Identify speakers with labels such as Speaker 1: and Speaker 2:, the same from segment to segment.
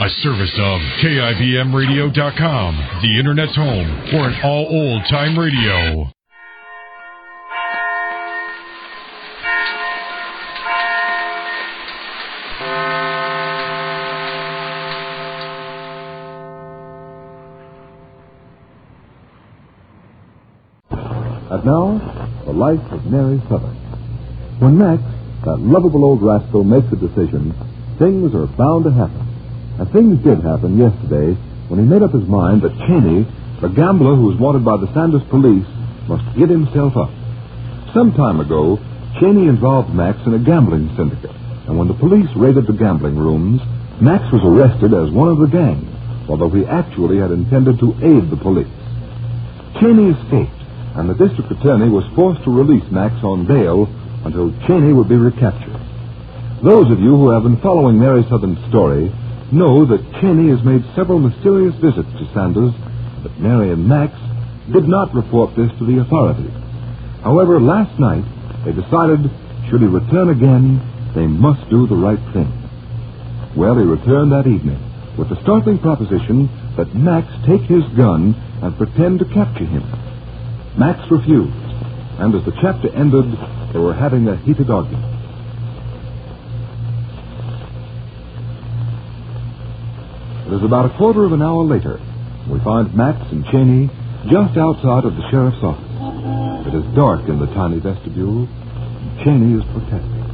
Speaker 1: A service of KIBMradio.com, the Internet's home for an all old-time radio.
Speaker 2: And now, the life of Mary Sothern. When Max, that lovable old rascal, makes a decision, things are bound to happen. And things did happen yesterday when he made up his mind that Cheney, the gambler who was wanted by the Sanders police, must give himself up. Some time ago, Cheney involved Max in a gambling syndicate, and when the police raided the gambling rooms, Max was arrested as one of the gang, although he actually had intended to aid the police. Cheney escaped, and the district attorney was forced to release Max on bail until Cheney would be recaptured. Those of you who have been following Mary Sothern's story know that Cheney has made several mysterious visits to Sanders, but Mary and Max did not report this to the authorities. However, last night, they decided, should he return again, they must do the right thing. Well, he returned that evening with the startling proposition that Max take his gun and pretend to capture him. Max refused, and as the chapter ended, they were having a heated argument. It is about a quarter of an hour later. We find Max and Cheney just outside of the sheriff's office. It is dark in the tiny vestibule, and Cheney is protesting.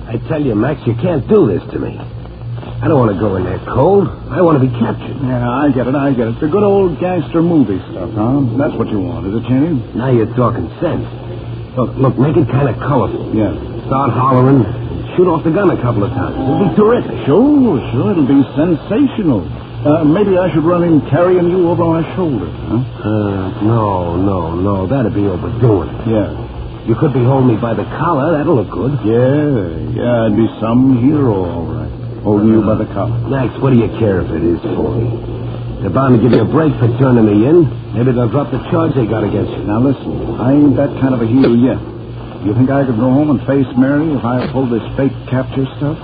Speaker 3: I tell you, Max, you can't do this to me. I don't want to go in there cold. I want to be captured.
Speaker 4: Yeah, I get it. The good old gangster movie stuff, huh? That's what you want, is it, Cheney?
Speaker 3: Now you're talking sense. Look, make it kind of colorful.
Speaker 4: Yeah.
Speaker 3: Start hollering. Shoot off the gun a couple of times. It'll be terrific.
Speaker 4: Sure. It'll be sensational. Maybe I should run in carrying you over my shoulder, huh?
Speaker 3: No. That'd be overdoing it.
Speaker 4: Yeah.
Speaker 3: You could be holding me by the collar. That'll look good.
Speaker 4: Yeah, I'd be some hero, all right. Holding you by the collar.
Speaker 3: Max, what do you care if it is for me? They're bound to give you a break for turning me in. Maybe they'll drop the charge they got against you.
Speaker 4: Now, listen, I ain't that kind of a hero yet. You think I could go home and face Mary if I pulled this fake capture stuff?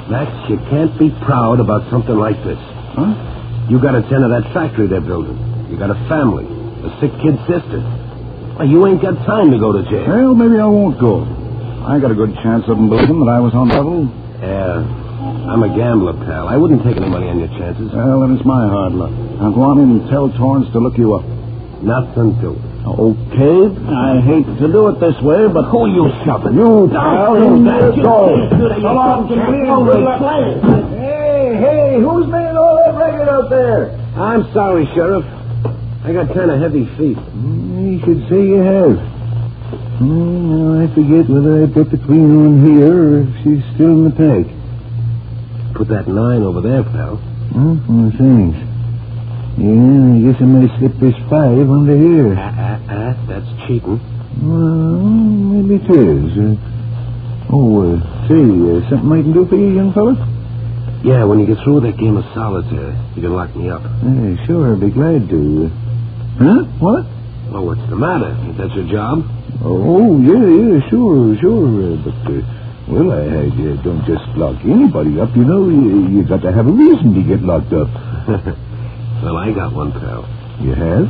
Speaker 3: Max, you can't be proud about something like this.
Speaker 4: Huh?
Speaker 3: You got to tend to that factory they're building. You got a family, a sick kid sister. Well, you ain't got time to go to jail.
Speaker 4: Well, maybe I won't go. I got a good chance of believing that I was on level.
Speaker 3: Yeah, I'm a gambler, pal. I wouldn't take any money on your chances.
Speaker 4: Well, then it's my hard luck. I'll go on in and tell Torrance to look you up.
Speaker 3: Nothing to it.
Speaker 4: Okay, I hate to do it this way, but
Speaker 3: who you shoving?
Speaker 4: You, pal, you go.
Speaker 3: Come on,
Speaker 4: Hey, who's making all that racket out there?
Speaker 3: I'm sorry, Sheriff. I got kind of heavy feet.
Speaker 4: You should say you have. I forget whether I put the queen on here or if she's still in the pack.
Speaker 3: Put that 9 over there, pal.
Speaker 4: Thanks. Yeah, I guess I might slip this 5 under here.
Speaker 3: That's cheating.
Speaker 4: Well, maybe it is. Something I can do for you, young fella?
Speaker 3: Yeah, when you get through with that game of solitaire, you can lock me up.
Speaker 4: Sure, I'd be glad to. Huh? What?
Speaker 3: Well, what's the matter? Ain't that your job?
Speaker 4: Oh, yeah, sure. But, I don't just lock anybody up. You know, you got to have a reason to get locked up.
Speaker 3: Well, I got one, pal.
Speaker 4: You have?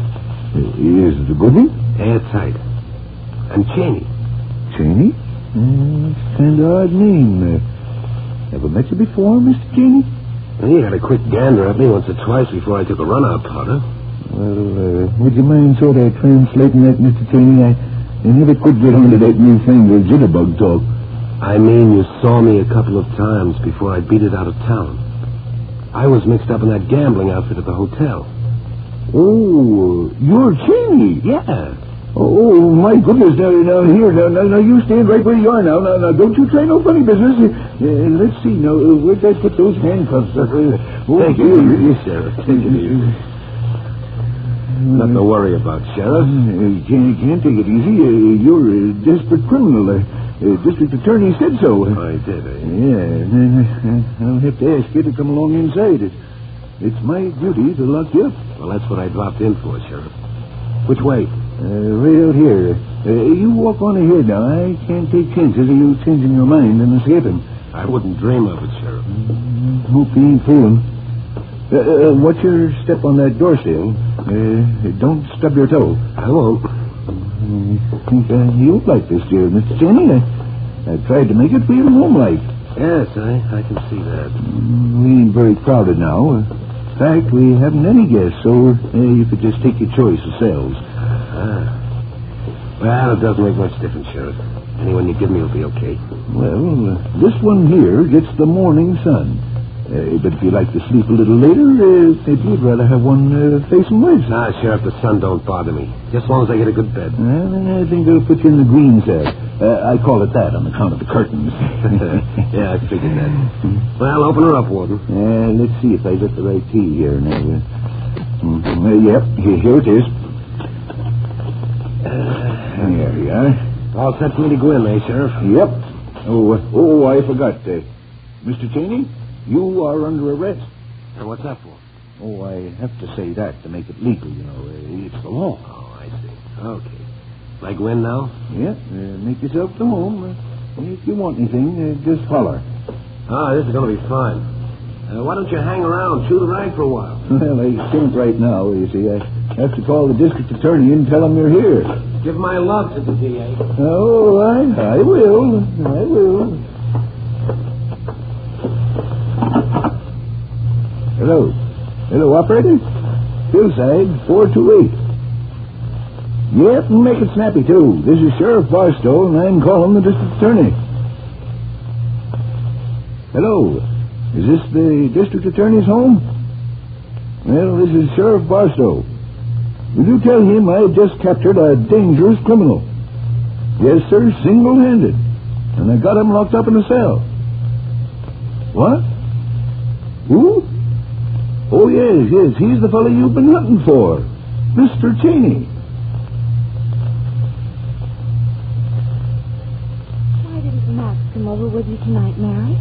Speaker 4: Is it a good one?
Speaker 3: Airtight. And Cheney.
Speaker 4: Cheney? It's kind of odd name. Ever met you before, Mr. Cheney?
Speaker 3: Well, he had a quick gander at me once or twice before I took a run-out powder.
Speaker 4: Well, would you mind sort of translating that, Mr. Cheney? I never could get onto that new thing, the jitterbug talk.
Speaker 3: I mean, you saw me a couple of times before I beat it out of town. I was mixed up in that gambling outfit at the hotel.
Speaker 4: Oh, you're Cheney?
Speaker 3: Yeah.
Speaker 4: Oh, my goodness. Now, you stand right where you are now. Now, don't you try no funny business. Let's see. Now, where'd I put those handcuffs?
Speaker 3: Thank you, Sheriff. Take it easy. Nothing to worry about, Sheriff.
Speaker 4: Can't take it easy. You're a desperate criminal. District attorney said so.
Speaker 3: I did, eh?
Speaker 4: Yeah. I'll have to ask you to come along inside. It's my duty to lock you up.
Speaker 3: Well, that's what I dropped in for, Sheriff. Which way?
Speaker 4: Right out here. You walk on ahead now. I can't take chances of you changing your mind and escaping.
Speaker 3: I wouldn't dream of it, Sheriff.
Speaker 4: Hope you ain't fooling. Watch your step on that door sill. Don't stub your toe.
Speaker 3: I won't.
Speaker 4: You like this, dear Mr. Cheney. I tried to make it feel home-like.
Speaker 3: Yes, I can see that.
Speaker 4: We ain't very crowded now. In fact, we haven't any guests, so you could just take your choice of cells.
Speaker 3: Well, it doesn't make much difference, Sheriff. Anyone you give me will be okay.
Speaker 4: Well, this one here gets the morning sun. But if you like to sleep a little later, maybe you'd rather have one facing west.
Speaker 3: Nah, Sheriff, the sun don't bother me. Just as long as I get a good bed.
Speaker 4: Well, I think I'll put you in the green cell. I call it that on account of the curtains.
Speaker 3: Yeah, I figured that. Well, open her up, Warden.
Speaker 4: Let's see if I got the right key here now. Yep, here it is. There you are.
Speaker 3: All set for me to go in, eh, Sheriff?
Speaker 4: Yep. Oh, I forgot. Mr. Cheney, you are under arrest.
Speaker 3: And what's that for?
Speaker 4: Oh, I have to say that to make it legal, you know. It's the law.
Speaker 3: Oh, I see. Okay. I go in now?
Speaker 4: Yeah, make yourself at home. If you want anything, just holler.
Speaker 3: This is going to be fine. Why don't you hang around, chew the rag for a while?
Speaker 4: Well, I can't right now, you see. I have to call the district attorney and tell him you're here.
Speaker 3: Give my love to the DA.
Speaker 4: Oh, I will. I will. Hello, operator. Hillside 428. Yep, make it snappy, too. This is Sheriff Barstow, and I'm calling the district attorney. Hello. Is this the district attorney's home? Well, this is Sheriff Barstow. Will you tell him I just captured a dangerous criminal? Yes, sir, single-handed. And I got him locked up in a cell. What? Who? Oh, yes, he's the fellow you've been hunting for. Mr. Cheney.
Speaker 5: Why didn't Max come over with you tonight, Mary?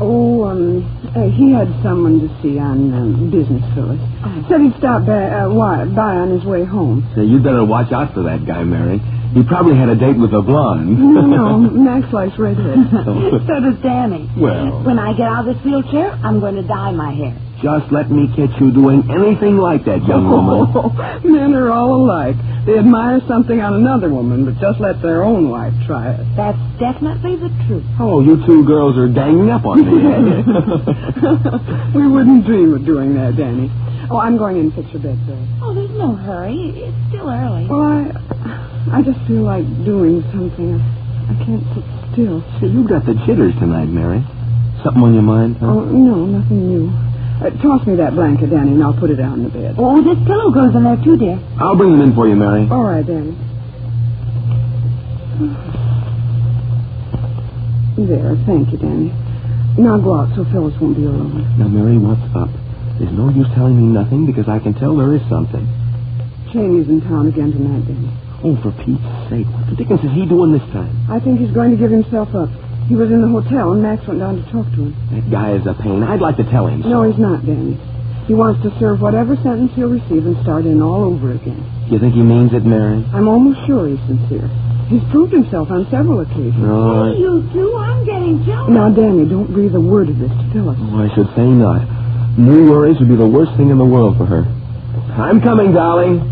Speaker 6: He had someone to see on business, Phyllis. Said he'd stop by on his way home.
Speaker 3: So you better watch out for that guy, Mary. He probably had a date with a blonde.
Speaker 6: No, Max likes redheads.
Speaker 5: So does Danny.
Speaker 3: Well.
Speaker 5: When I get out of this wheelchair, I'm going to dye my hair.
Speaker 3: Just let me catch you doing anything like that, young woman.
Speaker 6: Men are all alike. They admire something on another woman, but just let their own wife try it.
Speaker 5: That's definitely the truth.
Speaker 3: Oh, you two girls are ganging up on me.
Speaker 6: We wouldn't dream of doing that, Danny. Oh, I'm going in and fix your bed, sir.
Speaker 5: Oh, there's no hurry. It's still early.
Speaker 6: Well, I just feel like doing something. I can't sit still.
Speaker 3: See, you got the jitters tonight, Mary. Something on your mind? Huh?
Speaker 6: Oh, no, nothing new. Toss me that blanket, Danny, and I'll put it out on the bed.
Speaker 5: Oh, this pillow goes in there, too, dear.
Speaker 3: I'll bring them in for you, Mary.
Speaker 6: All right, Danny. There, thank you, Danny. Now go out so Phyllis won't be alone.
Speaker 3: Now, Mary, what's up? There's no use telling me nothing because I can tell there is something.
Speaker 6: Cheney's in town again tonight, Danny.
Speaker 3: Oh, for Pete's sake, what the dickens is he doing this time?
Speaker 6: I think he's going to give himself up. He was in the hotel, and Max went down to talk to him.
Speaker 3: That guy is a pain. I'd like to tell him so.
Speaker 6: No, he's not, Danny. He wants to serve whatever sentence he'll receive and start in all over again.
Speaker 3: You think he means it, Mary?
Speaker 6: I'm almost sure he's sincere. He's proved himself on several occasions.
Speaker 3: No,
Speaker 5: You two, I'm getting chilly.
Speaker 6: Now, Danny, don't breathe a word of this to Phyllis.
Speaker 3: Oh, I should say not. New worries would be the worst thing in the world for her. I'm coming, darling.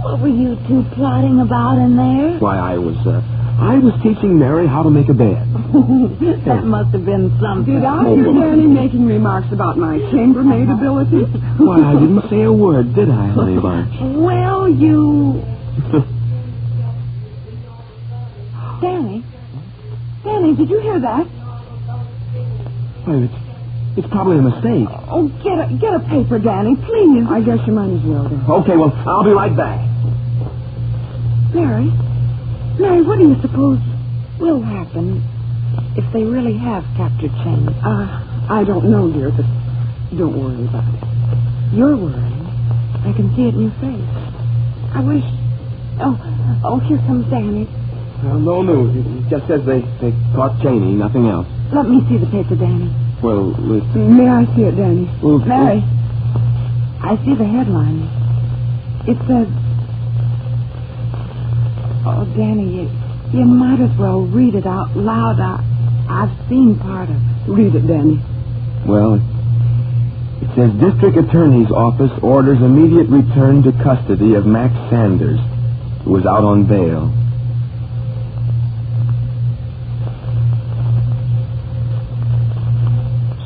Speaker 5: What were you two plotting about in there?
Speaker 3: Why, I was teaching Mary how to make a bed.
Speaker 5: That must have been something.
Speaker 6: Did I hear Danny making remarks about my chambermaid ability?
Speaker 3: Why, I didn't say a word, did I, honey bunch?
Speaker 5: Well, you... Danny, did you hear that?
Speaker 3: Why, it's probably a mistake.
Speaker 5: Oh, get a paper, Danny, please.
Speaker 6: I guess you might as well, then.
Speaker 3: Okay, well, I'll be right back.
Speaker 5: Mary, what do you suppose will happen if they really have captured Cheney?
Speaker 6: I don't know, dear, but don't worry about it.
Speaker 5: You're worrying. I can see it in your face. I wish... Oh, here comes Danny.
Speaker 3: Well, no news. It just says they caught Cheney, nothing else.
Speaker 5: Let me see the paper, Danny.
Speaker 3: Well,
Speaker 6: May I see it, Danny?
Speaker 5: Mary, I see the headline. It says... Oh, Danny, you might as well read it out loud. I've seen part of it.
Speaker 6: Read it, Danny.
Speaker 3: Well, it says District Attorney's Office orders immediate return to custody of Max Sanders, who was out on bail.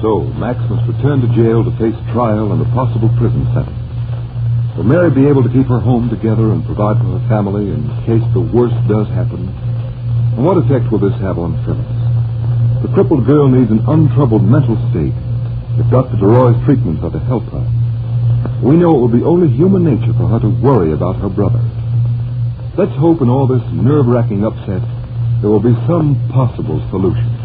Speaker 2: So, Max must return to jail to face trial and a possible prison sentence. Will Mary be able to keep her home together and provide for her family in case the worst does happen? And what effect will this have on Phyllis? The crippled girl needs an untroubled mental state if Dr. DeRoy's treatments are to help her. We know it will be only human nature for her to worry about her brother. Let's hope in all this nerve-wracking upset there will be some possible solution.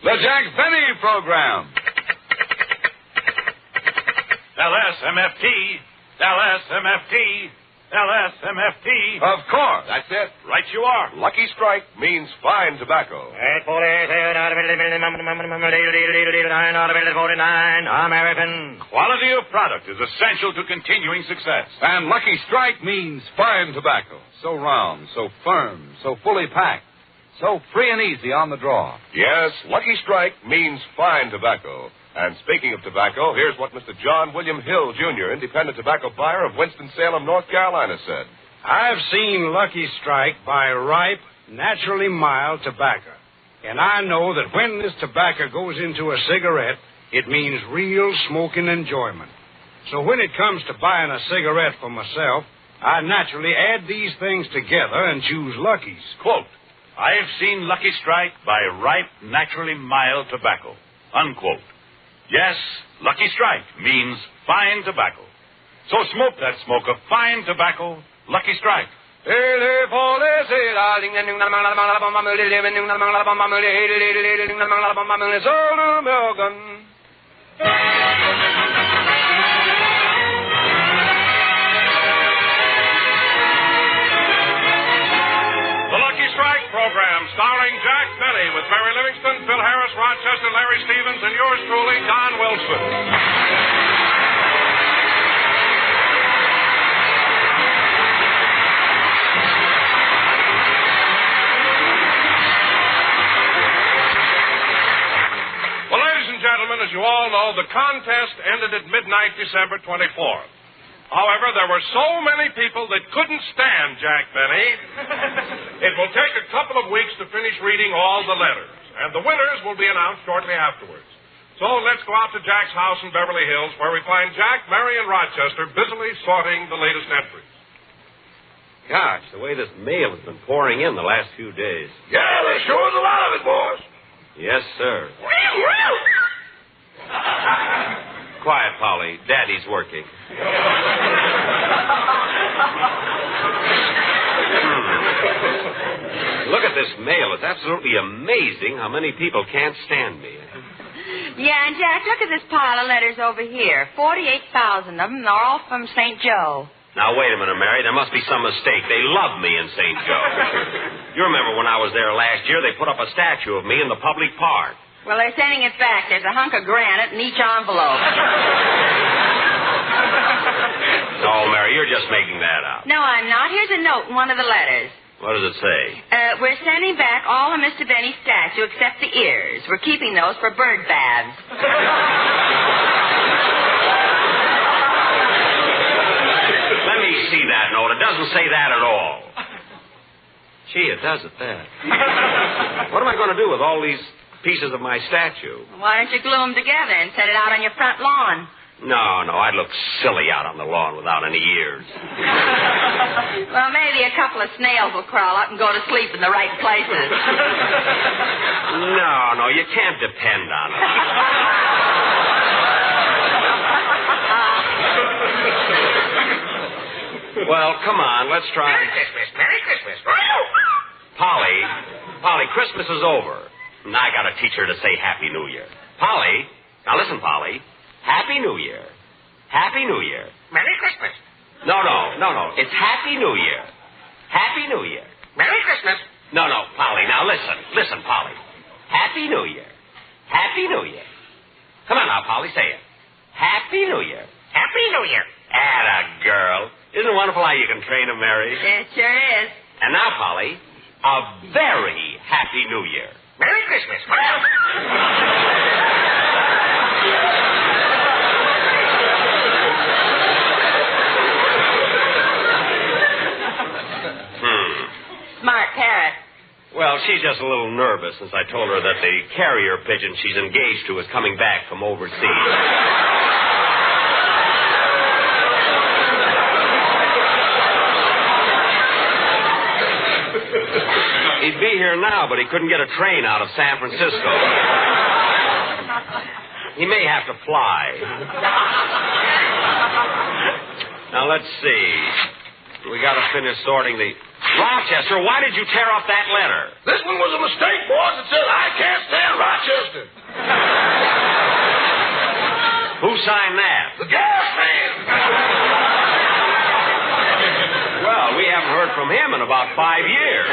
Speaker 7: The Jack Benny Program. LSMFT, LSMFT, LSMFT.
Speaker 8: Of course, that's it.
Speaker 7: Right you are.
Speaker 8: Lucky Strike means fine tobacco.
Speaker 7: American. Quality of product is essential to continuing success.
Speaker 8: And Lucky Strike means fine tobacco. So round, so firm, so fully packed, so free and easy on the draw.
Speaker 9: Yes, Lucky Strike means fine tobacco. And speaking of tobacco, here's what Mr. John William Hill, Jr., independent tobacco buyer of Winston-Salem, North Carolina, said.
Speaker 10: I've seen Lucky Strike buy ripe, naturally mild tobacco. And I know that when this tobacco goes into a cigarette, it means real smoking enjoyment. So when it comes to buying a cigarette for myself, I naturally add these things together and choose Lucky's.
Speaker 7: Quote, I have seen Lucky Strike buy ripe, naturally mild tobacco. Unquote. Yes, Lucky Strike means fine tobacco. So smoke that smoke of fine tobacco, Lucky Strike. Program starring Jack Benny with Mary Livingston, Phil Harris, Rochester, Larry Stevens, and yours truly, Don Wilson. Well, ladies and gentlemen, as you all know, the contest ended at midnight December 24th. However, there were so many people that couldn't stand Jack Benny. It will take a couple of weeks to finish reading all the letters, and the winners will be announced shortly afterwards. So let's go out to Jack's house in Beverly Hills, where we find Jack, Mary, and Rochester busily sorting the latest entries.
Speaker 11: Gosh, the way this mail has been pouring in the last few days.
Speaker 9: Yeah, there sure is a lot of it, boss.
Speaker 11: Yes, sir. Quiet, Polly. Daddy's working. Look at this mail. It's absolutely amazing how many people can't stand me.
Speaker 12: Yeah, and Jack, look at this pile of letters over here. 48,000 of them are all from St. Joe.
Speaker 11: Now, wait a minute, Mary. There must be some mistake. They love me in St. Joe. You remember when I was there last year, they put up a statue of me in the public park.
Speaker 12: Well, they're sending it back. There's a hunk of granite in each envelope.
Speaker 11: No, Mary, you're just making that up.
Speaker 12: No, I'm not. Here's a note in one of the letters.
Speaker 11: What does it say?
Speaker 12: We're sending back all of Mr. Benny's statue except the ears. We're keeping those for bird baths.
Speaker 11: Let me see that note. It doesn't say that at all. Gee, it does at that. What am I going to do with all these pieces of my statue?
Speaker 12: Why don't you glue them together and set it out on your front lawn?
Speaker 11: No, I'd look silly out on the lawn without any ears.
Speaker 12: Well, maybe a couple of snails will crawl up and go to sleep in the right places.
Speaker 11: No, you can't depend on it. Well, come on, let's try.
Speaker 9: Merry Christmas, Merry Christmas.
Speaker 11: Polly, Christmas is over. Now I gotta teach her to say Happy New Year. Polly, now listen, Polly. Happy New Year. Happy New Year.
Speaker 9: Merry Christmas.
Speaker 11: No. It's Happy New Year. Happy New Year.
Speaker 9: Merry Christmas.
Speaker 11: No, Polly, now listen. Listen, Polly. Happy New Year. Happy New Year. Come on now, Polly, say it. Happy New Year.
Speaker 9: Happy New Year.
Speaker 11: Atta girl. Isn't it wonderful how you can train a Mary?
Speaker 12: It sure is.
Speaker 11: And now, Polly, a very happy New Year.
Speaker 13: Merry Christmas.
Speaker 12: Smart parrot.
Speaker 11: Well, she's just a little nervous since I told her that the carrier pigeon she's engaged to is coming back from overseas. He'd be here now, but he couldn't get a train out of San Francisco. He may have to fly. Now, let's see. We got to finish sorting the... Rochester, why did you tear up that letter?
Speaker 13: This one was a mistake, boss. It says, I can't stand Rochester.
Speaker 11: Who signed that?
Speaker 13: The gas man.
Speaker 11: Well, we haven't heard from him in about 5 years.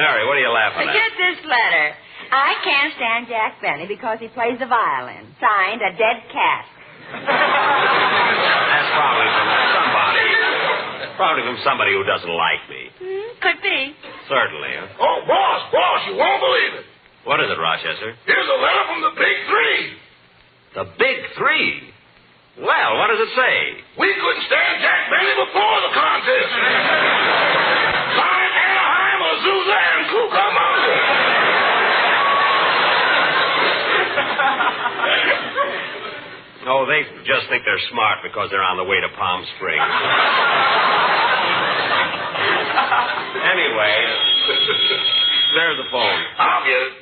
Speaker 11: Mary, what are you laughing at?
Speaker 12: Get this letter. I can't stand Jack Benny because he plays the violin. Signed, a dead cat.
Speaker 11: That's probably from somebody. Probably from somebody who doesn't like me.
Speaker 12: Could be.
Speaker 11: Certainly. Huh?
Speaker 13: Oh, boss, you won't believe it.
Speaker 11: What is it, Rochester?
Speaker 13: Here's a letter from the Big Three.
Speaker 11: The Big Three? Well, what does it say?
Speaker 13: We couldn't stand Jack Benny before the contest. Signed Anaheim, Azusa, and Cucamonga.
Speaker 11: Oh, they just think they're smart because they're on the way to Palm Springs. Anyway, there's the phone.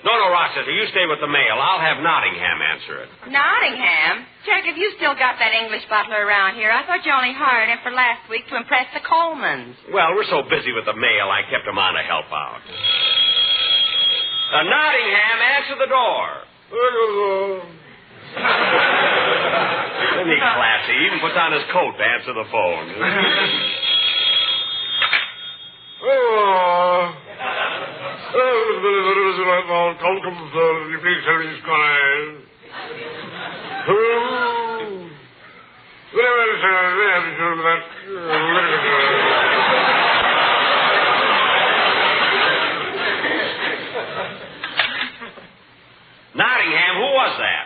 Speaker 11: No, Rochester, you stay with the mail. I'll have Nottingham answer it.
Speaker 12: Nottingham? Jack, have you still got that English butler around here? I thought you only hired him for last week to impress the Colemans.
Speaker 11: Well, we're so busy with the mail, I kept him on to help out. Nottingham, answer the door. Isn't he classy? He even puts on his coat to answer the phone. Nottingham, who was that?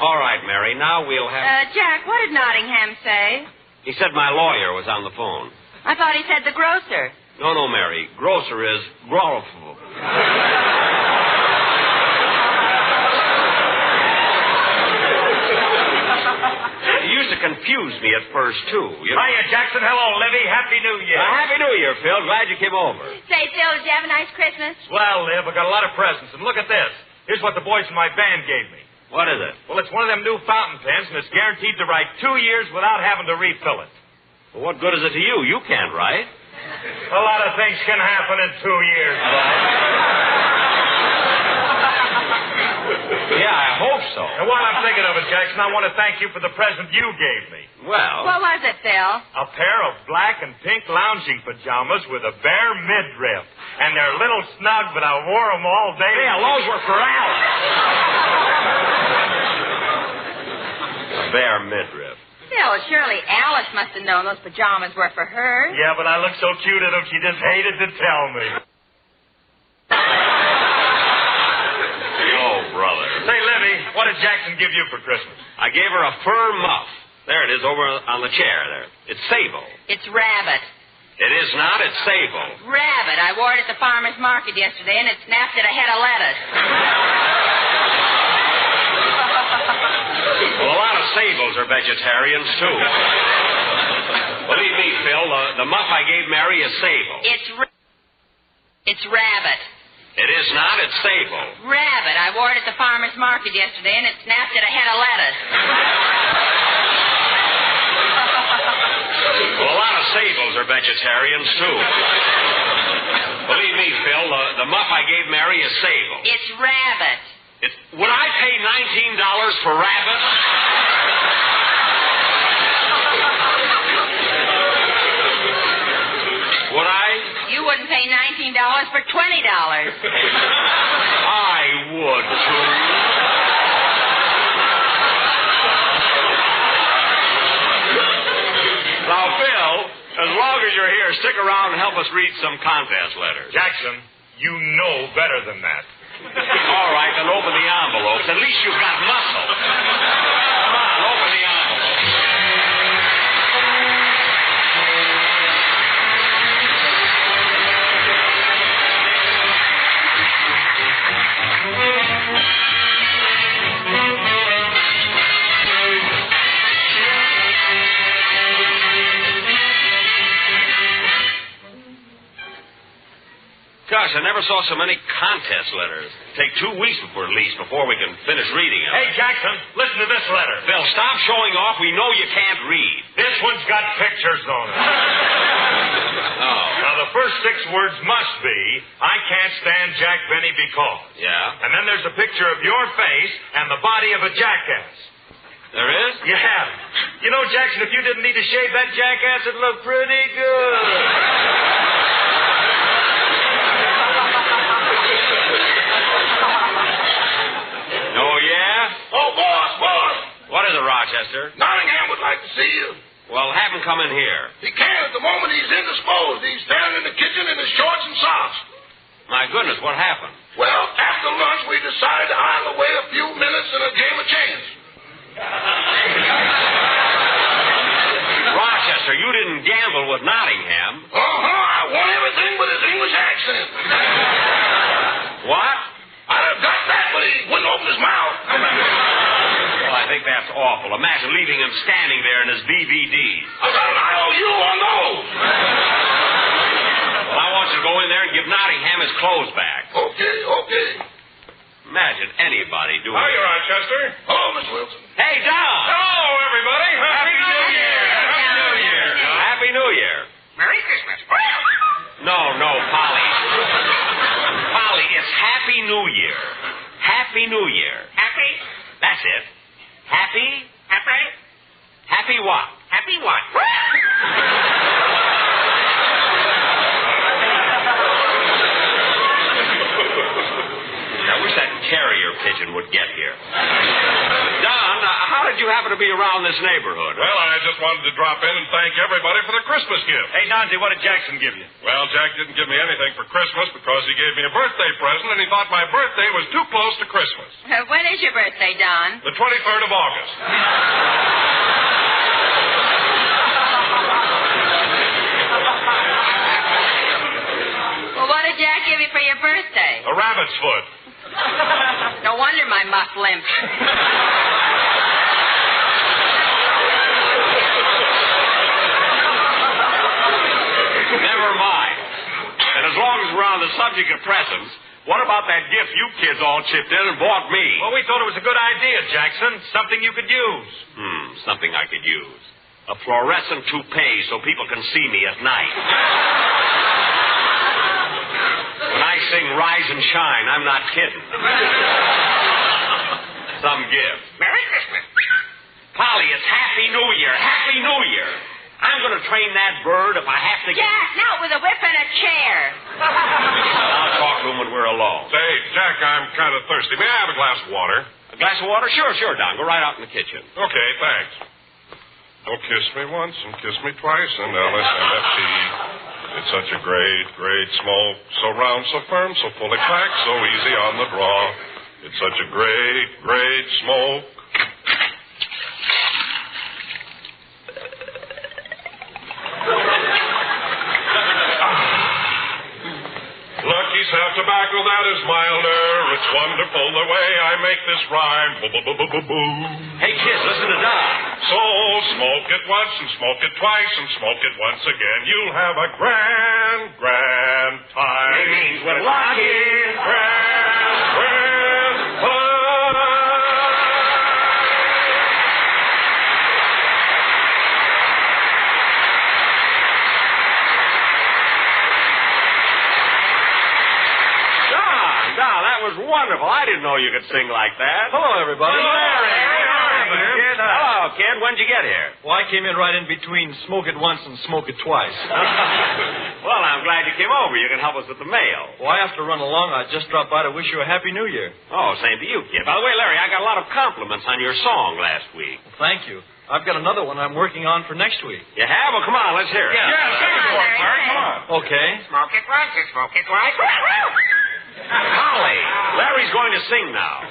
Speaker 11: All right, Mary, now we'll have...
Speaker 12: Jack, what did Nottingham say?
Speaker 11: He said my lawyer was on the phone.
Speaker 12: I thought he said the grocer.
Speaker 11: No, Mary. Grocer is grocer. You used to confuse me at first, too.
Speaker 14: Hiya, Jackson. Hello, Livy. Happy New Year.
Speaker 11: Happy New Year, Phil. Glad you came over.
Speaker 12: Say, Phil, did you have a nice Christmas?
Speaker 14: Well, Liv, I got a lot of presents. And look at this. Here's what the boys from my band gave me.
Speaker 11: What is it?
Speaker 14: Well, it's one of them new fountain pens, and it's guaranteed to write 2 years without having to refill it.
Speaker 11: Well, what good is it to you? You can't write.
Speaker 14: A lot of things can happen in 2 years, Bob.
Speaker 11: Yeah, I hope so.
Speaker 14: And while I'm thinking of it, Jackson, I want to thank you for the present you gave me.
Speaker 11: Well...
Speaker 12: What was it, Phil?
Speaker 14: A pair of black and pink lounging pajamas with a bare midriff. And they're a little snug, but I wore them all day.
Speaker 11: Yeah, those were for Alice. A bare midriff.
Speaker 12: Phil, surely Alice must have known those pajamas were for her.
Speaker 14: Yeah, but I looked so cute in them, she just hated to tell me.
Speaker 11: Oh, brother.
Speaker 14: Say, Livy, what did Jackson give you for Christmas?
Speaker 11: I gave her a fur muff. There it is, over on the chair there. It's sable.
Speaker 12: It's rabbit.
Speaker 11: It is not. It's sable.
Speaker 12: Rabbit. I wore it at the farmer's market yesterday, and it snapped at a head of lettuce.
Speaker 11: Well, a lot of sables are vegetarians, too. Believe me, Phil, the muff I gave Mary is sable.
Speaker 12: It's rabbit.
Speaker 11: It is not. It's sable.
Speaker 12: Rabbit. I wore it at the farmer's market yesterday, and it snapped at a head of lettuce.
Speaker 11: Well, a lot of sables are vegetarians, too. Believe me, Phil, the muff I gave Mary is sable.
Speaker 12: It's rabbit.
Speaker 11: Would I pay $19 for rabbit? Would I?
Speaker 12: You wouldn't pay $19 for $20.
Speaker 11: I would, too. Now, Phil, as long as you're here, stick around and help us read some contest letters.
Speaker 14: Jackson, you know better than that.
Speaker 11: All right, then open the envelopes. At least you've got muscle. Come on, open the envelopes. Gosh, I never saw so many contest letters. Take 2 weeks before we can finish reading them.
Speaker 14: Hey, Jackson, listen to this letter.
Speaker 11: Phil, stop showing off. We know you can't read.
Speaker 14: This one's got pictures on it.
Speaker 11: Oh.
Speaker 14: Now, the first 6 words must be, I can't stand Jack Benny because.
Speaker 11: Yeah?
Speaker 14: And then there's a picture of your face and the body of a jackass.
Speaker 11: There is?
Speaker 14: Yeah. You know, Jackson, if you didn't need to shave that jackass, it'd look pretty good.
Speaker 11: Oh, yeah?
Speaker 13: Oh, boss.
Speaker 11: What is it, Rochester?
Speaker 13: Nottingham would like to see you.
Speaker 11: Well, have him come in here.
Speaker 13: He can't at the moment. He's indisposed. He's standing in the kitchen in his shorts and socks.
Speaker 11: My goodness, what happened?
Speaker 13: Well, after lunch, we decided to idle away a few minutes in a game of chance.
Speaker 11: Rochester, you didn't gamble with Nottingham.
Speaker 13: I won everything but his English accent.
Speaker 11: What?
Speaker 13: I'd have got that, but he wouldn't open his mouth.
Speaker 11: Well, I think that's awful. Imagine leaving him standing there in his DVDs.
Speaker 13: I got an IOU on those.
Speaker 11: Well, I want you to go in there and give Nottingham his clothes back.
Speaker 13: Okay.
Speaker 11: Imagine anybody doing
Speaker 14: Hiya,
Speaker 11: that.
Speaker 14: Rochester.
Speaker 13: Hello, Miss Wilson.
Speaker 11: Hey, Don!
Speaker 14: Hello, everybody. Happy New Year.
Speaker 11: Happy New Year.
Speaker 13: Merry Christmas.
Speaker 11: No, Polly. Polly, it's Happy New Year. Happy New Year.
Speaker 13: Happy?
Speaker 11: That's it. Happy?
Speaker 13: Happy?
Speaker 11: Happy what?
Speaker 13: Happy what?
Speaker 11: I wish that carrier pigeon would get here. Don, how did you happen to be around this neighborhood?
Speaker 7: Well, I just wanted to drop in and thank everybody for the Christmas gift.
Speaker 14: Hey, Donzie, what did Jackson give you?
Speaker 7: Well, Jack didn't give me anything for Christmas because he gave me a birthday present and he thought my birthday was too close to Christmas.
Speaker 12: When is your birthday, Don?
Speaker 7: The 23rd of August.
Speaker 12: Well, what did Jack give you for your birthday?
Speaker 7: A rabbit's foot.
Speaker 12: No wonder my muff limps.
Speaker 11: Never mind. And as long as we're on the subject of presents, what about that gift you kids all chipped in and bought me?
Speaker 14: Well, we thought it was a good idea, Jackson. Something you could use.
Speaker 11: Something I could use. A fluorescent toupee so people can see me at night. When I sing Rise and Shine, I'm not kidding. Some gift.
Speaker 13: Merry Christmas.
Speaker 11: Polly, it's Happy New Year. Happy New Year. I'm going to train that bird if I have to get...
Speaker 12: Jack, not with a whip and a chair.
Speaker 11: I'll talk to him when we're alone.
Speaker 7: Say, Jack, I'm kind of thirsty. May I have a glass of water?
Speaker 11: A glass of water? Sure, Don. Go right out in the kitchen.
Speaker 7: Okay, thanks. Oh, kiss me once and kiss me twice and LSMFT. It's such a great smoke. So round, so firm, so fully packed, so easy on the draw. It's such a great smoke. Lucky's have tobacco that is milder. It's wonderful the way I make this rhyme. Boo-boo-boo-boo-boo.
Speaker 11: Hey, kids, listen to Don.
Speaker 7: So smoke it once and smoke it twice and smoke it once again. You'll have a grand time.
Speaker 11: It means we're lucky.
Speaker 7: Grand time.
Speaker 11: Don, that was wonderful. I didn't know you could sing like that.
Speaker 15: Hello, everybody.
Speaker 11: Hello, kid. When'd you get here?
Speaker 15: Well, I came in right in between smoke it once and smoke it twice.
Speaker 11: Well, I'm glad you came over. You can help us with the mail.
Speaker 15: Well, I have to run along. I just dropped by to wish you a Happy New Year.
Speaker 11: Oh, same to you, kid. By the way, Larry, I got a lot of compliments on your song last week.
Speaker 15: Well, thank you. I've got another one I'm working on for next week.
Speaker 11: You have? Well, come on, let's hear it.
Speaker 14: Yeah, sing it for us, Larry. Come on.
Speaker 15: Okay.
Speaker 13: Smoke it once, smoke it twice.
Speaker 11: Holly, Larry's going to sing now.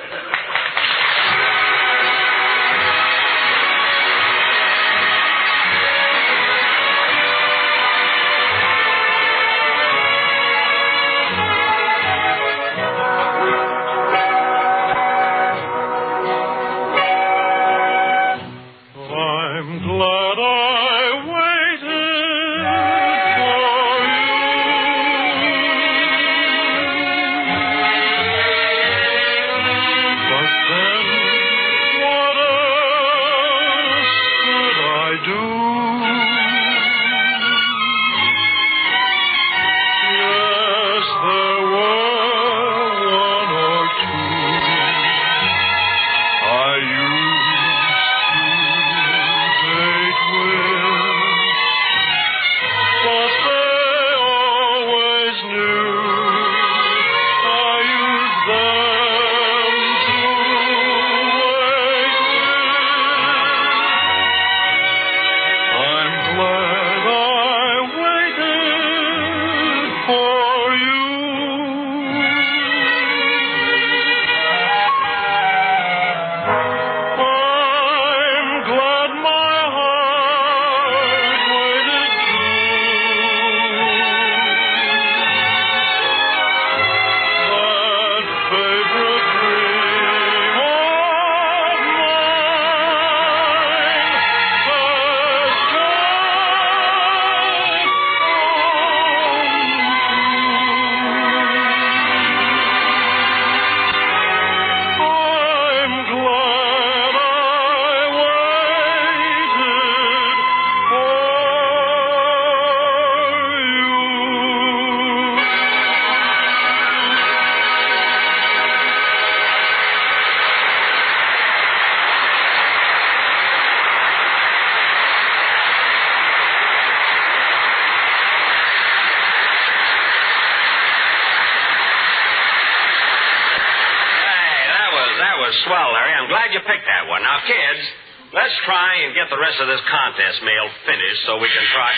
Speaker 11: Swell, Larry. I'm glad you picked that one. Now, kids, let's try and get the rest of this contest mail finished so we can try...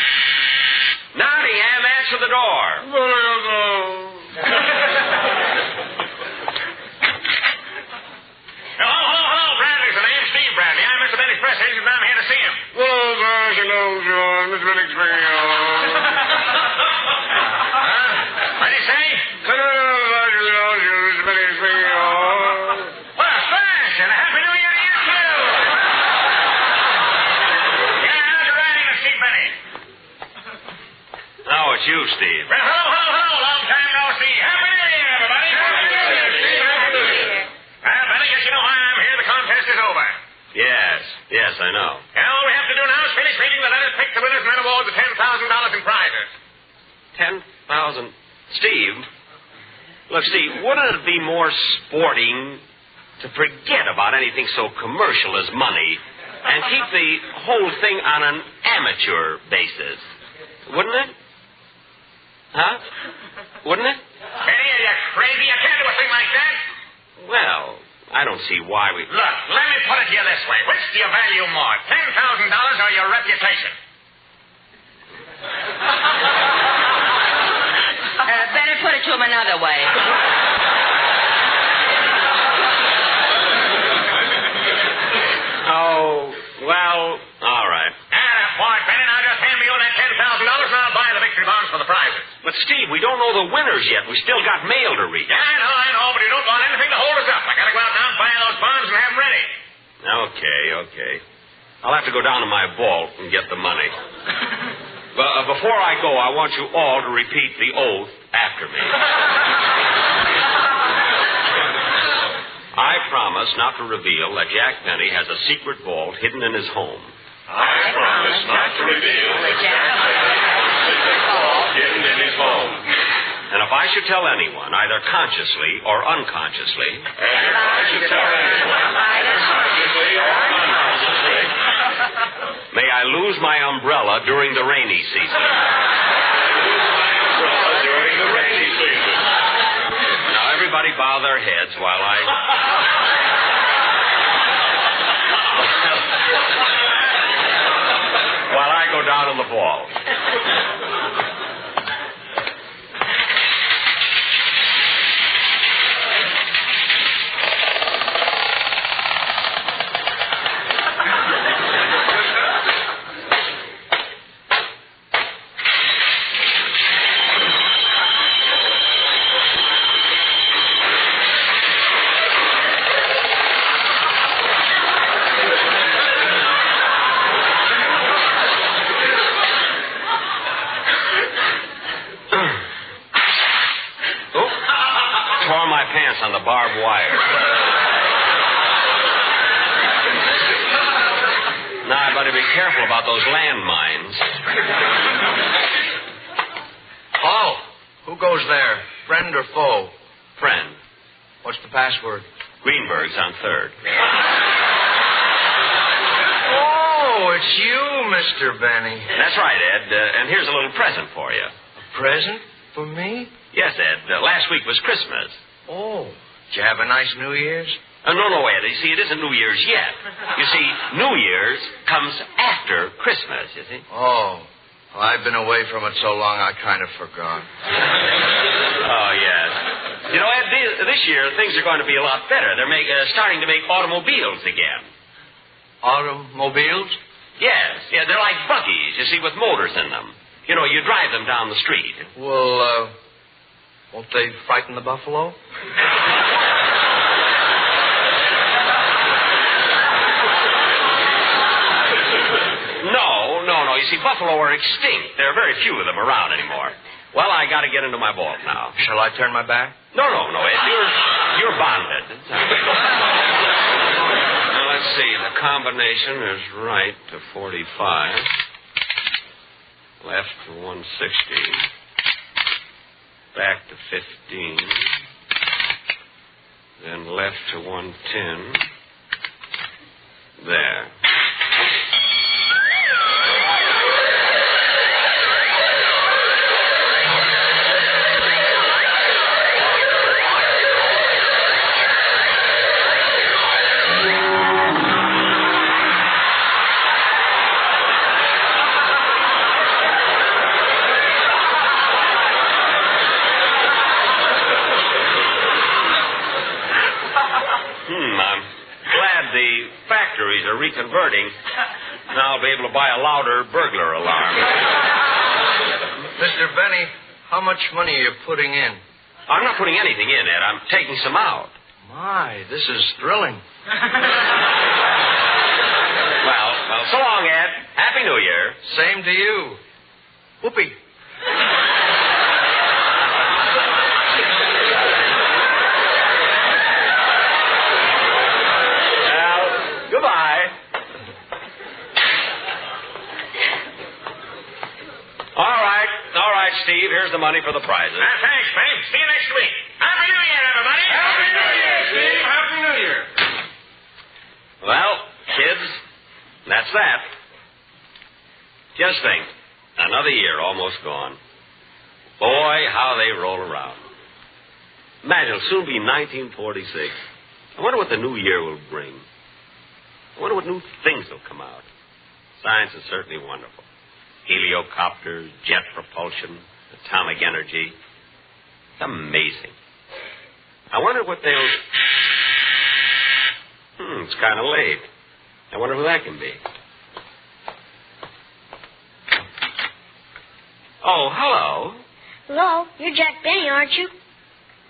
Speaker 11: Nottingham, answer the door.
Speaker 13: Hello, Bradley's the name. Steve Bradley. I'm Mr. Benny's press agent. I'm here to see him. Hello, John. Mr. Benny's What did he say? Mr. Benny's and a Happy New Year to you, too. Yeah, how's your riding to see Benny?
Speaker 11: No, it's you, Steve.
Speaker 13: Well, hello. Long time no see. Happy New Year, everybody. Happy New Year. Well, Benny, guess you know why I'm here. The contest is over.
Speaker 11: Yes, I know.
Speaker 13: And all we have to do now is finish reading the letters, pick the winners, and then award the $10,000 in prizes.
Speaker 11: 10,000. Steve, look, Steve, wouldn't it be more sporting to forget about anything so commercial as money and keep the whole thing on an amateur basis? Wouldn't it? Huh? Wouldn't it?
Speaker 13: Benny, are you crazy? You can't do a thing like that.
Speaker 11: Well, I don't see why we...
Speaker 13: Look, let me put it to you this way. Which do you value more, $10,000 or your reputation?
Speaker 12: Better put it to him another way.
Speaker 11: Oh, well, all right.
Speaker 13: Boy, Benny, now just hand me over that $10,000 and I'll buy the victory bonds for the prizes.
Speaker 11: But, Steve, we don't know the winners yet. We still got mail to read.
Speaker 13: Yeah, I know, but you don't want anything to hold us up. I gotta go out now and buy those bonds and have them ready.
Speaker 11: Okay. I'll have to go down to my vault and get the money. But before I go, I want you all to repeat the oath after me. I promise not to reveal that Jack Benny has a secret vault hidden in his home.
Speaker 13: I promise not to reveal that Jack Benny has a secret vault hidden in his home.
Speaker 11: And if I should tell anyone, either consciously or unconsciously, may I lose my umbrella during the rainy season. Now, everybody bow their heads while I... out in the fall. On the barbed wire. Now, I better be careful about those landmines.
Speaker 15: Oh, who goes there? Friend or foe?
Speaker 11: Friend.
Speaker 15: What's the password?
Speaker 11: Greenberg's on 3rd.
Speaker 15: Oh, it's you, Mr. Benny.
Speaker 11: That's right, Ed. And here's a little present for you.
Speaker 15: A present for me?
Speaker 11: Yes, Ed. Last week was Christmas.
Speaker 15: Oh, did you have a nice New Year's?
Speaker 11: No, Ed. You see, it isn't New Year's yet. You see, New Year's comes after Christmas, you see.
Speaker 15: Oh, well, I've been away from it so long I kind of forgot.
Speaker 11: Oh, yes. You know, Ed, this year things are going to be a lot better. They're starting to make automobiles again.
Speaker 15: Automobiles?
Speaker 11: Yes. Yeah, they're like buggies, you see, with motors in them. You know, you drive them down the street.
Speaker 15: Well, won't they frighten the buffalo?
Speaker 11: No. You see, buffalo are extinct. There are very few of them around anymore. Well, I got to get into my vault now.
Speaker 15: Shall I turn my back?
Speaker 11: No, Ed. You're bonded. Now, let's see. The combination is right to 45. Left to 160. Back to 15. Then left to 110. There. Reconverting. Now I'll be able to buy a louder burglar alarm.
Speaker 15: Mr. Benny, how much money are you putting in?
Speaker 11: I'm not putting anything in, Ed. I'm taking some out.
Speaker 15: My, this is thrilling.
Speaker 11: Well, so long, Ed. Happy New Year.
Speaker 15: Same to you. Whoopee.
Speaker 11: Steve, here's the money for the prizes.
Speaker 13: Thanks, Benny. See you next week. Happy New Year, everybody. Happy New Year, Steve. Happy New Year.
Speaker 11: Well, kids, that's that. Just think, another year almost gone. Boy, how they roll around. Imagine, it'll soon be 1946. I wonder what the new year will bring. I wonder what new things will come out. Science is certainly wonderful. Heliocopters, jet propulsion, atomic energy. It's amazing. I wonder what they'll... it's kind of late. I wonder who that can be. Oh, hello.
Speaker 16: Hello, you're Jack Benny, aren't you?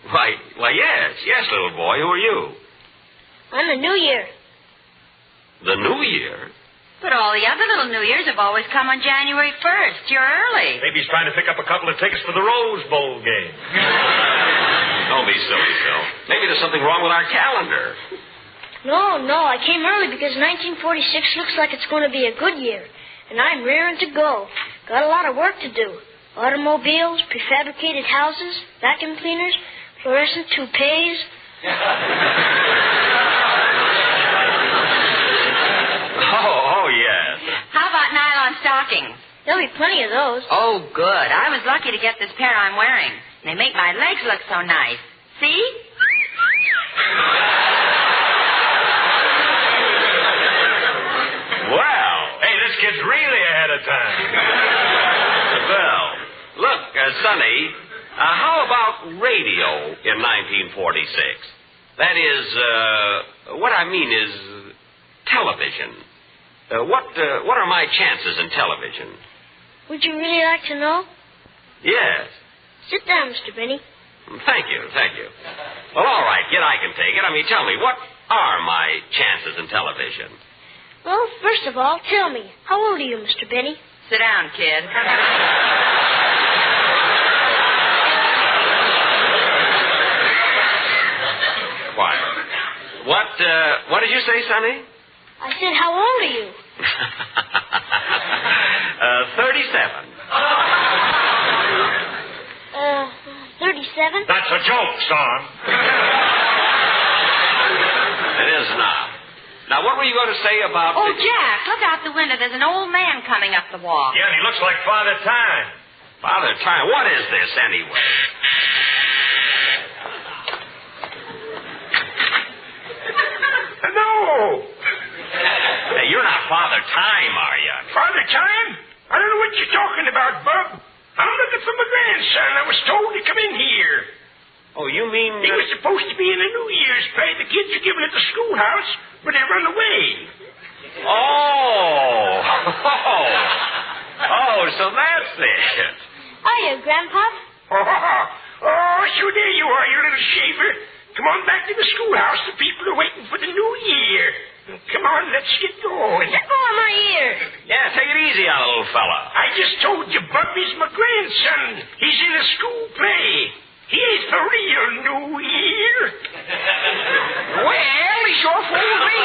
Speaker 11: Why, yes, little boy. Who are you?
Speaker 16: I'm the New Year.
Speaker 11: The New Year?
Speaker 12: But all the other little New Years have always come on January 1st. You're early.
Speaker 14: Maybe he's trying to pick up a couple of tickets for the Rose Bowl game.
Speaker 11: Don't be silly, Phil. Maybe there's something wrong with our calendar.
Speaker 16: No, I came early because 1946 looks like it's going to be a good year. And I'm raring to go. Got a lot of work to do. Automobiles, prefabricated houses, vacuum cleaners, fluorescent toupees.
Speaker 11: Oh, yes.
Speaker 12: How about nylon stockings?
Speaker 16: There'll be plenty of those.
Speaker 12: Oh, good. I was lucky to get this pair I'm wearing. They make my legs look so nice. See?
Speaker 14: Well, hey, this kid's really ahead of time.
Speaker 11: Well, look, Sonny, how about radio in 1946? That is, what I mean is television. What are my chances in television?
Speaker 16: Would you really like to know?
Speaker 11: Yes.
Speaker 16: Sit down, Mr. Benny.
Speaker 11: Thank you. Well, all right, kid, I can take it. I mean, tell me, what are my chances in television?
Speaker 16: Well, first of all, tell me, how old are you, Mr. Benny?
Speaker 12: Sit down, kid.
Speaker 11: Quiet. What did you say, Sonny?
Speaker 16: I said, how old are you?
Speaker 11: 37.
Speaker 16: 37?
Speaker 14: That's a joke, son.
Speaker 11: It is not. Now, what were you going to say about...
Speaker 12: Oh, Jack, look out the window. There's an old man coming up the walk.
Speaker 14: Yeah, and he looks like Father Time.
Speaker 11: Father Time? What is this, anyway?
Speaker 13: No!
Speaker 11: Hey, you're not Father Time, are you?
Speaker 13: Father Time? I don't know what you're talking about, Bub. I'm looking for my grandson. I was told to come in here.
Speaker 11: Oh, you mean...
Speaker 13: He was supposed to be in a New Year's play the kids are giving at the schoolhouse, but they run away.
Speaker 11: Oh, so that's it.
Speaker 16: Hiya, Grandpa.
Speaker 13: So there you are, you little shaver. Come on back to the schoolhouse. The people are waiting for the New Year. Come on, let's get going.
Speaker 16: Oh, my ear.
Speaker 11: Yeah, take it easy on a little fella.
Speaker 13: I just told you, Bubby's my grandson. He's in a school play. He ain't the real New Year.
Speaker 11: Well, he sure fooled me.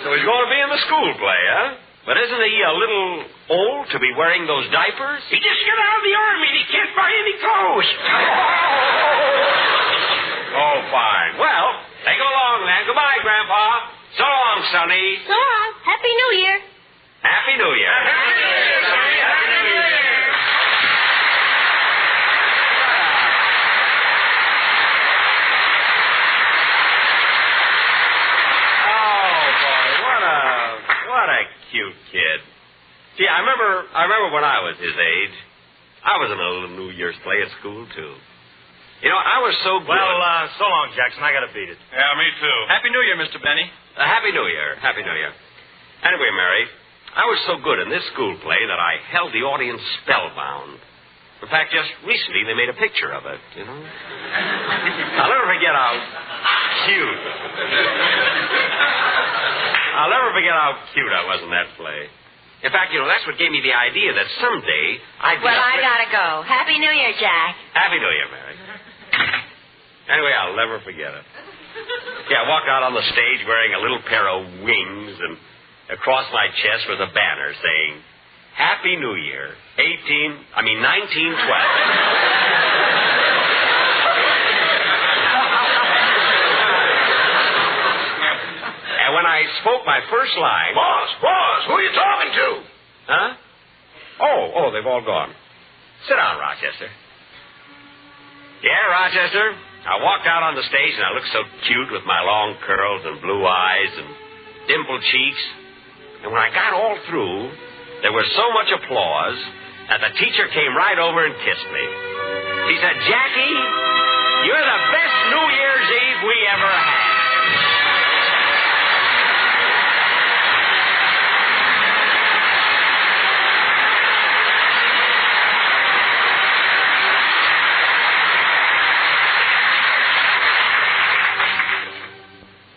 Speaker 11: So he's going to be in the school play, huh? But isn't he a little old to be wearing those diapers?
Speaker 13: He just got out of the army and he can't buy any clothes.
Speaker 11: Oh, fine. Well, take it along then. Goodbye, Grandpa. So long, Sonny.
Speaker 16: So long. Happy New Year.
Speaker 11: Happy New Year. Happy New Year, Sonny. Happy New Year. What a cute kid. Gee, I remember when I was his age. I was in a little New Year's play at school, too. You know, I was so good.
Speaker 14: Well, so long, Jackson. I got to beat it.
Speaker 15: Yeah, me too. Happy New Year, Mr. Benny.
Speaker 11: Happy New Year. Happy New Year. Anyway, Mary, I was so good in this school play that I held the audience spellbound. In fact, just recently they made a picture of it, you know. I'll never forget how cute. I'll never forget how cute I was in that play. In fact, you know, that's what gave me the idea that someday I'd...
Speaker 12: Well, I gotta go. Happy New Year, Jack.
Speaker 11: Happy New Year, Mary. Anyway, I'll never forget it. Yeah, I walked out on the stage wearing a little pair of wings, and across my chest was a banner saying, Happy New Year, 1912. And when I spoke my first line...
Speaker 13: Boss, who are you talking to?
Speaker 11: Huh? Oh, they've all gone. Sit down, Rochester. Yeah, Rochester. I walked out on the stage and I looked so cute with my long curls and blue eyes and dimpled cheeks. And when I got all through, there was so much applause that the teacher came right over and kissed me. She said, Jackie, you're the best New Year's Eve we ever had.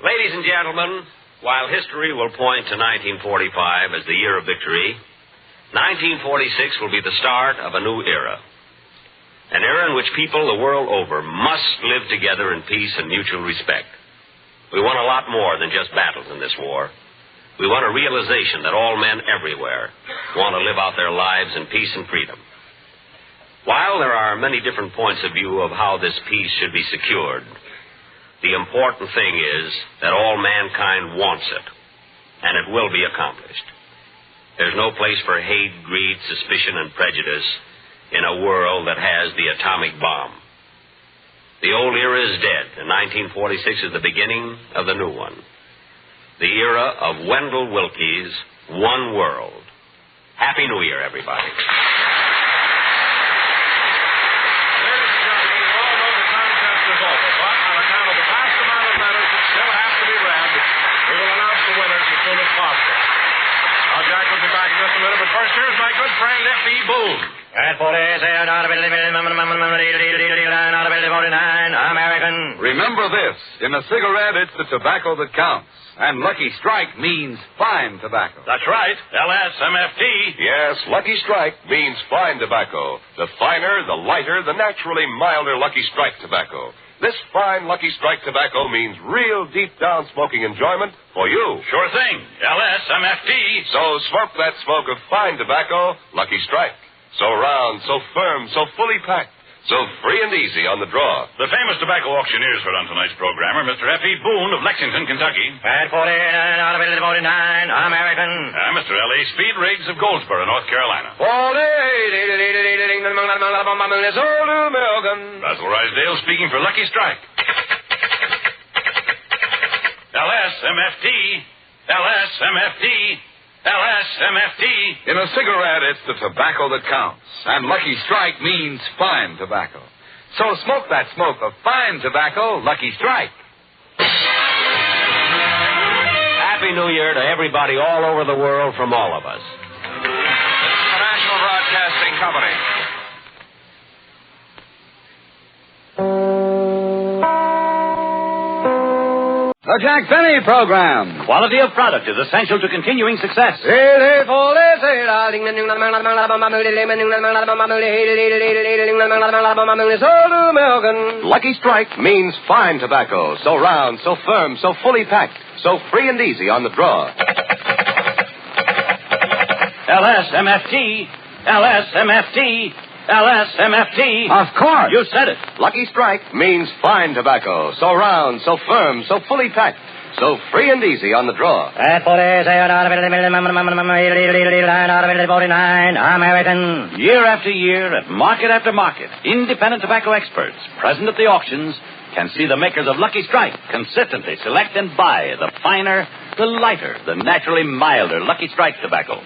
Speaker 11: Ladies and gentlemen, while history will point to 1945 as the year of victory, 1946 will be the start of a new era. An era in which people the world over must live together in peace and mutual respect. We want a lot more than just battles in this war. We want a realization that all men everywhere want to live out their lives in peace and freedom. While there are many different points of view of how this peace should be secured, the important thing is that all mankind wants it, and it will be accomplished. There's no place for hate, greed, suspicion, and prejudice in a world that has the atomic bomb. The old era is dead, and 1946 is the beginning of the new one. The era of Wendell Willkie's One World. Happy New Year, everybody.
Speaker 7: Ladies and gentlemen, you all know the contest is over, but on account of the vast amount of letters that still have to be read, we will announce the winners as soon as possible. Now, Jack will be back in just a minute, but first, here's my good friend, F.E. Boone.
Speaker 8: American. Remember this. In a cigarette, it's the tobacco that counts. And Lucky Strike means fine tobacco.
Speaker 9: That's right. LSMFT. Yes, Lucky Strike means fine tobacco. The finer, the lighter, the naturally milder Lucky Strike tobacco. This fine Lucky Strike tobacco means real deep-down smoking enjoyment for you.
Speaker 13: Sure thing. LSMFT.
Speaker 9: So smoke that smoke of fine tobacco, Lucky Strike. So round, so firm, so fully packed, so free and easy on the draw.
Speaker 13: The famous tobacco auctioneer's heard on tonight's programmer, Mr. F.E. Boone of Lexington, Kentucky.
Speaker 11: At 49, American.
Speaker 13: Mr. L.A. Speed Riggs of Goldsboro, North Carolina. Basil Rysdale speaking for Lucky Strike. LSMFT. LSMFT. LSMFT.
Speaker 8: In a cigarette, it's the tobacco that counts. And Lucky Strike means fine tobacco. So smoke that smoke of fine tobacco, Lucky Strike.
Speaker 11: Happy New Year to everybody all over the world from all of us.
Speaker 9: This is the National Broadcasting Company.
Speaker 8: The Jack Benny Program.
Speaker 17: Quality of product is essential to continuing success.
Speaker 9: Lucky Strike means fine tobacco. So round, so firm, so fully packed, so free and easy on the draw.
Speaker 17: LSMFT. LSMFT. LSMFT.
Speaker 8: Of course.
Speaker 17: You said it.
Speaker 9: Lucky Strike means fine tobacco. So round, so firm, so fully packed, so free and easy on the draw.
Speaker 17: At 49, American. Year after year, at market after market, independent tobacco experts present at the auctions can see the makers of Lucky Strike consistently select and buy the finer, the lighter, the naturally milder Lucky Strike tobacco.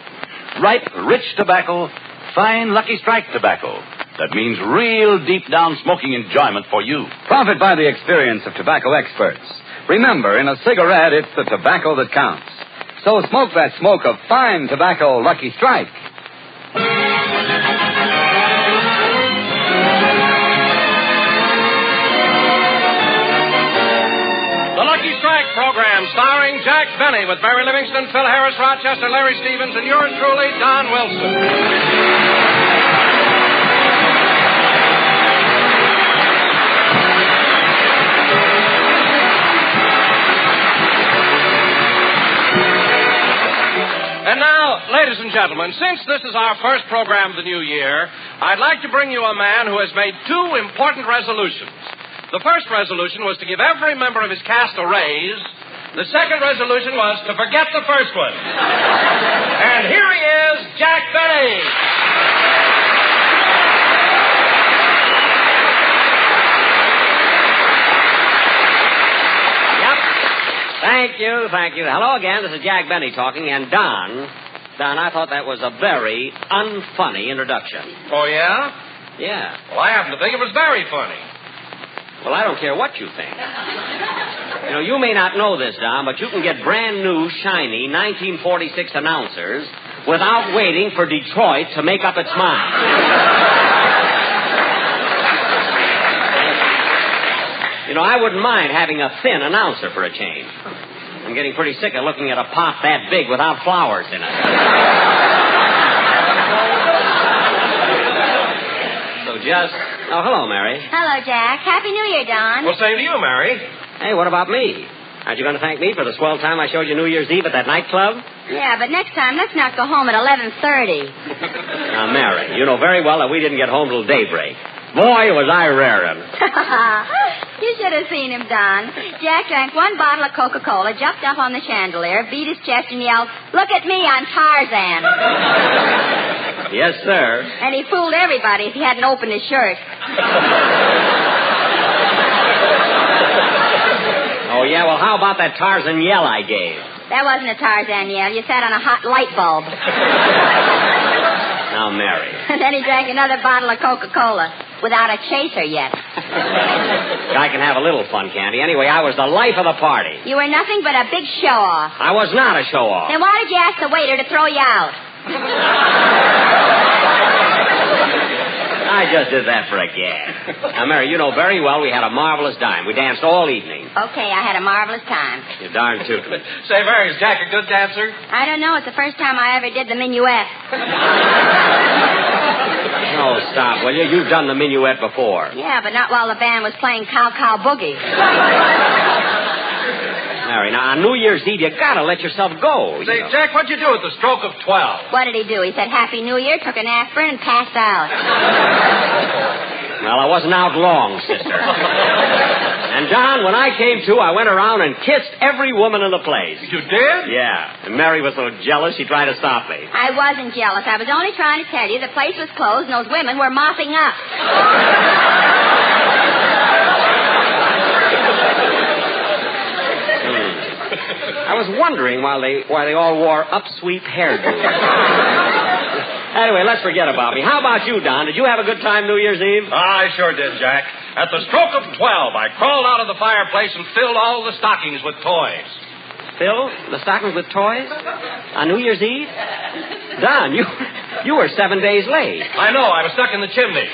Speaker 17: Ripe, rich tobacco, fine Lucky Strike tobacco. That means real deep-down smoking enjoyment for you.
Speaker 8: Profit by the experience of tobacco experts. Remember, in a cigarette, it's the tobacco that counts. So smoke that smoke of fine tobacco, Lucky Strike.
Speaker 7: The Lucky Strike program, starring Jack Benny with Barry Livingston, Phil Harris, Rochester, Larry Stevens, and yours truly, Don Wilson. And now, ladies and gentlemen, since this is our first program of the new year, I'd like to bring you a man who has made two important resolutions. The first resolution was to give every member of his cast a raise. The second resolution was to forget the first one. And here he is, Jack Benny.
Speaker 18: Thank you. Hello again. This is Jack Benny talking. And Don, I thought that was a very unfunny introduction.
Speaker 7: Oh, yeah?
Speaker 18: Yeah.
Speaker 7: Well, I happen to think it was very funny.
Speaker 18: Well, I don't care what you think. You know, you may not know this, Don, but you can get brand new, shiny 1946 announcers without waiting for Detroit to make up its mind. You know, I wouldn't mind having a thin announcer for a change. I'm getting pretty sick of looking at a pot that big without flowers in it. So just... Oh, hello, Mary.
Speaker 12: Hello, Jack. Happy New Year, Don.
Speaker 7: Well, same to you, Mary.
Speaker 18: Hey, what about me? Aren't you going to thank me for the swell time I showed you New Year's Eve at that nightclub?
Speaker 12: Yeah, but next time, let's not go home at 11:30.
Speaker 18: Now, Mary, you know very well that we didn't get home till daybreak. Boy, was I raring.
Speaker 12: You should have seen him, Don. Jack drank one bottle of Coca-Cola, jumped up on the chandelier, beat his chest, and yelled, "Look at me, I'm Tarzan."
Speaker 18: Yes, sir.
Speaker 12: And he fooled everybody if he hadn't opened his shirt.
Speaker 18: well, how about that Tarzan yell I gave?
Speaker 12: That wasn't a Tarzan yell. You sat on a hot light bulb.
Speaker 18: Now, Mary.
Speaker 12: And then he drank another bottle of Coca-Cola without a chaser yet.
Speaker 18: I can have a little fun, Candy. Anyway, I was the life of the party.
Speaker 12: You were nothing but a big show-off.
Speaker 18: I was not a show-off.
Speaker 12: Then why did you ask the waiter to throw you out?
Speaker 18: I just did that for a gag. Now, Mary, you know very well we had a marvelous time. We danced all evening.
Speaker 12: Okay, I had a marvelous time.
Speaker 18: You're darn tootin'.
Speaker 15: Say, Mary, is Jack a good dancer?
Speaker 12: I don't know. It's the first time I ever did the minuet.
Speaker 18: Oh, stop, will you? You've done the minuet before.
Speaker 12: Yeah, but not while the band was playing Cow Cow Boogie.
Speaker 18: Mary, now, on New Year's Eve, you gotta let yourself go.
Speaker 15: Say, Jack, what'd you do at the stroke of 12?
Speaker 12: What did he do? He said Happy New Year, took an aspirin, and passed out.
Speaker 18: Well, I wasn't out long, sister. And, John, when I came to, I went around and kissed every woman in the place.
Speaker 15: You did?
Speaker 18: Yeah. And Mary was so jealous, she tried to stop me.
Speaker 12: I wasn't jealous. I was only trying to tell you the place was closed and those women were mopping up.
Speaker 18: I was wondering why they all wore upsweep hairdos. Anyway, let's forget about me. How about you, Don? Did you have a good time New Year's Eve?
Speaker 14: I sure did, Jack. At the stroke of 12, I crawled out of the fireplace and filled all the stockings with toys.
Speaker 18: Phil, the stockings with toys? On New Year's Eve? Don, you were 7 days late.
Speaker 14: I know. I was stuck in the chimney.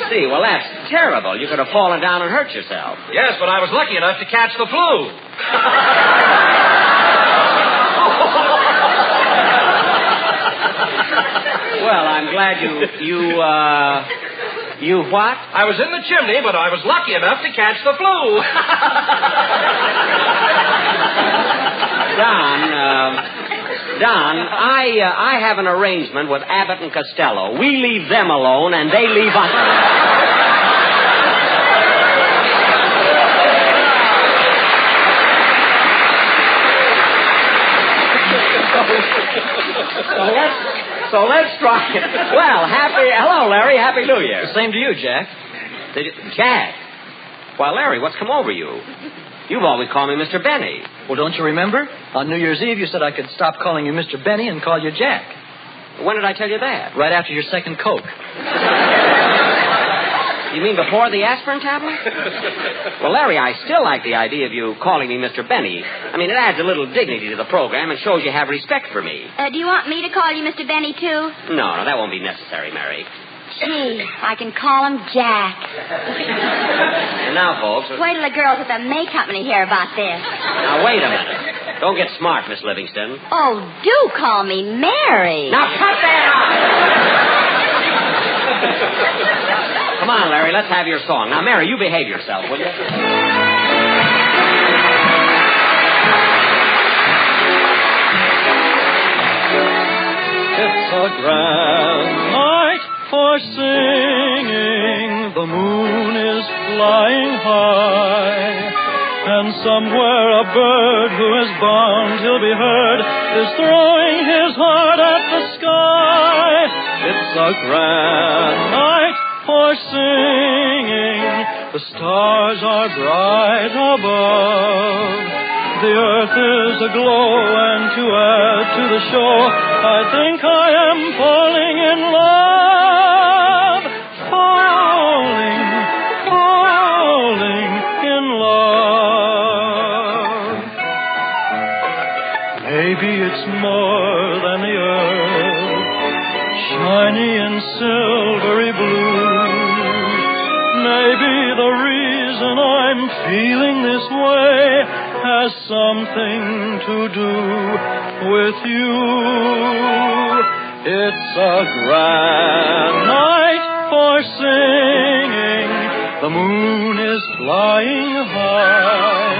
Speaker 18: See, well, that's terrible. You could have fallen down and hurt yourself.
Speaker 14: Yes, but I was lucky enough to catch the flu.
Speaker 18: Well, I'm glad you what?
Speaker 14: I was in the chimney, but I was lucky enough to catch the flu.
Speaker 18: Don, I have an arrangement with Abbott and Costello. We leave them alone, and they leave us alone. So let's try it. Well, hello, Larry. Happy New Year.
Speaker 15: Same to you, Jack.
Speaker 18: Jack? Why, Larry, what's come over you? You've always called me Mr. Benny.
Speaker 15: Well, don't you remember? On New Year's Eve, you said I could stop calling you Mr. Benny and call you Jack.
Speaker 18: When did I tell you that?
Speaker 15: Right after your second Coke.
Speaker 18: You mean before the aspirin tablet? Well, Larry, I still like the idea of you calling me Mr. Benny. I mean, it adds a little dignity to the program and shows you have respect for me.
Speaker 12: Do you want me to call you Mr. Benny, too?
Speaker 18: No, that won't be necessary, Mary.
Speaker 12: Gee, I can call him Jack.
Speaker 18: And now, folks...
Speaker 12: Wait till the girls at the May Company hear about this.
Speaker 18: Now, wait a minute. Don't get smart, Miss Livingston.
Speaker 12: Oh, do call me Mary.
Speaker 18: Now, cut that out! Come on, Larry, let's have your song. Now, Mary, you behave yourself, will you?
Speaker 19: It's a grand night for singing. The moon is flying high, and somewhere a bird who is bound he'll be heard is throwing his heart at the sky. It's a grand night for singing. The stars are bright above. The earth is aglow, and to add to the show, I think I am falling in love. Falling in love. Maybe it's more than the earth, shiny and silvery blue. Maybe the reason I'm feeling this way has something to do with you. It's a grand night for singing. The moon is flying high,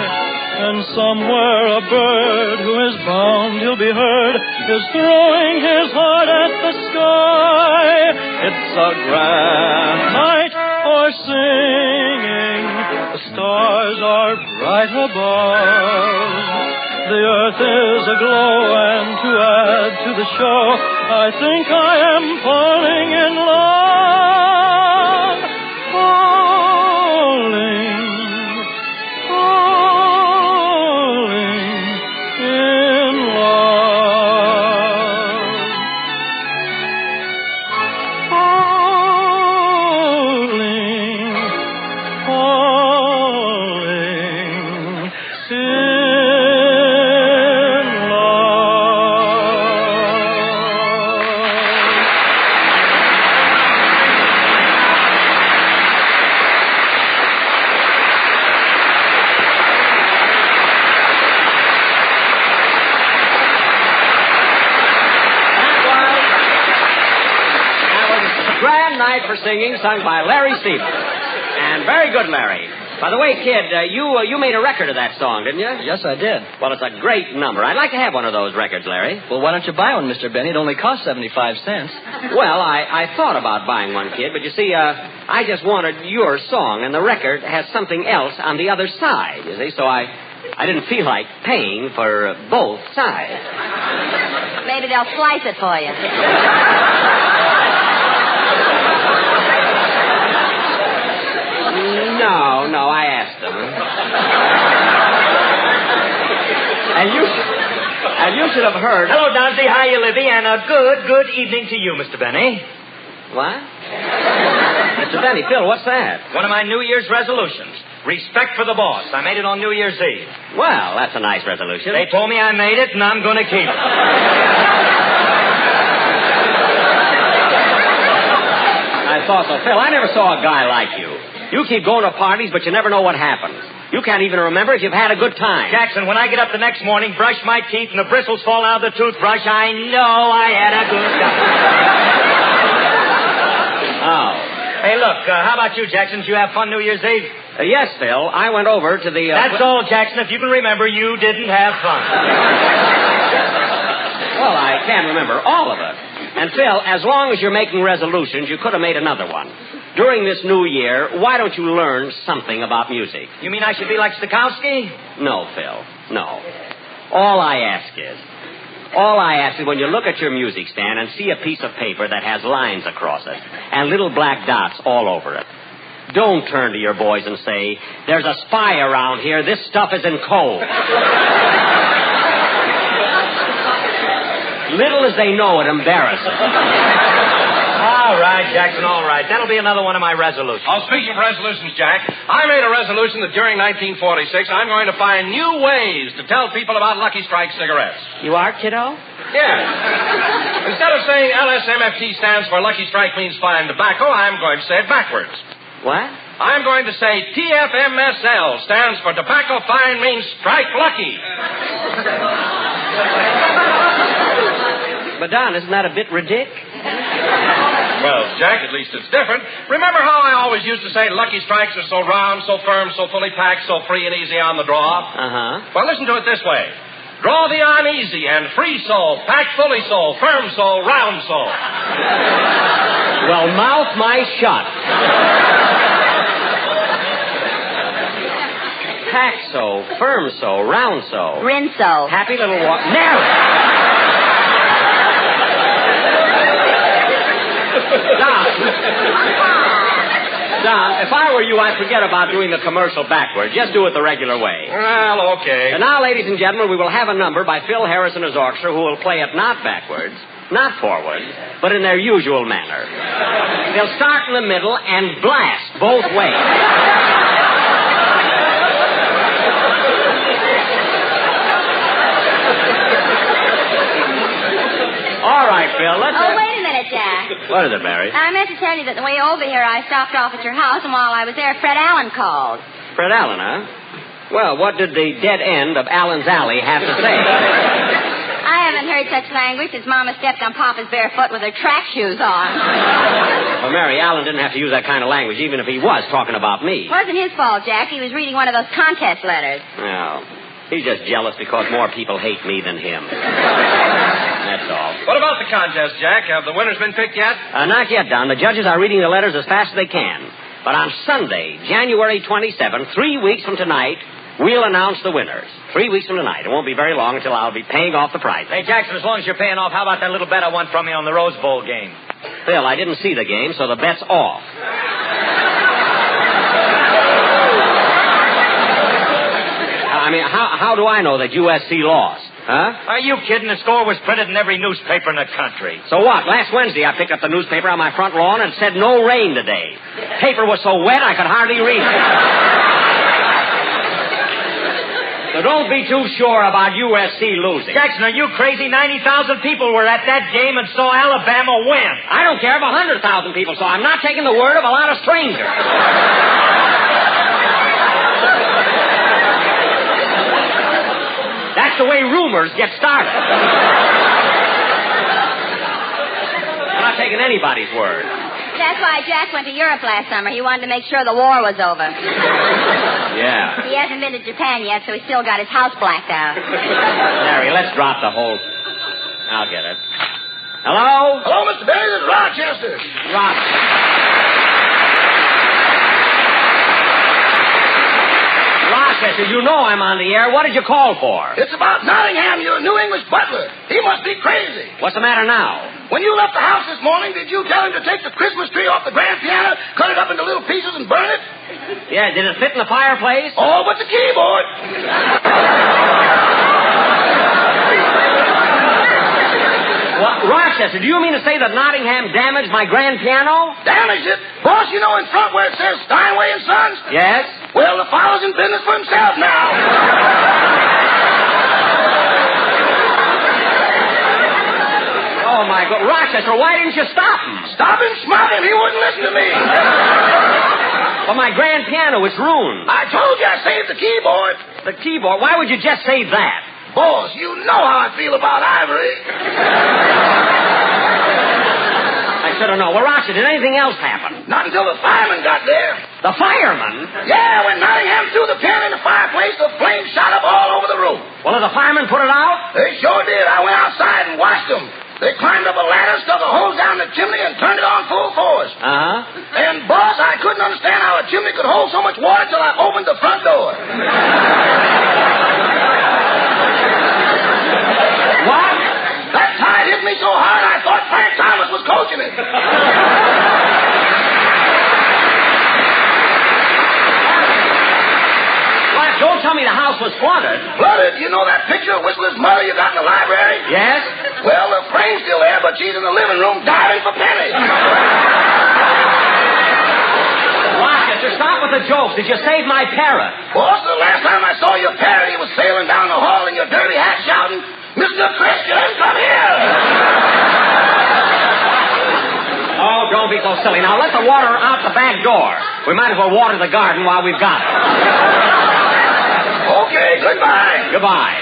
Speaker 19: and somewhere a bird who is bound he'll be heard is throwing his heart at the sky. It's a grand night for singing. The stars are bright above. The earth is aglow, and to add to the show, I think I am falling in love.
Speaker 18: Grand Night for Singing, sung by Larry Stevens. And very good, Larry. By the way, kid, you made a record of that song, didn't you?
Speaker 15: Yes, I did.
Speaker 18: Well, it's a great number. I'd like to have one of those records, Larry.
Speaker 15: Well, why don't you buy one, Mr. Benny? It only costs 75 cents.
Speaker 18: Well, I thought about buying one, kid, but you see, I just wanted your song, and the record has something else on the other side, you see, so I didn't feel like paying for both sides.
Speaker 12: Maybe they'll slice it for you.
Speaker 18: No, I asked them. And you should have heard.
Speaker 20: Hello, Nancy. How you, Livy? And a good evening to you, Mr. Benny.
Speaker 18: What? Mr. Benny, Phil, what's that?
Speaker 20: One of my New Year's resolutions. Respect for the boss. I made it on New Year's Eve.
Speaker 18: Well, that's a nice resolution.
Speaker 20: They told me I made it, and I'm going to keep it.
Speaker 18: I thought so. Phil, I never saw a guy like you. You keep going to parties, but you never know what happens. You can't even remember if you've had a good time.
Speaker 20: Jackson, when I get up the next morning, brush my teeth, and the bristles fall out of the toothbrush, I know I had a good time.
Speaker 18: Oh.
Speaker 20: Hey, look, how about you, Jackson? Did you have fun New Year's Eve?
Speaker 18: Yes, Phil. I went over to the...
Speaker 20: That's all, Jackson. If you can remember, you didn't have fun.
Speaker 18: Well, I can't remember all of it. And, Phil, as long as you're making resolutions, you could have made another one. During this new year, why don't you learn something about music?
Speaker 20: You mean I should be like Stokowski?
Speaker 18: No, Phil. No. All I ask is when you look at your music stand and see a piece of paper that has lines across it and little black dots all over it, don't turn to your boys and say, there's a spy around here. This stuff is in code. Little as they know it, embarrassing.
Speaker 20: All right, Jackson, all right. That'll be another one of my resolutions.
Speaker 7: Oh, speaking of resolutions, Jack, I made a resolution that during 1946 I'm going to find new ways to tell people about Lucky Strike cigarettes.
Speaker 18: You are, kiddo?
Speaker 7: Yes. Instead of saying LSMFT stands for Lucky Strike means fine tobacco, I'm going to say it backwards.
Speaker 18: What?
Speaker 7: I'm going to say TFMSL stands for Tobacco Fine means Strike Lucky.
Speaker 18: But, Don, isn't that a bit ridiculous?
Speaker 7: Well, Jack, at least it's different. Remember how I always used to say Lucky Strikes are so round, so firm, so fully packed, so free and easy on the draw?
Speaker 18: Uh-huh.
Speaker 7: Well, listen to it this way. Draw the on easy and free so, packed fully so, firm so, round so.
Speaker 18: Well, mouth my shut. Packed so, firm so, round so.
Speaker 12: Rinse so.
Speaker 18: Happy little walk. Now! Don, if I were you, I'd forget about doing the commercial backwards. Just do it the regular way.
Speaker 7: Well, okay.
Speaker 18: And now, ladies and gentlemen, we will have a number by Phil Harris and his orchestra who will play it not backwards, not forward, but in their usual manner. They'll start in the middle and blast both ways. All right, Phil, let's...
Speaker 12: Oh, wait a minute, Jack.
Speaker 18: What is it, Mary?
Speaker 12: I meant to tell you that the way over here I stopped off at your house, and while I was there, Fred Allen called.
Speaker 18: Fred Allen, huh? Well, what did the dead end of Allen's Alley have to say?
Speaker 12: I haven't heard such language since Mama stepped on Papa's bare foot with her track shoes on.
Speaker 18: Well, Mary, Allen didn't have to use that kind of language, even if he was talking about me.
Speaker 12: It wasn't his fault, Jack. He was reading one of those contest letters.
Speaker 18: No. He's just jealous because more people hate me than him. That's all.
Speaker 7: What about the contest, Jack? Have the winners been picked yet?
Speaker 18: Not yet, Don. The judges are reading the letters as fast as they can. But on Sunday, January 27th, 3 weeks from tonight, we'll announce the winners. 3 weeks from tonight. It won't be very long until I'll be paying off the prize.
Speaker 20: Hey, Jackson, as long as you're paying off, how about that little bet I won from you on the Rose Bowl game?
Speaker 18: Phil, I didn't see the game, so the bet's off. I mean, how do I know that USC lost? Huh?
Speaker 20: Are you kidding? The score was printed in every newspaper in the country.
Speaker 18: So what? Last Wednesday I picked up the newspaper on my front lawn and it said no rain today. Paper was so wet I could hardly read it. So don't be too sure about USC losing.
Speaker 20: Jackson, are you crazy? 90,000 people were at that game and saw Alabama win.
Speaker 18: I don't care if 100,000 people saw. I'm not taking the word of a lot of strangers. That's the way rumors get started. I'm not taking anybody's word.
Speaker 12: That's why Jack went to Europe last summer. He wanted to make sure the war was over.
Speaker 8: Yeah.
Speaker 12: He hasn't been to Japan yet, so he's still got his house blacked out.
Speaker 18: Larry, let's drop the whole... I'll get it. Hello?
Speaker 13: Hello, Mr. Benny. This is Rochester.
Speaker 18: Rochester, you know I'm on the air. What did you call for?
Speaker 13: It's about Nottingham, your new English butler. He must be crazy.
Speaker 18: What's the matter now?
Speaker 13: When you left the house this morning, did you tell him to take the Christmas tree off the grand piano, cut it up into little pieces, and burn it?
Speaker 18: Yeah, did it fit in the fireplace?
Speaker 13: Oh, but the keyboard.
Speaker 18: What, Rochester, do you mean to say that Nottingham damaged my grand piano?
Speaker 13: Damaged it? Boss, you know in front where it says Steinway and Sons?
Speaker 18: Yes?
Speaker 13: Well, the fellow's in business for himself now.
Speaker 18: Oh, my God. Rochester, why didn't you stop him?
Speaker 13: Stop him, smart him. He wouldn't listen to me.
Speaker 18: Well, my grand piano, it's ruined.
Speaker 13: I told you I saved the keyboard.
Speaker 18: The keyboard? Why would you just save that?
Speaker 13: Boss, you know how I feel about ivory.
Speaker 18: I should have known. Well, Rochester, did anything else happen?
Speaker 13: Not until the fireman got there.
Speaker 18: The fireman?
Speaker 13: Yeah, when Nottingham threw the piano in the fireplace, the flames shot up all over the roof.
Speaker 18: Well, did the fireman put it out?
Speaker 13: They sure did. I went outside and watched them. They climbed up a ladder, stuck a hose down the chimney, and turned it on full force.
Speaker 18: Uh-huh.
Speaker 13: And, boss, I couldn't understand how a chimney could hold so much water till I opened the front door.
Speaker 18: What?
Speaker 13: That tide hit me so hard I thought Frank Thomas was coaching it.
Speaker 18: What? Don't tell me the house was flooded.
Speaker 13: Flooded? You know that picture of Whistler's mother you got in the library?
Speaker 18: Yes?
Speaker 13: Well, the frame's still there, but she's in the living room diving for pennies.
Speaker 18: Rochester, stop with the jokes. Did you save my parrot?
Speaker 13: Boss, the last time I saw your parrot, he was sailing down the hall in your derby hat shouting, Mr. Christian, come here!
Speaker 18: Oh, don't be so silly. Now, let the water out the back door. We might as well water the garden while we've got it.
Speaker 13: Okay, goodbye.
Speaker 18: Goodbye.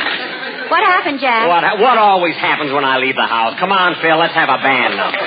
Speaker 12: What happened, Jack?
Speaker 18: What always happens when I leave the house? Come on, Phil, let's have a band number.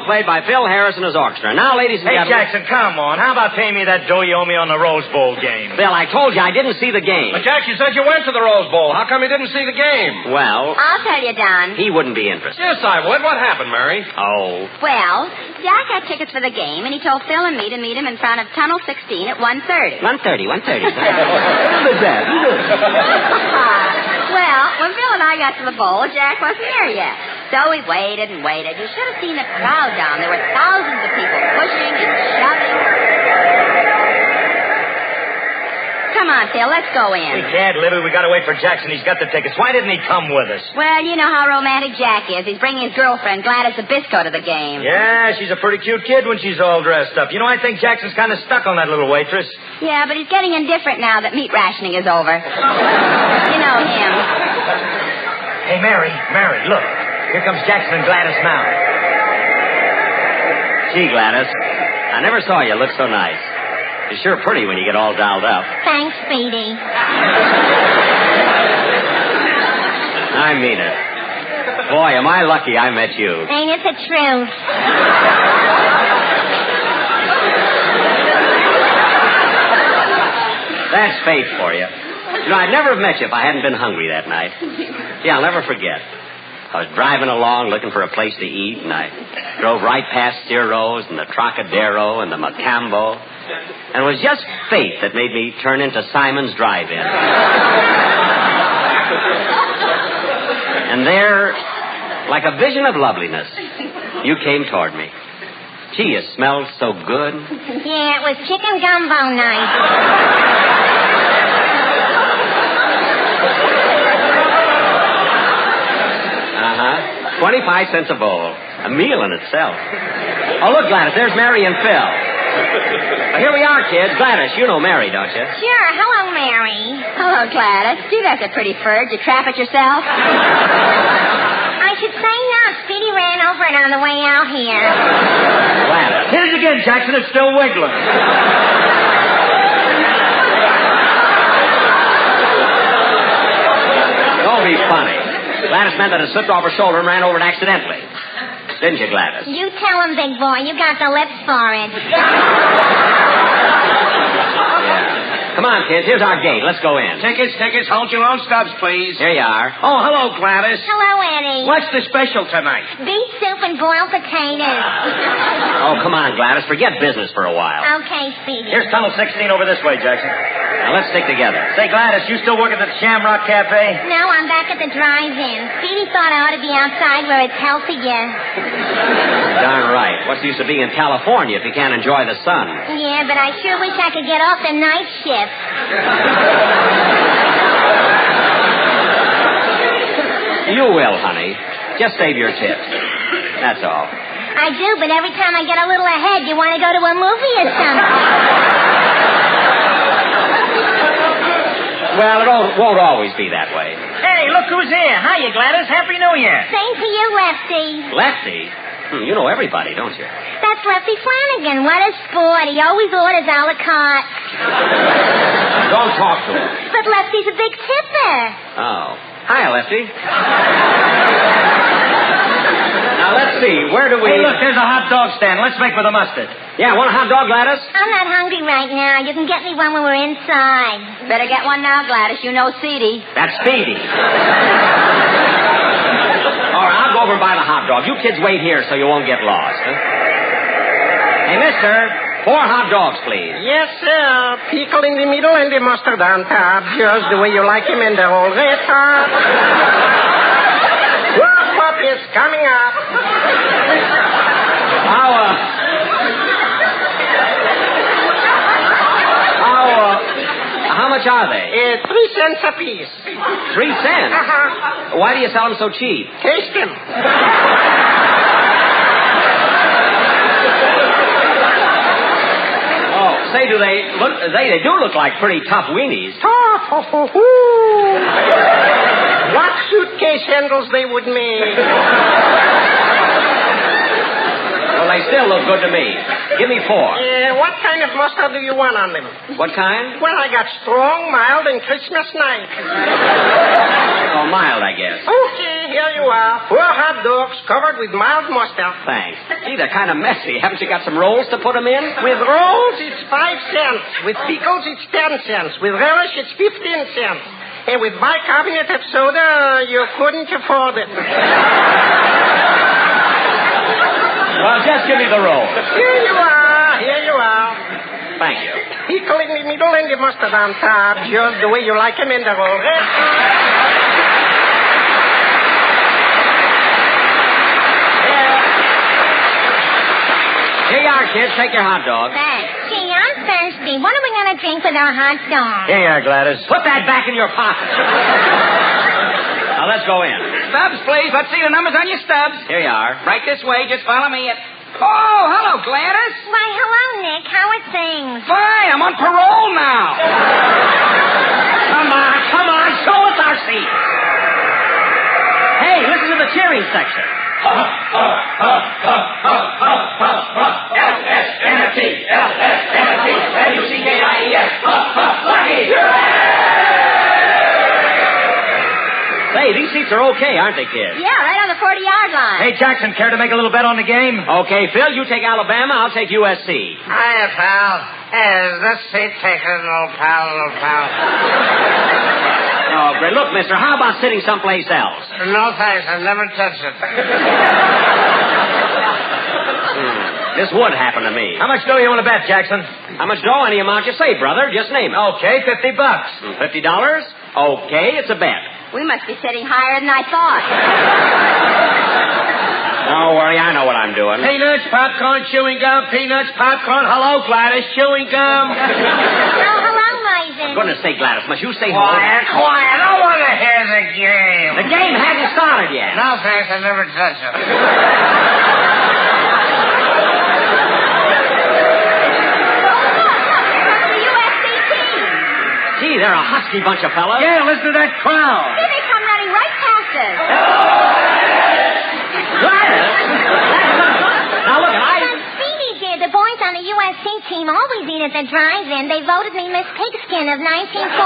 Speaker 18: Played by Phil Harris and his orchestra. Now, ladies and
Speaker 20: Hey,
Speaker 18: gentlemen...
Speaker 20: Jackson, come on. How about paying me that dough you owe me on the Rose Bowl game?
Speaker 18: Phil, I told you I didn't see the game.
Speaker 7: But, Jack, you said you went to the Rose Bowl. How come you didn't see the game?
Speaker 18: Well...
Speaker 12: I'll tell you, Don.
Speaker 18: He wouldn't be interested.
Speaker 7: Yes, I would. What happened, Mary?
Speaker 18: Oh.
Speaker 12: Well, Jack had tickets for the game, and he told Phil and me to meet him in front of Tunnel 16 at 1:30.
Speaker 18: 1:30.
Speaker 12: Well, when Phil and I got to the bowl, Jack wasn't there yet. So we waited and waited. You should have seen the crowd down. There were thousands of people pushing and shoving. Come on, Phil, let's go in.
Speaker 20: We can't, Libby. We got to wait for Jackson. He's got the tickets. Why didn't he come with us?
Speaker 12: Well, you know how romantic Jack is. He's bringing his girlfriend, Gladys Zabisco, to the game.
Speaker 20: Yeah, she's a pretty cute kid when she's all dressed up. You know, I think Jackson's kind of stuck on that little waitress.
Speaker 12: Yeah, but he's getting indifferent now that meat rationing is over. You know him.
Speaker 20: Hey, Mary, look. Here comes Jackson and Gladys now.
Speaker 18: Gee, Gladys, I never saw you look so nice. You're sure pretty when you get all dolled up.
Speaker 21: Thanks, Speedy.
Speaker 18: I mean it. Boy, am I lucky I met you.
Speaker 21: Ain't it the truth?
Speaker 18: That's fate for you. You know, I'd never have met you if I hadn't been hungry that night. Yeah, I'll never forget. I was driving along looking for a place to eat, and I drove right past Ciro's and the Trocadero and the Macambo. And it was just fate that made me turn into Simon's Drive-In. And there, like a vision of loveliness, you came toward me. Gee, you smelled so good.
Speaker 21: Yeah, it was chicken gumbo night.
Speaker 18: 25 cents a bowl. A meal in itself. Oh, look, Gladys, there's Mary and Phil. Well, here we are, kids. Gladys, you know Mary, don't you?
Speaker 21: Sure. Hello, Mary.
Speaker 12: Hello, Gladys. Gee, that's a pretty fur. Did you trap it yourself?
Speaker 21: I should say not. Speedy ran over it on the way out here.
Speaker 18: Gladys.
Speaker 20: Hit it again, Jackson. It's still wiggling.
Speaker 18: Don't be funny. Gladys meant that it slipped off her shoulder and ran over it accidentally. Didn't you, Gladys?
Speaker 21: You tell him, big boy. You got the lips for it.
Speaker 18: Yeah. Come on, kids. Here's our gate. Let's go in.
Speaker 20: Tickets. Hold your own stubs, please.
Speaker 18: Here you are.
Speaker 20: Oh, hello, Gladys.
Speaker 21: Hello, Eddie.
Speaker 20: What's the special tonight?
Speaker 21: Beef soup and boiled potatoes.
Speaker 18: Oh, come on, Gladys. Forget business for a while.
Speaker 21: Okay, Speedy.
Speaker 20: Here's tunnel 16 over this way, Jackson.
Speaker 18: Now, let's stick together.
Speaker 20: Say, Gladys, you still working at the Shamrock Cafe?
Speaker 21: No, I'm back at the drive-in. Speedy thought I ought to be outside where it's healthier.
Speaker 18: Darn right. What's the use of being in California if you can't enjoy the sun?
Speaker 21: Yeah, but I sure wish I could get off the night shift.
Speaker 18: You will, honey. Just save your tips. That's all.
Speaker 21: I do, but every time I get a little ahead, you want to go to a movie or something.
Speaker 18: Well, it won't always be that way.
Speaker 20: Hey, look who's here. Hiya, Gladys. Happy New Year.
Speaker 21: Same to you, Lefty.
Speaker 18: Lefty? You know everybody, don't you?
Speaker 21: That's Lefty Flanagan. What a sport. He always orders a la carte.
Speaker 18: Don't talk to him.
Speaker 21: But Lefty's a big tipper.
Speaker 18: Oh. Hiya, Lefty. Now, let's see. Where do we...
Speaker 20: Hey, look, there's a hot dog stand. Let's make for the mustard.
Speaker 18: Yeah, want a hot dog, Gladys?
Speaker 21: I'm not hungry right now. You can get me one when we're inside.
Speaker 12: Better get one now, Gladys. You know Seedy.
Speaker 18: That's Speedy. All right, I'll go over and buy the hot dog. You kids wait here so you won't get lost. Huh? Hey, mister, 4 hot dogs, please.
Speaker 1: Yes, sir. Pickle in the middle and the mustard on top. Just the way you like him in the whole red top. Whoop, whoop is coming up.
Speaker 18: How much are they?
Speaker 1: 3 cents apiece.
Speaker 18: 3 cents?
Speaker 1: Uh-huh.
Speaker 18: Why do you sell them so cheap?
Speaker 1: Taste them.
Speaker 18: Oh, say, do they look? They do look like pretty tough weenies.
Speaker 1: Tough. What suitcase handles they would make.
Speaker 18: Well, they still look good to me. Give me 4.
Speaker 1: What kind of mustard do you want on them?
Speaker 18: What kind?
Speaker 1: Well, I got strong, mild, and Christmas night.
Speaker 18: Oh, mild, I guess.
Speaker 1: Okay, here you are. 4 hot dogs covered with mild mustard.
Speaker 18: Thanks. Gee, they're kind of messy. Haven't you got some rolls to put them in?
Speaker 1: With rolls, it's 5 cents. With pickles, it's 10 cents. With relish, it's 15 cents. And with bicarbonate of soda, you couldn't afford it.
Speaker 18: Well, just give me the roll.
Speaker 1: Here you are.
Speaker 18: Thank you.
Speaker 1: Pickle in the middle and the mustard on top, just the way you like them in the roll.
Speaker 18: Here you are, kids. Take your hot dog.
Speaker 21: Thanks. Gee, I'm thirsty. What are we going to drink with our hot dog?
Speaker 18: Here you are, Gladys. Put that back in your pocket. Now, let's go in.
Speaker 22: Stubs, please. Let's see the numbers on your stubs.
Speaker 18: Here you are.
Speaker 22: Right this way. Just follow me. Oh, hello, Gladys.
Speaker 21: Why, hello, Nick. How are things?
Speaker 22: Fine. I'm on parole now.
Speaker 18: Come on. Show us our seat. Hey, listen to the cheering section.
Speaker 13: L-S-N-F-T, L-S-N-F-T, L-U-C-K-I-E-S. Lucky!
Speaker 18: Say, these seats are okay, aren't they, kids?
Speaker 12: Yeah, right on the 40-yard line.
Speaker 20: Hey, Jackson, care to make a little bet on the game?
Speaker 18: Okay, Phil, you take Alabama, I'll take USC.
Speaker 1: Hiya, pal. Let's see, take it, old pal.
Speaker 18: Oh, great. Look, mister, how about sitting someplace else?
Speaker 1: No, thanks. I'll never touch it.
Speaker 18: This would happen to me.
Speaker 20: How much dough you want to bet, Jackson?
Speaker 18: How much dough? Any amount you say, brother. Just name it.
Speaker 20: Okay, $50.
Speaker 18: $50? Okay, it's a bet.
Speaker 12: We must be sitting higher than I thought.
Speaker 18: Don't worry, I know what I'm doing.
Speaker 20: Peanuts, popcorn, chewing gum, peanuts, popcorn. Hello, Gladys, chewing gum.
Speaker 21: Oh, hello, Ryzen.
Speaker 18: For goodness sake, Gladys, must you stay home?
Speaker 1: Quiet. I don't want to hear the game.
Speaker 18: The game hasn't started yet.
Speaker 1: No, thanks. I'll never touch it.
Speaker 18: Gee, they're a husky bunch of fellas.
Speaker 20: Yeah, listen to that crowd.
Speaker 12: See, they come running right past us.
Speaker 18: Gladys! Now, look,
Speaker 21: Speedy dear, the boys on the USC team always eat at the drive-in. They voted me Miss Pigskin of 1945.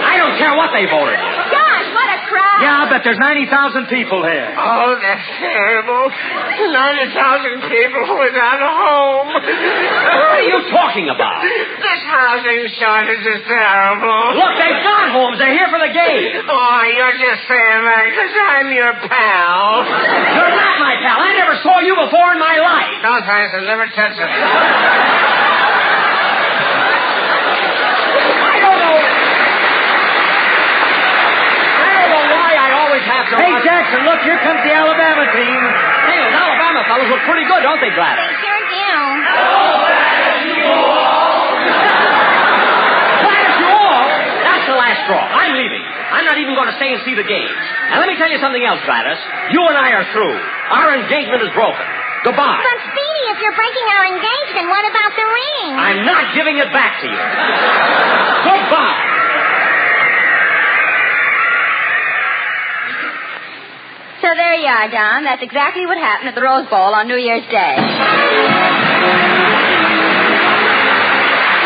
Speaker 18: I don't care what they voted.
Speaker 12: Gosh, what a crowd.
Speaker 20: Yeah, I bet there's 90,000 people here.
Speaker 1: Oh, that's terrible. 90,000 people without a home.
Speaker 18: What are you talking about?
Speaker 1: This housing shortage is terrible.
Speaker 18: Look, they've got homes. They're here for the game.
Speaker 1: Oh, you're just saying that because I'm your pal.
Speaker 18: You're not my pal. I never saw you before in my life.
Speaker 1: No, thanks. I'll never touch it.
Speaker 20: Hey, Jackson, look, here comes the Alabama team.
Speaker 18: Hey, those Alabama fellows look pretty good, don't they, Gladys?
Speaker 21: They sure do.
Speaker 18: Gladys, you all? That's the last straw. I'm leaving. I'm not even going to stay and see the game. Now, let me tell you something else, Gladys. You and I are through. Our engagement is broken. Goodbye.
Speaker 21: But, Speedy, if you're breaking our engagement, what about the ring?
Speaker 18: I'm not giving it back to you. Goodbye.
Speaker 12: So there you are, Don. That's exactly what happened at the Rose Bowl on New Year's Day.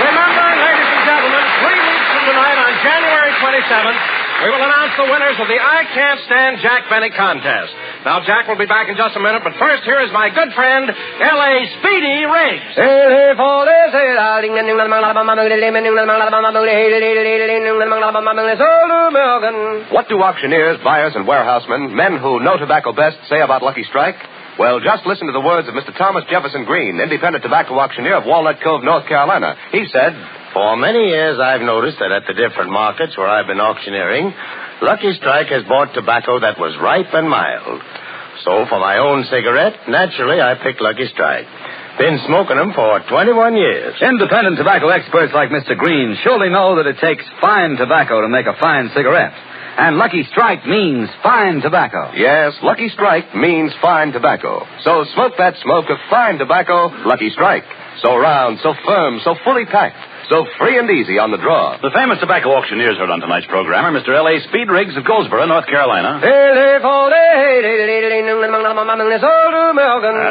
Speaker 7: Remember, ladies and gentlemen, 3 weeks from tonight on January 27th, we will announce the winners of the I Can't Stand Jack Benny contest. Now, Jack will be back in just a minute, but first, here is my good friend, L.A. Speedy Riggs.
Speaker 9: What do auctioneers, buyers, and warehousemen, men who know tobacco best, say about Lucky Strike? Well, just listen to the words of Mr. Thomas Jefferson Green, independent tobacco auctioneer of Walnut Cove, North Carolina. He said,
Speaker 4: "For many years, I've noticed that at the different markets where I've been auctioneering, Lucky Strike has bought tobacco that was ripe and mild. So for my own cigarette, naturally, I picked Lucky Strike. Been smoking them for 21 years.
Speaker 8: Independent tobacco experts like Mr. Green surely know that it takes fine tobacco to make a fine cigarette. And Lucky Strike means fine tobacco.
Speaker 9: Yes, Lucky Strike means fine tobacco. So smoke that smoke of fine tobacco, Lucky Strike. So round, so firm, so fully packed, so free and easy on the draw.
Speaker 17: The famous tobacco auctioneers heard on tonight's program are Mr. L.A. Speed Riggs of Goldsboro, North Carolina, and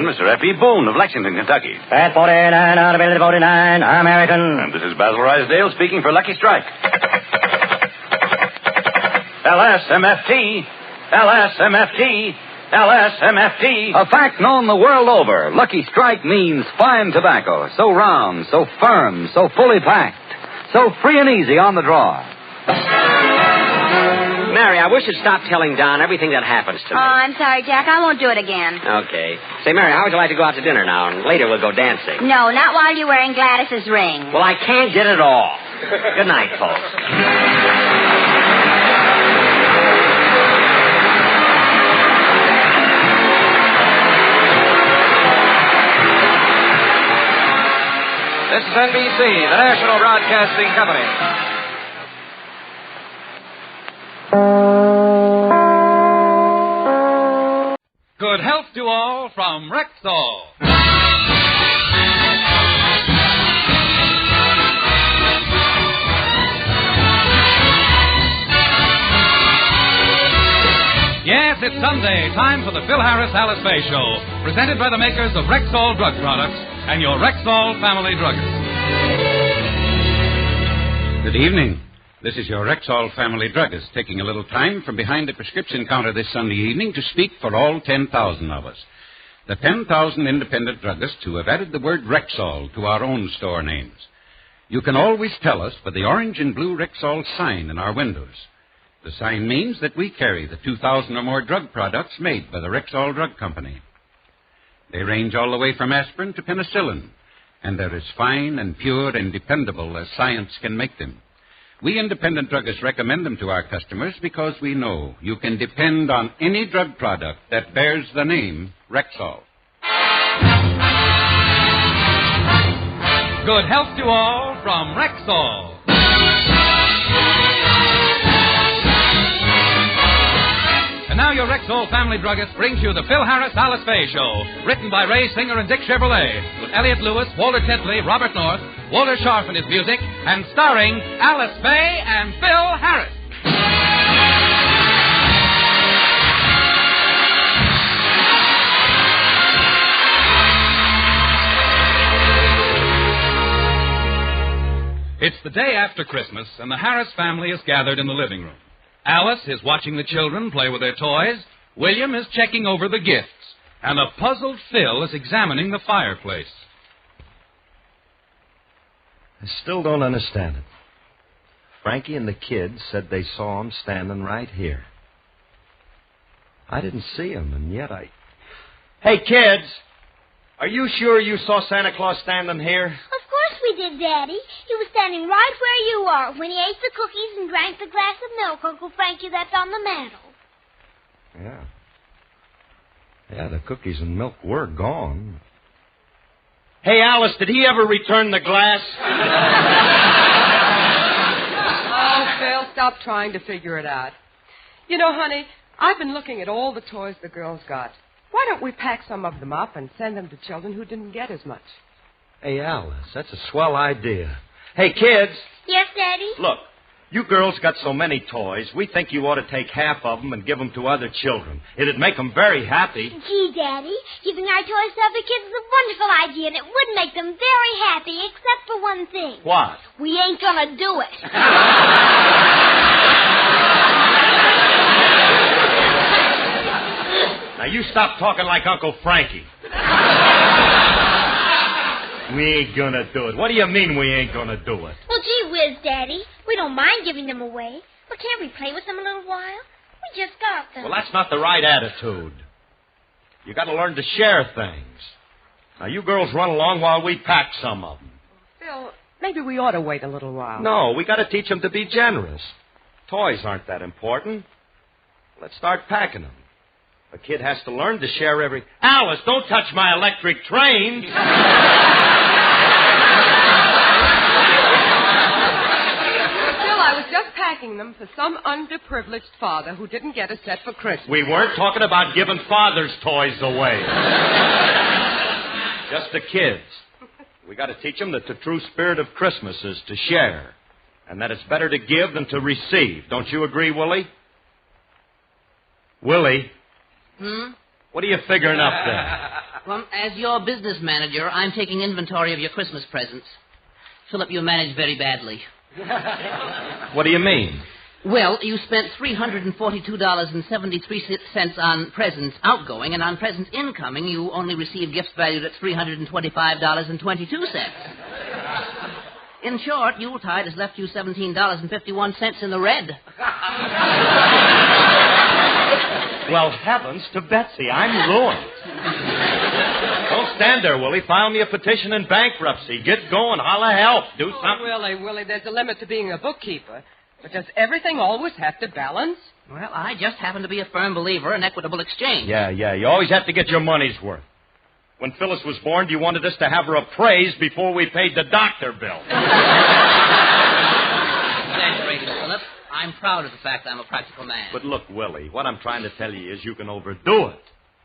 Speaker 17: Mr. F.E. Boone of Lexington, Kentucky.
Speaker 20: At 49 out of 49, American.
Speaker 17: And this is Basil Risedale speaking for Lucky Strike. LSMFT, LSMFT, LSMFT.
Speaker 8: A fact known the world over. Lucky Strike means fine tobacco. So round, so firm, so fully packed, so free and easy on the draw.
Speaker 18: Mary, I wish you'd stop telling Don everything that happens to me.
Speaker 12: Oh, I'm sorry, Jack. I won't do it again.
Speaker 18: Okay. Say, Mary, how would you like to go out to dinner now? And later we'll go dancing.
Speaker 12: No, not while you're wearing Gladys's ring.
Speaker 18: Well, I can't get it off. Good night, folks.
Speaker 7: This is NBC, the National Broadcasting Company.
Speaker 5: Good health to all from Rexall. Yes, it's Sunday, time for the Phil Harris Alice Faye Show, presented by the makers of Rexall Drug Products and your Rexall family druggist. Good evening. This is your Rexall family druggist taking a little time from behind the prescription counter this Sunday evening to speak for all 10,000 of us.
Speaker 3: the 10,000 independent druggists who have added the word Rexall to our own store names. You can always tell us by the orange and blue Rexall sign in our windows. The sign means that we carry the 2,000 or more drug products made by the Rexall Drug Company. They range all the way from aspirin to penicillin, and they're as fine and pure and dependable as science can make them. We independent druggists recommend them to our customers because we know you can depend on any drug product that bears the name Rexall.
Speaker 5: Good health to all from Rexall. And now your Rexall family druggist brings you the Phil Harris Alice Faye Show, written by Ray Singer and Dick Chevrolet, with Elliot Lewis, Walter Tetley, Robert North, Walter Scharf in his music, and starring Alice Faye and Phil Harris. It's the day after Christmas, and the Harris family is gathered in the living room. Alice is watching the children play with their toys. William is checking over the gifts. And a puzzled Phil is examining the fireplace.
Speaker 6: I still don't understand it. Frankie and the kids said they saw him standing right here. I didn't see him, and yet I... Hey, kids! Are you sure you saw Santa Claus standing here?
Speaker 21: Of course we did, Daddy. He was standing right where you are when he ate the cookies and drank the glass of milk Uncle Frankie left on the mantel.
Speaker 6: Yeah. Yeah, the cookies and milk were gone. Hey, Alice, did he ever return the glass?
Speaker 23: Oh, Phil, stop trying to figure it out. You know, honey, I've been looking at all the toys the girls got. Why don't we pack some of them up and send them to children who didn't get as much?
Speaker 6: Hey, Alice, that's a swell idea. Hey, kids.
Speaker 21: Yes, Daddy?
Speaker 6: Look, you girls got so many toys, we think you ought to take half of them and give them to other children. It'd make them very happy.
Speaker 21: Gee, Daddy, giving our toys to other kids is a wonderful idea, and it would make them very happy, except for one thing.
Speaker 6: What?
Speaker 21: We ain't gonna do it.
Speaker 6: Now, you stop talking like Uncle Frankie. We ain't gonna do it. What do you mean we ain't gonna do it?
Speaker 21: Well, gee whiz, Daddy. We don't mind giving them away. But can't we play with them a little while? We just got them.
Speaker 6: Well, that's not the right attitude. You gotta learn to share things. Now, you girls run along while we pack some of them.
Speaker 23: Phil, maybe we ought to wait a little while.
Speaker 6: No, we gotta teach them to be generous. Toys aren't that important. Let's start packing them. A kid has to learn to share every... Alice, don't touch my electric train.
Speaker 23: Phil, I was just packing them for some underprivileged father who didn't get a set for Christmas.
Speaker 6: We weren't talking about giving father's toys away. Just the kids. We got to teach them that the true spirit of Christmas is to share, and that it's better to give than to receive. Don't you agree, Willie? Willie? What are you figuring up there?
Speaker 24: Well, as your business manager, I'm taking inventory of your Christmas presents. Philip, you managed very badly.
Speaker 6: What do you mean?
Speaker 24: Well, you spent $342.73 on presents outgoing, and on presents incoming, you only received gifts valued at $325.22. In short, Yuletide has left you $17.51 in the red.
Speaker 6: Well, heavens to Betsy, I'm ruined. Don't stand there, Willie. File me a petition in bankruptcy. Get going. Holla help. Do something.
Speaker 23: Willie, there's a limit to being a bookkeeper. But does everything always have to balance?
Speaker 24: Well, I just happen to be a firm believer in equitable exchange.
Speaker 6: Yeah. You always have to get your money's worth. When Phyllis was born, you wanted us to have her appraised before we paid the doctor bill.
Speaker 24: Exaggerating, Philip. I'm proud of the fact I'm a practical man.
Speaker 6: But look, Willie, what I'm trying to tell you is you can overdo it.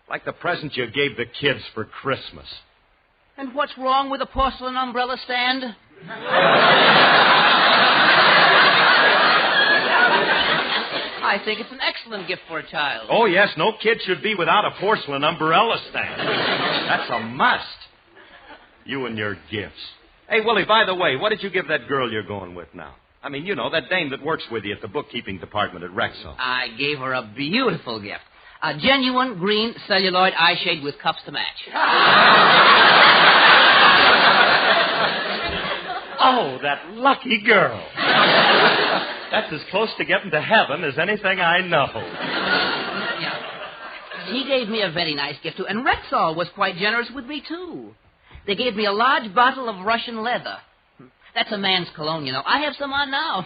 Speaker 6: Like the present you gave the kids for Christmas.
Speaker 24: And what's wrong with a porcelain umbrella stand? I think it's an excellent gift for a child.
Speaker 6: Oh, yes, no kid should be without a porcelain umbrella stand. That's a must. You and your gifts. Hey, Willie, by the way, what did you give that girl you're going with now? I mean, you know, that dame that works with you at the bookkeeping department at Rexall.
Speaker 24: I gave her a beautiful gift. A genuine green celluloid eye shade with cups to match.
Speaker 6: Oh, that lucky girl. That's as close to getting to heaven as anything I know.
Speaker 24: He gave me a very nice gift, too. And Rexall was quite generous with me, too. They gave me a large bottle of Russian leather. That's a man's cologne, you know. I have some on now.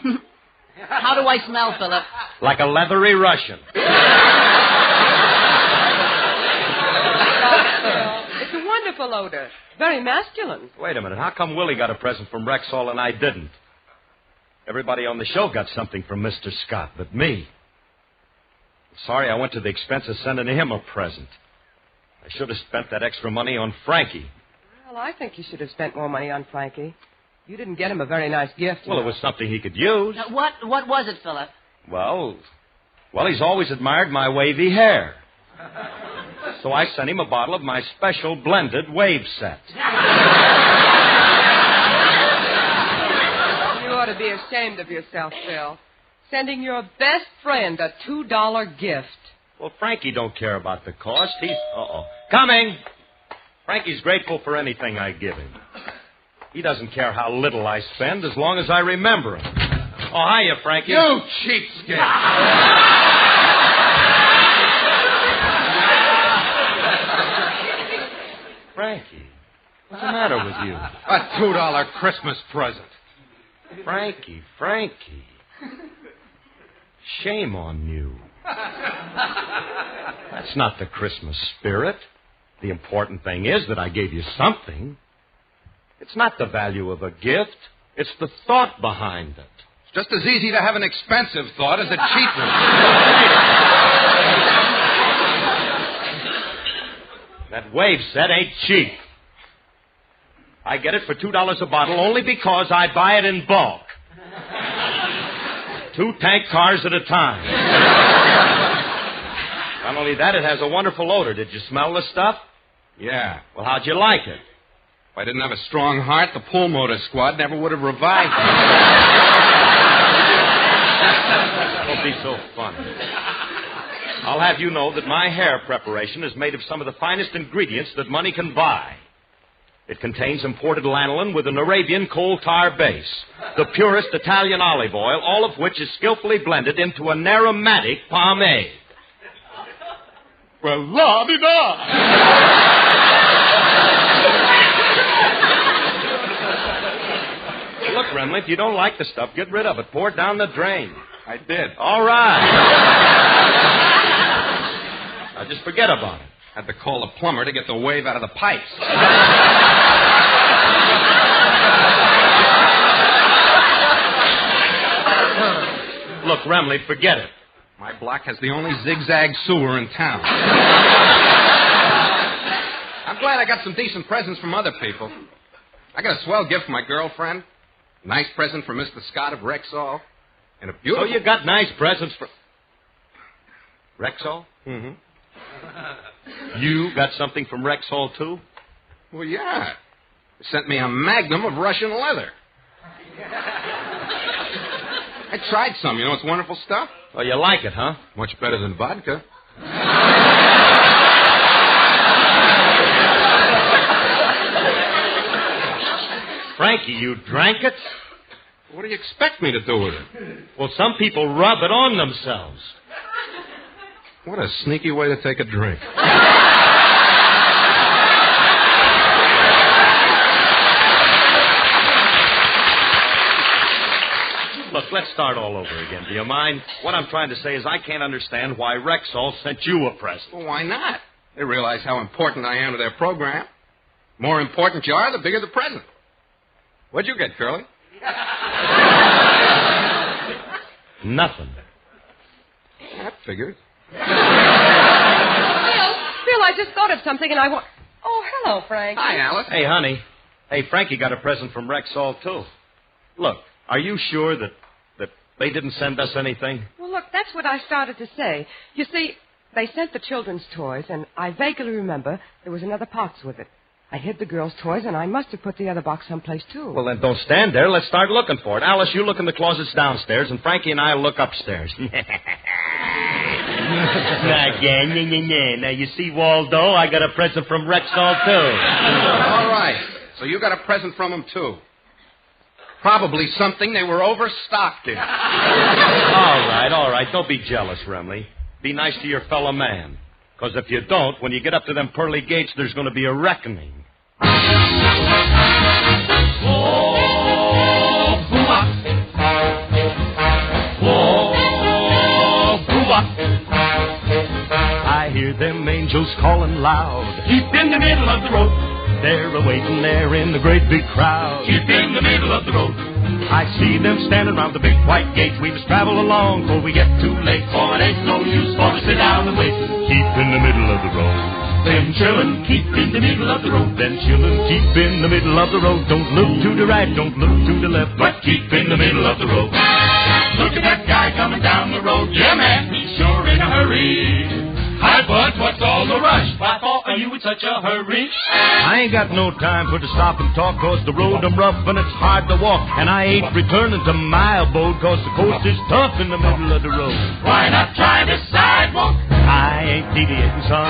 Speaker 24: How do I smell, Philip?
Speaker 6: Like a leathery Russian.
Speaker 23: It's a wonderful odor. Very masculine.
Speaker 6: Wait a minute. How come Willie got a present from Rexall and I didn't? Everybody on the show got something from Mr. Scott, but me. Sorry I went to the expense of sending him a present. I should have spent that extra money on Frankie.
Speaker 23: Well, I think you should have spent more money on Frankie. You didn't get him a very nice gift.
Speaker 6: Well, it was something he could use.
Speaker 24: What was it, Philip?
Speaker 6: Well, he's always admired my wavy hair. So I sent him a bottle of my special blended wave set.
Speaker 23: You ought to be ashamed of yourself, Phil. Sending your best friend a $2 gift.
Speaker 6: Well, Frankie don't care about the cost. He's... Coming! Frankie's grateful for anything I give him. He doesn't care how little I spend as long as I remember him. Oh, hiya, Frankie.
Speaker 3: You cheapskate.
Speaker 6: Frankie, what's the matter with you?
Speaker 3: A $2 Christmas present.
Speaker 6: Frankie. Shame on you. That's not the Christmas spirit. The important thing is that I gave you something. It's not the value of a gift. It's the thought behind it.
Speaker 3: It's just as easy to have an expensive thought as a cheap one.
Speaker 6: That wave set ain't cheap. I get it for $2 a bottle only because I buy it in bulk. 2 tank cars at a time. Not only that, it has a wonderful odor. Did you smell the stuff?
Speaker 3: Yeah.
Speaker 6: Well, how'd you like it?
Speaker 3: If I didn't have a strong heart, the pull motor squad never would have revived me.
Speaker 6: Don't be so funny. I'll have you know that my hair preparation is made of some of the finest ingredients that money can buy. It contains imported lanolin with an Arabian coal tar base, the purest Italian olive oil, all of which is skillfully blended into an aromatic pomade.
Speaker 3: Well, la-di-da!
Speaker 6: Look, Remley, if you don't like the stuff, get rid of it. Pour it down the drain.
Speaker 3: I did.
Speaker 6: All right. Now, just forget about it.
Speaker 3: Had to call the plumber to get the wave out of the pipes.
Speaker 6: Look, Remley, forget it.
Speaker 3: My block has the only zigzag sewer in town. I'm glad I got some decent presents from other people. I got a swell gift for my girlfriend. Nice present for Mr. Scott of Rexall. And a beautiful...
Speaker 6: So you got nice presents for... Rexall?
Speaker 3: Mm-hmm.
Speaker 6: You got something from Rexall, too?
Speaker 3: Well, yeah. They sent me a magnum of Russian leather. I tried some. You know, it's wonderful stuff.
Speaker 6: Oh, you like it, huh?
Speaker 3: Much better than vodka.
Speaker 6: Frankie, you drank it?
Speaker 3: What do you expect me to do with it?
Speaker 6: Well, some people rub it on themselves.
Speaker 3: What a sneaky way to take a drink.
Speaker 6: Look, let's start all over again. Do you mind? What I'm trying to say is I can't understand why Rexall sent you a present.
Speaker 3: Well, why not? They realize how important I am to their program. More important you are, the bigger the present. What'd you get, Curly?
Speaker 6: Nothing.
Speaker 3: That figures.
Speaker 23: Phil, I just thought of something and I want... Oh, hello, Frank.
Speaker 3: Hi, Alice.
Speaker 6: Hey, honey. Hey, Frankie got a present from Rexall, too. Look, are you sure that they didn't send us anything?
Speaker 23: Well, look, that's what I started to say. You see, they sent the children's toys, and I vaguely remember there was another box with it. I hid the girls' toys, and I must have put the other box someplace, too.
Speaker 6: Well, then don't stand there. Let's start looking for it. Alice, you look in the closets downstairs, and Frankie and I will look upstairs. Now, you see, Waldo, I got a present from Rexall, too.
Speaker 3: All right. So you got a present from him, too. Probably something they were overstocked in.
Speaker 6: All right. Don't be jealous, Remley. Be nice to your fellow man. Because if you don't, when you get up to them pearly gates, there's going to be a reckoning. I hear them angels calling loud.
Speaker 13: Keep in the middle of the road.
Speaker 6: They're awaiting there in the great big crowd.
Speaker 13: Keep in the middle of the road.
Speaker 6: I see them standing round the big white gate. We must travel along before we get too late.
Speaker 13: For it ain't no use for to sit down and wait.
Speaker 6: Keep in the middle of the road.
Speaker 13: Then chillin', keep in the middle of the road.
Speaker 6: Then chillin', keep in the middle of the road. Don't look to the right, don't look to the left,
Speaker 13: but keep in the middle of the road. Look at that guy coming down the road. Yeah, man, he's sure in a hurry. Hi, bud, what's all the rush? Why are you in such a hurry?
Speaker 6: I ain't got no time for to stop and talk, cause the road I'm rough and it's hard to walk. And I ain't returning to my abode, cause the coast is tough in the middle of the road.
Speaker 13: Why not try the sidewalk?
Speaker 6: I ain't deviating, son,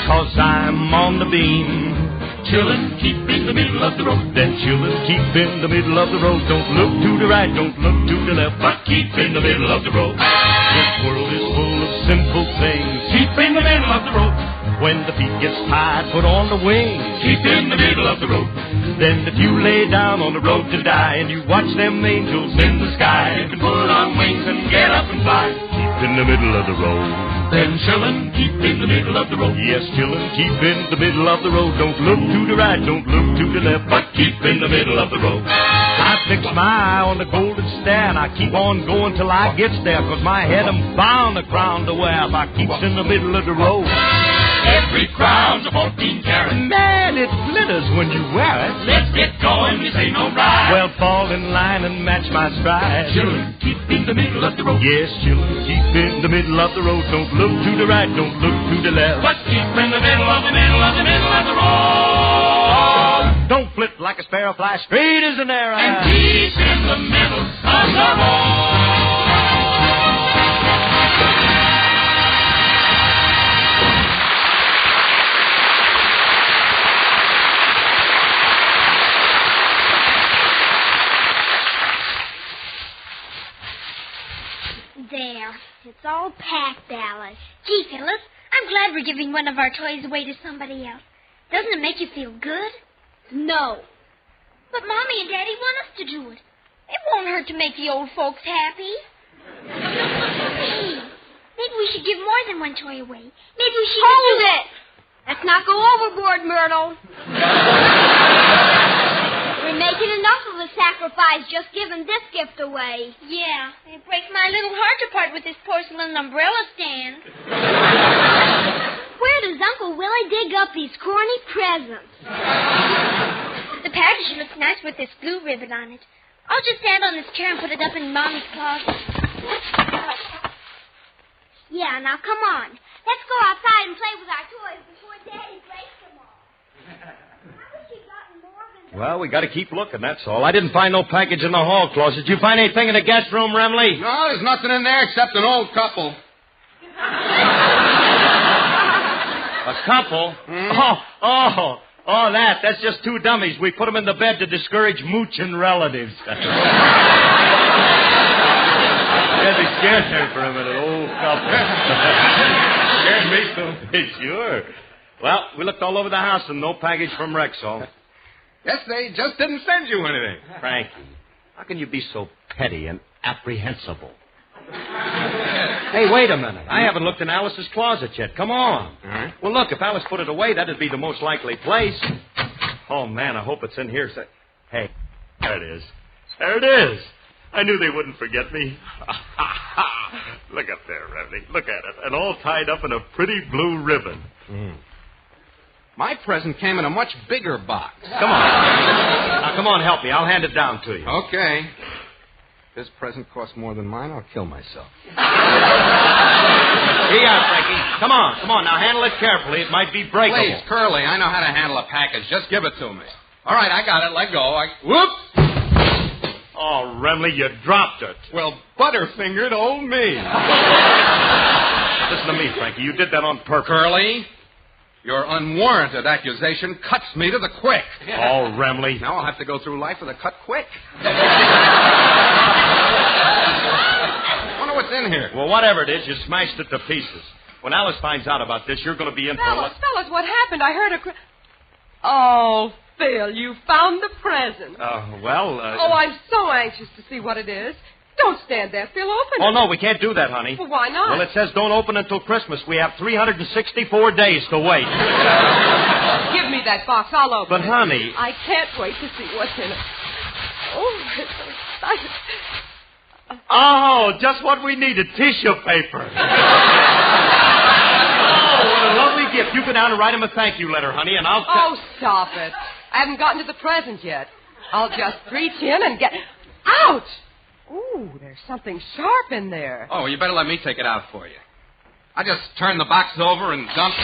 Speaker 6: cause I'm on the beam.
Speaker 13: Chillin', keep in the middle of the road.
Speaker 6: Then chillin', keep in the middle of the road. Don't look to the right, don't look to the left,
Speaker 13: but keep in the middle of the road.
Speaker 6: This world is full of sinful things.
Speaker 13: Keep in the middle of the road.
Speaker 6: When the feet gets tired, put on the wings.
Speaker 13: Keep in the middle of the road.
Speaker 6: Then if you lay down on the road to die and you watch them angels in the sky,
Speaker 13: you can put on wings and get up and fly.
Speaker 6: Keep in the middle of the road.
Speaker 13: Then chillin', keep in the middle of the road.
Speaker 6: Yes, chillin', keep in the middle of the road. Don't look to the right, don't look to the left,
Speaker 13: but keep in the middle of the road.
Speaker 6: I fix my eye on the golden stair and I keep on going till I gets there, cause my head I'm bound a crown to wear if I keeps in the middle of the road.
Speaker 13: Every crown's a 14 carat.
Speaker 6: Man, it glitters when you wear it.
Speaker 13: Let's get going, this ain't no ride.
Speaker 6: Well, fall in line and match my stride.
Speaker 13: Children, keep in the middle of the road.
Speaker 6: Yes, children, keep in the middle of the road. Don't look to the right, don't look to the left,
Speaker 13: but keep in the middle of the middle of the middle of the road.
Speaker 6: Don't flip like a sparrow, fly straight as an arrow.
Speaker 13: And keep in the middle of the road.
Speaker 21: There. It's all packed, Alice. Gee, Phyllis, I'm glad we're giving one of our toys away to somebody else. Doesn't it make you feel good? No. But Mommy and Daddy want us to do it. It won't hurt to make the old folks happy. Hey, maybe we should give more than one toy away. Maybe we should...
Speaker 12: Hold it! Let's not go overboard, Myrtle. We're making enough of a sacrifice just giving this gift away.
Speaker 21: Yeah, it breaks my little heart to part with this porcelain umbrella stand. Where does Uncle Willie dig up these corny presents? The package looks nice with this blue ribbon on it. I'll just stand on this chair and put it up in Mommy's closet. Yeah, now come on. Let's go outside and play with our toys before Daddy breaks them all.
Speaker 6: Well, we got to keep looking, that's all. I didn't find no package in the hall closet. Did you find anything in the guest room, Remley?
Speaker 3: No, there's nothing in there except an old couple.
Speaker 6: A couple? That's just two dummies. We put them in the bed to discourage mooching relatives. Yeah, they scared her for a minute, old couple. Scared me too. Sure. Well, we looked all over the house and no package from Rexall.
Speaker 3: Yes, they just didn't send you anything.
Speaker 6: Frankie, how can you be so petty and apprehensible? Hey, wait a minute. I haven't looked in Alice's closet yet. Come on.
Speaker 3: All right.
Speaker 6: Well, look, if Alice put it away, that'd be the most likely place. Oh, man, I hope it's in here. Hey, there it is. There it is. I knew they wouldn't forget me. Look up there, Revney. Look at it. And all tied up in a pretty blue ribbon.
Speaker 3: My present came in a much bigger box.
Speaker 6: Come on. Now, come on, help me. I'll hand it down to you.
Speaker 3: Okay. If this present costs more than mine, I'll kill myself.
Speaker 6: Here you are, Frankie. Come on. Now, handle it carefully. It might be breakable.
Speaker 3: Please, Curly, I know how to handle a package. Just give it to me. All right, I got it. Let go. Whoop!
Speaker 6: Oh, Remley, you dropped it.
Speaker 3: Well, Butterfingered old me.
Speaker 6: Listen to me, Frankie. You did that on purpose.
Speaker 3: Curly, your unwarranted accusation cuts me to the quick.
Speaker 6: Oh, Remley.
Speaker 3: Now I'll have to go through life with a cut quick. Wonder what's in here.
Speaker 6: Well, whatever it is, you smashed it to pieces. When Alice finds out about this, you're going to be in for
Speaker 23: Fellas, what happened? I heard a Oh, Phil, you found the present.
Speaker 6: Oh,
Speaker 23: I'm so anxious to see what it is. Don't stand there, Phil. Open it.
Speaker 6: Oh, no, we can't do that, honey.
Speaker 23: Well, why not?
Speaker 6: Well, it says don't open until Christmas. We have 364 days to wait.
Speaker 23: Give me that box. I'll open
Speaker 6: But,
Speaker 23: it.
Speaker 6: honey...
Speaker 23: I can't wait to see what's in it. Oh, I'm so excited.
Speaker 6: Oh, just what we needed. Tissue paper. Oh, what a lovely gift. You go down and write him a thank you letter, honey, and I'll...
Speaker 23: Oh, stop it. I haven't gotten to the present yet. I'll just reach in and get... Ouch! Ooh, there's something sharp in there.
Speaker 3: Oh, you better let me take it out for you. I just turned the box over and dumped...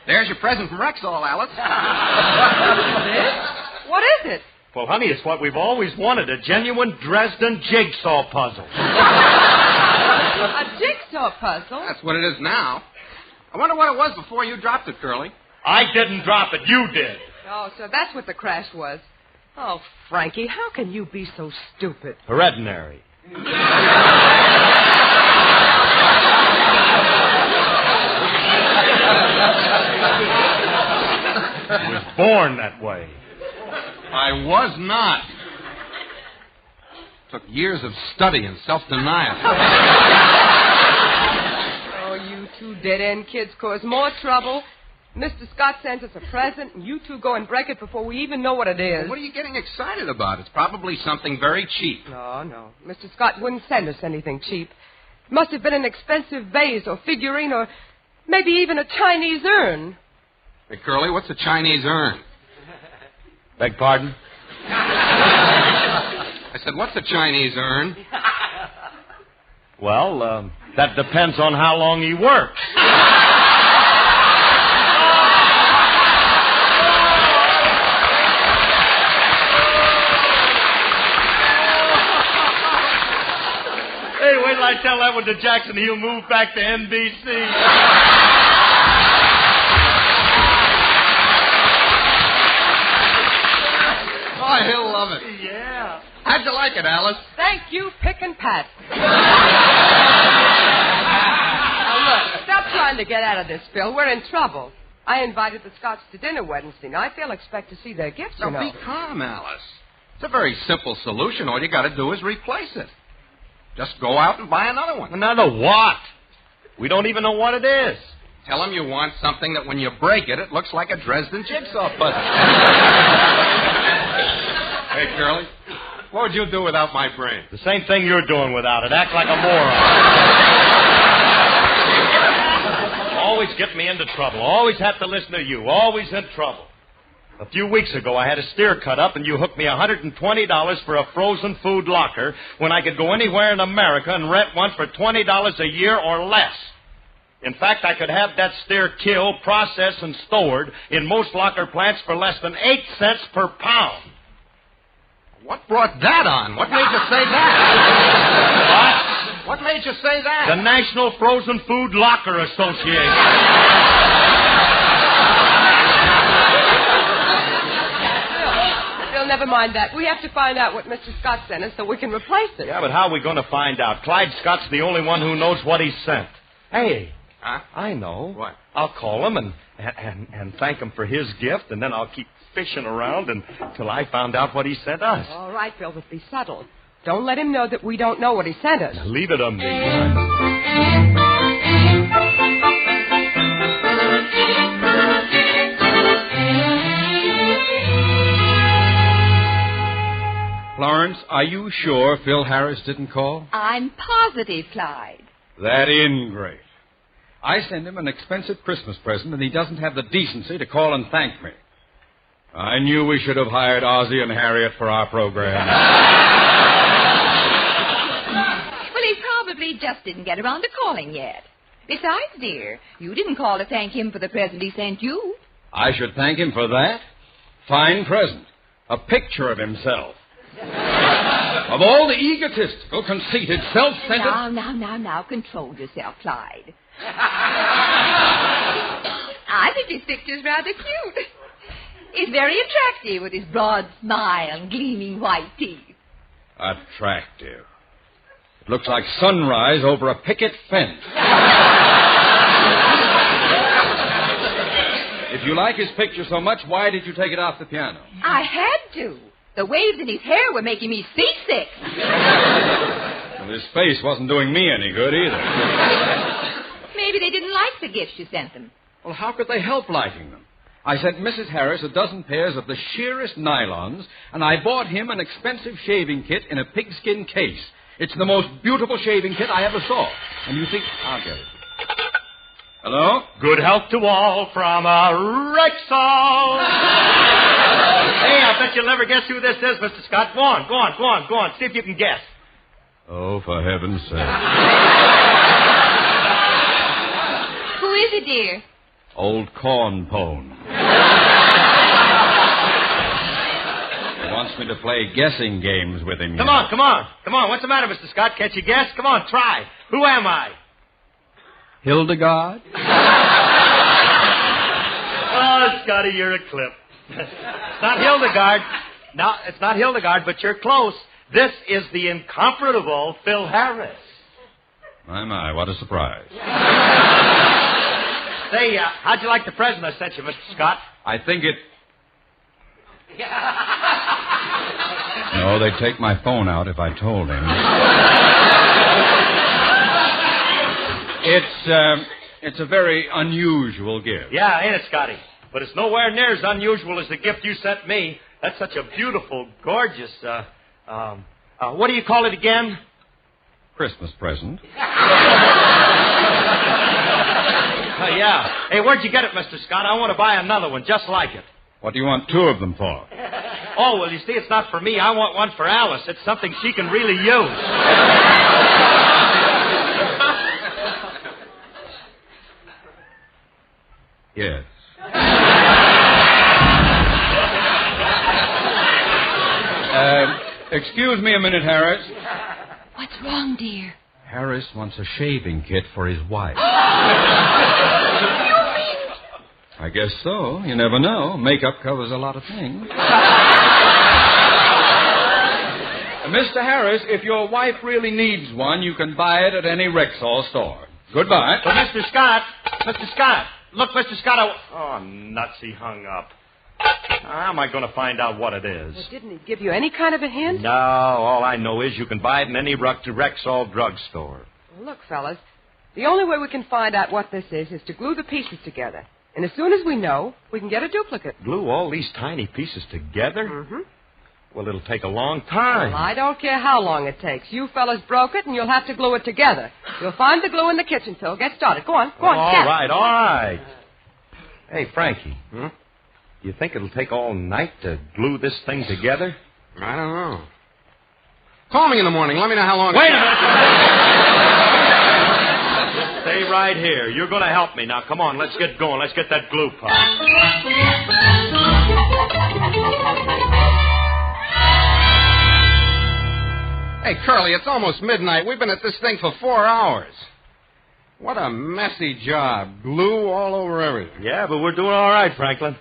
Speaker 3: There's your present from Rexall, Alice.
Speaker 23: What is it?
Speaker 6: Well, honey, it's what we've always wanted, a genuine Dresden jigsaw puzzle.
Speaker 23: A jigsaw puzzle?
Speaker 3: That's what it is now. I wonder what it was before you dropped it, Curly.
Speaker 6: I didn't drop it. You did.
Speaker 23: Oh, so that's what the crash was. Oh, Frankie, how can you be so stupid?
Speaker 6: Hereditary. I was born that way.
Speaker 3: I was not. Took years of study and self-denial.
Speaker 23: Oh, you two dead-end kids cause more trouble. Mr. Scott sends us a present, and you two go and break it before we even know what it is.
Speaker 3: Well, what are you getting excited about? It's probably something very cheap.
Speaker 23: No. Mr. Scott wouldn't send us anything cheap. It must have been an expensive vase or figurine or maybe even a Chinese urn.
Speaker 3: Hey, Curly, what's a Chinese urn?
Speaker 6: Beg pardon?
Speaker 3: I said, what's a Chinese urn?
Speaker 6: Well, that depends on how long he works. Hey, wait till I tell that one to Jackson. He'll move back to NBC.
Speaker 3: Oh, he'll love it.
Speaker 23: Yeah.
Speaker 3: How'd you like it, Alice?
Speaker 23: Thank you, Pick and Pat. Now, look, stop trying to get out of this, Phil. We're in trouble. I invited the Scotts to dinner Wednesday night. They'll expect to see their gifts, you know.
Speaker 3: Be calm, Alice. It's a very simple solution. All you got to do is replace it. Just go out and buy another one.
Speaker 6: Another what? We don't even know what it is.
Speaker 3: Tell them you want something that when you break it, it looks like a Dresden jigsaw puzzle. Hey, Curly, what would you do without my brain?
Speaker 6: The same thing you're doing without it. Act like a moron. Always get me into trouble. Always have to listen to you. Always in trouble. A few weeks ago, I had a steer cut up, and you hooked me $120 for a frozen food locker when I could go anywhere in America and rent one for $20 a year or less. In fact, I could have that steer killed, processed, and stored in most locker plants for less than 8 cents per pound.
Speaker 3: What brought that on? What made you say that? What made you say that?
Speaker 6: The National Frozen Food Locker Association.
Speaker 23: Phil, never mind that. We have to find out what Mr. Scott sent us so we can replace it.
Speaker 6: Yeah, but how are we going to find out? Clyde Scott's the only one who knows what he sent. Hey.
Speaker 3: Huh?
Speaker 6: I know.
Speaker 3: What?
Speaker 6: I'll call him and thank him for his gift, and then I'll keep fishing around until I found out what he sent us.
Speaker 23: All right, Phil, but be subtle. Don't let him know that we don't know what he sent us.
Speaker 6: Leave it to me.
Speaker 3: Florence, are you sure Phil Harris didn't call?
Speaker 2: I'm positive, Clyde.
Speaker 3: That ingrate. I sent him an expensive Christmas present, and he doesn't have the decency to call and thank me. I knew we should have hired Ozzie and Harriet for our program.
Speaker 2: Well, he probably just didn't get around to calling yet. Besides, dear, you didn't call to thank him for the present he sent you.
Speaker 10: I should thank him for that. Fine present. A picture of himself. Of all the egotistical, conceited, self-centered...
Speaker 2: Now, control yourself, Clyde. I think his picture's rather cute. He's very attractive with his broad smile and gleaming white teeth.
Speaker 10: Attractive. It looks like sunrise over a picket fence. If you like his picture so much, why did you take it off the piano?
Speaker 2: I had to. The waves in his hair were making me seasick.
Speaker 10: Well, his face wasn't doing me any good either.
Speaker 2: Maybe they didn't like the gifts you sent them.
Speaker 10: Well, how could they help liking them? I sent Mrs. Harris a dozen pairs of the sheerest nylons, and I bought him an expensive shaving kit in a pigskin case. It's the most beautiful shaving kit I ever saw. And you think... I'll get it. Hello?
Speaker 20: Good health to all from Rexall. Hey, I bet you'll never guess who this is, Mr. Scott. Go on. See if you can guess.
Speaker 10: Oh, for heaven's sake.
Speaker 2: Who is it, dear?
Speaker 10: Old Corn Pone. He wants me to play guessing games with him.
Speaker 20: Come on. What's the matter, Mr. Scott? Can't you guess? Come on, try. Who am I?
Speaker 10: Hildegard?
Speaker 20: Oh, Scotty, you're a clip. It's not Hildegard. No, it's not Hildegard, but you're close. This is the incomparable Phil Harris.
Speaker 10: My, what a surprise.
Speaker 20: Say, how'd you like the present I sent you, Mr. Scott?
Speaker 10: I think it... No, they'd take my phone out if I told him. It's a very unusual gift.
Speaker 20: Yeah, ain't it, Scotty? But it's nowhere near as unusual as the gift you sent me. That's such a beautiful, gorgeous, what do you call it again?
Speaker 10: Christmas present.
Speaker 20: Yeah. Hey, where'd you get it, Mr. Scott? I want to buy another one just like it.
Speaker 10: What do you want two of them for?
Speaker 20: Oh, well, you see, it's not for me. I want one for Alice. It's something she can really use.
Speaker 10: Yes. Excuse me a minute, Harris.
Speaker 2: What's wrong, dear?
Speaker 10: Harris wants a shaving kit for his wife. I guess so. You never know. Makeup covers a lot of things. Mr. Harris, if your wife really needs one, you can buy it at any Rexall store. Goodbye.
Speaker 20: But Mr. Scott. Look, Mr. Scott, Oh, nuts, he hung up. How am I going to find out what it is?
Speaker 23: Well, didn't he give you any kind of a hint?
Speaker 20: No, all I know is you can buy it in any Rexall drugstore.
Speaker 23: Well, look, fellas, the only way we can find out what this is to glue the pieces together. And as soon as we know, we can get a duplicate.
Speaker 20: Glue all these tiny pieces together? Mm-hmm. Well, it'll take a long time.
Speaker 23: Well, I don't care how long it takes. You fellas broke it, and you'll have to glue it together. You'll find the glue in the kitchen, Phil. Get started. Go on.
Speaker 20: All right. Hey, Frankie. You think it'll take all night to glue this thing together?
Speaker 11: I don't know. Call me in the morning. Let me know how long
Speaker 20: Wait a minute. Just stay right here. You're going to help me. Now, come on. Let's get going. Let's get that glue pot.
Speaker 11: Hey, Curly, it's almost midnight. We've been at this thing for 4 hours. What a messy job. Glue all over everything.
Speaker 20: Yeah, but we're doing all right, Franklin.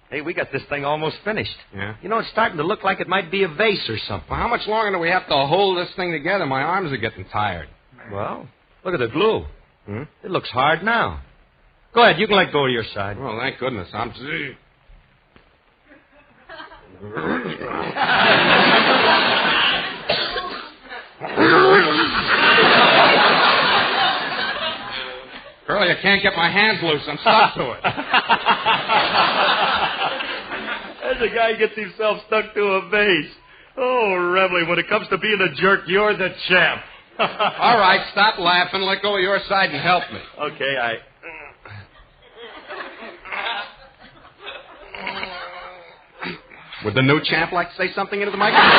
Speaker 20: Hey, we got this thing almost finished.
Speaker 11: Yeah?
Speaker 20: You know, it's starting to look like it might be a vase or something.
Speaker 11: Well, how much longer do we have to hold this thing together? My arms are getting tired.
Speaker 20: Well, look at the glue. It looks hard now. Go ahead, you can let go to your side.
Speaker 11: Well, thank goodness. I'm... Curly, I can't get my hands loose. I'm stuck to it.
Speaker 20: As a guy gets himself stuck to a vase. Oh, Remley, when it comes to being a jerk, you're the champ.
Speaker 11: All right, stop laughing. Let go of your side and help me.
Speaker 20: Okay,
Speaker 11: Would the new champ like to say something into the microphone?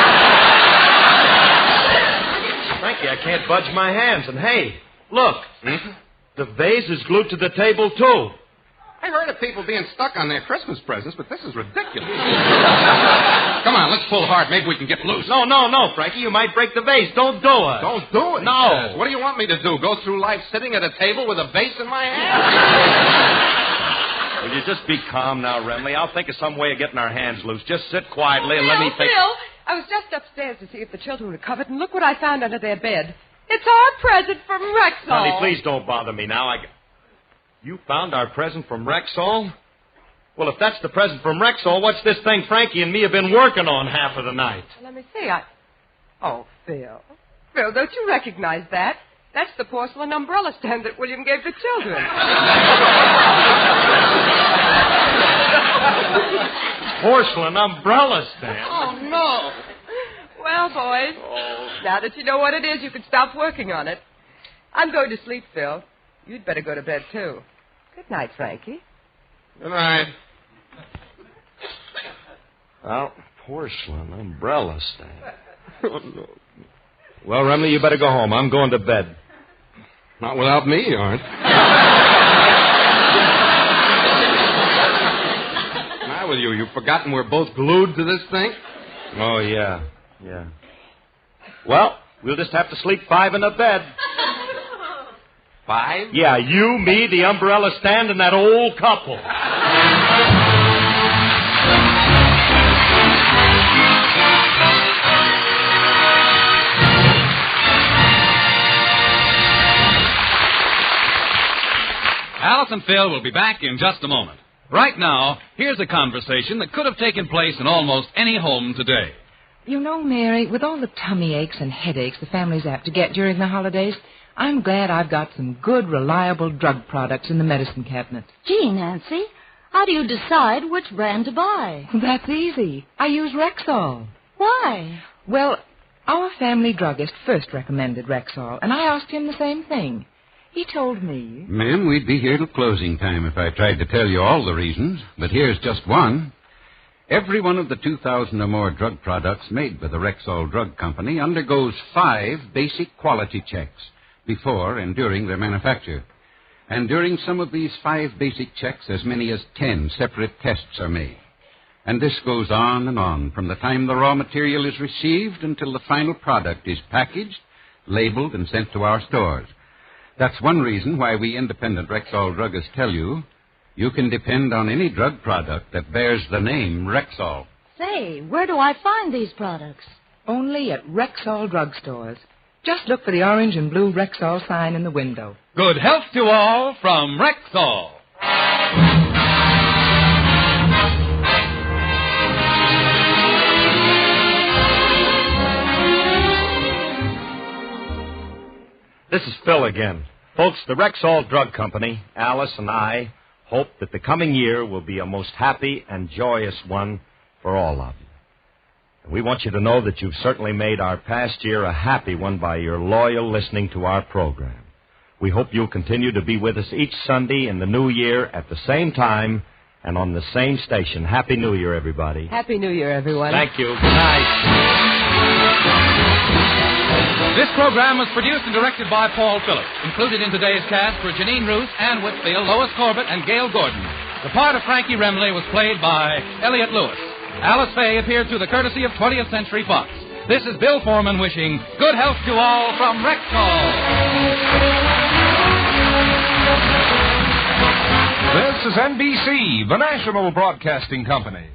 Speaker 20: Frankie, I can't budge my hands. And hey, look. The vase is glued to the table, too.
Speaker 11: I heard of people being stuck on their Christmas presents, but this is ridiculous. Come on, let's pull hard. Maybe we can get loose.
Speaker 20: No, Frankie. You might break the vase. Don't do it.
Speaker 11: Don't do it?
Speaker 20: No.
Speaker 11: What do you want me to do? Go through life sitting at a table with a vase in my hand?
Speaker 6: Will you just be calm now, Remley? I'll think of some way of getting our hands loose. Just sit quietly and let me think.
Speaker 23: Phil, I was just upstairs to see if the children would cover it, and look what I found under their bed. It's our present from Rexall.
Speaker 6: Honey, please don't bother me now. You found our present from Rexall? Well, if that's the present from Rexall, what's this thing Frankie and me have been working on half of the night?
Speaker 23: Let me see. Oh, Phil. Phil, don't you recognize that? That's the porcelain umbrella stand that William gave the children.
Speaker 20: Porcelain umbrella stand?
Speaker 23: Oh, no. Well, boys, now that you know what it is, you can stop working on it. I'm going to sleep, Phil. You'd better go to bed, too. Good night, Frankie.
Speaker 11: Good night.
Speaker 6: Well, porcelain umbrella stand. Well, Remley, you better go home. I'm going to bed.
Speaker 11: Not without me, you aren't. What's the matter with you? You've forgotten we're both glued to this thing?
Speaker 6: Oh, yeah. Well, we'll just have to sleep 5 in the bed.
Speaker 11: 5?
Speaker 20: Yeah, you, me, the umbrella stand, and that old couple.
Speaker 5: Alice and Phil will be back in just a moment. Right now, here's a conversation that could have taken place in almost any home today.
Speaker 14: You know, Mary, with all the tummy aches and headaches the family's apt to get during the holidays, I'm glad I've got some good, reliable drug products in the medicine cabinet.
Speaker 15: Gee, Nancy, how do you decide which brand to buy?
Speaker 14: That's easy. I use Rexall.
Speaker 15: Why?
Speaker 14: Well, our family druggist first recommended Rexall, and I asked him the same thing. He told me...
Speaker 3: Ma'am, we'd be here till closing time if I tried to tell you all the reasons, but here's just one. Every one of the 2,000 or more drug products made by the Rexall Drug Company undergoes 5 basic quality checks before and during their manufacture. And during some of these 5 basic checks, as many as 10 separate tests are made. And this goes on and on from the time the raw material is received until the final product is packaged, labeled, and sent to our stores. That's one reason why we independent Rexall druggists tell you can depend on any drug product that bears the name Rexall.
Speaker 15: Say, where do I find these products?
Speaker 14: Only at Rexall drugstores. Just look for the orange and blue Rexall sign in the window.
Speaker 5: Good health to all from Rexall.
Speaker 6: This is Phil again. Folks, the Rexall Drug Company, Alice and I, hope that the coming year will be a most happy and joyous one for all of you. And we want you to know that you've certainly made our past year a happy one by your loyal listening to our program. We hope you'll continue to be with us each Sunday in the new year at the same time and on the same station. Happy New Year, everybody.
Speaker 23: Happy New Year, everyone.
Speaker 6: Thank you. Good night.
Speaker 5: This program was produced and directed by Paul Phillips. Included in today's cast were Janine Roos, Ann Whitfield, Lois Corbett, and Gail Gordon. The part of Frankie Remley was played by Elliot Lewis. Alice Faye appeared through the courtesy of 20th Century Fox. This is Bill Foreman wishing good health to all from Rexall.
Speaker 7: This is NBC, the national broadcasting company.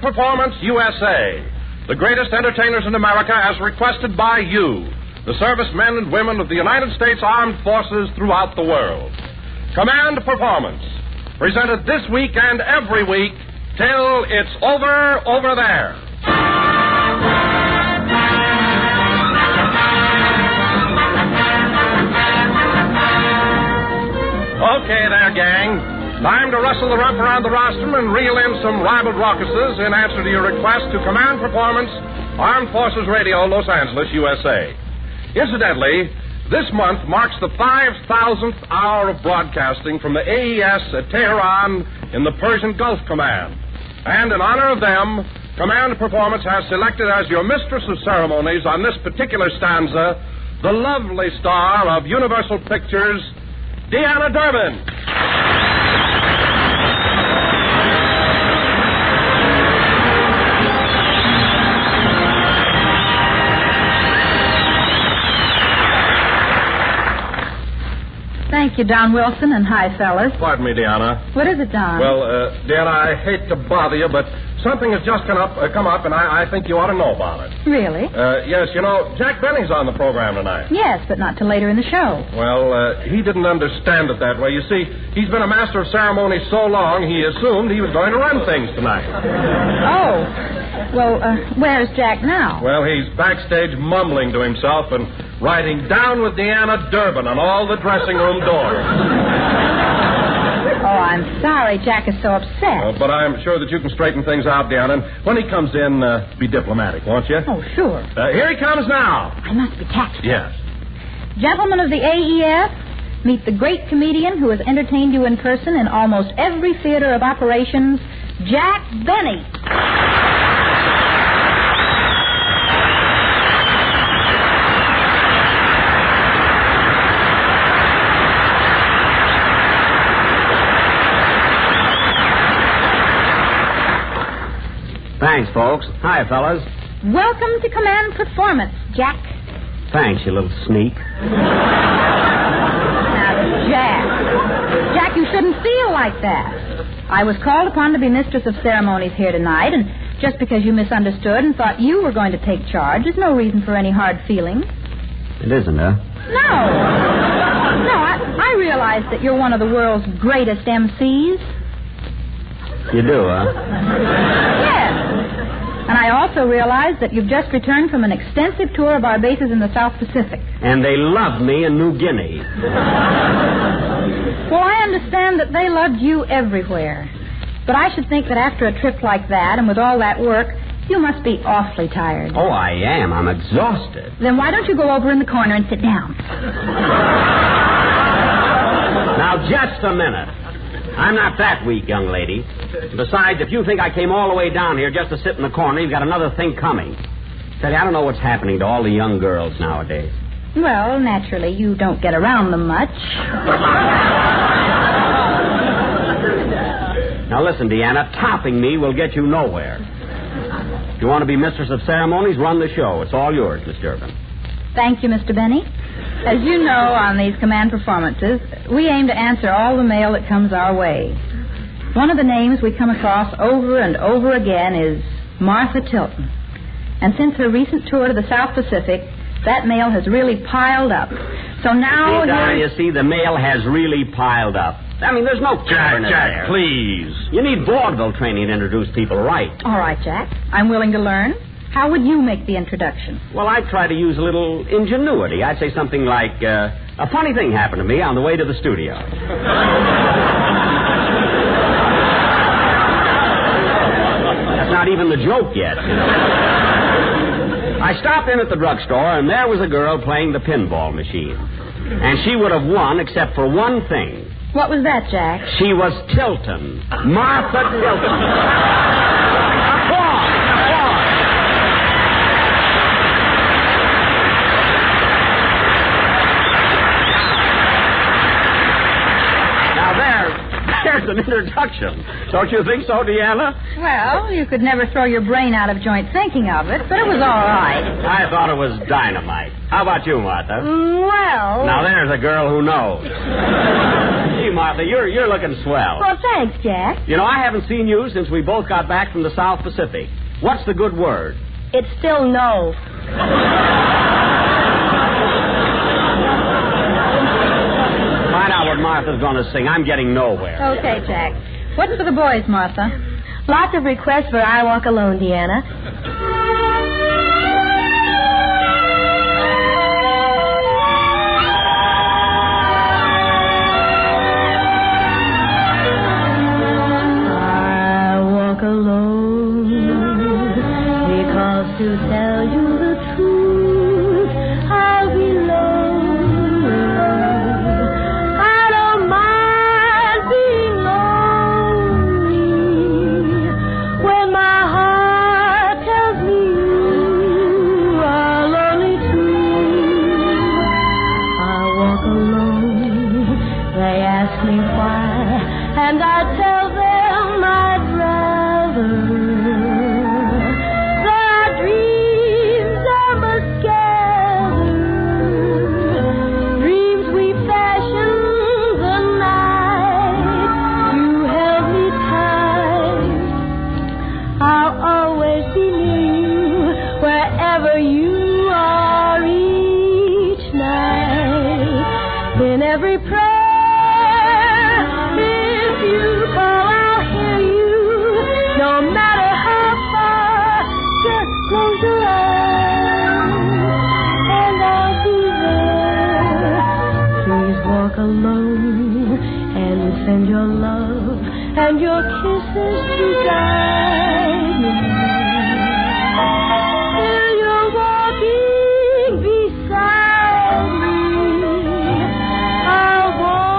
Speaker 7: Performance USA, the greatest entertainers in America as requested by you, the servicemen and women of the United States Armed Forces throughout the world. Command Performance, presented this week and every week till it's over there. Time to rustle the rump around the rostrum and reel in some ribald raucuses in answer to your request to Command Performance, Armed Forces Radio, Los Angeles, USA. Incidentally, this month marks the 5,000th hour of broadcasting from the AES at Tehran in the Persian Gulf Command. And in honor of them, Command Performance has selected as your mistress of ceremonies on this particular stanza the lovely star of Universal Pictures, Deanna Durbin.
Speaker 1: Thank you, Don Wilson, and hi, fellas.
Speaker 7: Pardon me, Deanna.
Speaker 1: What is it, Don?
Speaker 7: Well, Deanna, I hate to bother you, but something has just come up, and I think you ought to know about it.
Speaker 1: Really?
Speaker 7: Yes, you know, Jack Benny's on the program tonight.
Speaker 1: Yes, but not till later in the show.
Speaker 7: Well, he didn't understand it that way. You see, he's been a master of ceremonies so long, he assumed he was going to run things tonight.
Speaker 1: Oh. Well, where's Jack now?
Speaker 7: Well, he's backstage mumbling to himself and writing down with Deanna Durbin on all the dressing room doors.
Speaker 1: Oh, I'm sorry Jack is so upset.
Speaker 7: But I'm sure that you can straighten things out, Deanna. And when he comes in, be diplomatic, won't you?
Speaker 1: Oh, sure.
Speaker 7: Here he comes now.
Speaker 1: I must be tactful.
Speaker 7: Yes.
Speaker 1: Gentlemen of the AEF, meet the great comedian who has entertained you in person in almost every theater of operations, Jack Benny.
Speaker 16: Thanks, folks. Hi, fellas.
Speaker 1: Welcome to Command Performance, Jack.
Speaker 16: Thanks, you little sneak.
Speaker 1: Now, Jack, you shouldn't feel like that. I was called upon to be mistress of ceremonies here tonight, and just because you misunderstood and thought you were going to take charge, there's no reason for any hard feelings.
Speaker 16: It isn't, huh?
Speaker 1: No, I realize that you're one of the world's greatest MCs.
Speaker 16: You do, huh?
Speaker 1: Yes. And I also realize that you've just returned from an extensive tour of our bases in the South Pacific.
Speaker 16: And they loved me in New Guinea.
Speaker 1: Well, I understand that they loved you everywhere. But I should think that after a trip like that and with all that work, you must be awfully tired.
Speaker 16: Oh, I am. I'm exhausted.
Speaker 1: Then why don't you go over in the corner and sit down?
Speaker 16: Now, just a minute. I'm not that weak, young lady. Besides, if you think I came all the way down here just to sit in the corner, you've got another thing coming. Tell you, I don't know what's happening to all the young girls nowadays.
Speaker 1: Well, naturally, you don't get around them much.
Speaker 16: Now, listen, Deanna, topping me will get you nowhere. If you want to be mistress of ceremonies, run the show. It's all yours, Miss Durbin.
Speaker 1: Thank you, Mr. Benny. As you know, on these command performances, we aim to answer all the mail that comes our way. One of the names we come across over and over again is Martha Tilton. And since her recent tour to the South Pacific, that mail has really piled up. So now...
Speaker 16: You see, the mail has really piled up. I mean, there's no cleverness there.
Speaker 7: Jack, please.
Speaker 16: You need vaudeville training to introduce people right.
Speaker 1: All right, Jack. I'm willing to learn. How would you make the introduction?
Speaker 16: Well, I'd try to use a little ingenuity. I'd say something like, a funny thing happened to me on the way to the studio. That's not even the joke yet. I stopped in at the drugstore, and there was a girl playing the pinball machine. And she would have won except for one thing.
Speaker 1: What was that, Jack?
Speaker 16: She was Tilton. Martha Tilton. There's an introduction. Don't you think so, Deanna?
Speaker 1: Well, you could never throw your brain out of joint thinking of it, but it was all right.
Speaker 16: I thought it was dynamite. How about you, Martha?
Speaker 1: Well...
Speaker 16: Now, there's a girl who knows. Gee, Martha, you're looking swell.
Speaker 1: Well, thanks, Jack.
Speaker 16: You know, I haven't seen you since we both got back from the South Pacific. What's the good word?
Speaker 1: It's still no.
Speaker 16: Find out what Martha's going to sing. I'm getting nowhere.
Speaker 1: Okay, Jack. What's for the boys, Martha?
Speaker 19: Lots of requests for I Walk Alone, Deanna. where you are each night. In every prayer, if you call, I'll hear you. No matter how far, just close your eyes, and I'll be there. Please walk alone and send your love and your kisses to guide me. Till you're walking beside me, I'll walk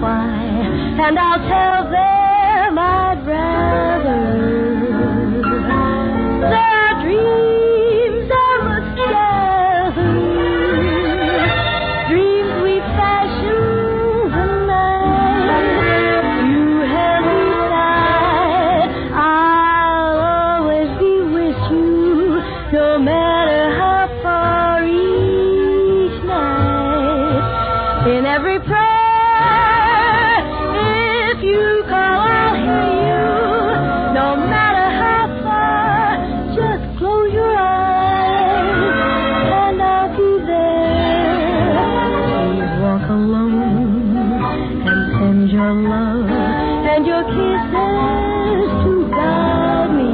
Speaker 19: why, and I'll tell them I'd rather. There are dreams I must gather, dreams we fashioned the night you held me tight. I'll always be with you, no matter how far each night. In every prayer, your love and your kisses to guide me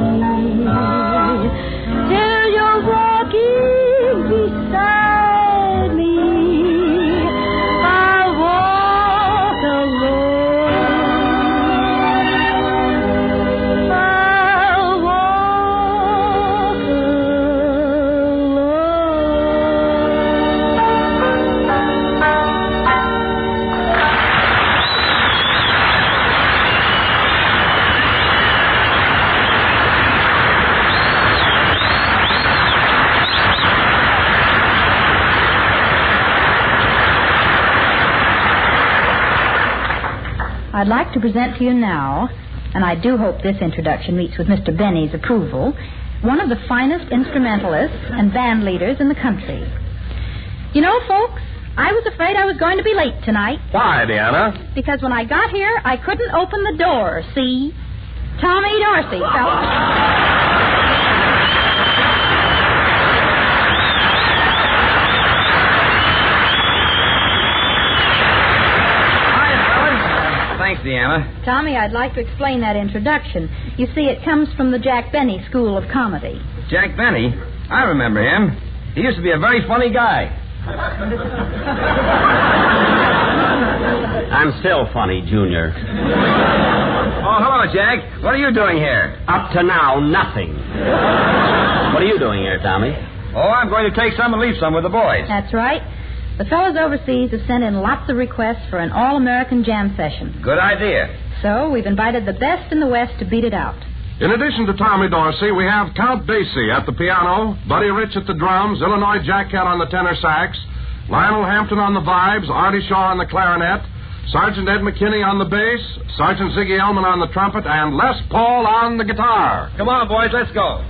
Speaker 19: till you're walking beside me. I'll walk alone. I'll walk
Speaker 1: I'd like to present to you now, and I do hope this introduction meets with Mr. Benny's approval, one of the finest instrumentalists and band leaders in the country. You know, folks, I was afraid I was going to be late tonight.
Speaker 6: Why, Deanna?
Speaker 1: Because when I got here, I couldn't open the door, see? Tommy Dorsey, fellas.
Speaker 6: Thanks, Deanna.
Speaker 1: Tommy, I'd like to explain that introduction. You see, it comes from the Jack Benny School of Comedy.
Speaker 6: Jack Benny? I remember him. He used to be a very funny guy.
Speaker 16: I'm still funny, Junior.
Speaker 6: Oh, hello, Jack. What are you doing here?
Speaker 16: Up to now, nothing. What are you doing here, Tommy?
Speaker 6: Oh, I'm going to take some and leave some with the boys.
Speaker 1: That's right. The fellows overseas have sent in lots of requests for an all-American jam session.
Speaker 6: Good idea.
Speaker 1: So we've invited the best in the West to beat it out.
Speaker 7: In addition to Tommy Dorsey, we have Count Basie at the piano, Buddy Rich at the drums, Illinois Jack Cat on the tenor sax, Lionel Hampton on the vibes, Artie Shaw on the clarinet, Sergeant Ed McKinney on the bass, Sergeant Ziggy Elman on the trumpet, and Les Paul on the guitar.
Speaker 6: Come on, boys, let's go.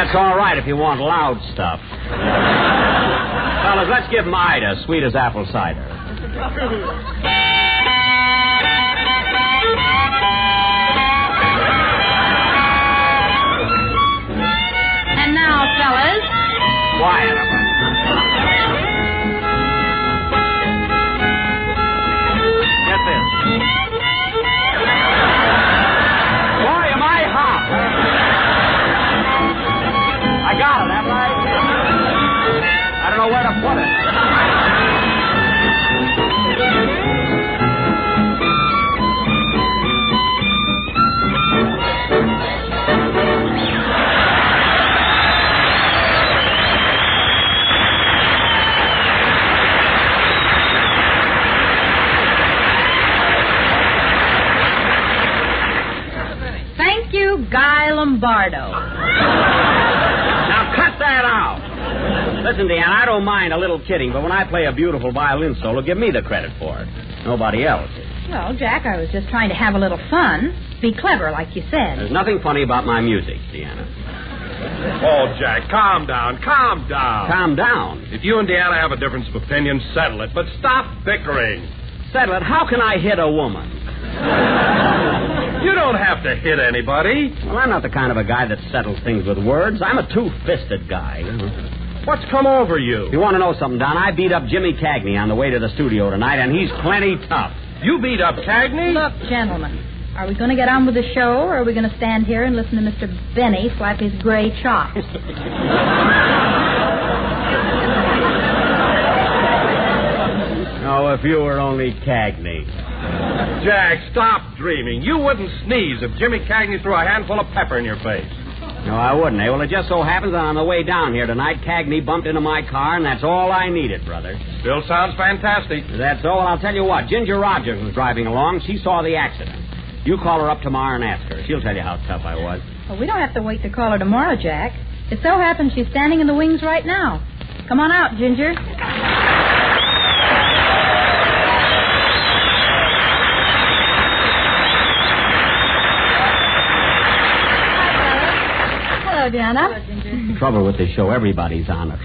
Speaker 16: That's all right if you want loud stuff. Fellas, let's give Ida sweet as apple cider.
Speaker 1: And now, fellas.
Speaker 16: Quiet. Get this. Boy, am I hot. I got it, haven't I? I don't know where to put it.
Speaker 1: Thank you, Guy Lombardo.
Speaker 16: Now cut that out. Listen, Deanna, I don't mind a little kidding, but when I play a beautiful violin solo, give me the credit for it. Nobody else.
Speaker 1: Well, Jack, I was just trying to have a little fun. Be clever, like you said.
Speaker 16: There's nothing funny about my music, Deanna.
Speaker 7: Oh, Jack, calm down. Calm down.
Speaker 16: Calm down.
Speaker 7: If you and Deanna have a difference of opinion, settle it. But stop bickering.
Speaker 16: Settle it? How can I hit a woman?
Speaker 7: You don't have to hit anybody.
Speaker 16: Well, I'm not the kind of a guy that settles things with words. I'm a two-fisted guy.
Speaker 7: What's come over you?
Speaker 16: You want to know something, Don? I beat up Jimmy Cagney on the way to the studio tonight, and he's plenty tough.
Speaker 7: You beat up Cagney?
Speaker 1: Look, gentlemen, are we going to get on with the show, or are we going to stand here and listen to Mr. Benny slap his gray chops?
Speaker 16: Oh, if you were only Cagney.
Speaker 7: Jack, stop dreaming. You wouldn't sneeze if Jimmy Cagney threw a handful of pepper in your face.
Speaker 16: No, I wouldn't, eh? Well, it just so happens that on the way down here tonight, Cagney bumped into my car, and that's all I needed, brother.
Speaker 7: Still sounds fantastic.
Speaker 16: That's all. Well, I'll tell you what. Ginger Rogers was driving along. She saw the accident. You call her up tomorrow and ask her. She'll tell you how tough I was.
Speaker 1: Well, we don't have to wait to call her tomorrow, Jack. It so happens she's standing in the wings right now. Come on out, Ginger.
Speaker 4: Hello, Deanna.
Speaker 1: Hello, Ginger.
Speaker 16: Trouble with this show, everybody's on it.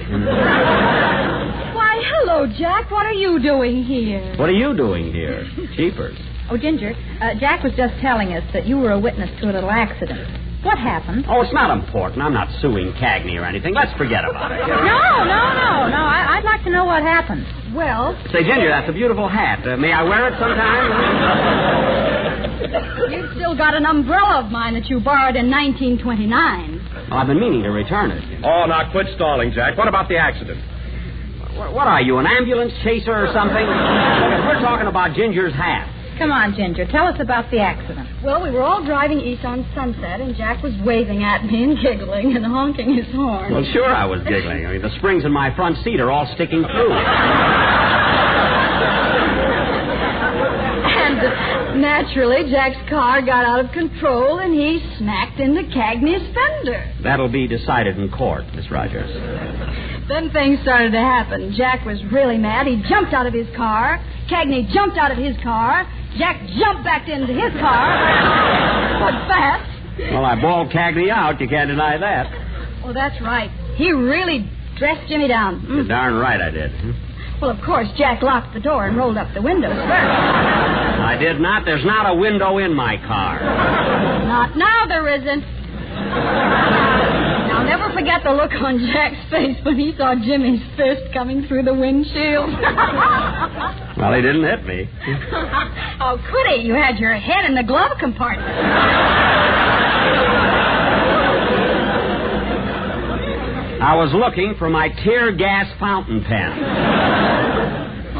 Speaker 4: Why, hello, Jack. What are you doing here?
Speaker 16: What are you doing here? Cheapers.
Speaker 1: Oh, Ginger, Jack was just telling us that you were a witness to a little accident. What happened?
Speaker 16: Oh, it's not important. I'm not suing Cagney or anything. Let's forget about it.
Speaker 1: No. I'd like to know what happened.
Speaker 4: Well...
Speaker 16: Say, Ginger, that's a beautiful hat. May I wear it sometime?
Speaker 4: You've still got an umbrella of mine that you borrowed in 1929.
Speaker 16: Well, I've been meaning to return it.
Speaker 7: Oh, now quit stalling, Jack. What about the accident?
Speaker 16: What are you, an ambulance chaser or something? Look, we're talking about Ginger's hat.
Speaker 1: Come on, Ginger. Tell us about the accident.
Speaker 4: Well, we were all driving east on Sunset, and Jack was waving at me and giggling and honking his horn.
Speaker 16: Well, sure I was giggling. I mean, the springs in my front seat are all sticking through.
Speaker 4: And naturally, Jack's car got out of control, and he smacked into Cagney's fender.
Speaker 16: That'll be decided in court, Miss Rogers.
Speaker 4: Then things started to happen. Jack was really mad. He jumped out of his car. Cagney jumped out of his car. Jack jumped back into his car. But fast.
Speaker 16: Well, I bawled Cagney out. You can't deny that.
Speaker 4: Well, that's right. He really dressed Jimmy down.
Speaker 16: You're darn right I did.
Speaker 4: Well, of course, Jack locked the door and rolled up the windows first.
Speaker 16: I did not. There's not a window in my car.
Speaker 4: Not now, there isn't. I'll never forget the look on Jack's face when he saw Jimmy's fist coming through the windshield.
Speaker 16: Well, he didn't hit me.
Speaker 4: How could he? You had your head in the glove compartment.
Speaker 16: I was looking for my tear gas fountain pen.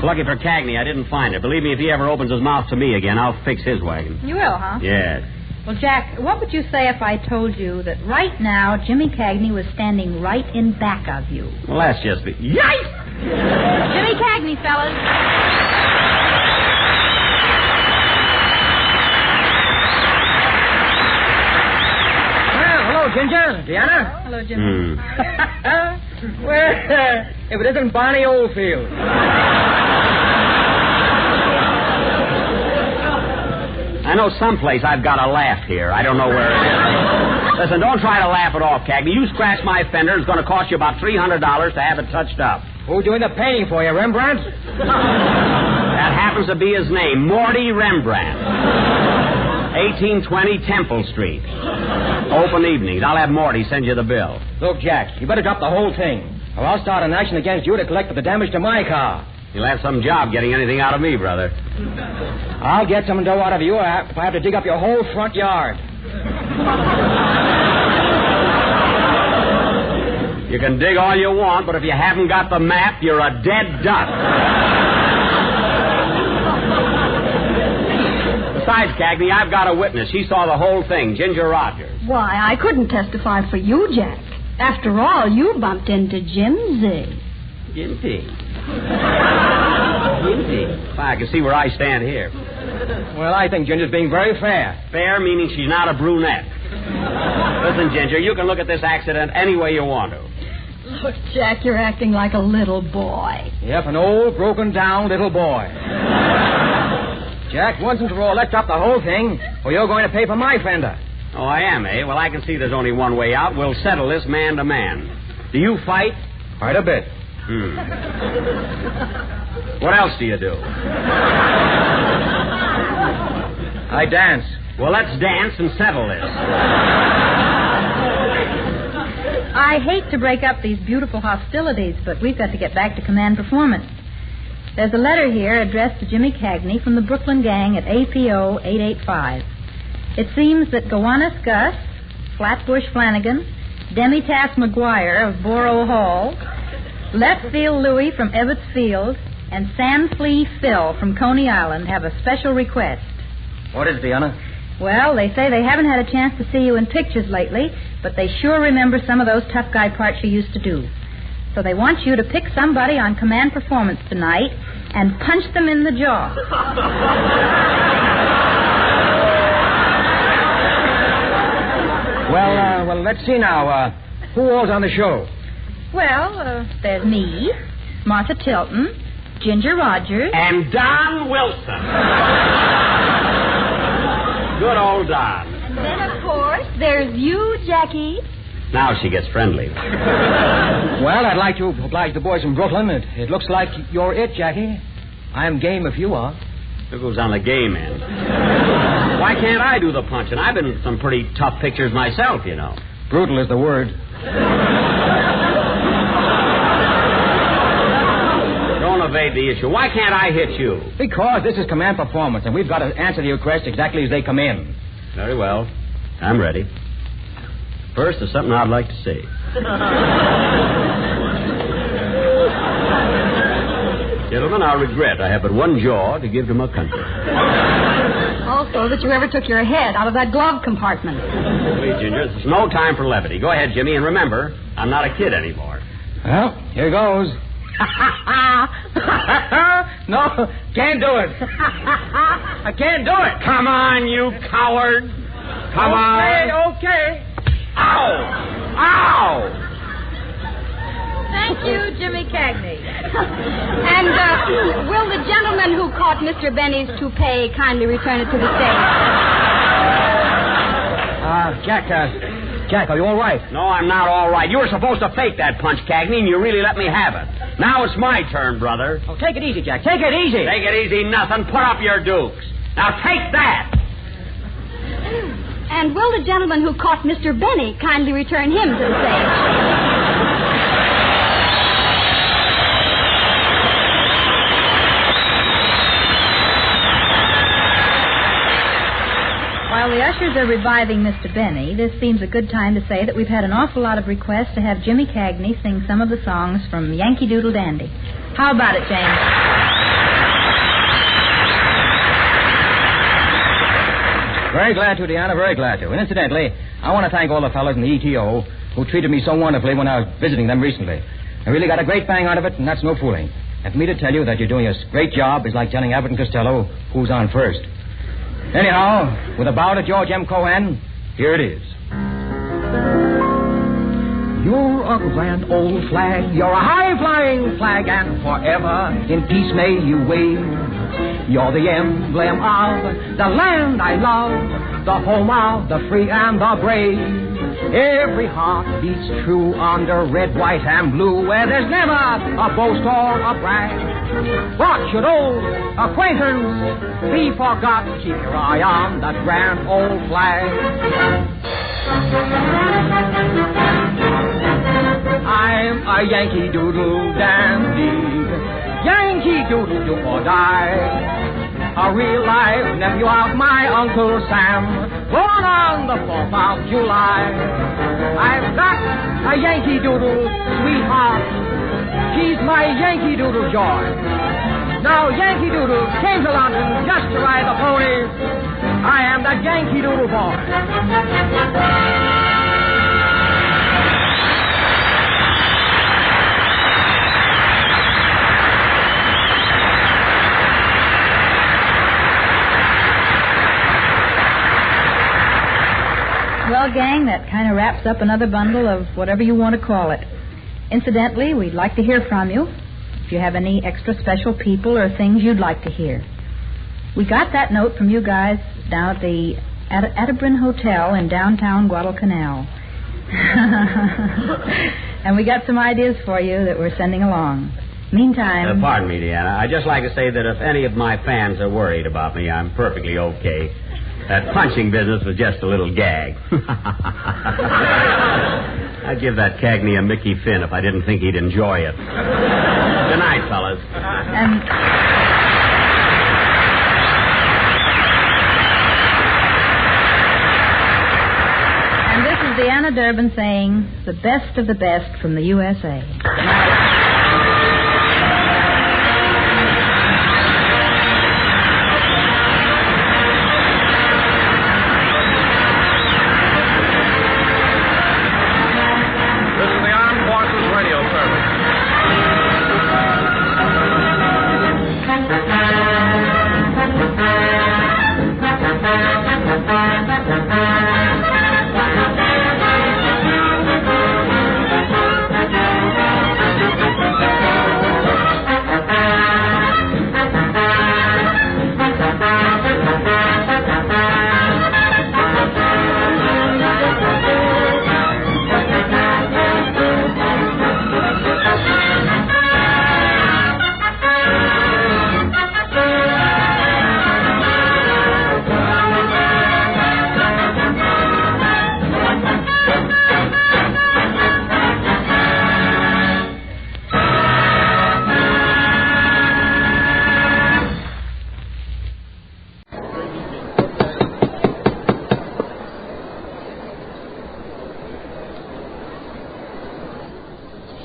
Speaker 16: Lucky for Cagney, I didn't find it. Believe me, if he ever opens his mouth to me again, I'll fix his wagon.
Speaker 1: You will, huh?
Speaker 16: Yes.
Speaker 1: Well, Jack, what would you say if I told you that right now Jimmy Cagney was standing right in back of you?
Speaker 16: Well, that's just... Yikes!
Speaker 1: Jimmy Cagney, fellas.
Speaker 9: Well, hello, Ginger. Deanna?
Speaker 1: Hello, Jimmy.
Speaker 9: Well, if it isn't Barney Oldfield.
Speaker 16: I know someplace I've got a laugh here. I don't know where it is. Listen, don't try to laugh it off, Cagney. You scratch my fender, it's going to cost you about $300 to have it touched up.
Speaker 9: Who's doing the painting for you, Rembrandt?
Speaker 16: That happens to be his name, Morty Rembrandt. 1820 Temple Street. Open evenings. I'll have Morty send you the bill.
Speaker 9: Look, Jack, you better drop the whole thing, or I'll start an action against you to collect for the damage to my car.
Speaker 16: You'll have some job getting anything out of me, brother.
Speaker 9: I'll get some dough out of you if I have to dig up your whole front yard.
Speaker 16: You can dig all you want, but if you haven't got the map, you're a dead duck. Besides, Cagney, I've got a witness. She saw the whole thing, Ginger Rogers.
Speaker 4: Why, I couldn't testify for you, Jack. After all, you bumped into Jimsy.
Speaker 16: Jimsy? Jimsy? I can see where I stand here.
Speaker 9: Well, I think Ginger's being very fair.
Speaker 16: Fair meaning she's not a brunette. Listen, Ginger, you can look at this accident any way you want to.
Speaker 4: Look, Jack, you're acting like a little boy.
Speaker 9: Yep, an old, broken-down little boy. Jack, once and for all, let's drop the whole thing, or you're going to pay for my fender.
Speaker 16: Oh, I am, eh? Well, I can see there's only one way out. We'll settle this man to man. Do you fight?
Speaker 9: Quite a bit.
Speaker 16: What else do you do?
Speaker 9: I dance.
Speaker 16: Well, let's dance and settle this.
Speaker 1: I hate to break up these beautiful hostilities, but we've got to get back to command performance. There's a letter here addressed to Jimmy Cagney from the Brooklyn gang at APO 885. It seems that Gowanus Gus, Flatbush Flanagan, Demi-Tass McGuire of Borough Hall, Left Field Louie from Ebbets Field, and Sandflea Phil from Coney Island have a special request.
Speaker 9: What is it, Deanna?
Speaker 1: Well, they say they haven't had a chance to see you in pictures lately, but they sure remember some of those tough guy parts you used to do. So they want you to pick somebody on command performance tonight and punch them in the jaw.
Speaker 9: Well, let's see now. Who all's on the show?
Speaker 1: Well, there's me, Martha Tilton, Ginger Rogers,
Speaker 16: and Don Wilson. Good old Don.
Speaker 4: And then, of course, there's you, Jackie.
Speaker 16: Now she gets friendly.
Speaker 9: Well, I'd like to oblige the boys from Brooklyn. It looks like you're it, Jackie. I'm game if you are.
Speaker 16: Who goes on the game end? Why can't I do the punching? I've been in some pretty tough pictures myself, you know.
Speaker 9: Brutal is the word.
Speaker 16: Don't evade the issue. Why can't I hit you?
Speaker 9: Because this is command performance, and we've got to answer the requests exactly as they come in.
Speaker 16: Very well. I'm ready. First, there's something I'd like to say. Gentlemen, I regret I have but one jaw to give to my country.
Speaker 4: Also, that you ever took your head out of that glove compartment.
Speaker 16: Please, Ginger, there's no time for levity. Go ahead, Jimmy, and remember, I'm not a kid anymore.
Speaker 9: Well, here goes. No, can't do it. I can't do it.
Speaker 16: Come on, you coward. Come on.
Speaker 9: Okay.
Speaker 16: Ow! Ow!
Speaker 1: Thank you, Jimmy Cagney.
Speaker 4: And will the gentleman who caught Mr. Benny's toupee kindly return it to the stage?
Speaker 9: Jack, are you all right?
Speaker 16: No, I'm not all right. You were supposed to fake that punch, Cagney, and you really let me have it. Now it's my turn, brother.
Speaker 9: Oh, take it easy, Jack. Take it easy.
Speaker 16: Take it easy, nothing. Put up your dukes. Now take that.
Speaker 4: And will the gentleman who caught Mr. Benny kindly return him to the stage?
Speaker 1: While the ushers are reviving Mr. Benny, this seems a good time to say that we've had an awful lot of requests to have Jimmy Cagney sing some of the songs from Yankee Doodle Dandy. How about it, James?
Speaker 9: Very glad to, Deanna, very glad to. And incidentally, I want to thank all the fellows in the ETO who treated me so wonderfully when I was visiting them recently. I really got a great bang out of it, and that's no fooling. And for me to tell you that you're doing a great job is like telling Abbott and Costello who's on first. Anyhow, with a bow to George M. Cohan, here it is. You're a grand old flag, you're a high-flying flag, and forever in peace may you wave. You're the emblem of the land I love, the home of the free and the brave. Every heart beats true under red, white, and blue, where there's never a boast or a brag. What should old acquaintance be forgot? Keep your eye on that grand old flag. I'm a Yankee Doodle dandy, Yankee Doodle do or die. A real-life nephew of my Uncle Sam, born on the 4th of July. I've got a Yankee Doodle sweetheart. She's my Yankee Doodle joy. Now, Yankee Doodle came to London just to ride the pony. I am that Yankee Doodle boy.
Speaker 1: Well, gang, that kind of wraps up another bundle of whatever you want to call it. Incidentally, we'd like to hear from you if you have any extra special people or things you'd like to hear. We got that note from you guys down at the Atterbury Hotel in downtown Guadalcanal. And we got some ideas for you that we're sending along. Meantime...
Speaker 16: pardon me, Deanna. I'd just like to say that if any of my fans are worried about me, I'm perfectly okay. That punching business was just a little gag. I'd give that Cagney a Mickey Finn if I didn't think he'd enjoy it. Good night, fellas.
Speaker 1: And this is Deanna Durbin saying, the best of the best from the USA.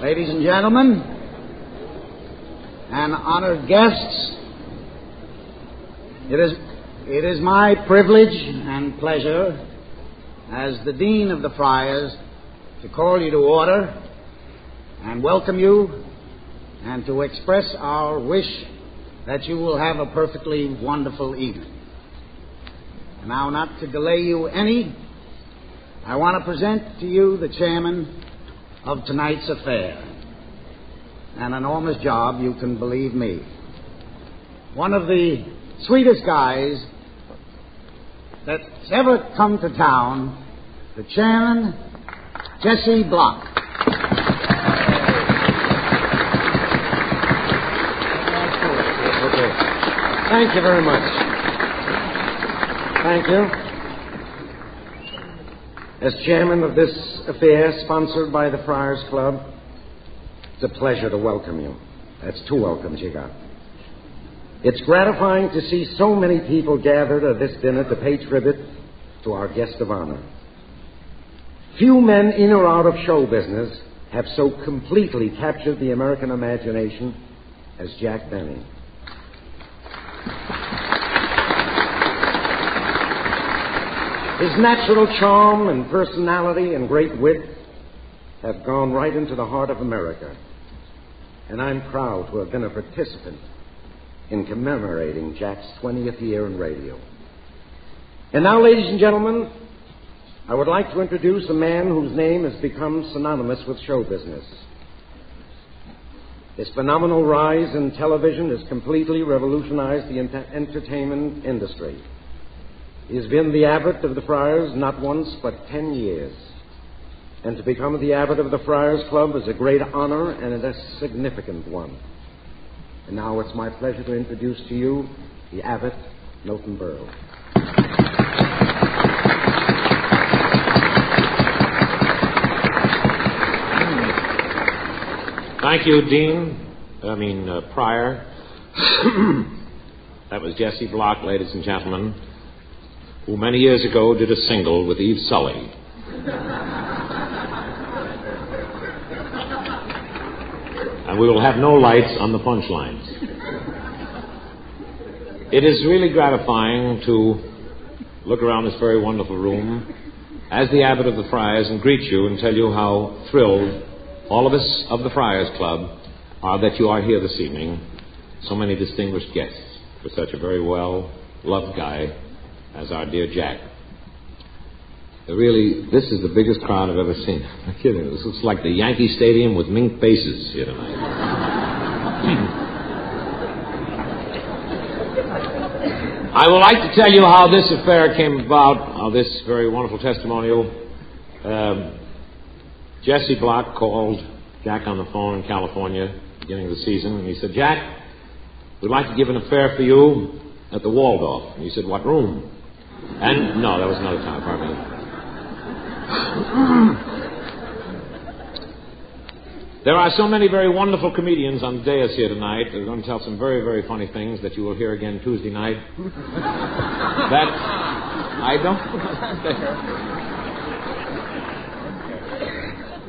Speaker 8: Ladies and gentlemen, and honored guests, it is my privilege and pleasure as the Dean of the Friars to call you to order and welcome you and to express our wish that you will have a perfectly wonderful evening. Now, not to delay you any, I want to present to you the chairman of tonight's affair. An enormous job, you can believe me. One of the sweetest guys that's ever come to town, the chairman, Jesse Block.
Speaker 17: Okay. Thank you very much. Thank you. As chairman of this affair sponsored by the Friars Club, it's a pleasure to welcome you. That's 2 welcomes you got. It's gratifying to see so many people gathered at this dinner to pay tribute to our guest of honor. Few men in or out of show business have so completely captured the American imagination as Jack Benny. His natural charm and personality and great wit have gone right into the heart of America. And I'm proud to have been a participant in commemorating Jack's 20th year in radio. And now, ladies and gentlemen, I would like to introduce a man whose name has become synonymous with show business. His phenomenal rise in television has completely revolutionized the entertainment industry. He has been the abbot of the Friars not once but 10 years. And to become the abbot of the Friars Club is a great honor and a significant one. And now it's my pleasure to introduce to you the abbot, Milton Berle.
Speaker 13: Thank you, Prior. That was Jesse Block, ladies and gentlemen, who many years ago did a single with Eve Sully. And we will have no lights on the punchlines. It is really gratifying to look around this very wonderful room as the abbot of the Friars and greet you and tell you how thrilled all of us of the Friars Club are that you are here this evening. So many distinguished guests for such a very well-loved guy as our dear Jack. Really, this is the biggest crowd I've ever seen. I'm not kidding. This looks like the Yankee Stadium with mink faces here tonight. I would like to tell you how this affair came about, how this very wonderful testimonial. Jesse Block called Jack on the phone in California, beginning of the season, and he said, "Jack, we'd like to give an affair for you at the Waldorf." And he said, "What room?" And, no, that was another time, pardon me. There are so many very wonderful comedians on the dais here tonight. They're going to tell some very, very funny things that you will hear again Tuesday night. That I don't...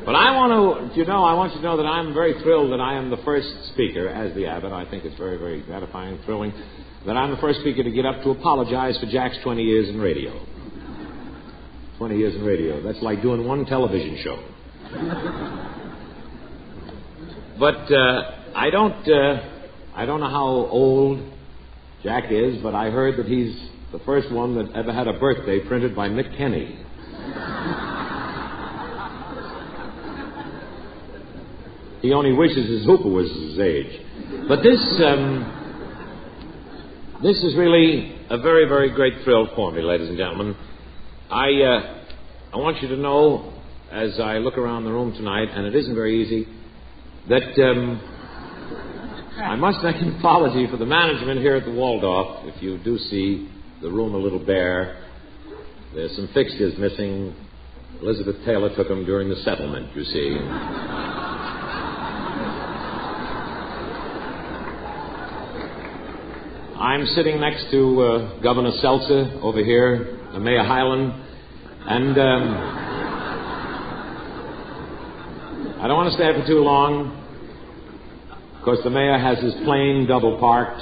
Speaker 13: But I want you to know that I'm very thrilled that I am the first speaker as the abbot. I think it's very, very gratifying and thrilling that I'm the first speaker to get up to apologize for Jack's 20 years in radio. 20 years in radio. That's like doing one television show. But I don't know how old Jack is, but I heard that he's the first one that ever had a birthday printed by Mick Kenny. He only wishes his hooper was his age. But this is really a very, very great thrill for me, ladies and gentlemen. I want you to know, as I look around the room tonight, and it isn't very easy, that I must make an apology for the management here at the Waldorf. If you do see the room a little bare, there's some fixtures missing. Elizabeth Taylor took them during the settlement, you see. I'm sitting next to Governor Seltzer over here, Mayor Highland, and I don't want to stay for too long, because the mayor has his plane double parked.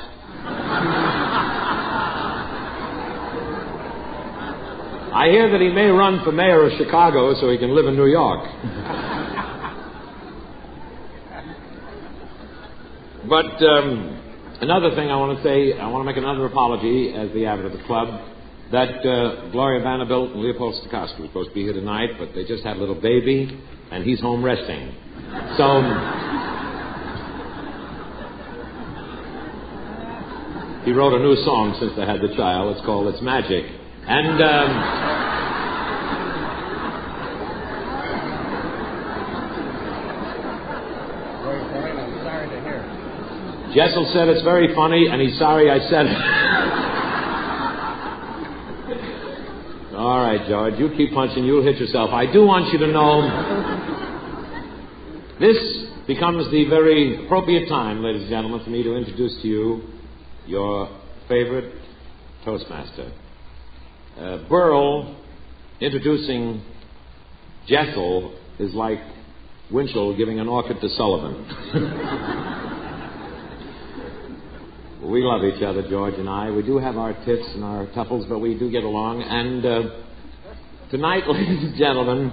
Speaker 13: I hear that he may run for mayor of Chicago so he can live in New York. But another thing I want to say, I want to make another apology as the abbot of the club, that Gloria Vanderbilt and Leopold Stokowski were supposed to be here tonight, but they just had a little baby, and he's home resting. So he wrote a new song since they had the child. It's called It's Magic. And Jessel said it's very funny, and he's sorry I said it. All right, George, you keep punching, you'll hit yourself. I do want you to know this becomes the very appropriate time, ladies and gentlemen, for me to introduce to you your favorite Toastmaster. Burl introducing Jessel is like Winchell giving an orchid to Sullivan. We love each other, George and I. We do have our tiffs and our tuffles, but we do get along. And tonight, ladies and gentlemen,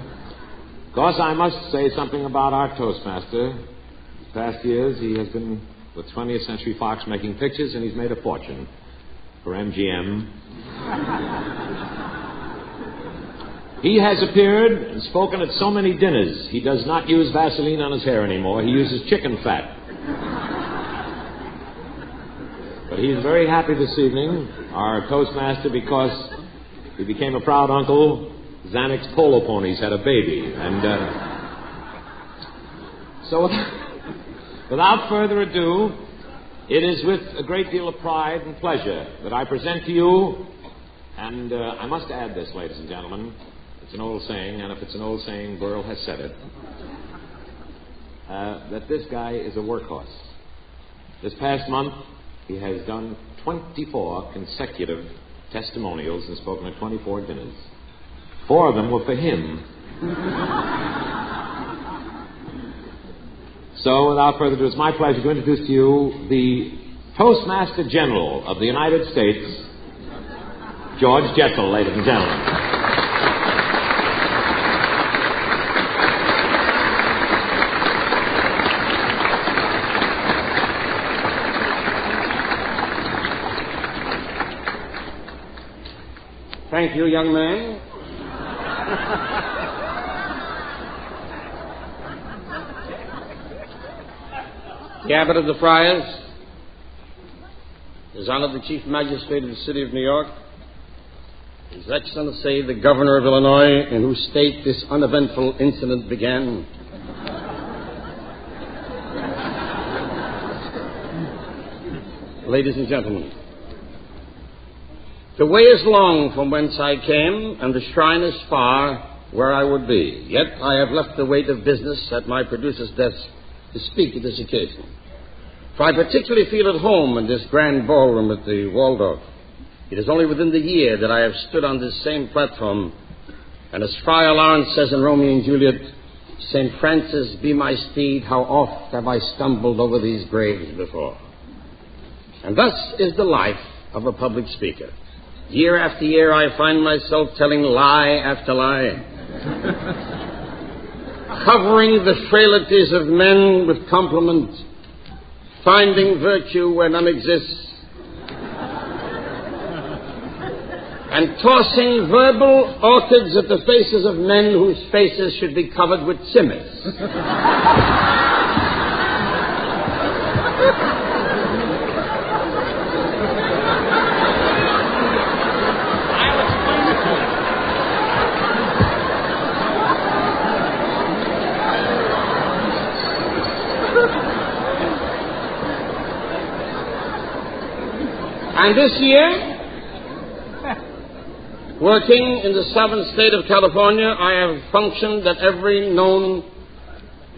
Speaker 13: of course, I must say something about our Toastmaster. These past years, he has been with 20th Century Fox making pictures, and he's made a fortune for MGM. He has appeared and spoken at so many dinners. He does not use Vaseline on his hair anymore. He uses chicken fat. But he's very happy this evening, our Toastmaster, because he became a proud uncle Xanax polo ponies had a baby. And so without further ado, it is with a great deal of pride and pleasure that I present to you, and I must add this, ladies and gentlemen, it's an old saying, and if it's an old saying, Burl has said it, that this guy is a workhorse. This past month, he has done 24 consecutive testimonials and spoken at 24 dinners. 4 of them were for him. So, without further ado, it's my pleasure to introduce to you the Toastmaster General of the United States, George Jetzel, ladies and gentlemen.
Speaker 17: Thank you, young man. The Abbot of the Friars, His Honor the Chief Magistrate of the City of New York, His Excellency the Governor of Illinois, in whose state this uneventful incident began, ladies and gentlemen, the way is long from whence I came, and the shrine is far where I would be. Yet I have left the weight of business at my producer's desk to speak at this occasion. For I particularly feel at home in this grand ballroom at the Waldorf. It is only within the year that I have stood on this same platform, and as Friar Lawrence says in Romeo and Juliet, St. Francis, be my steed, how oft have I stumbled over these graves before. And thus is the life of a public speaker. Year after year I find myself telling lie after lie, covering the frailties of men with compliment, finding virtue where none exists, and tossing verbal orchids at the faces of men whose faces should be covered with cimets. And this year, working in the southern state of California, I have functioned at every known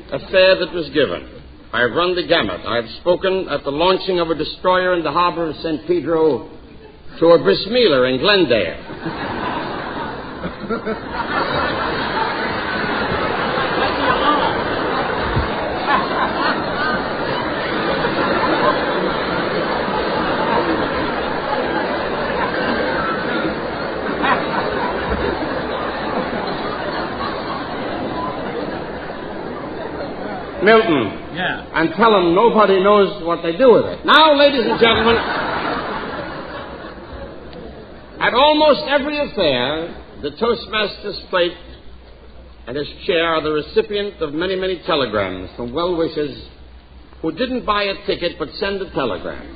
Speaker 17: affair that was given. I have run the gamut. I have spoken at the launching of a destroyer in the harbor of San Pedro to a bris milah in Glendale. Milton. Yeah. And tell them nobody knows what they do with it. Now, ladies and gentlemen, at almost every affair, the Toastmaster's plate and his chair are the recipient of many, many telegrams from well-wishers who didn't buy a ticket but send a telegram.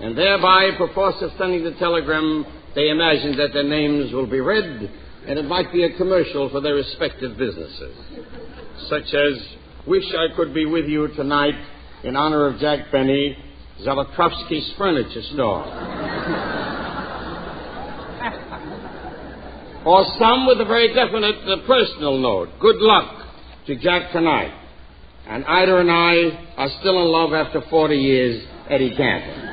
Speaker 17: And thereby, perforce of sending the telegram, they imagine that their names will be read, and it might be a commercial for their respective businesses. Such as, wish I could be with you tonight in honor of Jack Benny, Zalakowski's furniture store. Or some with a very definite personal note. Good luck to Jack tonight. And Ida and I are still in love after 40 years, Eddie Cantor.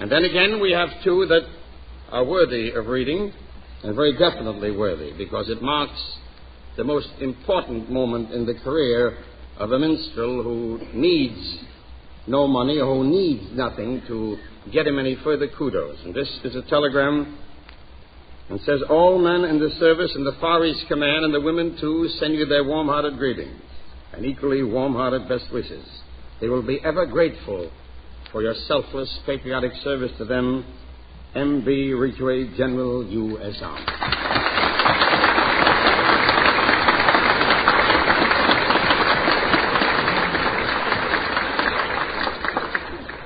Speaker 17: And then again, we have two that are worthy of reading, and very definitely worthy, because it marks the most important moment in the career of a minstrel who needs no money or who needs nothing to get him any further kudos. And this is a telegram and says, all men in the service and the Far East Command and the women, too, send you their warm-hearted greetings and equally warm-hearted best wishes. They will be ever grateful for your selfless, patriotic service to them. M.B. Ridgway, General U.S. Army.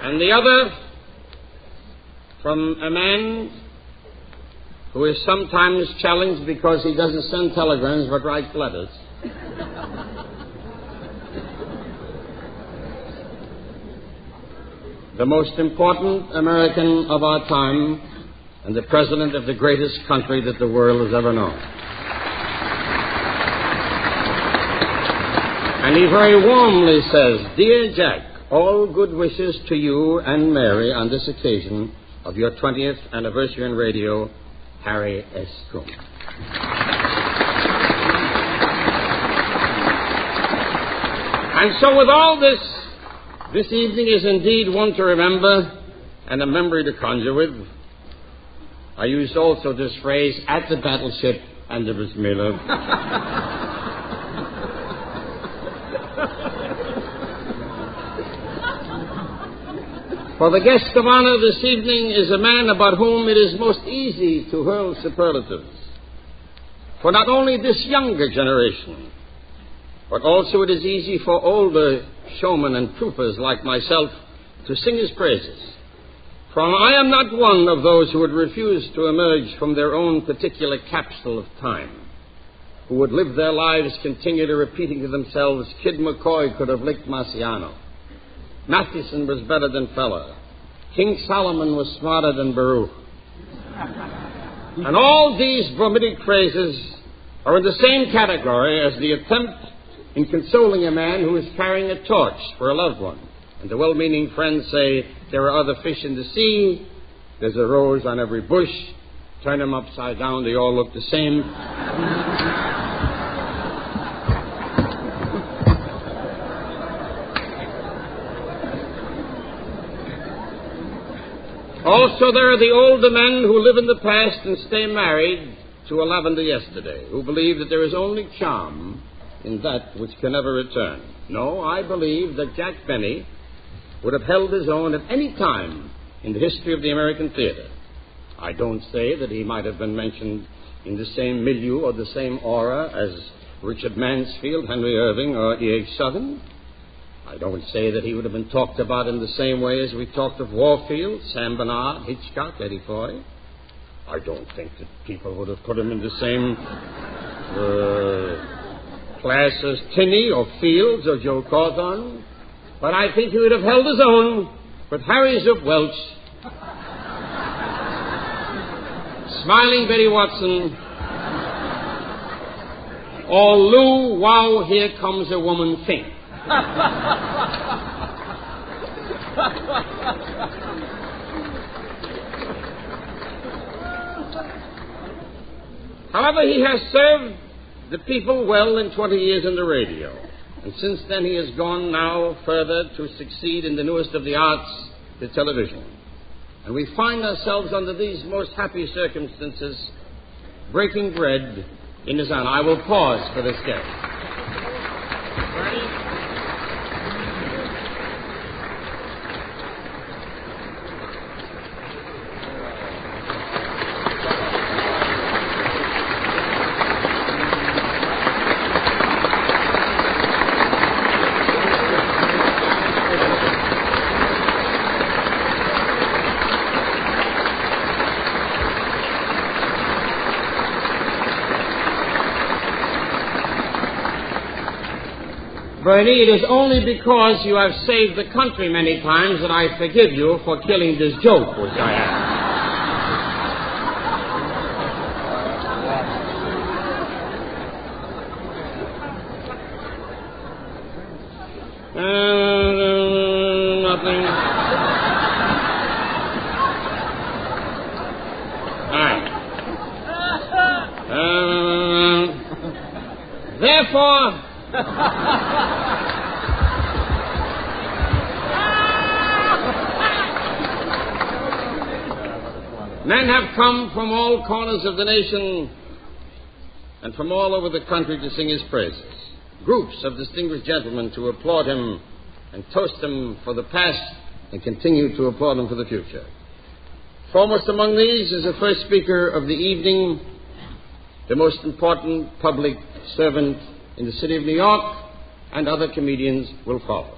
Speaker 17: And the other from a man
Speaker 12: who is sometimes challenged because he doesn't send telegrams but writes letters. The most important American of our time and the president of the greatest country that the world has ever known. And he very warmly says, "Dear Jack, all good wishes to you and Mary on this occasion of your 20th anniversary in radio, Harry S. Truman." And so with all this evening is indeed one to remember and a memory to conjure with. I used also this phrase, "at the battleship and the Bismillah." For the guest of honor this evening is a man about whom it is most easy to hurl superlatives. For not only this younger generation, but also it is easy for older showmen and troopers like myself to sing his praises. For I am not one of those who would refuse to emerge from their own particular capsule of time, who would live their lives continually repeating to themselves, "Kid McCoy could have licked Marciano. Mathewson was better than Feller. King Solomon was smarter than Baruch." And all these bromidic phrases are in the same category as the attempt in consoling a man who is carrying a torch for a loved one. And the well-meaning friends say, "There are other fish in the sea. There's a rose on every bush. Turn them upside down, they all look the same." Also, there are the older men who live in the past and stay married to a lavender yesterday, who believe that there is only charm in that which can never return. No, I believe that Jack Benny would have held his own at any time in the history of the American theater. I don't say that he might have been mentioned in the same milieu or the same aura as Richard Mansfield, Henry Irving, or E.H. Sothern. I don't say that he would have been talked about in the same way as we talked of Warfield, Sam Bernard, Hitchcock, Eddie Foy. I don't think that people would have put him in the same class as Tinney or Fields or Joe Cawthon. But I think he would have held his own with Harry Zup Welch, Smiling Betty Watson, or Lou, "Wow, here comes a woman" Fink. However, he has served the people well in 20 years in the radio. And since then he has gone now further to succeed in the newest of the arts, the television. And we find ourselves under these most happy circumstances breaking bread in his honor. I will pause for this guest. Bernie, it is only because you have saved the country many times that I forgive you for killing this joke, which I have. Nothing. All right. Therefore... Men have come from all corners of the nation and from all over the country to sing his praises. Groups of distinguished gentlemen to applaud him and toast him for the past and continue to applaud him for the future. Foremost among these is the first speaker of the evening, the most important public servant in the city of New York, and other comedians will follow.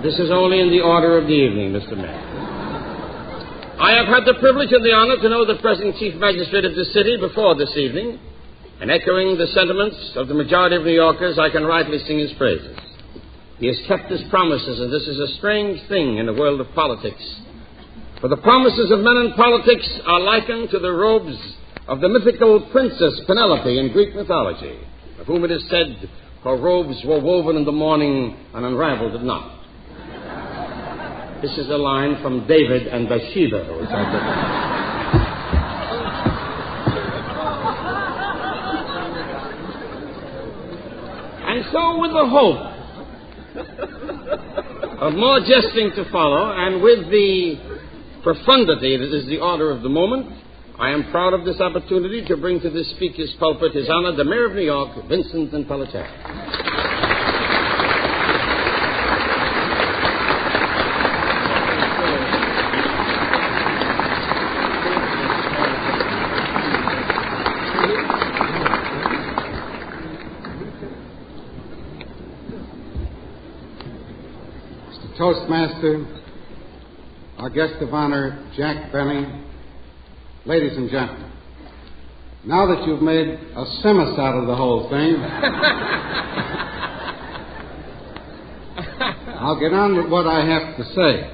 Speaker 12: This is only in the order of the evening, Mr. Mayor. I have had the privilege and the honor to know the present Chief Magistrate of the city before this evening, and echoing the sentiments of the majority of New Yorkers, I can rightly sing his praises. He has kept his promises, and this is a strange thing in the world of politics. For the promises of men in politics are likened to the robes of the mythical princess Penelope in Greek mythology, of whom it is said her robes were woven in the morning and unraveled at night. This is a line from David and Bathsheba, which I did. And so, with the hope of more jesting to follow, and with the profundity that is the order of the moment, I am proud of this opportunity to bring to this speaker's pulpit His Honor, the Mayor of New York, Vincent Napolitano.
Speaker 18: Toastmaster, our guest of honor, Jack Benny, ladies and gentlemen, now that you've made a Simus out of the whole thing, I'll get on with what I have to say.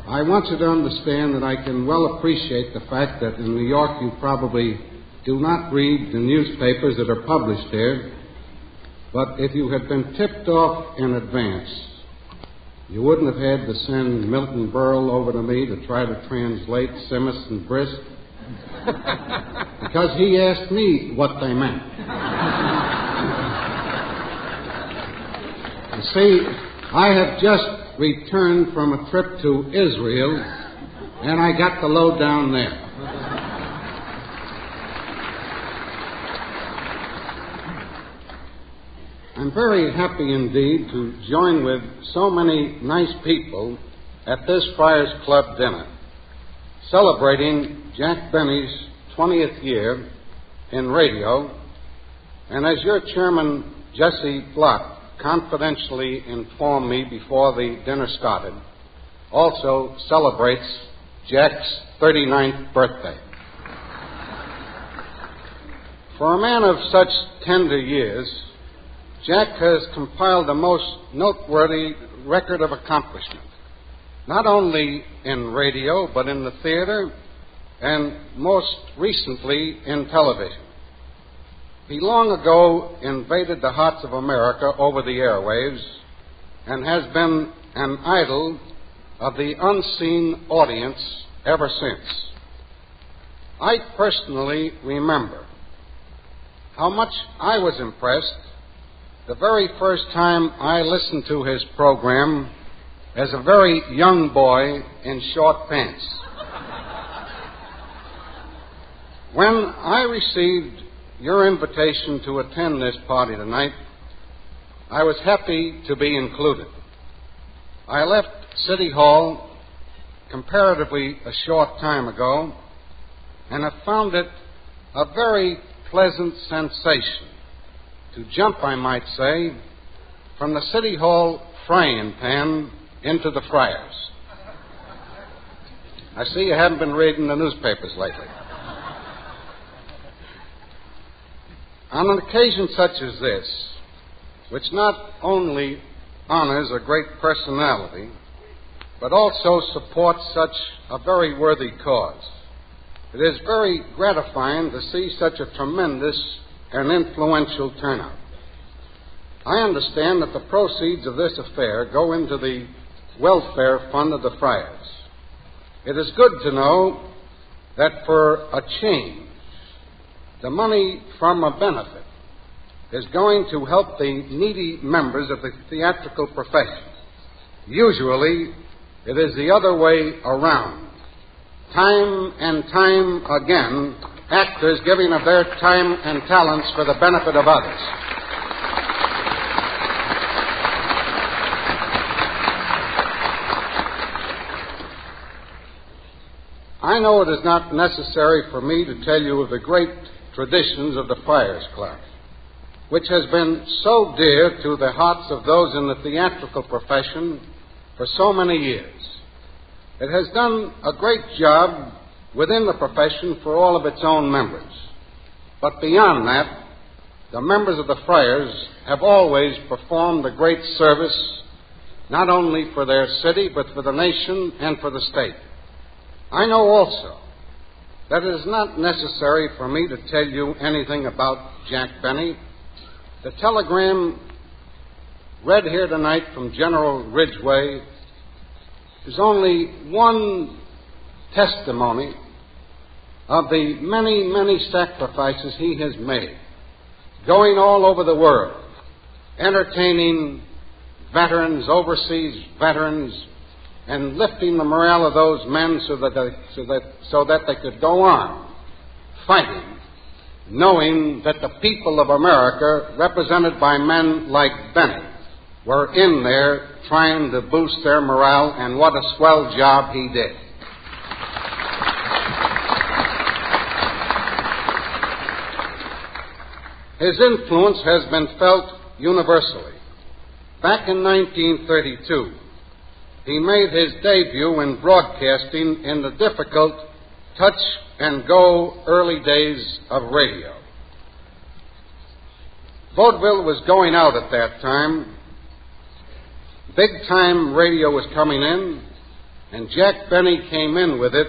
Speaker 18: I want you to understand that I can well appreciate the fact that in New York you probably do not read the newspapers that are published here, but if you had been tipped off in advance, you wouldn't have had to send Milton Berle over to me to try to translate Simus and Brisk, because he asked me what they meant. You see, I have just returned from a trip to Israel, and I got the lowdown there. I'm very happy indeed to join with so many nice people at this Friars Club dinner, celebrating Jack Benny's 20th year in radio, and as your chairman, Jesse Block, confidentially informed me before the dinner started, also celebrates Jack's 39th birthday. For a man of such tender years, Jack has compiled a most noteworthy record of accomplishment, not only in radio, but in the theater, and most recently in television. He long ago invaded the hearts of America over the airwaves and has been an idol of the unseen audience ever since. I personally remember how much I was impressed the very first time I listened to his program as a very young boy in short pants. When I received your invitation to attend this party tonight, I was happy to be included. I left City Hall comparatively a short time ago and have found it a very pleasant sensation to jump, I might say, from the City Hall frying pan into the Friars. I see you haven't been reading the newspapers lately. On an occasion such as this, which not only honors a great personality, but also supports such a very worthy cause, it is very gratifying to see such a tremendous and influential turnout. I understand that the proceeds of this affair go into the welfare fund of the Friars. It is good to know that for a change, the money from a benefit is going to help the needy members of the theatrical profession. Usually, it is the other way around. Time and time again, actors giving of their time and talents for the benefit of others. I know it is not necessary for me to tell you of the great traditions of the Friars Club, which has been so dear to the hearts of those in the theatrical profession for so many years. It has done a great job within the profession for all of its own members. But beyond that, the members of the Friars have always performed a great service, not only for their city, but for the nation and for the state. I know also that it is not necessary for me to tell you anything about Jack Benny. The telegram read here tonight from General Ridgway is only one testimony of the many, many sacrifices he has made, going all over the world, entertaining veterans, overseas veterans, and lifting the morale of those men so that they could go on fighting, knowing that the people of America, represented by men like Benny, were in there trying to boost their morale, and what a swell job he did. His influence has been felt universally. Back in 1932, he made his debut in broadcasting in the difficult touch-and-go early days of radio. Vaudeville was going out at that time. Big-time radio was coming in, and Jack Benny came in with it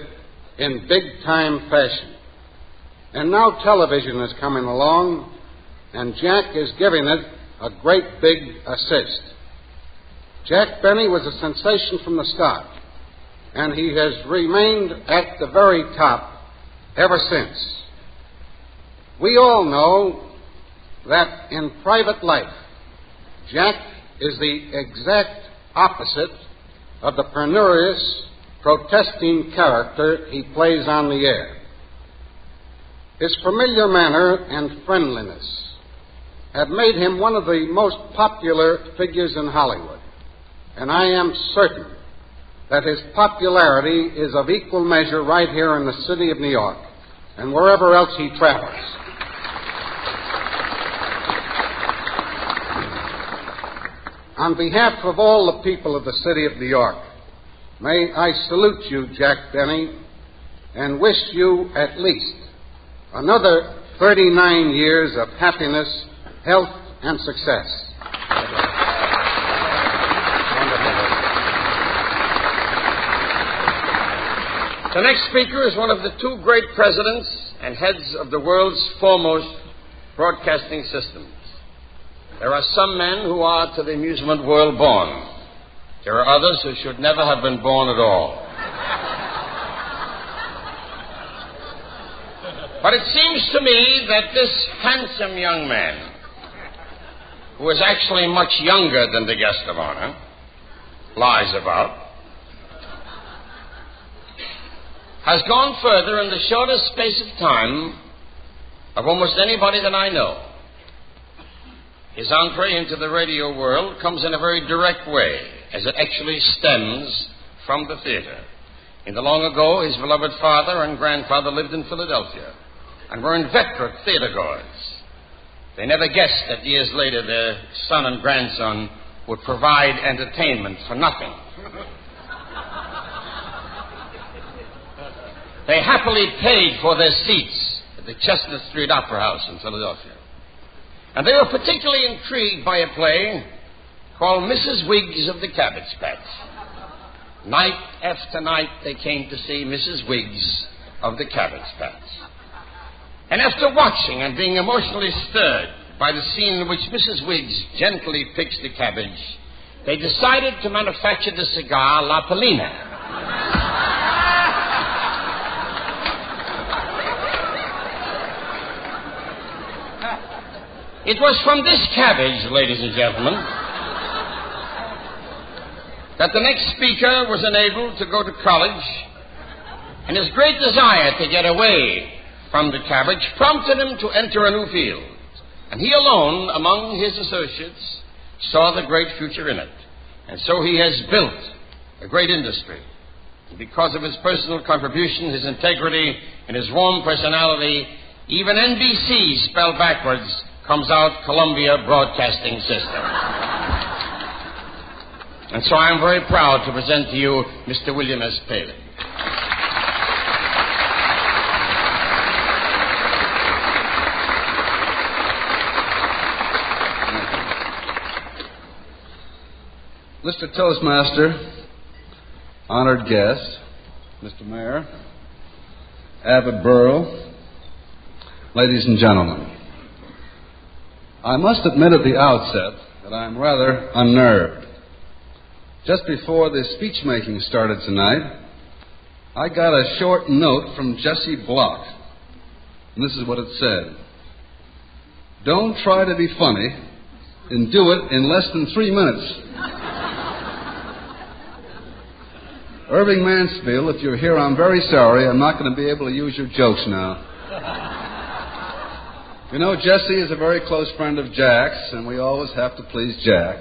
Speaker 18: in big-time fashion. And now television is coming along, and Jack is giving it a great big assist. Jack Benny was a sensation from the start, and he has remained at the very top ever since. We all know that in private life, Jack is the exact opposite of the penurious, protesting character he plays on the air. His familiar manner and friendliness have made him one of the most popular figures in Hollywood, and I am certain that his popularity is of equal measure right here in the city of New York and wherever else he travels. On behalf of all the people of the city of New York, may I salute you, Jack Benny, and wish you at least another 39 years of happiness, health, and success.
Speaker 12: The next speaker is one of the two great presidents and heads of the world's foremost broadcasting systems. There are some men who are to the amusement world born. There are others who should never have been born at all. But it seems to me that this handsome young man, who is actually much younger than the guest of honor, lies about, has gone further in the shortest space of time of almost anybody that I know. His entree into the radio world comes in a very direct way, as it actually stems from the theater. In the long ago, his beloved father and grandfather lived in Philadelphia and were inveterate theater-goers. They never guessed that years later their son and grandson would provide entertainment for nothing. They happily paid for their seats at the Chestnut Street Opera House in Philadelphia. And they were particularly intrigued by a play called Mrs. Wiggs of the Cabbage Patch. Night after night they came to see Mrs. Wiggs of the Cabbage Patch. And after watching and being emotionally stirred by the scene in which Mrs. Wiggs gently picks the cabbage, they decided to manufacture the cigar La Polina. It was from this cabbage, ladies and gentlemen, that the next speaker was enabled to go to college, and his great desire to get away from the cabbage prompted him to enter a new field. And he alone, among his associates, saw the great future in it. And so he has built a great industry. And because of his personal contribution, his integrity, and his warm personality, even NBC, spelled backwards, comes out Columbia Broadcasting System. And so I am very proud to present to you Mr. William S. Paley.
Speaker 2: Mr. Toastmaster, honored guest, Mr. Mayor, avid borough, ladies and gentlemen, I must admit at the outset that I'm rather unnerved. Just before the speech-making started tonight, I got a short note from Jesse Block, and this is what it said. Don't try to be funny and do it in less than 3 minutes. Irving Mansfield, if you're here, I'm very sorry. I'm not going to be able to use your jokes now. You know, Jesse is a very close friend of Jack's, and we always have to please Jack.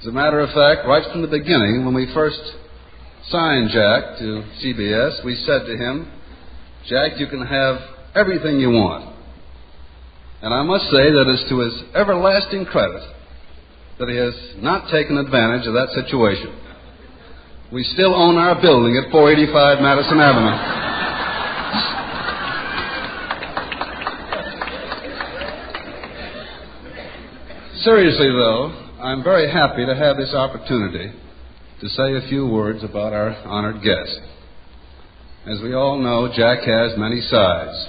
Speaker 2: As a matter of fact, right from the beginning, when we first signed Jack to CBS, we said to him, Jack, you can have everything you want. And I must say that it's to his everlasting credit that he has not taken advantage of that situation. We still own our building at 485 Madison Avenue. Seriously, though, I'm very happy to have this opportunity to say a few words about our honored guest. As we all know, Jack has many sides.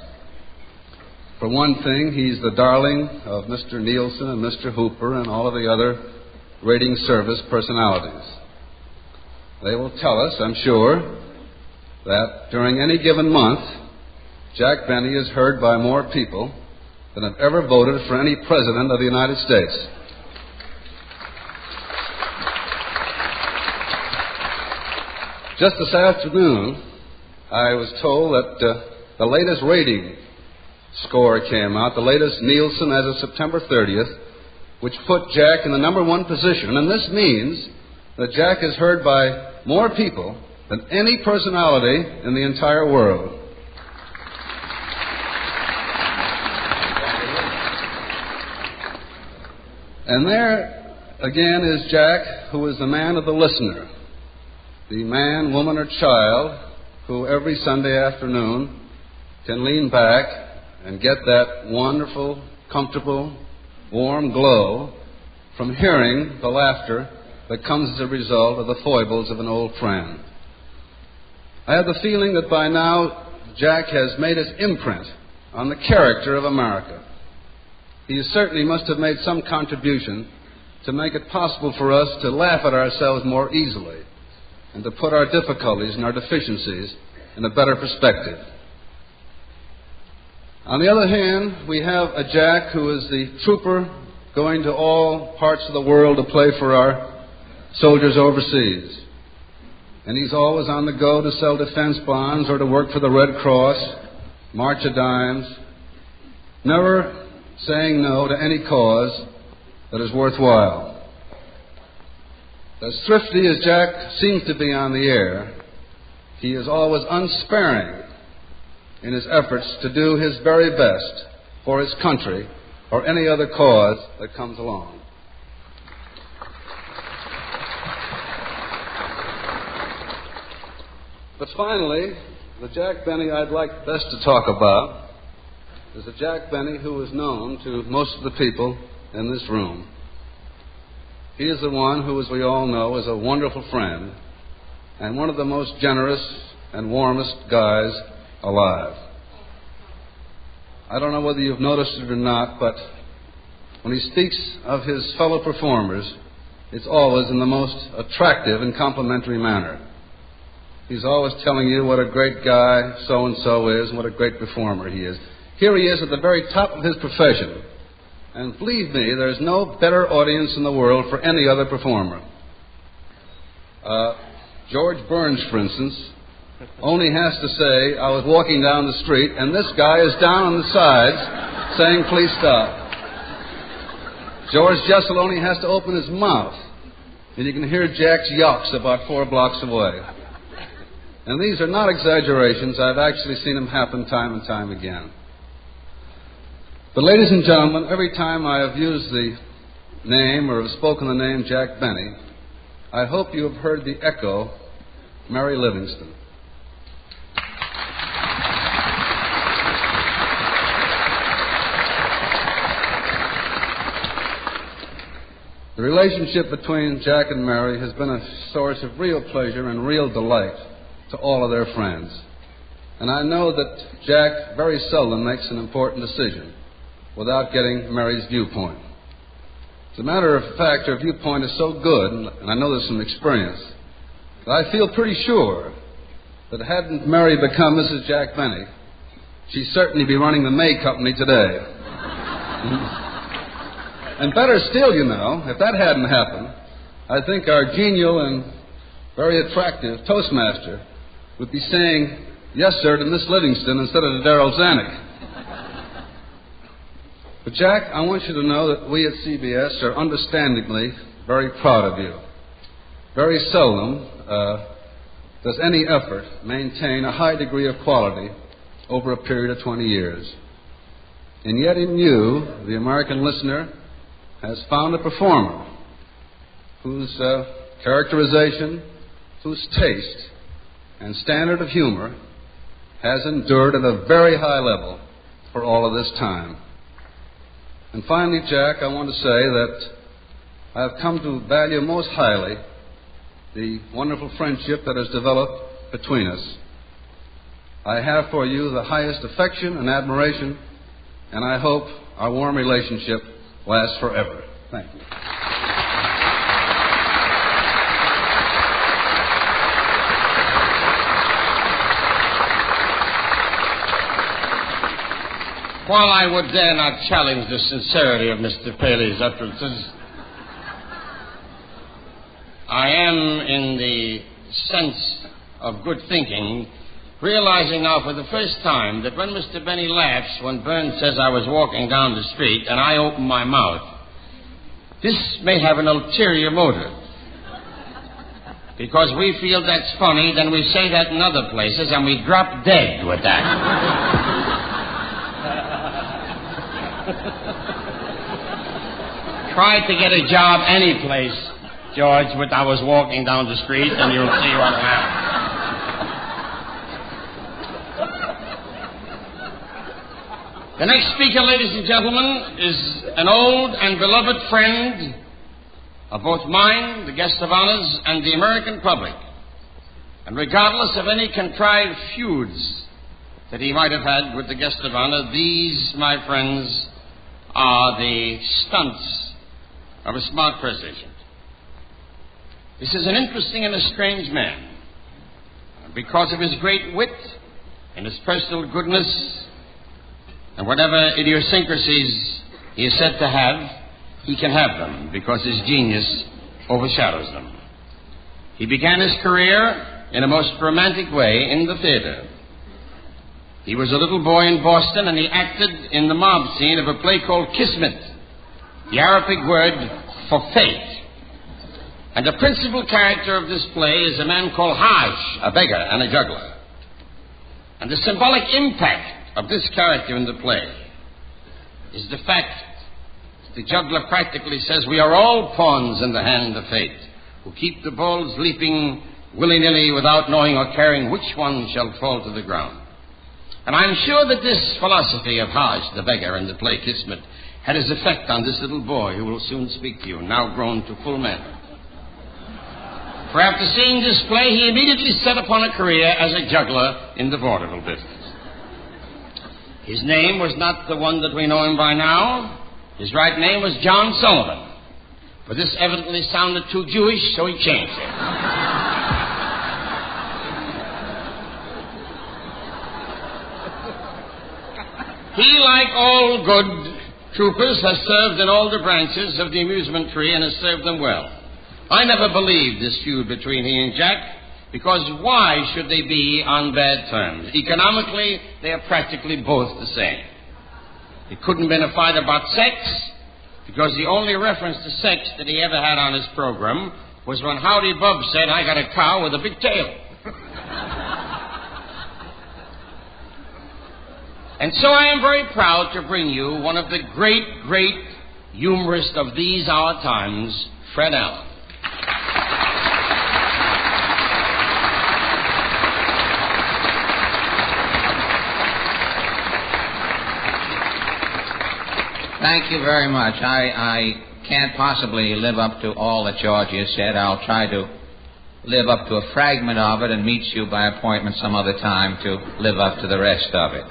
Speaker 2: For one thing, he's the darling of Mr. Nielsen and Mr. Hooper and all of the other rating service personalities. They will tell us, I'm sure, that during any given month, Jack Benny is heard by more people than have ever voted for any president of the United States. Just this afternoon, I was told that the latest rating score came out, the latest Nielsen as of September 30th, which put Jack in the number one position. And this means that Jack is heard by more people than any personality in the entire world. And there, again, is Jack, who is the man of the listener, the man, woman, or child who every Sunday afternoon can lean back and get that wonderful, comfortable, warm glow from hearing the laughter that comes as a result of the foibles of an old friend. I have the feeling that by now Jack has made his imprint on the character of America. He certainly must have made some contribution to make it possible for us to laugh at ourselves more easily and to put our difficulties and our deficiencies in a better perspective. On the other hand, we have a Jack who is the trooper going to all parts of the world to play for our soldiers overseas. And he's always on the go to sell defense bonds or to work for the Red Cross, March of Dimes, never saying no to any cause that is worthwhile. As thrifty as Jack seems to be on the air, he is always unsparing in his efforts to do his very best for his country or any other cause that comes along. But finally, the Jack Benny I'd like best to talk about is the Jack Benny who is known to most of the people in this room. He is the one who, as we all know, is a wonderful friend and one of the most generous and warmest guys alive. I don't know whether you've noticed it or not, but when he speaks of his fellow performers, it's always in the most attractive and complimentary manner. He's always telling you what a great guy so-and-so is and what a great performer he is. Here he is at the very top of his profession. And believe me, there's no better audience in the world for any other performer. George Burns, for instance, only has to say, I was walking down the street, and this guy is down on the sides saying, please stop. George Jessel only has to open his mouth, and you can hear Jack's yawps about 4 blocks away. And these are not exaggerations. I've actually seen them happen time and time again. But ladies and gentlemen, every time I have used the name or have spoken the name Jack Benny, I hope you have heard the echo, Mary Livingston. The relationship between Jack and Mary has been a source of real pleasure and real delight to all of their friends. And I know that Jack very seldom makes an important decision without getting Mary's viewpoint. As a matter of fact, her viewpoint is so good, and I know this from experience, that I feel pretty sure that hadn't Mary become Mrs. Jack Benny, she'd certainly be running the May Company today. And better still, you know, if that hadn't happened, I think our genial and very attractive Toastmaster would be saying yes, sir, to Miss Livingston instead of to Darrell Zanuck. But, Jack, I want you to know that we at CBS are understandingly very proud of you. Very seldom does any effort maintain a high degree of quality over a period of 20 years. And yet in you, the American listener has found a performer whose characterization, whose taste and standard of humor has endured at a very high level for all of this time. And finally, Jack, I want to say that I have come to value most highly the wonderful friendship that has developed between us. I have for you the highest affection and admiration, and I hope our warm relationship lasts forever. Thank you.
Speaker 12: While I would dare not challenge the sincerity of Mr. Paley's utterances, I am, in the sense of good thinking, realizing now for the first time that when Mr. Benny laughs when Burns says I was walking down the street and I open my mouth, this may have an ulterior motive. Because we feel that's funny, then we say that in other places and we drop dead with that. Try to get a job any place, George, with I was walking down the street, and you'll see what happens. The next speaker, ladies and gentlemen, is an old and beloved friend of both mine, the guest of honors, and the American public. And regardless of any contrived feuds that he might have had with the guest of honor, these, my friends, are the stunts of a smart press agent. This is an interesting and a strange man. Because of his great wit and his personal goodness and whatever idiosyncrasies he is said to have, he can have them because his genius overshadows them. He began his career in a most romantic way in the theater. He was a little boy in Boston, and he acted in the mob scene of a play called Kismet, the Arabic word for fate. And the principal character of this play is a man called Hajj, a beggar and a juggler. And the symbolic impact of this character in the play is the fact that the juggler practically says we are all pawns in the hand of fate, who keep the balls leaping willy-nilly without knowing or caring which one shall fall to the ground. And I'm sure that this philosophy of Hajj, the beggar, in the play Kismet, had his effect on this little boy who will soon speak to you, now grown to full manhood. For after seeing this play, he immediately set upon a career as a juggler in the vaudeville business. His name was not the one that we know him by now. His right name was John Sullivan. But this evidently sounded too Jewish, so he changed it. He, like all good troopers, has served in all the branches of the amusement tree and has served them well. I never believed this feud between he and Jack, because why should they be on bad terms? Economically, they are practically both the same. It couldn't have been a fight about sex, because the only reference to sex that he ever had on his program was when Howdy Bub said, "I got a cow with a big tail." And so I am very proud to bring you one of the great, great humorists of these our times, Fred Allen.
Speaker 10: thank you very much. I can't possibly live up to all that Georgie has said. I'll try to live up to a fragment of it and meet you by appointment some other time to live up to the rest of it.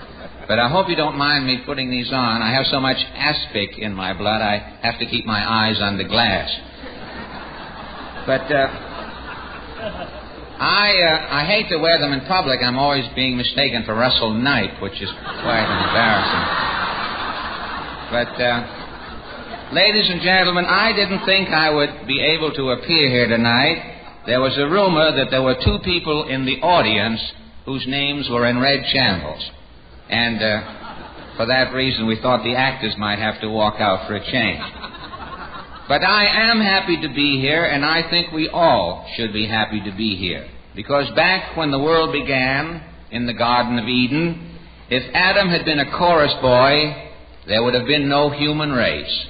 Speaker 10: But I hope you don't mind me putting these on. I have so much aspic in my blood, I have to keep my eyes under glass. But I hate to wear them in public. I'm always being mistaken for Russell Knight, which is quite embarrassing. But, ladies and gentlemen, I didn't think I would be able to appear here tonight. There was a rumor that there were two people in the audience whose names were in red channels. And for that reason, we thought the actors might have to walk out for a change. But I am happy to be here, and I think we all should be happy to be here. Because back when the world began in the Garden of Eden, if Adam had been a chorus boy, there would have been no human race.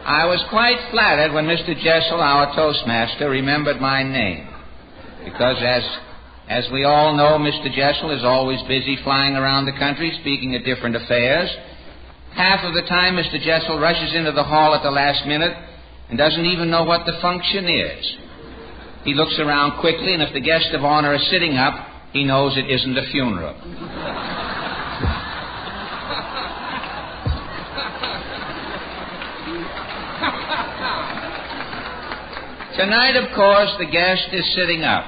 Speaker 10: I was quite flattered when Mr. Jessel, our Toastmaster, remembered my name. Because as we all know, Mr. Jessel is always busy flying around the country speaking at different affairs. Half of the time, Mr. Jessel rushes into the hall at the last minute and doesn't even know what the function is. He looks around quickly, and if the guest of honor is sitting up, he knows it isn't a funeral. Tonight, of course, the guest is sitting up.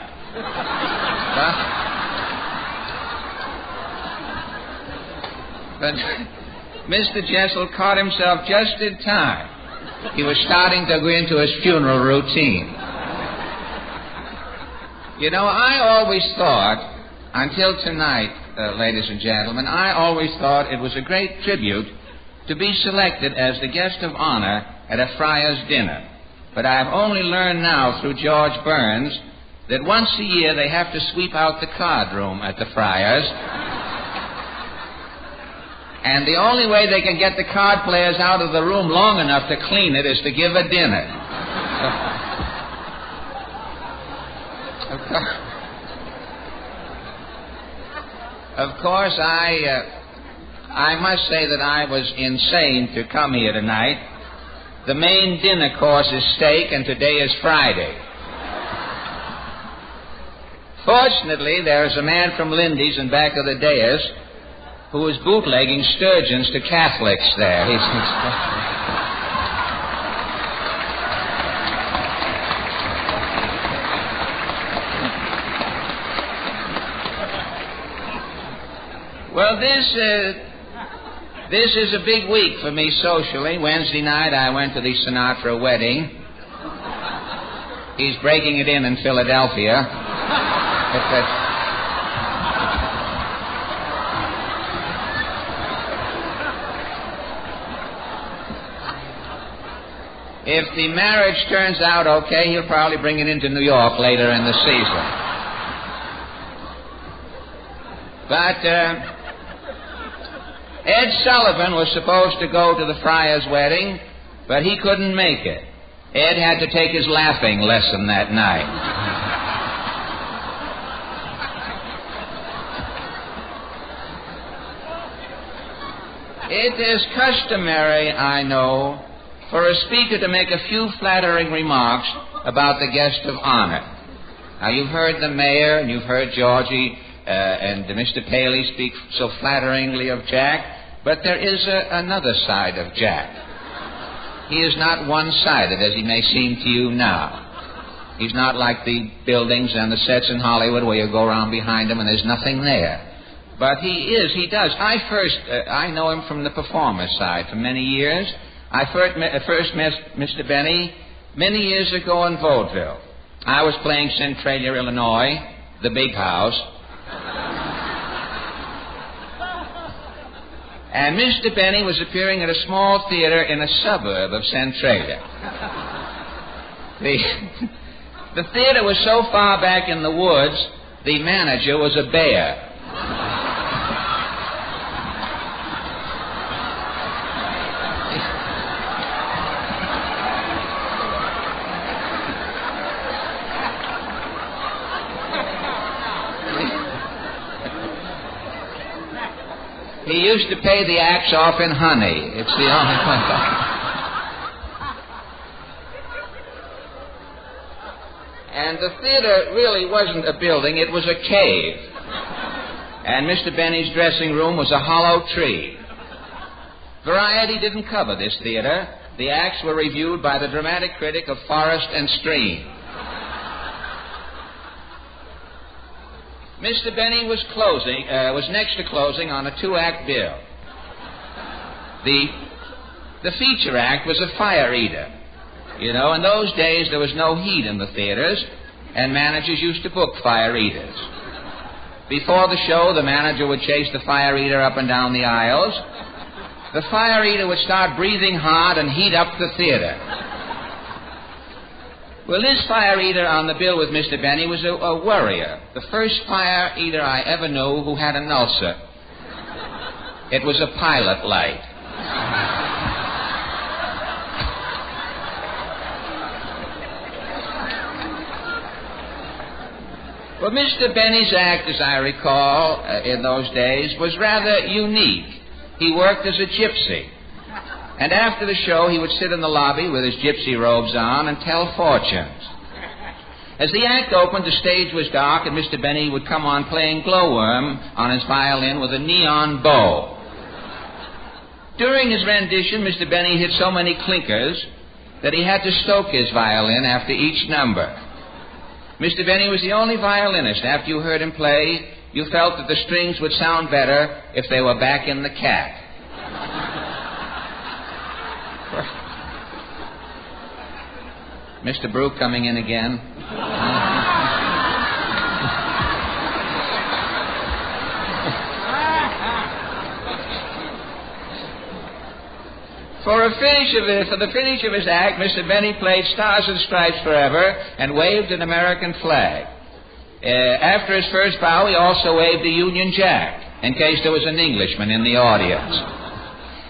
Speaker 10: But Mr. Jessel caught himself just in time. He was starting to go into his funeral routine. You know, I always thought, until tonight, ladies and gentlemen, I always thought it was a great tribute to be selected as the guest of honor at a Friars dinner. But I've only learned now through George Burns that once a year they have to sweep out the card room at the Friars. And the only way they can get the card players out of the room long enough to clean it is to give a dinner. Of course, I must say that I was insane to come here tonight. The main dinner course is steak, and today is Friday. Fortunately, there is a man from Lindy's in back of the dais who is bootlegging sturgeons to Catholics there. Well, this is a big week for me socially. Wednesday night, I went to the Sinatra wedding. He's breaking it in Philadelphia. If the marriage turns out okay, he'll probably bring it into New York later in the season. But Ed Sullivan was supposed to go to the Friars' wedding, but he couldn't make it. Ed had to take his laughing lesson that night. It is customary, I know, for a speaker to make a few flattering remarks about the guest of honor. Now, you've heard the mayor, and you've heard Georgie and Mr. Paley speak so flatteringly of Jack, but there is another side of Jack. He is not one-sided, as he may seem to you now. He's not like the buildings and the sets in Hollywood where you go around behind him and there's nothing there. But he does. I know him from the performer side for many years. I first met Mr. Benny many years ago in vaudeville. I was playing Centralia, Illinois, the big house. And Mr. Benny was appearing at a small theater in a suburb of Centralia. The theater was so far back in the woods, the manager was a bear. He used to pay the acts off in honey. It's the only way. And the theater really wasn't a building, it was a cave. And Mr. Benny's dressing room was a hollow tree. Variety didn't cover this theater. The acts were reviewed by the dramatic critic of Forest and Stream. Mr. Benny was next to closing on a 2-act bill. The feature act was a fire eater. You know, in those days there was no heat in the theaters, and managers used to book fire eaters. Before the show, the manager would chase the fire eater up and down the aisles. The fire eater would start breathing hard and heat up the theater. Well, this fire eater on the bill with Mr. Benny was a worrier. The first fire eater I ever knew who had an ulcer. It was a pilot light. Well, Mr. Benny's act, as I recall, in those days, was rather unique. He worked as a gypsy. And after the show, he would sit in the lobby with his gypsy robes on and tell fortunes. As the act opened, the stage was dark, and Mr. Benny would come on playing Glowworm on his violin with a neon bow. During his rendition, Mr. Benny hit so many clinkers that he had to stoke his violin after each number. Mr. Benny was the only violinist. After you heard him play, you felt that the strings would sound better if they were back in the cat. Mr. Brooke coming in again. For the finish of his act, Mr. Benny played Stars and Stripes Forever and waved an American flag. After his first bow, he also waved a Union Jack, in case there was an Englishman in the audience.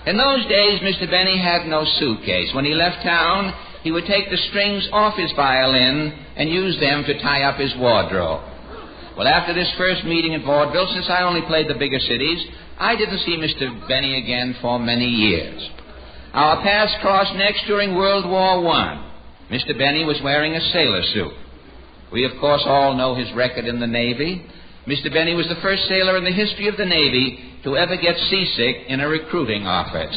Speaker 10: In those days, Mr. Benny had no suitcase. When he left town, he would take the strings off his violin and use them to tie up his wardrobe. Well, after this first meeting in vaudeville, since I only played the bigger cities, I didn't see Mr. Benny again for many years. Our paths crossed next during World War I. Mr. Benny was wearing a sailor suit. We, of course, all know his record in the Navy. Mr. Benny was the first sailor in the history of the Navy to ever get seasick in a recruiting office.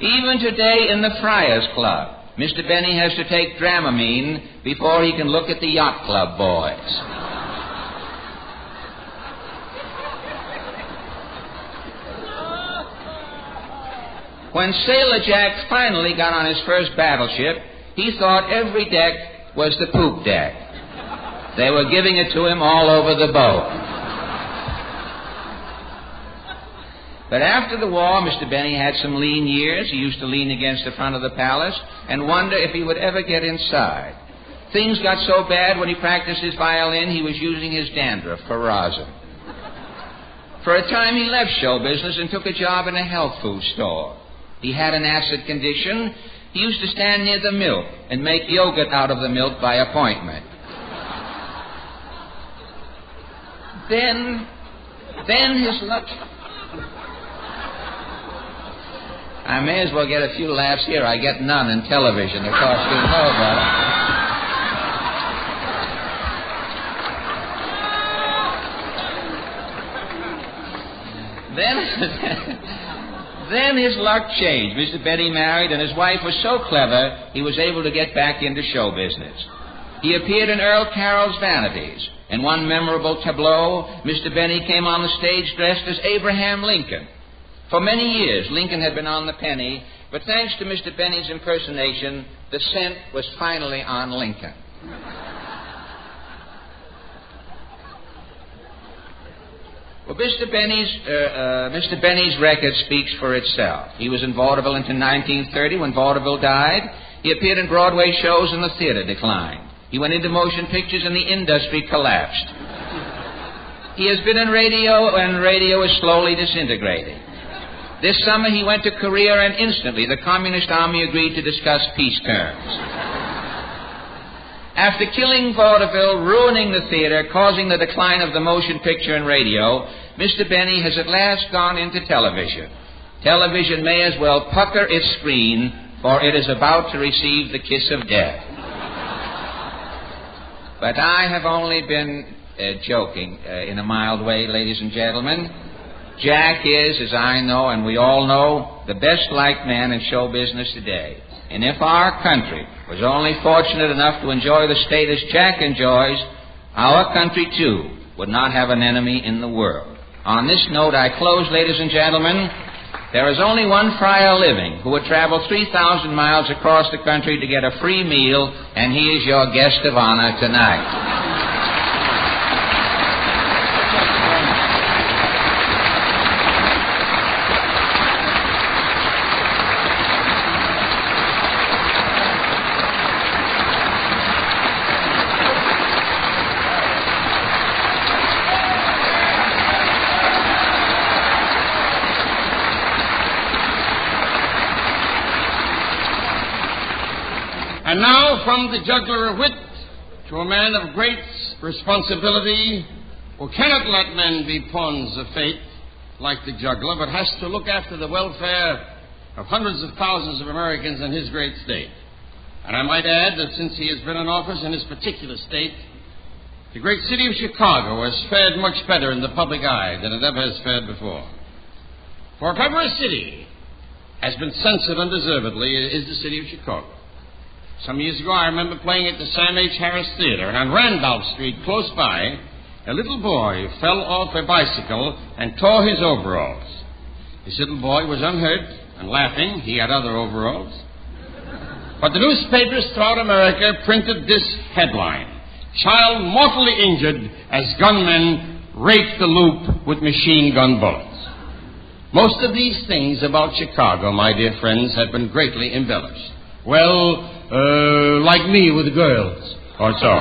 Speaker 10: Even today in the Friars Club, Mr. Benny has to take Dramamine before he can look at the yacht club boys. When Sailor Jack finally got on his first battleship, he thought every deck was the poop deck. They were giving it to him all over the boat. But after the war, Mr. Benny had some lean years. He used to lean against the front of the palace and wonder if he would ever get inside. Things got so bad when he practiced his violin, he was using his dandruff for rosin. For a time, he left show business and took a job in a health food store. He had an acid condition. He used to stand near the milk and make yogurt out of the milk by appointment. Then his luck... I may as well get a few laughs here. I get none in television. Of course, you know about it. Then his luck changed. Mr. Benny married, and his wife was so clever, he was able to get back into show business. He appeared in Earl Carroll's Vanities. In one memorable tableau, Mr. Benny came on the stage dressed as Abraham Lincoln. For many years, Lincoln had been on the penny, but thanks to Mr. Benny's impersonation, the cent was finally on Lincoln. Well, Mr. Benny's record speaks for itself. He was in vaudeville until 1930. When vaudeville died, he appeared in Broadway shows and the theater declined. He went into motion pictures and the industry collapsed. He has been in radio, and radio is slowly disintegrating. This summer he went to Korea, and instantly the Communist Army agreed to discuss peace terms. After killing vaudeville, ruining the theater, causing the decline of the motion picture and radio, Mr. Benny has at last gone into television. Television may as well pucker its screen, for it is about to receive the kiss of death. But I have only been joking in a mild way, ladies and gentlemen. Jack is, as I know and we all know, the best liked man in show business today. And if our country was only fortunate enough to enjoy the status Jack enjoys, our country, too, would not have an enemy in the world. On this note, I close, ladies and gentlemen. There is only one friar living who would travel 3,000 miles across the country to get a free meal, and he is your guest of honor tonight.
Speaker 20: And now, from the juggler of wit to a man of great responsibility who cannot let men be pawns of fate like the juggler, but has to look after the welfare of hundreds of thousands of Americans in his great state. And I might add that since he has been in office in his particular state, the great city of Chicago has fared much better in the public eye than it ever has fared before. For if ever a city has been censored undeservedly, it is the city of Chicago. Some years ago, I remember playing at the Sam H. Harris Theater, and on Randolph Street, close by, a little boy fell off a bicycle and tore his overalls. This little boy was unhurt and laughing. He had other overalls. But the newspapers throughout America printed this headline: "Child mortally injured as gunmen rape the loop with machine gun bullets." Most of these things about Chicago, my dear friends, have been greatly embellished. Well, like me with girls, or so.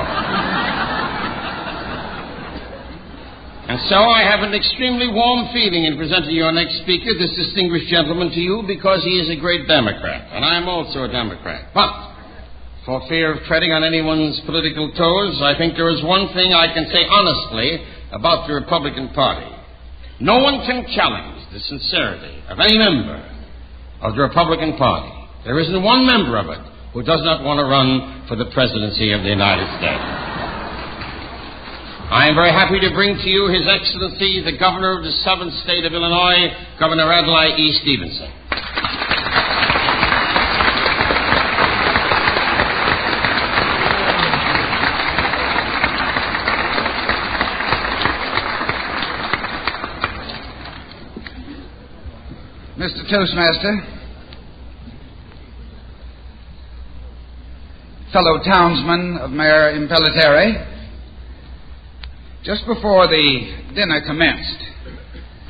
Speaker 20: And so I have an extremely warm feeling in presenting your next speaker, this distinguished gentleman, to you because he is a great Democrat, and I am also a Democrat. But, for fear of treading on anyone's political toes, I think there is one thing I can say honestly about the Republican Party. No one can challenge the sincerity of any member of the Republican Party. There isn't one member of it who does not want to run for the presidency of the United States. I am very happy to bring to you His Excellency, the Governor of the 7th State of Illinois, Governor Adlai E. Stevenson.
Speaker 11: Mr. Toastmaster, fellow townsmen of Mayor Impellitteri, just before the dinner commenced,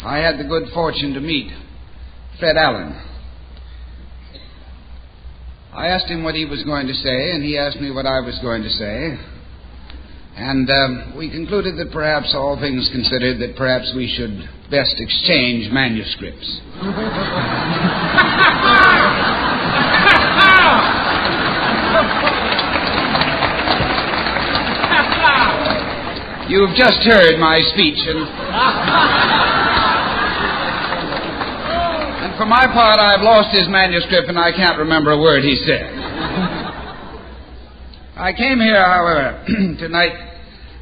Speaker 11: I had the good fortune to meet Fred Allen. I asked him what he was going to say, and he asked me what I was going to say. And we concluded that perhaps, all things considered, that perhaps we should best exchange manuscripts. You've just heard my speech, and for my part, I've lost his manuscript, and I can't remember a word he said. I came here, however, tonight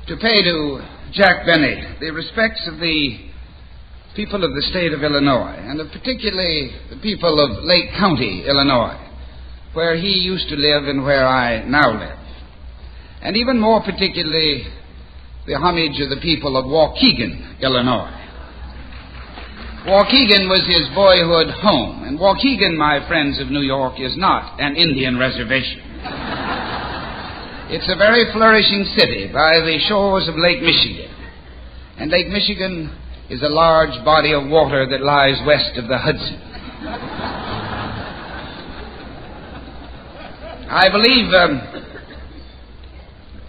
Speaker 11: to pay to Jack Benny the respects of the people of the state of Illinois, and of particularly the people of Lake County, Illinois, where he used to live and where I now live. And even more particularly, the homage of the people of Waukegan, Illinois. Waukegan was his boyhood home, and Waukegan, my friends of New York, is not an Indian reservation. It's a very flourishing city by the shores of Lake Michigan. And Lake Michigan is a large body of water that lies west of the Hudson. I believe,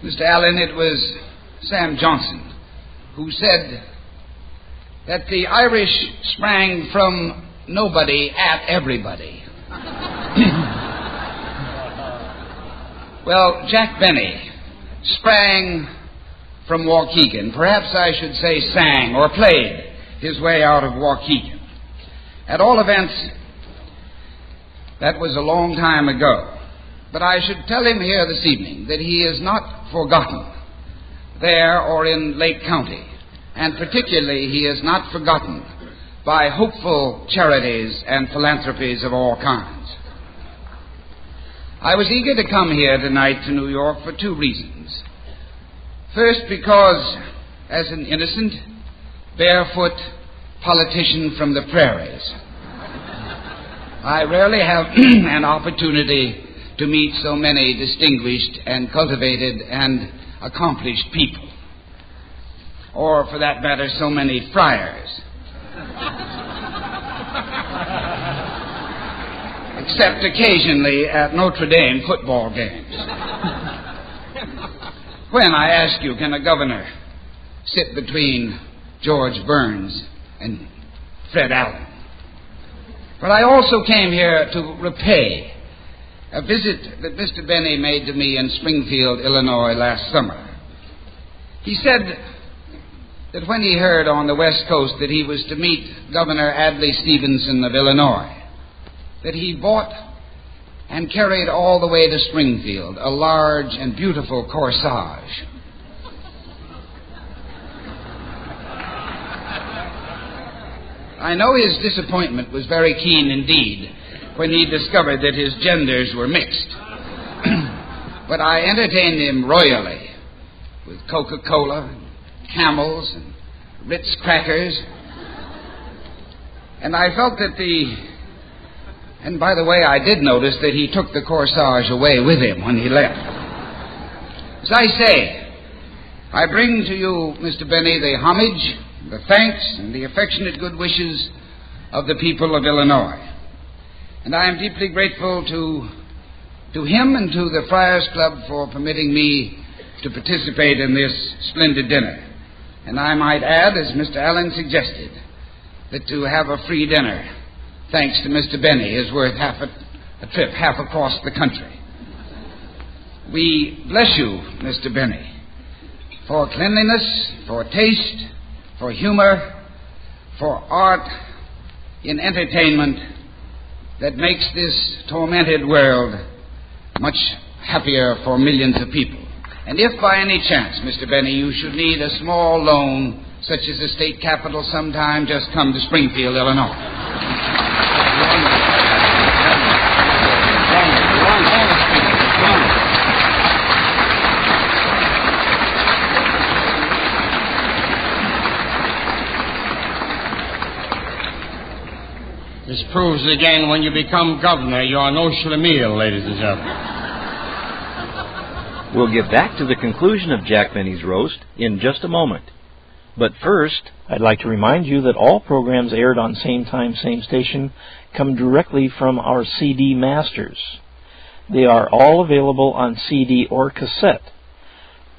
Speaker 11: Mr. Allen, it was Sam Johnson who said that the Irish sprang from nobody at everybody. Well, Jack Benny sprang from Waukegan. Perhaps I should say sang or played his way out of Waukegan. At all events, that was a long time ago. But I should tell him here this evening that he is not forgotten there or in Lake County. And particularly, he is not forgotten by hopeful charities and philanthropies of all kinds. I was eager to come here tonight to New York for two reasons. First, because as an innocent, barefoot politician from the prairies, I rarely have an opportunity to meet so many distinguished and cultivated and accomplished people. Or, for that matter, so many friars. Except occasionally at Notre Dame football games. When, I ask you, can a governor sit between George Burns and Fred Allen? But I also came here to repay a visit that Mr. Benny made to me in Springfield, Illinois last summer. He said that when he heard on the West Coast that he was to meet Governor Adlai Stevenson of Illinois, that he bought and carried all the way to Springfield a large and beautiful corsage. I know his disappointment was very keen indeed when he discovered that his genders were mixed. But I entertained him royally with Coca-Cola, Camels, and Ritz crackers. And I felt that and by the way, I did notice that he took the corsage away with him when he left. As I say, I bring to you, Mr. Benny, the homage, the thanks, and the affectionate good wishes of the people of Illinois. And I am deeply grateful to him and to the Friars Club for permitting me to participate in this splendid dinner. And I might add, as Mr. Allen suggested, that to have a free dinner, thanks to Mr. Benny, is worth a trip half across the country. We bless you, Mr. Benny, for cleanliness, for taste, for humor, for art in entertainment that makes this tormented world much happier for millions of people. And if by any chance, Mr. Benny, you should need a small loan, such as the state capital sometime, just come to Springfield, Illinois.
Speaker 20: This proves again, when you become governor, you are no schlemiel, ladies and gentlemen.
Speaker 3: We'll get back to the conclusion of Jack Benny's roast in just a moment. But first, I'd like to remind you that all programs aired on Same Time, Same Station come directly from our CD masters. They are all available on CD or cassette.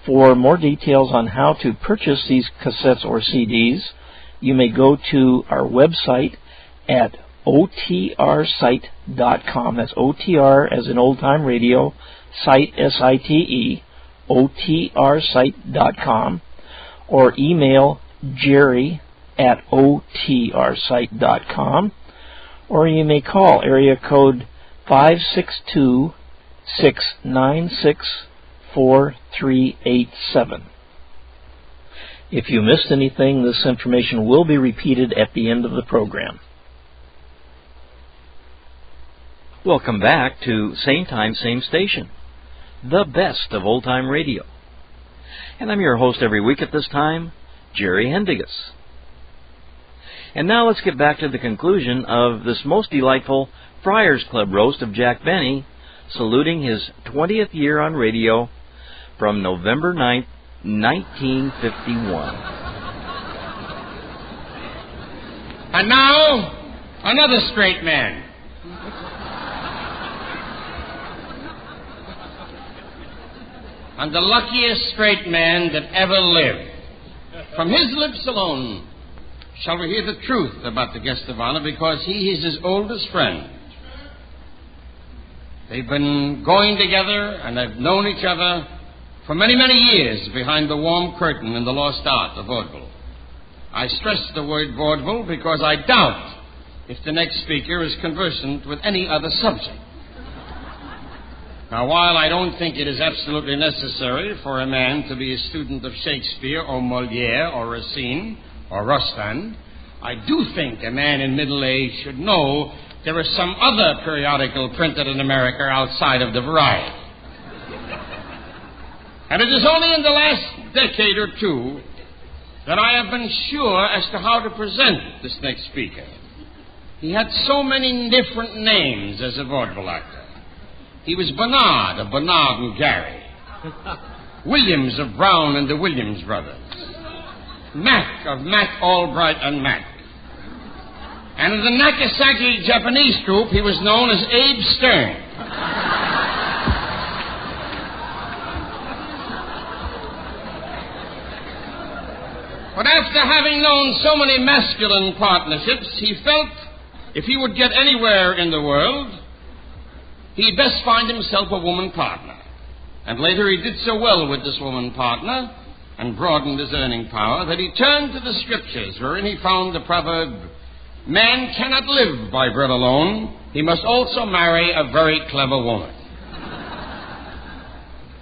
Speaker 3: For more details on how to purchase these cassettes or CDs, you may go to our website at otrsite.com. That's OTR as in old time radio, site SITE, otrsite.com, or email Jerry at otrsite.com, or you may call area code 562-696-4387. If you missed anything, this information will be repeated at the end of the program. Welcome back to Same Time, Same Station, the best of old-time radio. And I'm your host every week at this time, Jerry Hendigas. And now let's get back to the conclusion of this most delightful Friars Club roast of Jack Benny, saluting his 20th year on radio from November 9th, 1951.
Speaker 20: And now, another straight man. And the luckiest straight man that ever lived. From his lips alone shall we hear the truth about the guest of honor, because he is his oldest friend. They've been going together and have known each other for many, many years behind the warm curtain in the lost art of vaudeville. I stress the word vaudeville because I doubt if the next speaker is conversant with any other subject. Now, while I don't think it is absolutely necessary for a man to be a student of Shakespeare or Moliere or Racine or Rostand, I do think a man in middle age should know there is some other periodical printed in America outside of the Variety. And it is only in the last decade or two that I have been sure as to how to present this next speaker. He had so many different names as a vaudeville actor. He was Bernard of Bernard and Gary, Williams of Brown and the Williams Brothers, Mac of Mac Albright and Mac. And in the Nagasaki Japanese troupe, he was known as Abe Stern. But after having known so many masculine partnerships, he felt if he would get anywhere in the world, he'd best find himself a woman partner. And later he did so well with this woman partner and broadened his earning power that he turned to the scriptures, wherein he found the proverb, "Man cannot live by bread alone. He must also marry a very clever woman."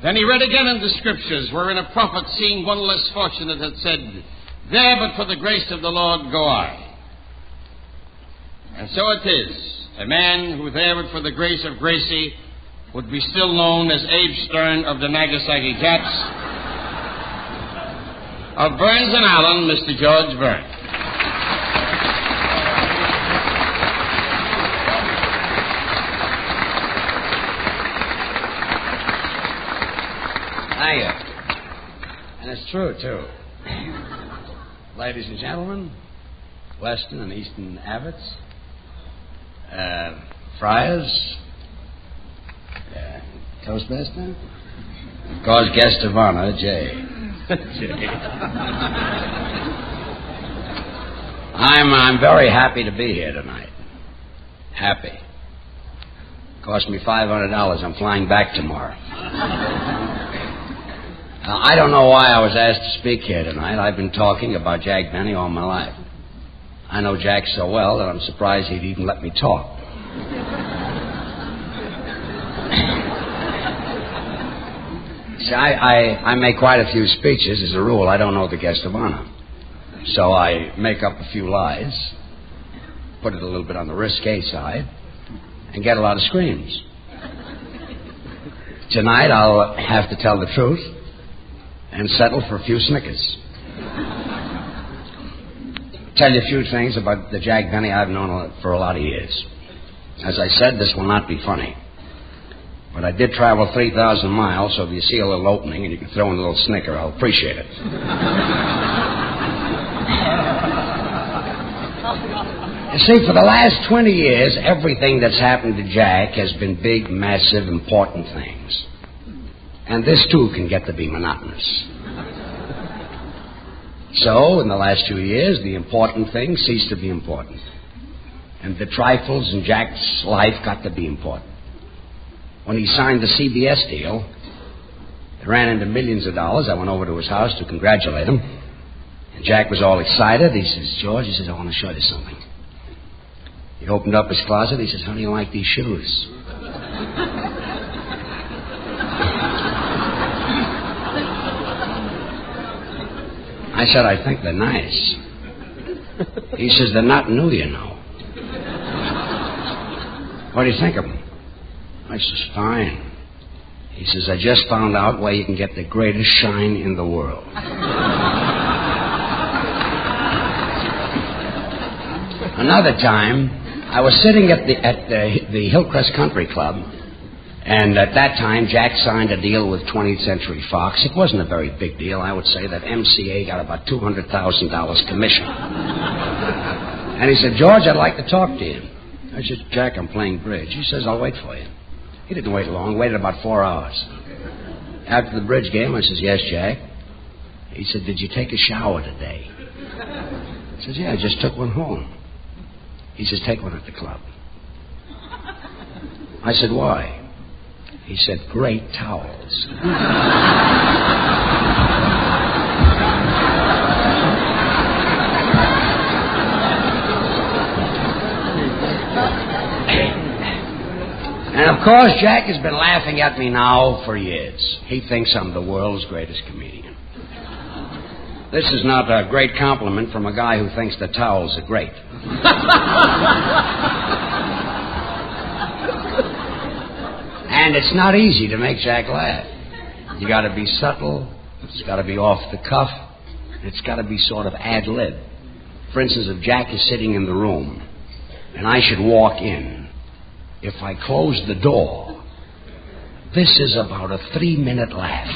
Speaker 20: Then he read again in the scriptures, wherein a prophet, seeing one less fortunate, had said, "There but for the grace of the Lord go I." And so it is. A man who there but for the grace of Gracie would be still known as Abe Stern of the Nagasaki Cats. Of Burns and Allen, Mr. George Burns.
Speaker 15: Thank you. And it's true, too. Ladies and gentlemen, Western and Eastern Abbots, Friars, Toastmaster, of course, guest of honor, Jay. I'm very happy to be here tonight. Happy. Cost me $500. I'm flying back tomorrow. I don't know why I was asked to speak here tonight. I've been talking about Jack Benny all my life. I know Jack so well that I'm surprised he'd even let me talk. See, I make quite a few speeches. As a rule, I don't know the guest of honor. So I make up a few lies, put it a little bit on the risque side, and get a lot of screams. Tonight I'll have to tell the truth and settle for a few snickers. Tell you a few things about the Jack Benny I've known for a lot of years. As I said, this will not be funny. But I did travel 3,000 miles, so if you see a little opening and you can throw in a little snicker, I'll appreciate it. You see, for the last 20 years, everything that's happened to Jack has been big, massive, important things. And this, too, can get to be monotonous. So, in the last 2 years, the important things ceased to be important. And the trifles in Jack's life got to be important. When he signed the CBS deal, it ran into millions of dollars. I went over to his house to congratulate him. And Jack was all excited. He says, "George," he says, "I want to show you something." He opened up his closet. He says, "How do you like these shoes?" I said, "I think they're nice." He says, "They're not new, you know." "What do you think of them?" I says, "Fine." He says, "I just found out where you can get the greatest shine in the world." Another time, I was sitting at the Hillcrest Country Club, and at that time, Jack signed a deal with 20th Century Fox. It wasn't a very big deal. I would say that MCA got about $200,000 commission. And he said, "George, I'd like to talk to you." I said, "Jack, I'm playing bridge." He says, "I'll wait for you." He didn't wait long. Waited about 4 hours. After the bridge game, I says, "Yes, Jack." He said, "Did you take a shower today?" I says, "Yeah, I just took one home." He says, "Take one at the club." I said, "Why?" He said, great towels. And of course, Jack has been laughing at me now for years. He thinks I'm the world's greatest comedian. This is not a great compliment from a guy who thinks the towels are great. And it's not easy to make Jack laugh. You got to be subtle. It's got to be off the cuff. It's got to be sort of ad lib. For instance, if Jack is sitting in the room and I should walk in, if I close the door, this is about a 3-minute laugh.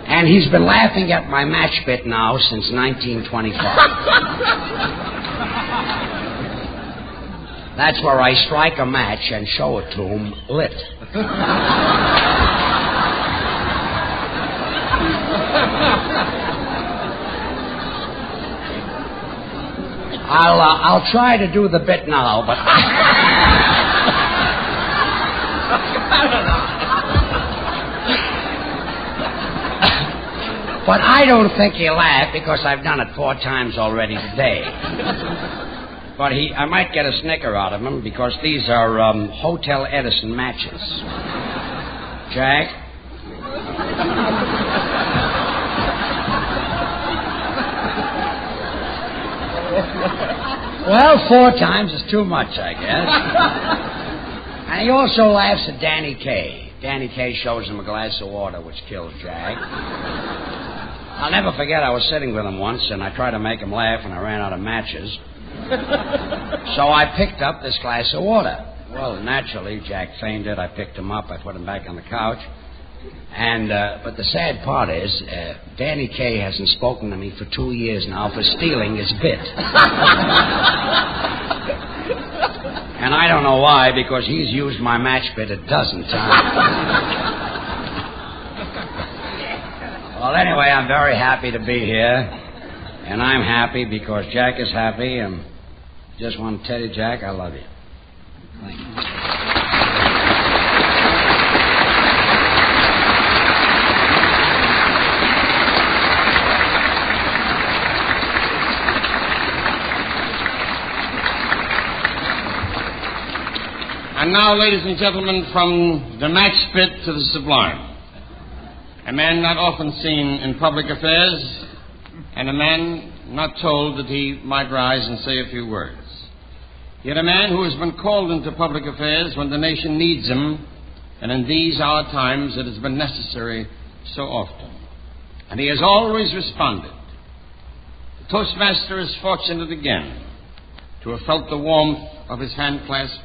Speaker 15: And he's been laughing at my match bit now since 1925. That's where I strike a match and show it to him lit. I'll try to do the bit now, but... But I don't think he'll laugh because I've done it 4 times already today. But I might get a snicker out of him because these are Hotel Edison matches. Jack? Well, 4 times is too much, I guess. And he also laughs at Danny Kaye. Danny Kaye shows him a glass of water, which kills Jack. I'll never forget I was sitting with him once, and I tried to make him laugh, and I ran out of matches. So I picked up this glass of water. Well, naturally, Jack fainted. I picked him up. I put him back on the couch. But the sad part is, Danny Kaye hasn't spoken to me for 2 years now for stealing his bit. And I don't know why, because he's used my match bit 12 times. Well, anyway, I'm very happy to be here. And I'm happy because Jack is happy. And just want to tell you, Jack, I love you. Thank you.
Speaker 20: And now, ladies and gentlemen, from the match pit to the sublime. A man not often seen in public affairs, and a man not told that he might rise and say a few words. Yet a man who has been called into public affairs when the nation needs him, and in these our times it has been necessary so often. And he has always responded. The Toastmaster is fortunate again to have felt the warmth of his hand clasp,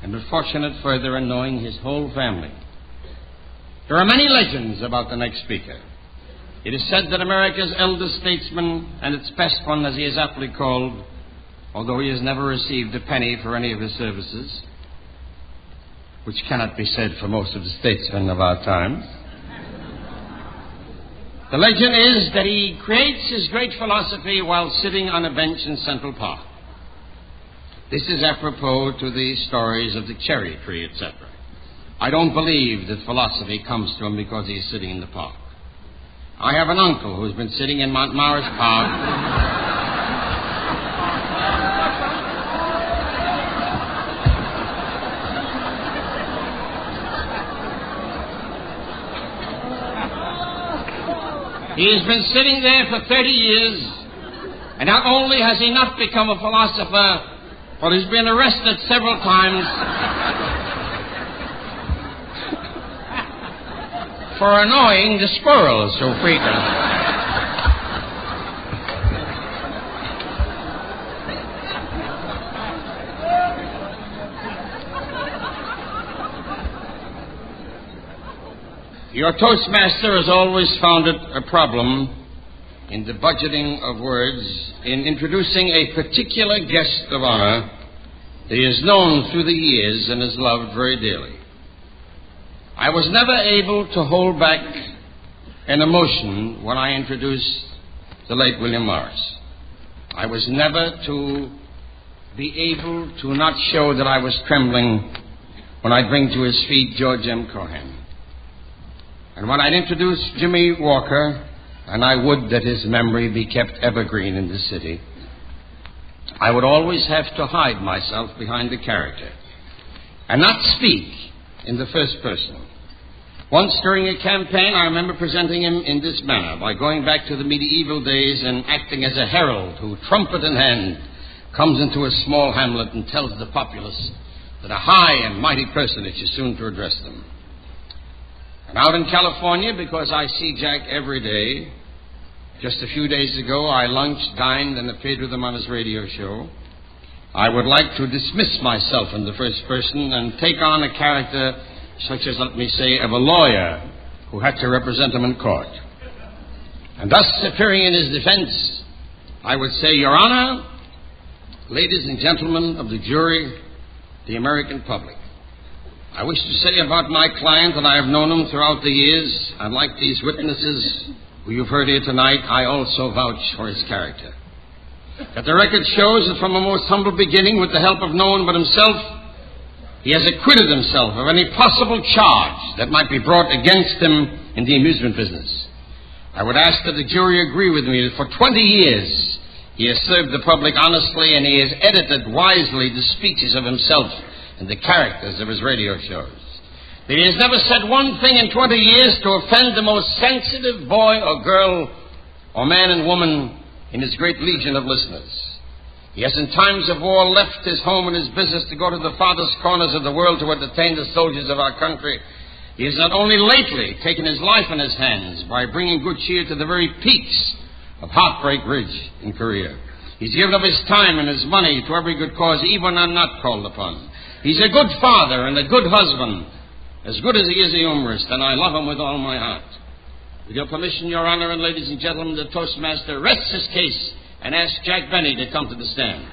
Speaker 20: and was fortunate further in knowing his whole family. There are many legends about the next speaker. It is said that America's eldest statesman, and its best one, as he is aptly called, although he has never received a penny for any of his services, which cannot be said for most of the statesmen of our times. The legend is that he creates his great philosophy while sitting on a bench in Central Park. This is apropos to the stories of the cherry tree, etc. I don't believe that philosophy comes to him because he is sitting in the park. I have an uncle who's been sitting in Montmaris Park. He has been sitting there for 30 years, and not only has he not become a philosopher, but he's been arrested several times for annoying the squirrels so frequently. Your Toastmaster has always found it a problem in the budgeting of words in introducing a particular guest of honor that he has known through the years and has loved very dearly. I was never able to hold back an emotion when I introduced the late William Morris. I was never to be able to not show that I was trembling when I'd bring to his feet George M. Cohan. And when I'd introduce Jimmy Walker, and I would that his memory be kept evergreen in the city, I would always have to hide myself behind the character and not speak in the first person. Once during a campaign, I remember presenting him in this manner, by going back to the medieval days and acting as a herald who, trumpet in hand, comes into a small hamlet and tells the populace that a high and mighty personage is soon to address them. And out in California, because I see Jack every day, just a few days ago I lunched, dined, and appeared with him on his radio show, I would like to dismiss myself in the first person and take on a character such as, let me say, of a lawyer who had to represent him in court. And thus, appearing in his defense, I would say, Your Honor, ladies and gentlemen of the jury, the American public, I wish to say about my client that I have known him throughout the years, and like these witnesses who you've heard here tonight, I also vouch for his character. That the record shows that from a most humble beginning, with the help of no one but himself, he has acquitted himself of any possible charge that might be brought against him in the amusement business. I would ask that the jury agree with me that for 20 years he has served the public honestly, and he has edited wisely the speeches of himself and the characters of his radio shows. That he has never said one thing in 20 years to offend the most sensitive boy or girl or man and woman in his great legion of listeners. He has in times of war left his home and his business to go to the farthest corners of the world to entertain the soldiers of our country. He has not only lately taken his life in his hands by bringing good cheer to the very peaks of Heartbreak Ridge in Korea. He's given up his time and his money to every good cause, even when I'm not called upon. He's a good father and a good husband, as good as he is a humorist, and I love him with all my heart. With your permission, Your Honor, and ladies and gentlemen, the Toastmaster rests his case and asks Jack Benny to come to the stand.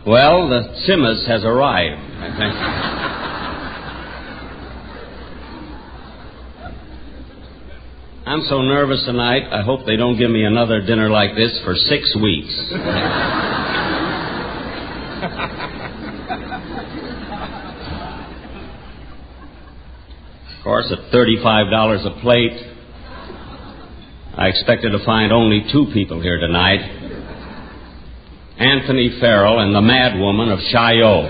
Speaker 16: Well, the Simmers has arrived, I think. I'm so nervous tonight, I hope they don't give me another dinner like this for 6 weeks. Of course, at $35 a plate, I expected to find only 2 people here tonight. Anthony Farrell and the Mad Woman of Chaillot.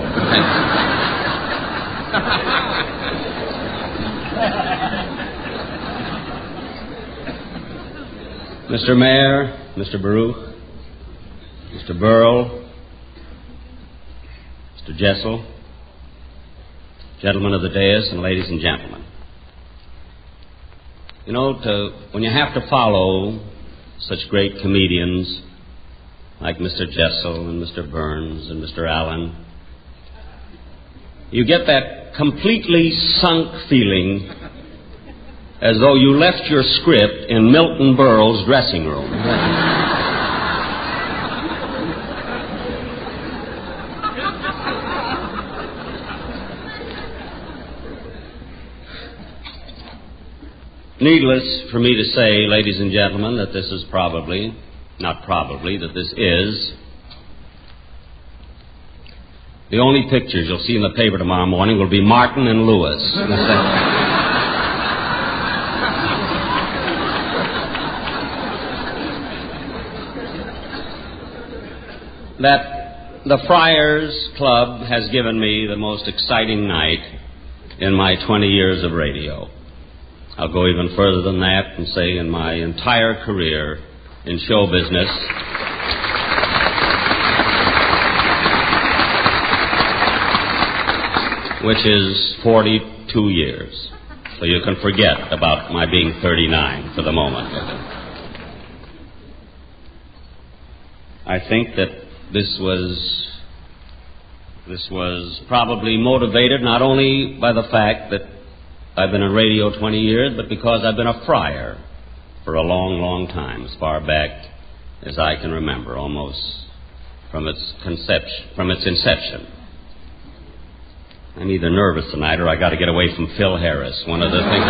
Speaker 16: Mr. Mayor, Mr. Baruch, Mr. Burrell, Mr. Jessel, gentlemen of the dais, and ladies and gentlemen. You know, when you have to follow such great comedians like Mr. Jessel and Mr. Burns and Mr. Allen, you get that completely sunk feeling as though you left your script in Milton Berle's dressing room. Needless for me to say, ladies and gentlemen, that this is that this is the only pictures you'll see in the paper tomorrow morning will be Martin and Lewis. That the Friars Club has given me the most exciting night in my 20 years of radio. I'll go even further than that and say in my entire career in show business, which is 42 years. So you can forget about my being 39 for the moment. I think that this was This was probably motivated not only by the fact that I've been in radio 20 years, but because I've been a friar for a long, long time, as far back as I can remember, almost from its inception. I'm either nervous tonight or I got to get away from Phil Harris. One of the things.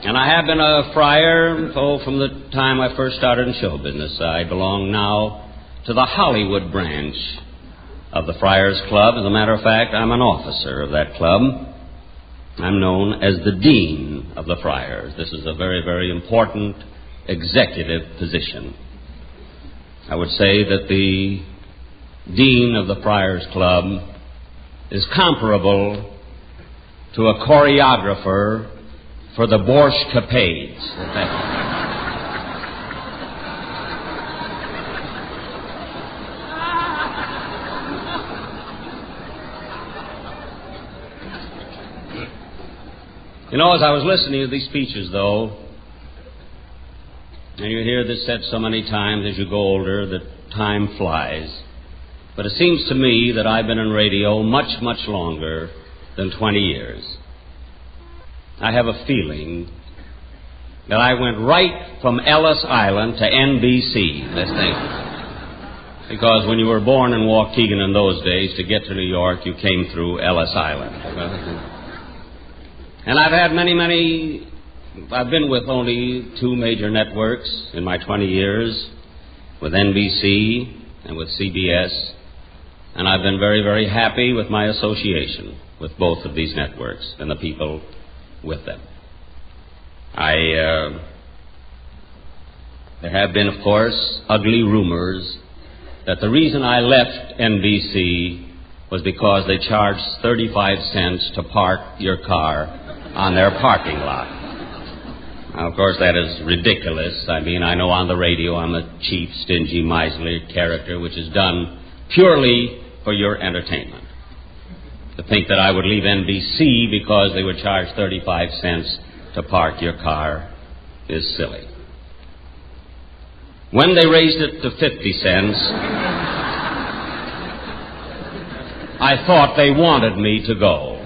Speaker 16: And I have been a friar from the time I first started in show business. I belong now to the Hollywood branch of the Friars Club. As a matter of fact, I'm an officer of that club. I'm known as the Dean of the Friars. This is a very, very important executive position. I would say that the Dean of the Friars Club is comparable to a choreographer for the Borscht Capades. You know, as I was listening to these speeches, though, and you hear this said so many times as you go older that time flies, but it seems to me that I've been in radio much, much longer than 20 years. I have a feeling that I went right from Ellis Island to NBC, this thing. Because when you were born in Waukegan in those days, to get to New York, you came through Ellis Island. And I've had I've been with only 2 major networks in my 20 years, with NBC and with CBS, and I've been very, very happy with my association with both of these networks and the people with them. There have been, of course, ugly rumors that the reason I left NBC was because they charged 35 cents to park your car on their parking lot. Now, of course, that is ridiculous. I mean, I know on the radio I'm a cheap, stingy, miserly character, which is done purely for your entertainment. To think that I would leave NBC because they would charge 35 cents to park your car is silly. When they raised it to 50 cents, I thought they wanted me to go.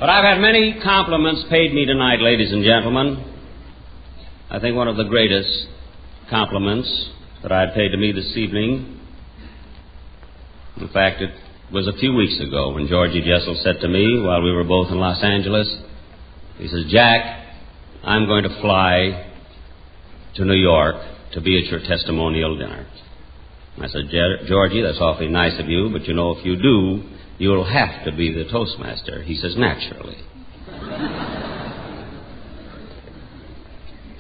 Speaker 16: But I've had many compliments paid me tonight, ladies and gentlemen. I think one of the greatest compliments that I had paid to me this evening, in fact, it was a few weeks ago when Georgie Jessel said to me while we were both in Los Angeles, he says, "Jack, I'm going to fly to New York to be at your testimonial dinner." I said, "Georgie, that's awfully nice of you, but you know, if you do, you'll have to be the Toastmaster." He says, "Naturally."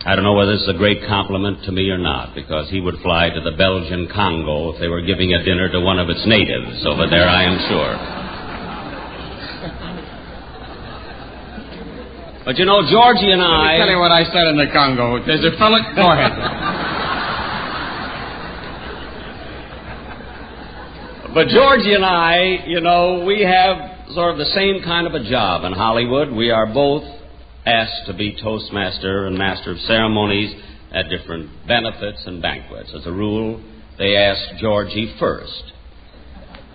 Speaker 16: I don't know whether this is a great compliment to me or not, because he would fly to the Belgian Congo if they were giving a dinner to one of its natives over there, I am sure. But you know, Georgie and I...
Speaker 20: Let me tell you what I said in the Congo. There's a fellow... Go ahead.
Speaker 16: But Georgie and I, you know, we have sort of the same kind of a job in Hollywood. We are both asked to be Toastmaster and Master of Ceremonies at different benefits and banquets. As a rule, they ask Georgie first.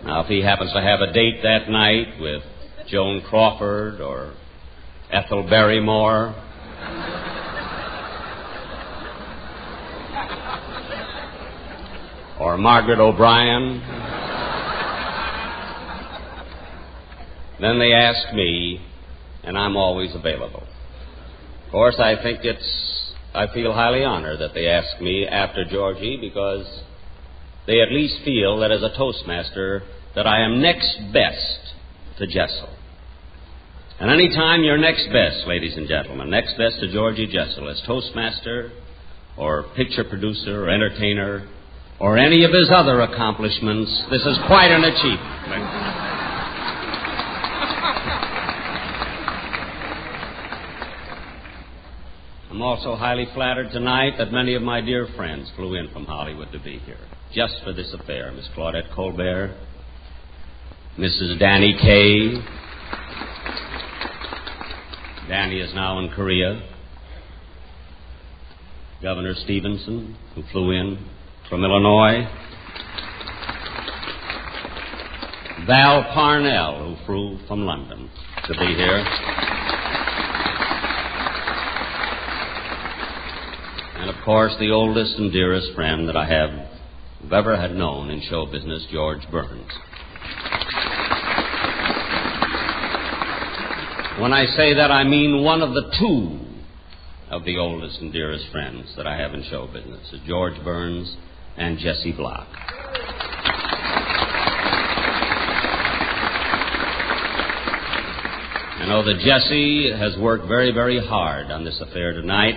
Speaker 16: Now, if he happens to have a date that night with Joan Crawford or Ethel Barrymore, or Margaret O'Brien, then they ask me, and I'm always available. Of course, I feel highly honored that they ask me after Georgie, because they at least feel that as a Toastmaster that I am next best to Jessel. And any time you're next best, ladies and gentlemen, next best to Georgie Jessel as Toastmaster or picture producer or entertainer or any of his other accomplishments, this is quite an achievement. I'm also highly flattered tonight that many of my dear friends flew in from Hollywood to be here, just for this affair. Miss Claudette Colbert, Mrs. Danny Kaye. Danny is now in Korea. Governor Stevenson, who flew in from Illinois. Val Parnell, who flew from London to be here. And, of course, the oldest and dearest friend that I have ever had known in show business, George Burns. When I say that, I mean one of the two of the oldest and dearest friends that I have in show business, is George Burns and Jesse Block. I know that Jesse has worked very, very hard on this affair tonight,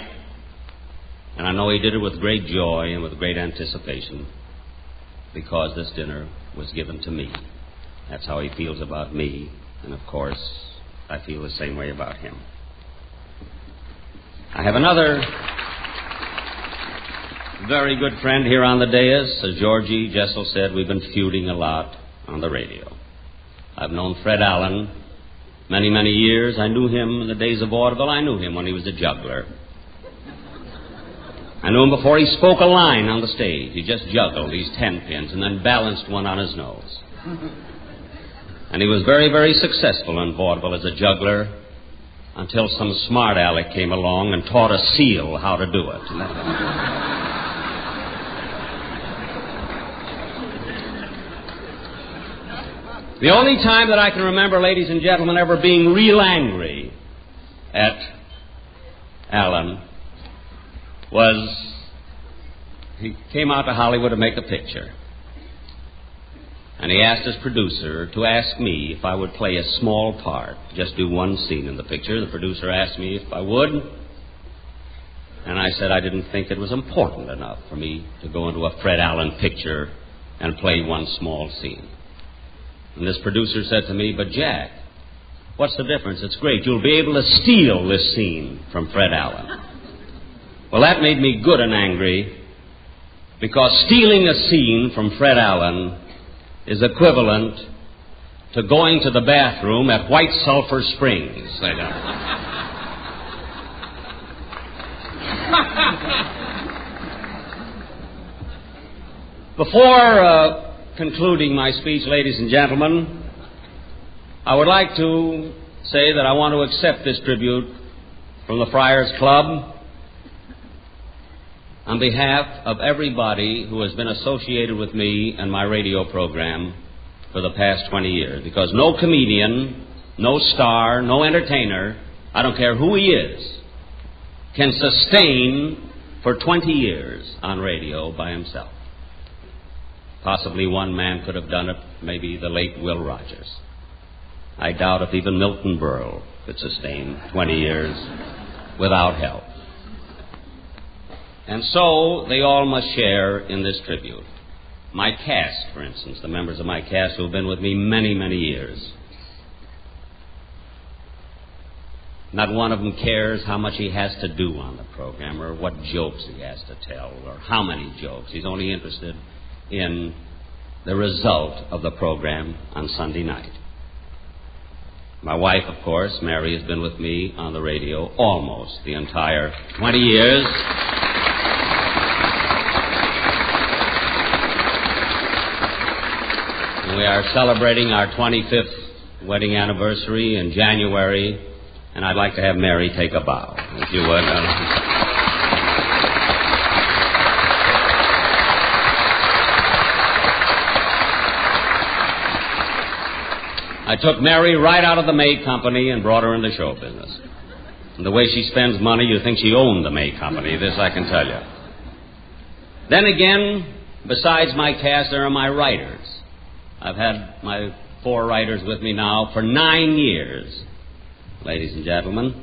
Speaker 16: and I know he did it with great joy and with great anticipation because this dinner was given to me. That's how he feels about me, and of course, I feel the same way about him. I have another very good friend here on the dais. As Georgie Jessel said, we've been feuding a lot on the radio. I've known Fred Allen many, many years. I knew him in the days of vaudeville. I knew him when he was a juggler. I knew him before he spoke a line on the stage. He just juggled these 10 pins and then balanced one on his nose. And he was very, very successful in vaudeville as a juggler until some smart aleck came along and taught a seal how to do it. The only time that I can remember, ladies and gentlemen, ever being real angry at Allen was he came out to Hollywood to make a picture. And he asked his producer to ask me if I would play a small part, just do one scene in the picture. The producer asked me if I would. And I said I didn't think it was important enough for me to go into a Fred Allen picture and play one small scene. And this producer said to me, "But Jack, what's the difference? It's great. You'll be able to steal this scene from Fred Allen." Well, that made me good and angry, because stealing a scene from Fred Allen is equivalent to going to the bathroom at White Sulphur Springs. Before concluding my speech, ladies and gentlemen, I would like to say that I want to accept this tribute from the Friars Club on behalf of everybody who has been associated with me and my radio program for the past 20 years. Because no comedian, no star, no entertainer, I don't care who he is, can sustain for 20 years on radio by himself. Possibly one man could have done it, maybe the late Will Rogers. I doubt if even Milton Berle could sustain 20 years without help. And so they all must share in this tribute. My cast, for instance, the members of my cast who have been with me many, many years. Not one of them cares how much he has to do on the program or what jokes he has to tell or how many jokes. He's only interested in the result of the program on Sunday night. My wife, of course, Mary, has been with me on the radio almost the entire 20 years. And we are celebrating our 25th wedding anniversary in January, and I'd like to have Mary take a bow, if you would. I took Mary right out of the May Company and brought her into show business. And the way she spends money, you'd think she owned the May Company. This I can tell you. Then again, besides my cast, there are my writers. I've had my 4 writers with me now for 9 years, ladies and gentlemen.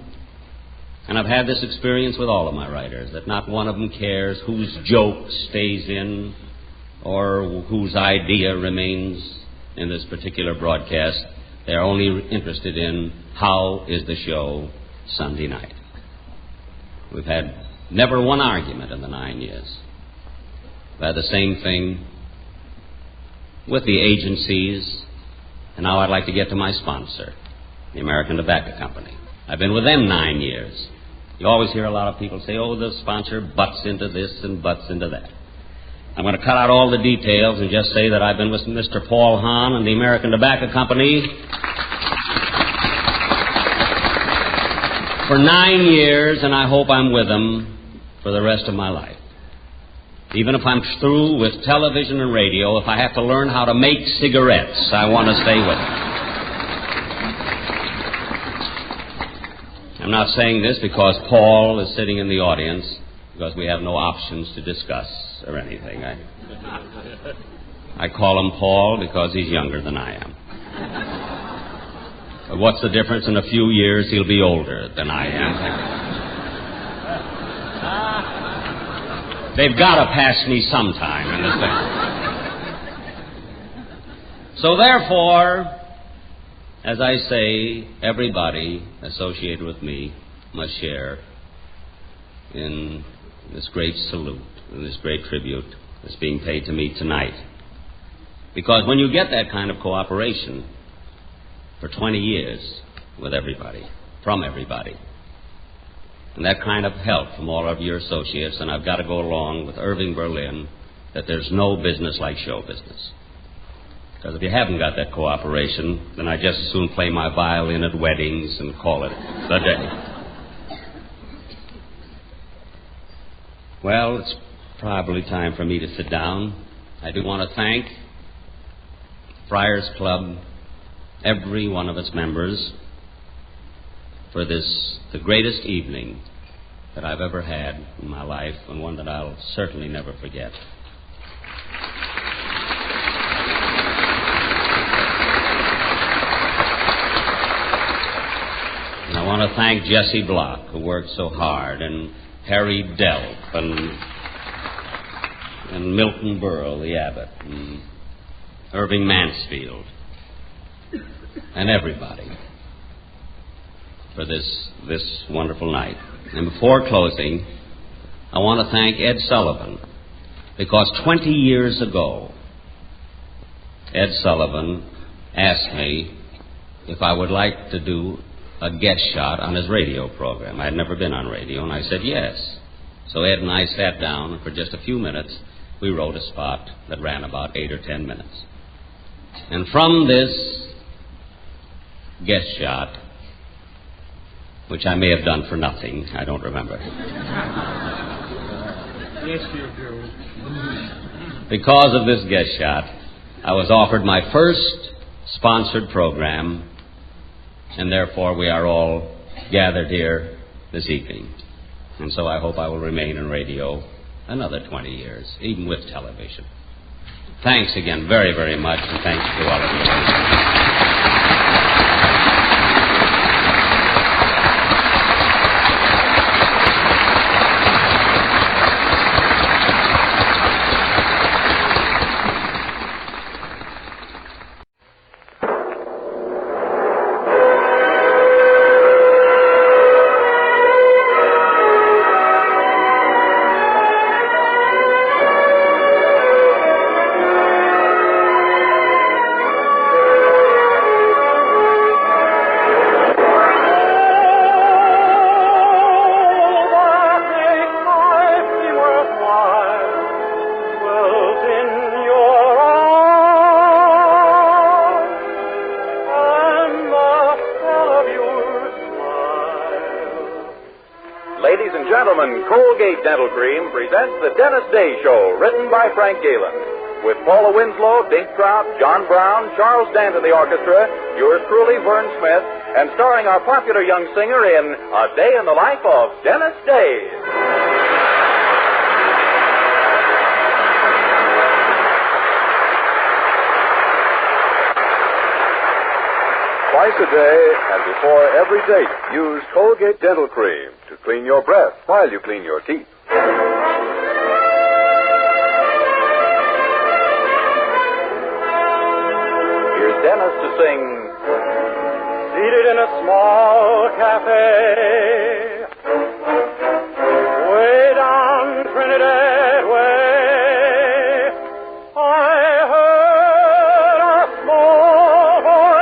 Speaker 16: And I've had this experience with all of my writers, that not one of them cares whose joke stays in or whose idea remains in this particular broadcast. They're only interested in how is the show Sunday night. We've had never one argument in the 9 years. We've had the same thing with the agencies And now I'd like to get to my sponsor, the American Tobacco Company. I've been with them 9 years. You always hear a lot of people say, oh, the sponsor butts into this and butts into that. I'm going to cut out all the details and just say that I've been with Mr. Paul Hahn and the American Tobacco Company for 9 years, and I hope I'm with them for the rest of my life. Even if I'm through with television and radio, if I have to learn how to make cigarettes, I want to stay with them. I'm not saying this because Paul is sitting in the audience, because we have no options to discuss or anything. I call him Paul because he's younger than I am. But what's the difference? In a few years, he'll be older than I am. They've got to pass me sometime in this thing. So therefore, as I say, everybody associated with me must share in this great salute and this great tribute that's being paid to me tonight. Because when you get that kind of cooperation for 20 years with everybody, from everybody, and that kind of help from all of your associates, and I've got to go along with Irving Berlin, that there's no business like show business. Because if you haven't got that cooperation, then I just as soon play my violin at weddings and call it the day. Well, it's probably time for me to sit down. I do want to thank Friars Club, every one of its members, for this, the greatest evening that I've ever had in my life, and one that I'll certainly never forget. And I want to thank Jesse Block, who worked so hard, and Harry Delp, and Milton Berle, the abbot, and Irving Mansfield, and everybody for this wonderful night. And before closing, I want to thank Ed Sullivan, because 20 years ago, Ed Sullivan asked me if I would like to do a guest shot on his radio program. I had never been on radio, and I said yes. So Ed and I sat down, and for just a few minutes, we wrote a spot that ran about 8 or 10 minutes. And from this guest shot, which I may have done for nothing, I don't remember.
Speaker 12: Yes, you do.
Speaker 16: Because of this guest shot, I was offered my first sponsored program, and therefore we are all gathered here this evening. And so I hope I will remain in radio another 20 years, even with television. Thanks again very, very much, and thanks to all of you.
Speaker 14: Dental Cream presents The Dennis Day Show, written by Frank Galen, with Paula Winslow, Dink Trout, John Brown, Charles Dant in the orchestra, yours truly, Vern Smith, and starring our popular young singer in A Day in the Life of Dennis Day. Twice a day and before every date, use Colgate Dental Cream to clean your breath while you clean your teeth. Here's Dennis to sing, Seated in a small cafe, way down Trinidad Way, I heard a small voice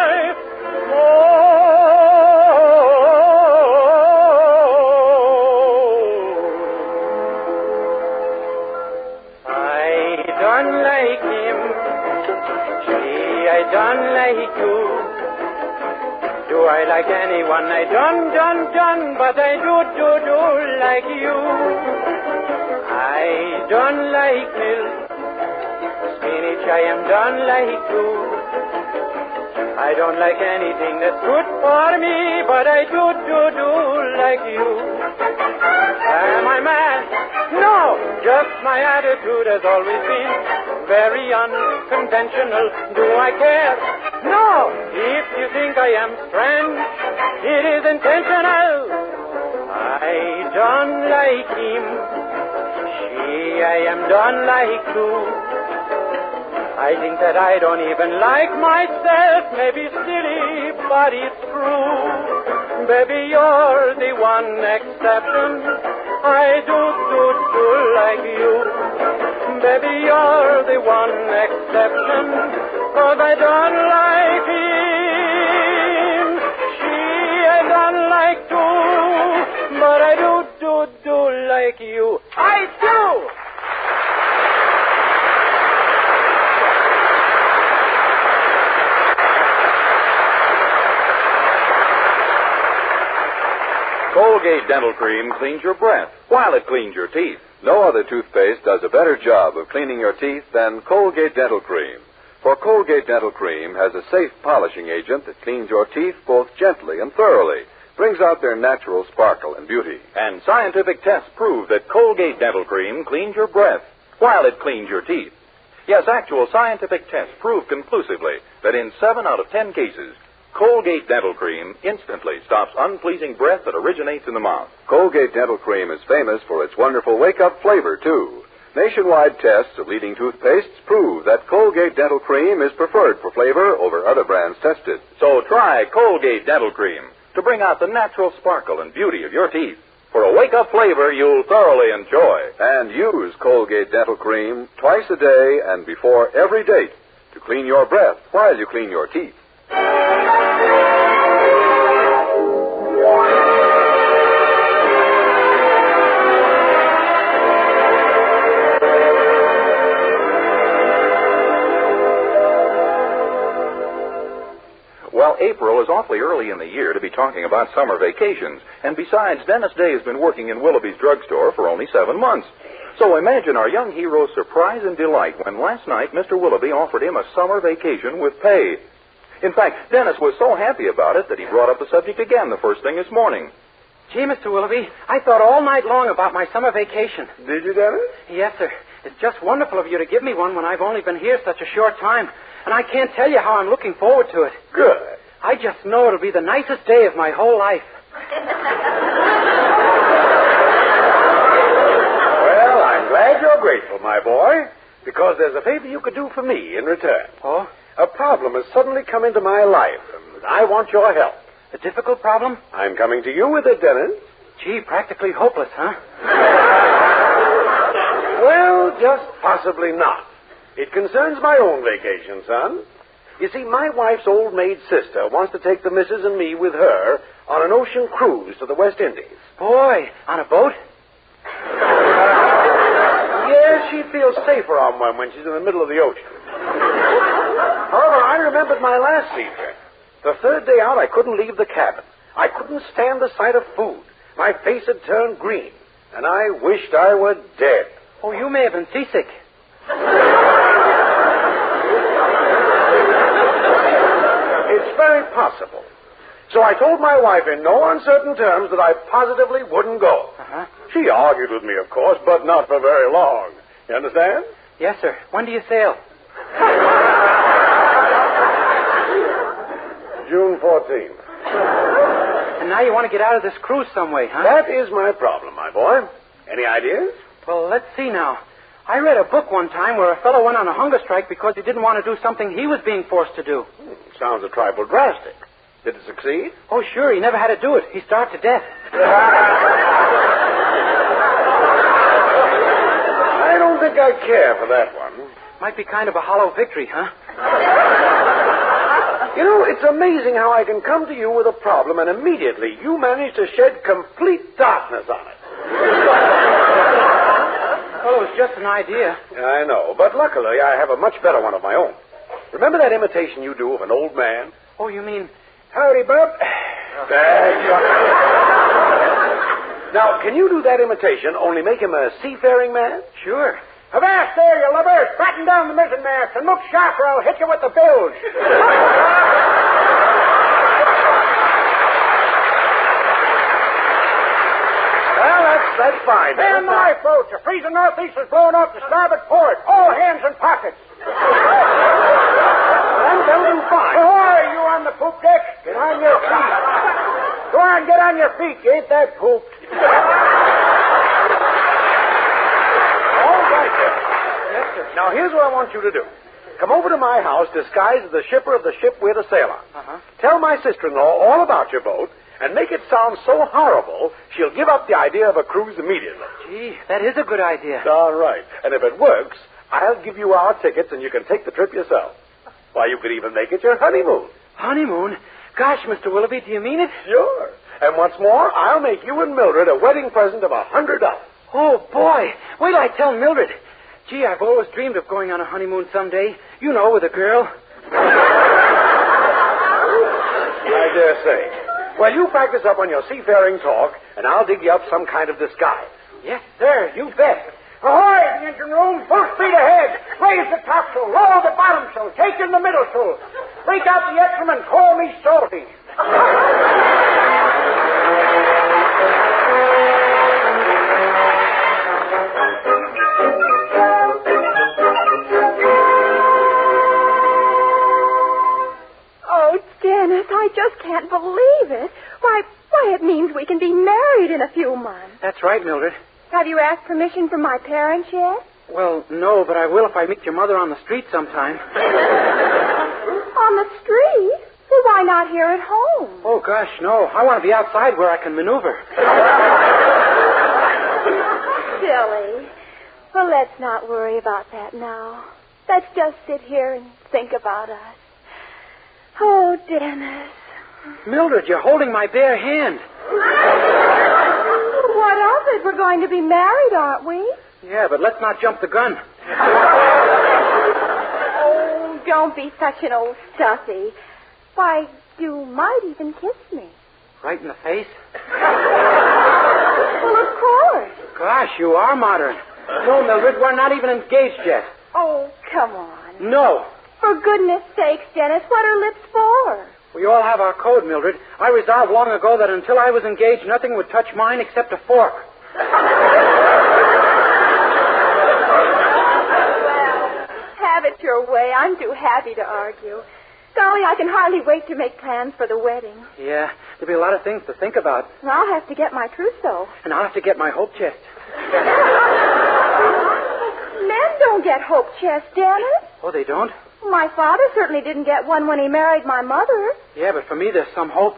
Speaker 21: don't like you. Do I like anyone? I don't, but I do like you. I don't like milk. Spinach I am don't like too. I don't like anything that's good for me, but I do like you. Am I mad? No, just my attitude has always been very unconventional. Do I care? No, if you think I am strange, it is intentional. I don't like him. She, I am don't like too. I think that I don't even like myself. Maybe silly, but it's true. Baby, you're the one exception. I do like you. Baby, you're the one exception. 'Cause I don't like him. She, I don't like too. But I do like you. I do!
Speaker 14: Colgate Dental Cream cleans your breath while it cleans your teeth. No other toothpaste does a better job of cleaning your teeth than Colgate Dental Cream. For Colgate Dental Cream has a safe polishing agent that cleans your teeth both gently and thoroughly, brings out their natural sparkle and beauty. And scientific tests prove that Colgate Dental Cream cleans your breath while it cleans your teeth. Yes, actual scientific tests prove conclusively that in 7 out of 10 cases, Colgate Dental Cream instantly stops unpleasing breath that originates in the mouth. Colgate Dental Cream is famous for its wonderful wake-up flavor, too. Nationwide tests of leading toothpastes prove that Colgate Dental Cream is preferred for flavor over other brands tested. So try Colgate Dental Cream to bring out the natural sparkle and beauty of your teeth. For a wake-up flavor you'll thoroughly enjoy. And use Colgate Dental Cream twice a day and before every date to clean your breath while you clean your teeth. Well, April is awfully early in the year to be talking about summer vacations. And besides, Dennis Day has been working in Willoughby's drugstore for only 7 months. So imagine our young hero's surprise and delight when last night Mr. Willoughby offered him a summer vacation with pay. In fact, Dennis was so happy about it that he brought up the subject again the first thing this morning.
Speaker 22: Gee, Mr. Willoughby, I thought all night long about my summer vacation.
Speaker 18: Did you, Dennis?
Speaker 22: Yes, sir. It's just wonderful of you to give me one when I've only been here such a short time. And I can't tell you how I'm looking forward to it.
Speaker 18: Good.
Speaker 22: I just know it'll be the nicest day of my whole life.
Speaker 18: Well, I'm glad you're grateful, my boy, because there's a favor you could do for me in return.
Speaker 22: Oh?
Speaker 18: A problem has suddenly come into my life, and I want your help.
Speaker 22: A difficult problem?
Speaker 18: I'm coming to you with it, Dennis.
Speaker 22: Gee, practically hopeless, huh?
Speaker 18: Well, just possibly not. It concerns my own vacation, son. You see, my wife's old maid sister wants to take the missus and me with her on an ocean cruise to the West Indies.
Speaker 22: Boy, on a boat?
Speaker 18: Yes, she feels safer on one when she's in the middle of the ocean. However, I remembered my last sea trip. The third day out, I couldn't leave the cabin. I couldn't stand the sight of food. My face had turned green, and I wished I were dead.
Speaker 22: Oh, you may have been seasick.
Speaker 18: It's very possible. So I told my wife in no uncertain terms that I positively wouldn't go.
Speaker 22: Uh-huh.
Speaker 18: She argued with me, of course, but not for very long. You understand?
Speaker 22: Yes, sir. When do you sail?
Speaker 18: June 14th.
Speaker 22: And now you want to get out of this cruise some way, huh?
Speaker 18: That is my problem, my boy. Any ideas?
Speaker 22: Well, let's see now. I read a book one time where a fellow went on a hunger strike because he didn't want to do something he was being forced to do.
Speaker 18: Sounds a trifle drastic. Did it succeed?
Speaker 22: Oh, sure. He never had to do it. He starved to death.
Speaker 18: I don't think I care for that one.
Speaker 22: Might be kind of a hollow victory, huh?
Speaker 18: You know, it's amazing how I can come to you with a problem and immediately you manage to shed complete darkness on it.
Speaker 22: Well, it was just an idea.
Speaker 18: I know, but luckily I have a much better one of my own.
Speaker 5: Remember that imitation you do of an old man?
Speaker 22: Oh, you mean, howdy, bub?
Speaker 5: Now, can you do that imitation, only make him a seafaring man?
Speaker 22: Sure.
Speaker 8: Avast there, you lubbers! Batten down the mizzen mast and look sharp or I'll hit you with the bilge.
Speaker 5: Well, that's fine.
Speaker 8: Stand by, folks. A freezing northeast is blowing off the starboard port. All hands in pockets.
Speaker 5: That'll do fine.
Speaker 8: Ahoy, you on the poop deck. Get on your feet. Go on, get on your feet. You ain't that pooped.
Speaker 5: All right, then. Yes, sir. Now, here's what I want you to do. Come over to my house disguised as the shipper of the ship we're to sail on. Tell my sister-in-law all about your boat and make it sound so horrible she'll give up the idea of a cruise immediately.
Speaker 22: Gee, that is a good idea.
Speaker 5: All right. And if it works, I'll give you our tickets and you can take the trip yourself. Why, you could even make it your honeymoon.
Speaker 22: Honeymoon? Gosh, Mr. Willoughby, do you mean it?
Speaker 5: Sure. And what's more, I'll make you and Mildred a wedding present of $100.
Speaker 22: Oh, boy. Wait till I tell Mildred. Gee, I've always dreamed of going on a honeymoon someday. You know, with a girl.
Speaker 5: I dare say. Well, you practice up on your seafaring talk, and I'll dig you up some kind of disguise.
Speaker 22: Yes, sir. You bet.
Speaker 8: Ahoy, the engine room. Full speed ahead. Raise the topsail. Lower the bottom sail. Take in the middle sail. Break out the Epsom and call me Salty.
Speaker 19: Oh, Dennis, I just can't believe it. Why, it means we can be married in a few months.
Speaker 22: That's right, Mildred.
Speaker 19: Have you asked permission from my parents yet?
Speaker 22: Well, no, but I will if I meet your mother on the street sometime.
Speaker 19: On the street? Well, why not here at home?
Speaker 22: Oh, gosh, no. I want to be outside where I can maneuver.
Speaker 19: Silly. Well, let's not worry about that now. Let's just sit here and think about us. Oh, Dennis.
Speaker 22: Mildred, you're holding my bare hand.
Speaker 19: What of it? We're going to be married, aren't we?
Speaker 22: Yeah, but let's not jump the gun.
Speaker 19: Oh, don't be such an old stuffy. Why, you might even kiss me.
Speaker 22: Right in the face?
Speaker 19: Well, of course.
Speaker 22: Gosh, you are modern. No, Mildred, we're not even engaged yet.
Speaker 19: Oh, come on.
Speaker 22: No.
Speaker 19: For goodness sakes, Dennis, what are lips for?
Speaker 22: We all have our code, Mildred. I resolved long ago that until I was engaged, nothing would touch mine except a fork.
Speaker 19: Well, have it your way. I'm too happy to argue. Golly, I can hardly wait to make plans for the wedding.
Speaker 22: Yeah, there'll be a lot of things to think about.
Speaker 19: And I'll have to get my trousseau.
Speaker 22: And I'll have to get my hope chest.
Speaker 19: Men don't get hope chests, Dennis.
Speaker 22: Oh, they don't?
Speaker 19: My father certainly didn't get one when he married my mother.
Speaker 22: Yeah, but for me, there's some hope.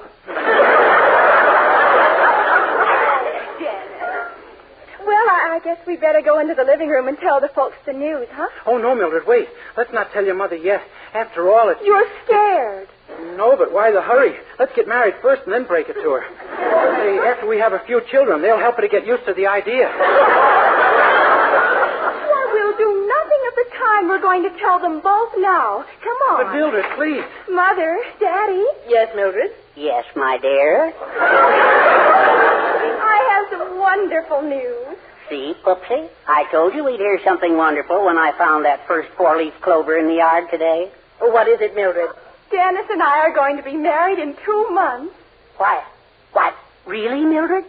Speaker 19: Well, I guess we better go into the living room and tell the folks the news, huh?
Speaker 22: Oh, no, Mildred, wait. Let's not tell your mother yet. After all, it's...
Speaker 19: You're scared.
Speaker 22: No, but why the hurry? Let's get married first and then break it to her. Say, after we have a few children, they'll help her to get used to the idea.
Speaker 19: Well, we'll do nothing of the kind. We're going to tell them both now. Come on.
Speaker 22: But, Mildred, please.
Speaker 19: Mother, Daddy.
Speaker 23: Yes, Mildred? Yes, my dear.
Speaker 19: I have some wonderful news.
Speaker 23: See, Poopsie? I told you we'd hear something wonderful when I found that first four-leaf clover in the yard today. What is it, Mildred?
Speaker 19: Dennis and I are going to be married in 2 months.
Speaker 23: Why? What? Really, Mildred?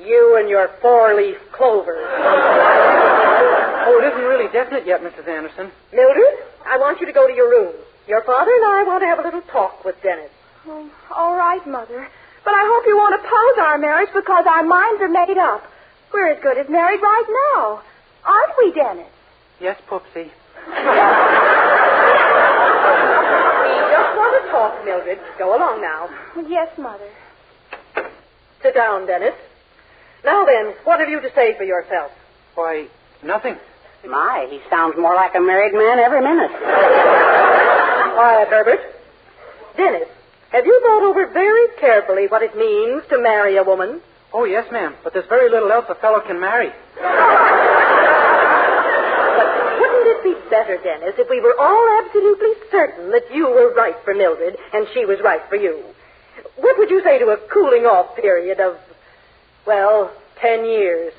Speaker 23: You and your four-leaf clover.
Speaker 22: Oh, it isn't really definite yet, Mrs. Anderson.
Speaker 23: Mildred, I want you to go to your room. Your father and I want to have a little talk with Dennis.
Speaker 19: Oh, all right, Mother. But I hope you won't oppose our marriage because our minds are made up. We're as good as married right now. Aren't we, Dennis?
Speaker 22: Yes, Poopsie.
Speaker 23: We just want to talk, Mildred. Go along now.
Speaker 19: Yes, Mother.
Speaker 23: Sit down, Dennis. Now then, what have you to say for yourself?
Speaker 22: Why, nothing.
Speaker 23: My, he sounds more like a married man every minute. Quiet, Herbert. Dennis, have you thought over very carefully what it means to marry a woman?
Speaker 22: Oh, yes, ma'am. But there's very little else a fellow can marry.
Speaker 23: But wouldn't it be
Speaker 4: better, Dennis, if we were all absolutely certain that you were right for Mildred and she was right for you. What would you say to a cooling off period of, 10 years?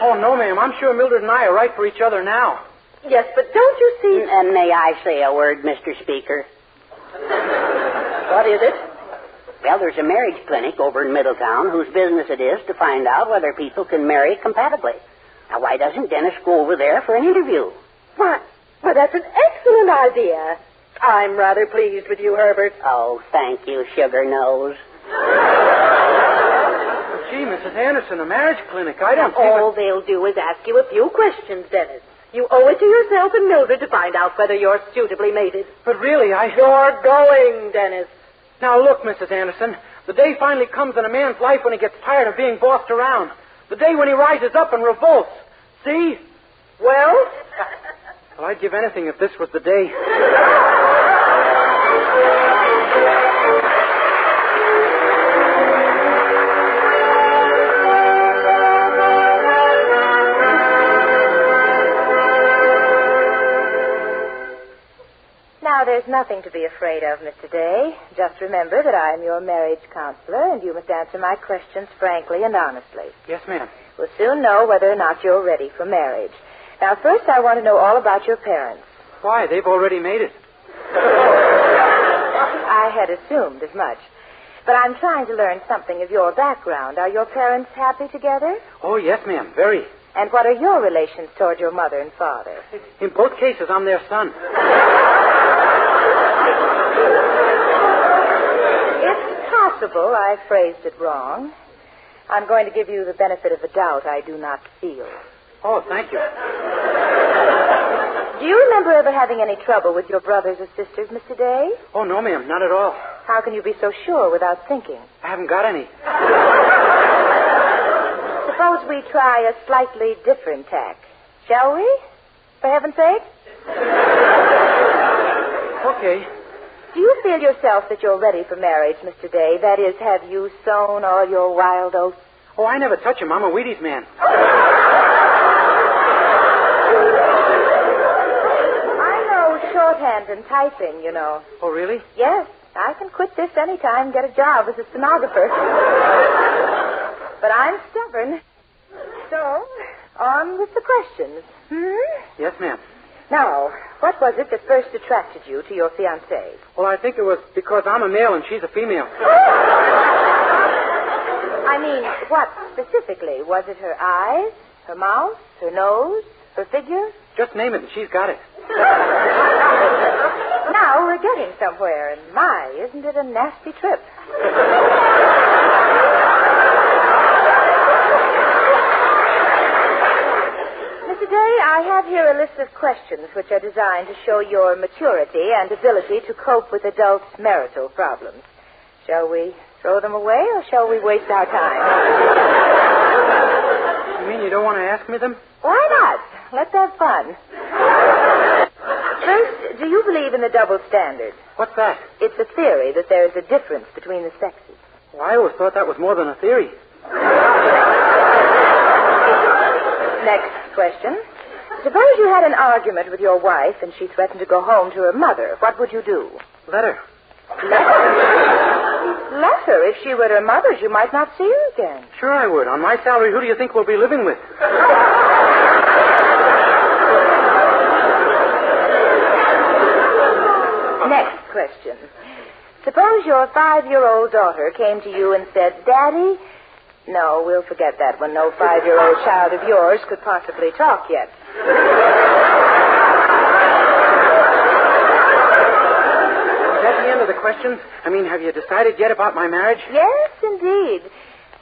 Speaker 22: Oh, no, ma'am. I'm sure Mildred and I are right for each other now.
Speaker 4: Yes, but don't you see...
Speaker 23: And may I say a word, Mr. Speaker?
Speaker 4: What is it?
Speaker 23: Well, there's a marriage clinic over in Middletown whose business it is to find out whether people can marry compatibly. Now, why doesn't Dennis go over there for an interview?
Speaker 4: Why, that's an excellent idea. I'm rather pleased with you, Herbert.
Speaker 23: Oh, thank you, Sugar Nose.
Speaker 22: Gee, Mrs. Anderson, a marriage clinic. I don't see
Speaker 4: All they'll do is ask you a few questions, Dennis. You owe it to yourself and Mildred to find out whether you're suitably mated.
Speaker 22: But really,
Speaker 4: You're going, Dennis.
Speaker 22: Now, look, Mrs. Anderson, the day finally comes in a man's life when he gets tired of being bossed around. The day when he rises up and revolts. See?
Speaker 4: Well,
Speaker 22: I'd give anything if this was the day.
Speaker 1: Now, there's nothing to be afraid of, Mr. Day. Just remember that I am your marriage counselor, and you must answer my questions frankly and honestly.
Speaker 22: Yes, ma'am.
Speaker 1: We'll soon know whether or not you're ready for marriage. Now, first, I want to know all about your parents.
Speaker 22: Why? They've already made it.
Speaker 1: I had assumed as much. But I'm trying to learn something of your background. Are your parents happy together?
Speaker 22: Oh, yes, ma'am. Very.
Speaker 1: And what are your relations toward your mother and father?
Speaker 22: In both cases, I'm their son.
Speaker 1: It's possible I phrased it wrong. I'm going to give you the benefit of the doubt I do not feel.
Speaker 22: Oh, thank you.
Speaker 1: Do you remember ever having any trouble with your brothers or sisters, Mr. Day?
Speaker 22: Oh, no, ma'am. Not at all.
Speaker 1: How can you be so sure without thinking?
Speaker 22: I haven't got any.
Speaker 1: Suppose we try a slightly different tack. Shall we? For heaven's sake?
Speaker 22: Okay.
Speaker 1: Do you feel yourself that you're ready for marriage, Mr. Day? That is, have you sown all your wild oats?
Speaker 22: Oh, I never touch him. I'm a Wheaties man.
Speaker 1: I know shorthand and typing, you know.
Speaker 22: Oh, really?
Speaker 1: Yes. I can quit this anytime and get a job as a stenographer. But I'm stubborn. So, on with the questions.
Speaker 22: Yes, ma'am.
Speaker 1: Now, what was it that first attracted you to your fiancée?
Speaker 22: Well, I think it was because I'm a male and she's a female.
Speaker 1: I mean, what specifically? Was it her eyes, her mouth, her nose, her figure?
Speaker 22: Just name it and she's got it.
Speaker 1: Now we're getting somewhere, and my, isn't it a nasty trip? Mr. Day, I have here a list of questions which are designed to show your maturity and ability to cope with adult marital problems. Shall we throw them away, or shall we waste our time?
Speaker 22: You mean you don't want to ask me them?
Speaker 1: Why not? Let's have fun. First, do you believe in the double standard?
Speaker 22: What's that?
Speaker 1: It's a theory that there is a difference between the sexes.
Speaker 22: Well, I always thought that was more than a theory.
Speaker 1: Next question. Suppose you had an argument with your wife and she threatened to go home to her mother. What would you do?
Speaker 22: Let her.
Speaker 1: Let her. If she were her mother's, you might not see her again.
Speaker 22: Sure I would. On my salary, who do you think we'll be living with?
Speaker 1: Next question. Suppose your 5-year-old daughter came to you and said, Daddy... No, we'll forget that one. No 5-year-old child of yours could possibly talk yet.
Speaker 22: Is that the end of the questions? I mean, have you decided yet about my marriage?
Speaker 1: Yes, indeed.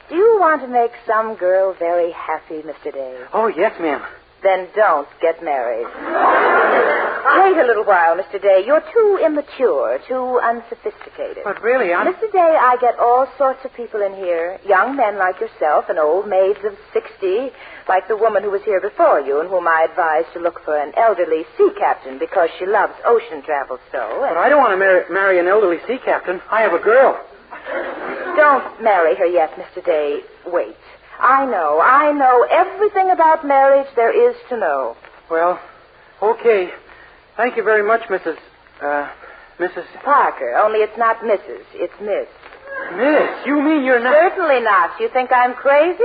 Speaker 1: Do you want to make some girl very happy, Mr. Day?
Speaker 22: Oh, yes, ma'am.
Speaker 1: Then don't get married. Wait a little while, Mr. Day. You're too immature, too unsophisticated.
Speaker 22: But really,
Speaker 1: Mr. Day, I get all sorts of people in here, young men like yourself and old maids of 60, like the woman who was here before you and whom I advised to look for an elderly sea captain because she loves ocean travel so.
Speaker 22: But I don't want to marry an elderly sea captain. I have a girl.
Speaker 1: Don't marry her yet, Mr. Day. Wait. I know everything about marriage there is to know.
Speaker 22: Well, Okay. Thank you very much, Mrs.
Speaker 4: Parker, only it's not Mrs., it's Miss.
Speaker 22: Miss, you mean you're not...
Speaker 4: Certainly not. You think I'm crazy?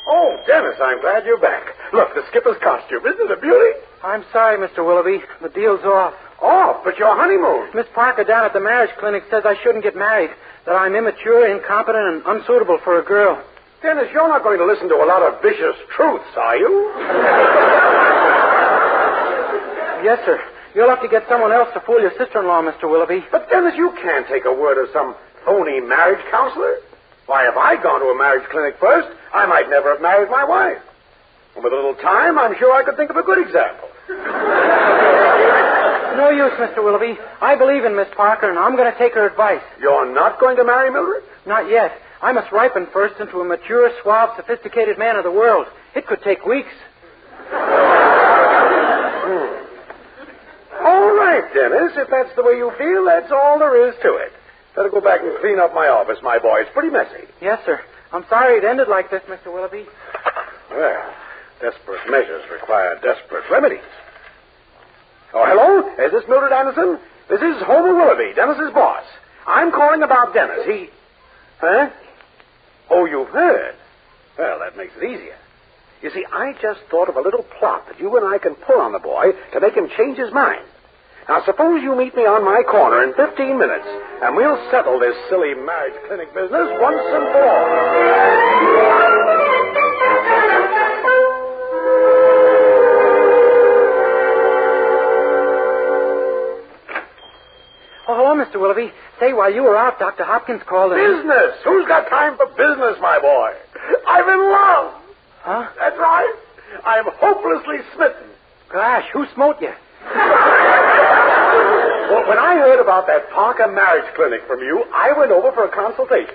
Speaker 5: Oh, Dennis, I'm glad you're back. Look, the skipper's costume. Isn't it a beauty?
Speaker 22: I'm sorry, Mr. Willoughby. The deal's off.
Speaker 5: Off? But your honeymoon.
Speaker 22: Miss Parker down at the marriage clinic says I shouldn't get married, that I'm immature, incompetent, and unsuitable for a girl.
Speaker 5: Dennis, you're not going to listen to a lot of vicious truths, are you?
Speaker 22: Yes, sir. You'll have to get someone else to fool your sister-in-law, Mr. Willoughby.
Speaker 5: But, Dennis, you can't take a word of some phony marriage counselor. Why, if I'd gone to a marriage clinic first, I might never have married my wife. And with a little time, I'm sure I could think of a good example.
Speaker 22: No use, Mr. Willoughby. I believe in Miss Parker, and I'm going to take her advice.
Speaker 5: You're not going to marry Mildred?
Speaker 22: Not yet. I must ripen first into a mature, suave, sophisticated man of the world. It could take weeks.
Speaker 5: All right, Dennis. If that's the way you feel, that's all there is to it. Better go back and clean up my office, my boy. It's pretty messy.
Speaker 22: Yes, sir. I'm sorry it ended like this, Mr. Willoughby.
Speaker 5: Well, desperate measures require desperate remedies. Oh, hello? Is this Mildred Anderson? This is Homer Willoughby, Dennis's boss. I'm calling about Dennis. Huh? Oh, you've heard? Well, that makes it easier. You see, I just thought of a little plot that you and I can pull on the boy to make him change his mind. Now, suppose you meet me on my corner in 15 minutes, and we'll settle this silly marriage clinic business once and for all.
Speaker 22: Oh, hello, Mr. Willoughby. Say, while you were out, Dr. Hopkins called and...
Speaker 5: Business! Who's got time for business, my boy? I'm in love!
Speaker 22: Huh?
Speaker 5: That's right. I'm hopelessly smitten.
Speaker 22: Gosh, who smote you?
Speaker 5: Well, when I heard about that Parker marriage clinic from you, I went over for a consultation.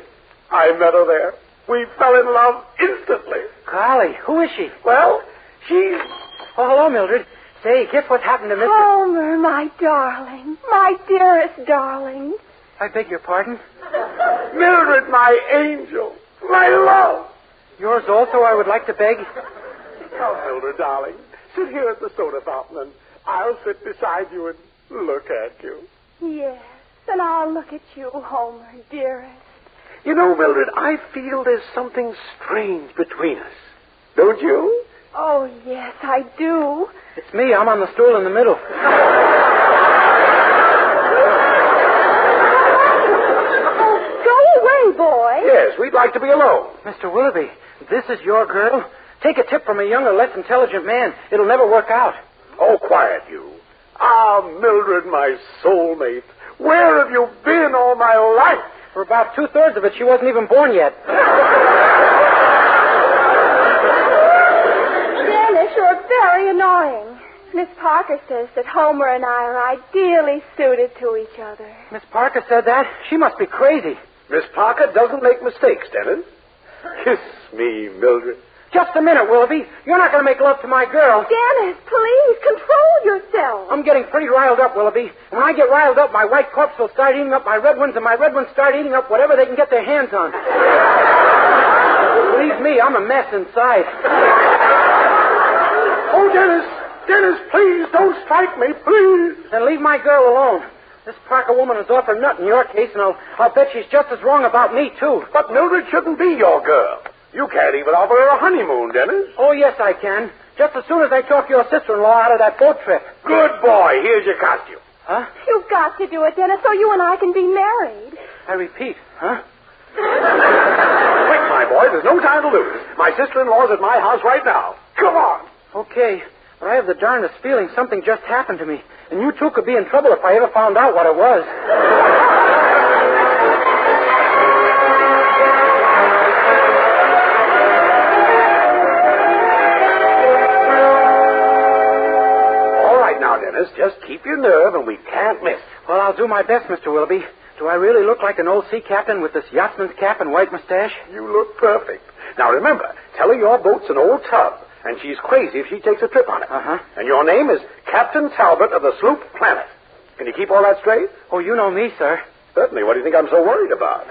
Speaker 5: I met her there. We fell in love instantly.
Speaker 22: Golly, who is she?
Speaker 5: Well, she's...
Speaker 22: Oh, hello, Mildred. Say, guess what happened to Mr...
Speaker 19: Homer, my darling. My dearest darling.
Speaker 22: I beg your pardon?
Speaker 5: Mildred, my angel. My love.
Speaker 22: Yours also, I would like to beg.
Speaker 5: Oh, Mildred, darling, sit here at the soda fountain, and I'll sit beside you and look at you.
Speaker 19: Yes, and I'll look at you, Homer, dearest.
Speaker 5: You know, Mildred, I feel there's something strange between us. Don't you?
Speaker 19: Oh, yes, I do.
Speaker 22: It's me. I'm on the stool in the middle.
Speaker 19: Oh, go away, boy.
Speaker 5: Yes, we'd like to be alone.
Speaker 22: Mr. Willoughby, this is your girl? Take a tip from a younger, less intelligent man. It'll never work out.
Speaker 5: Oh, quiet, you. Ah, Mildred, my soulmate. Where have you been all my life?
Speaker 22: For about 2/3 of it, she wasn't even born yet.
Speaker 19: Dennis, you're very annoying. Miss Parker says that Homer and I are ideally suited to each other.
Speaker 22: Miss Parker said that? She must be crazy.
Speaker 5: Miss Parker doesn't make mistakes, Dennis. Kiss me, Mildred.
Speaker 22: Just a minute, Willoughby. You're not going to make love to my girl.
Speaker 19: Dennis, please, control yourself.
Speaker 22: I'm getting pretty riled up, Willoughby. When I get riled up, my white corpse will start eating up my red ones, and my red ones start eating up whatever they can get their hands on. Believe me, I'm a mess inside.
Speaker 5: Oh, Dennis, please, don't strike me, please.
Speaker 22: Then leave my girl alone. This Parker woman is off her nut in your case, and I'll bet she's just as wrong about me, too.
Speaker 5: But Mildred shouldn't be your girl. You can't even offer her a honeymoon, Dennis.
Speaker 22: Oh, yes, I can. Just as soon as I talk your sister-in-law out of that boat trip.
Speaker 5: Good boy. Here's your costume.
Speaker 22: Huh?
Speaker 19: You've got to do it, Dennis, so you and I can be married.
Speaker 22: I repeat, huh?
Speaker 5: Quick, my boy. There's no time to lose. My sister-in-law's at my house right now. Come on.
Speaker 22: Okay, but I have the darndest feeling something just happened to me. And you two could be in trouble if I ever found out what it was.
Speaker 5: Dennis, just keep your nerve and we can't miss.
Speaker 22: Well, I'll do my best, Mr. Willoughby. Do I really look like an old sea captain with this yachtsman's cap and white mustache?
Speaker 5: You look perfect. Now remember, tell her your boat's an old tub, and she's crazy if she takes a trip on it.
Speaker 22: Uh-huh.
Speaker 5: And your name is Captain Talbot of the sloop Planet. Can you keep all that straight?
Speaker 22: Oh, you know me, sir.
Speaker 5: Certainly. What do you think I'm so worried about?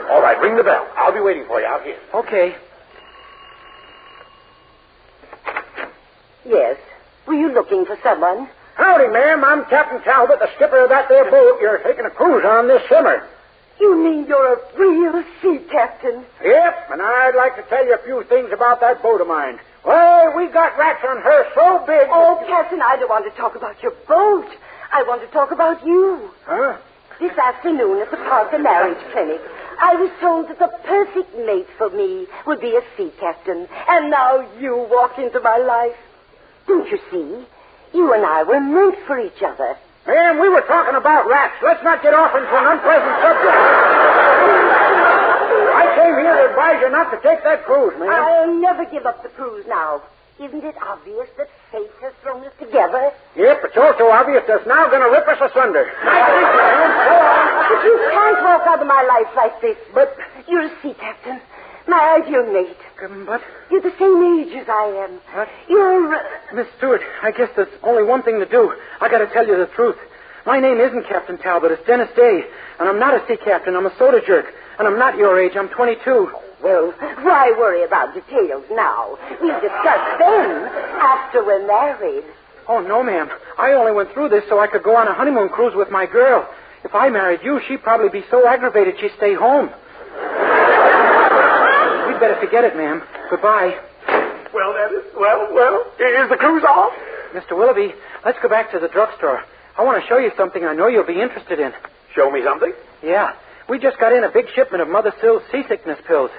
Speaker 5: All right, ring the bell. I'll be waiting for you out here.
Speaker 22: Okay.
Speaker 23: Yes. Were you looking for someone?
Speaker 5: Howdy, ma'am. I'm Captain Talbot, the skipper of that there boat you're taking a cruise on this summer.
Speaker 23: You mean you're a real sea captain?
Speaker 5: Yep, and I'd like to tell you a few things about that boat of mine. Well, we got rats on her so big...
Speaker 23: Oh, Captain, I don't want to talk about your boat. I want to talk about you.
Speaker 5: Huh?
Speaker 23: This afternoon at the Parker Marriage Clinic, I was told that the perfect mate for me would be a sea captain. And now you walk into my life. Don't you see? You and I were meant for each other.
Speaker 5: Ma'am, we were talking about rats. Let's not get off into an unpleasant subject. I came here to advise you not to take that cruise, ma'am.
Speaker 23: I'll never give up the cruise now. Isn't it obvious that fate has thrown us together?
Speaker 5: Yep, it's also obvious that's now going to rip us asunder.
Speaker 23: But you can't walk out of my life like this. But you're a sea captain. My ideal mate.
Speaker 22: But...
Speaker 23: You're the same age as I am.
Speaker 22: What?
Speaker 23: You're...
Speaker 22: Miss Stewart, I guess there's only one thing to do. I got to tell you the truth. My name isn't Captain Talbot. It's Dennis Day. And I'm not a sea captain. I'm a soda jerk. And I'm not your age. I'm 22.
Speaker 23: Well, why worry about details now? We'll discuss them after we're married.
Speaker 22: Oh, no, ma'am. I only went through this so I could go on a honeymoon cruise with my girl. If I married you, she'd probably be so aggravated she'd stay home. We'd better forget it, ma'am. Goodbye.
Speaker 5: Well, Dennis, well, is the cruise off?
Speaker 22: Mr. Willoughby, let's go back to the drugstore. I want to show you something I know you'll be interested in.
Speaker 5: Show me something?
Speaker 22: Yeah. We just got in a big shipment of Mother Sill's seasickness pills.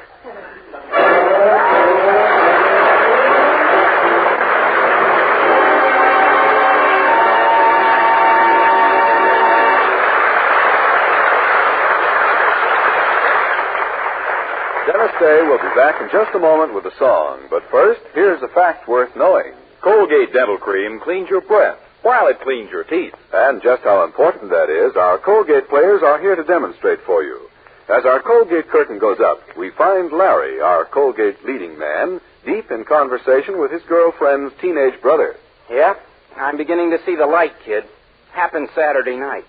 Speaker 14: Dennis Day will be back in just a moment with a song. But first, here's a fact worth knowing. Colgate Dental Cream cleans your breath while it cleans your teeth. And just how important that is, our Colgate players are here to demonstrate for you. As our Colgate curtain goes up, we find Larry, our Colgate leading man, deep in conversation with his girlfriend's teenage brother.
Speaker 6: Yep, I'm beginning to see the light, kid. Happened Saturday night.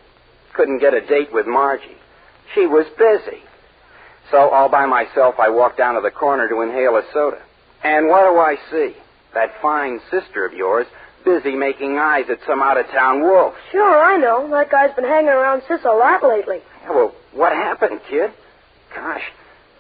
Speaker 6: Couldn't get a date with Margie. She was busy. So all by myself, I walked down to the corner to inhale a soda. And what do I see? That fine sister of yours busy making eyes at some out-of-town wolf.
Speaker 7: Sure, I know. That guy's been hanging around Sis a lot lately.
Speaker 6: Yeah, well, what happened, kid? Gosh,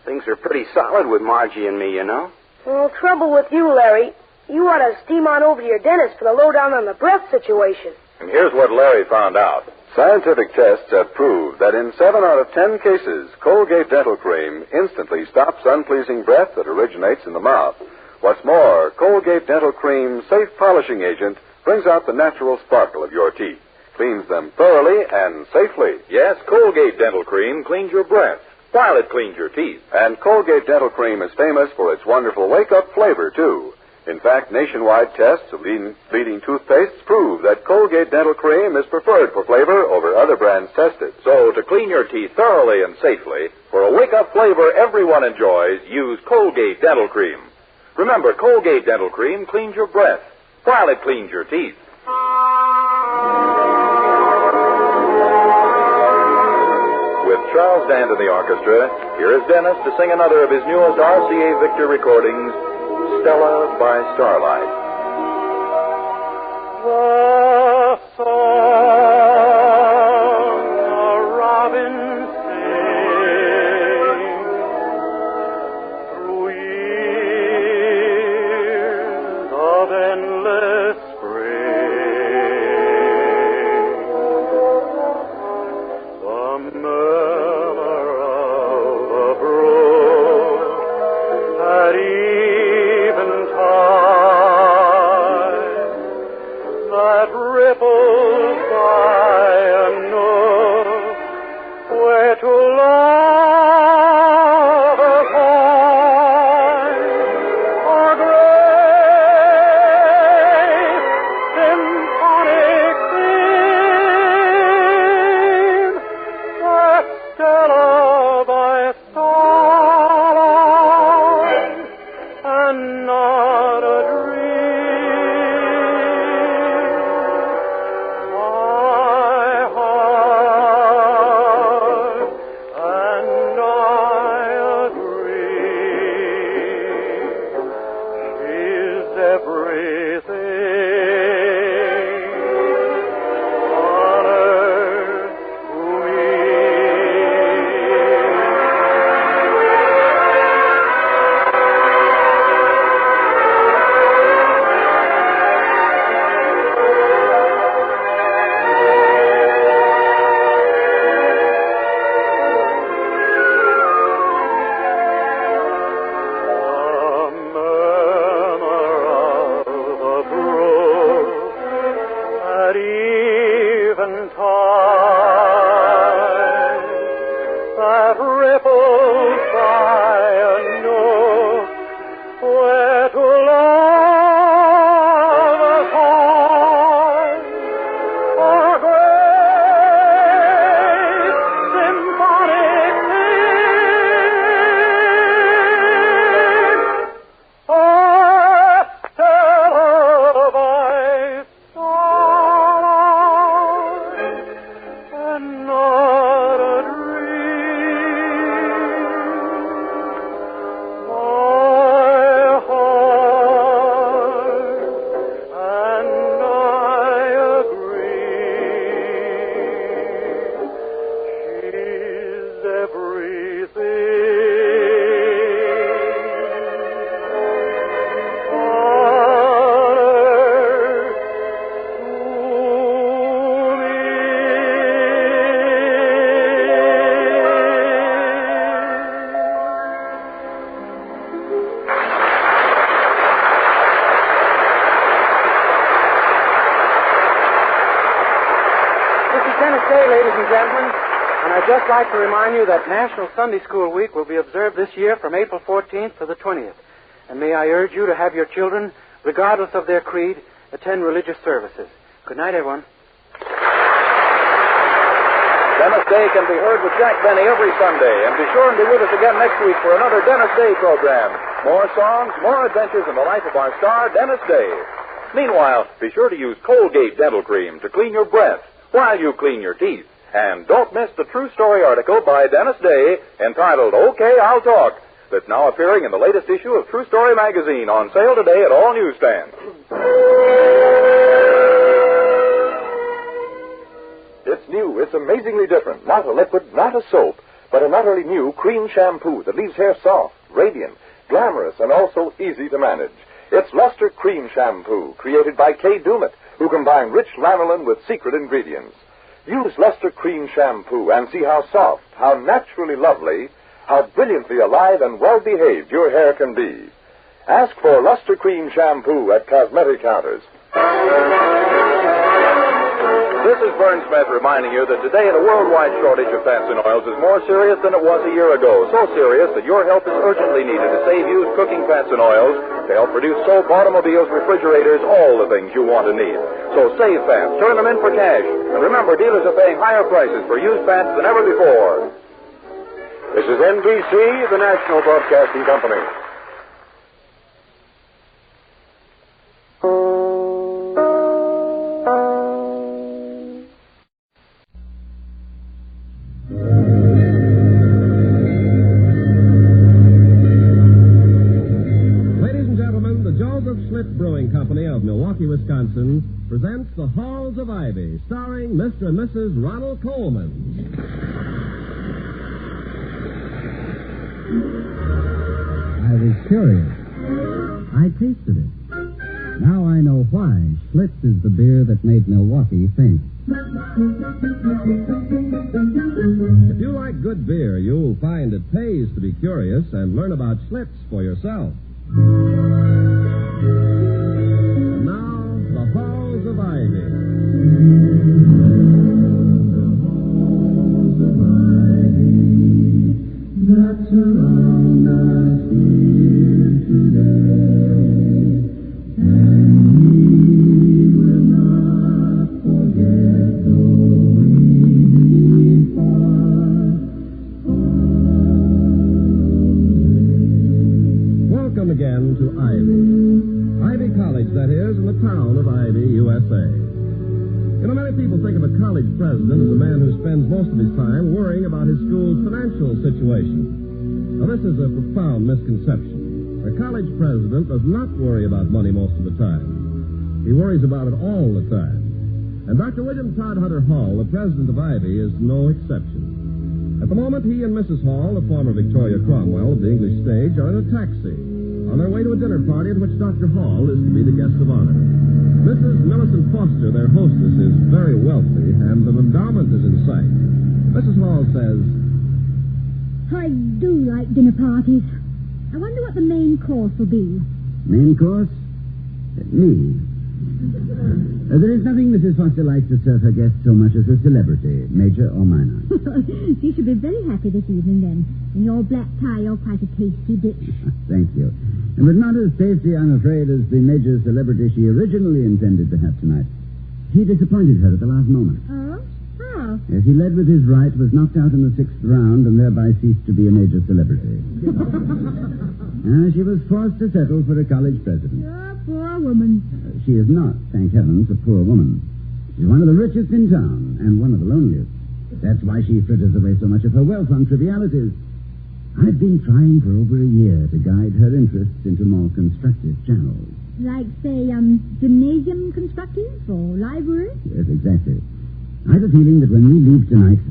Speaker 6: things are pretty solid with Margie and me, you know.
Speaker 7: Well, trouble with you, Larry. You ought to steam on over to your dentist for the lowdown on the breath situation.
Speaker 14: And here's what Larry found out. Scientific tests have proved that in 7 out of 10 cases, Colgate Dental Cream instantly stops unpleasing breath that originates in the mouth. What's more, Colgate Dental Cream's safe polishing agent brings out the natural sparkle of your teeth, cleans them thoroughly and safely. Yes, Colgate Dental Cream cleans your breath while it cleans your teeth. And Colgate Dental Cream is famous for its wonderful wake-up flavor, too. In fact, nationwide tests of leading toothpastes prove that Colgate Dental Cream is preferred for flavor over other brands tested. So, to clean your teeth thoroughly and safely, for a wake-up flavor everyone enjoys, use Colgate Dental Cream. Remember, Colgate Dental Cream cleans your breath while it cleans your teeth. With Charles Dand in the orchestra, here is Dennis to sing another of his newest RCA Victor recordings, Stella by Starlight.
Speaker 21: The song a robin sings through years of endless spring. The murmur of a brook at that ripples by a nook where to lovers find a great symphonic theme, that Stella by starlight, and not a
Speaker 22: Dennis Day, ladies and gentlemen. And I'd just like to remind you that National Sunday School Week will be observed this year from April 14th to the 20th. And may I urge you to have your children, regardless of their creed, attend religious services. Good night, everyone.
Speaker 14: Dennis Day can be heard with Jack Benny every Sunday. And be sure and be with us again next week for another Dennis Day program. More songs, more adventures in the life of our star, Dennis Day. Meanwhile, be sure to use Colgate Dental Cream to clean your breath while you clean your teeth. And don't miss the true story article by Dennis Day entitled, Okay, I'll Talk, that's now appearing in the latest issue of True Story magazine, on sale today at all newsstands.
Speaker 9: It's new. It's amazingly different. Not a liquid, not a soap, but an utterly new cream shampoo that leaves hair soft, radiant, glamorous, and also easy to manage. It's Luster Cream Shampoo, created by Kay Dumet, who combined rich lanolin with secret ingredients. Use Luster Cream Shampoo and see how soft, how naturally lovely, how brilliantly alive and well-behaved your hair can be. Ask for Luster Cream Shampoo at cosmetic counters.
Speaker 14: This is Vern Smith reminding you that today the worldwide shortage of fats and oils is more serious than it was a year ago. So serious that your help is urgently needed to save used cooking fats and oils, to help produce soap, automobiles, refrigerators, all the things you want and need. So save fats, turn them in for cash, and remember, dealers are paying higher prices for used fats than ever before.
Speaker 9: This is NBC, the National Broadcasting Company.
Speaker 13: Wisconsin presents The Halls of Ivy, starring Mr. and Mrs. Ronald Coleman.
Speaker 17: I was curious. I tasted it. Now I know why Schlitz is the beer that made Milwaukee famous.
Speaker 13: If you like good beer, you'll find it pays to be curious and learn about Schlitz for yourself. And now, The Halls of Ivy. That surround us here today, and we will not forget though we part. Welcome again to Ivy College, that is, in the town of Ivy, USA. You know, many people think of a college president as a man who spends most of his time worrying about his school's financial situation. Now, this is a profound misconception. A college president does not worry about money most of the time. He worries about it all the time. And Dr. William Todd Hunter Hall, the president of Ivy, is no exception. At the moment, he and Mrs. Hall, the former Victoria Cromwell of the English stage, are in a taxi on their way to a dinner party at which Dr. Hall is to be the guest of honor. Mrs. Millicent Foster, their hostess, is very wealthy, and an endowment is in sight. Mrs. Hall says,
Speaker 24: I do like dinner parties. I wonder what the main course will be.
Speaker 17: Main course? Me. There is nothing Mrs. Foster likes to serve her guests so much as a celebrity, major or minor.
Speaker 24: You should be very happy this evening, then. In your black tie, you're quite a tasty dish.
Speaker 17: Thank you. But not as tasty, I'm afraid, as the major celebrity she originally intended to have tonight. He disappointed her at the last moment.
Speaker 24: Oh? How?
Speaker 17: Yes, he led with his right, was knocked out in the 6th round, and thereby ceased to be a major celebrity. She was forced to settle for a college president.
Speaker 24: Oh, poor woman.
Speaker 17: She is not, thank heavens, a poor woman. She's one of the richest in town, and one of the loneliest. That's why she fritters away so much of her wealth on trivialities. I've been trying for over a year to guide her interests into more constructive channels.
Speaker 24: Like, say, gymnasium constructing or library?
Speaker 17: Yes, exactly. I have a feeling that when we leave tonight,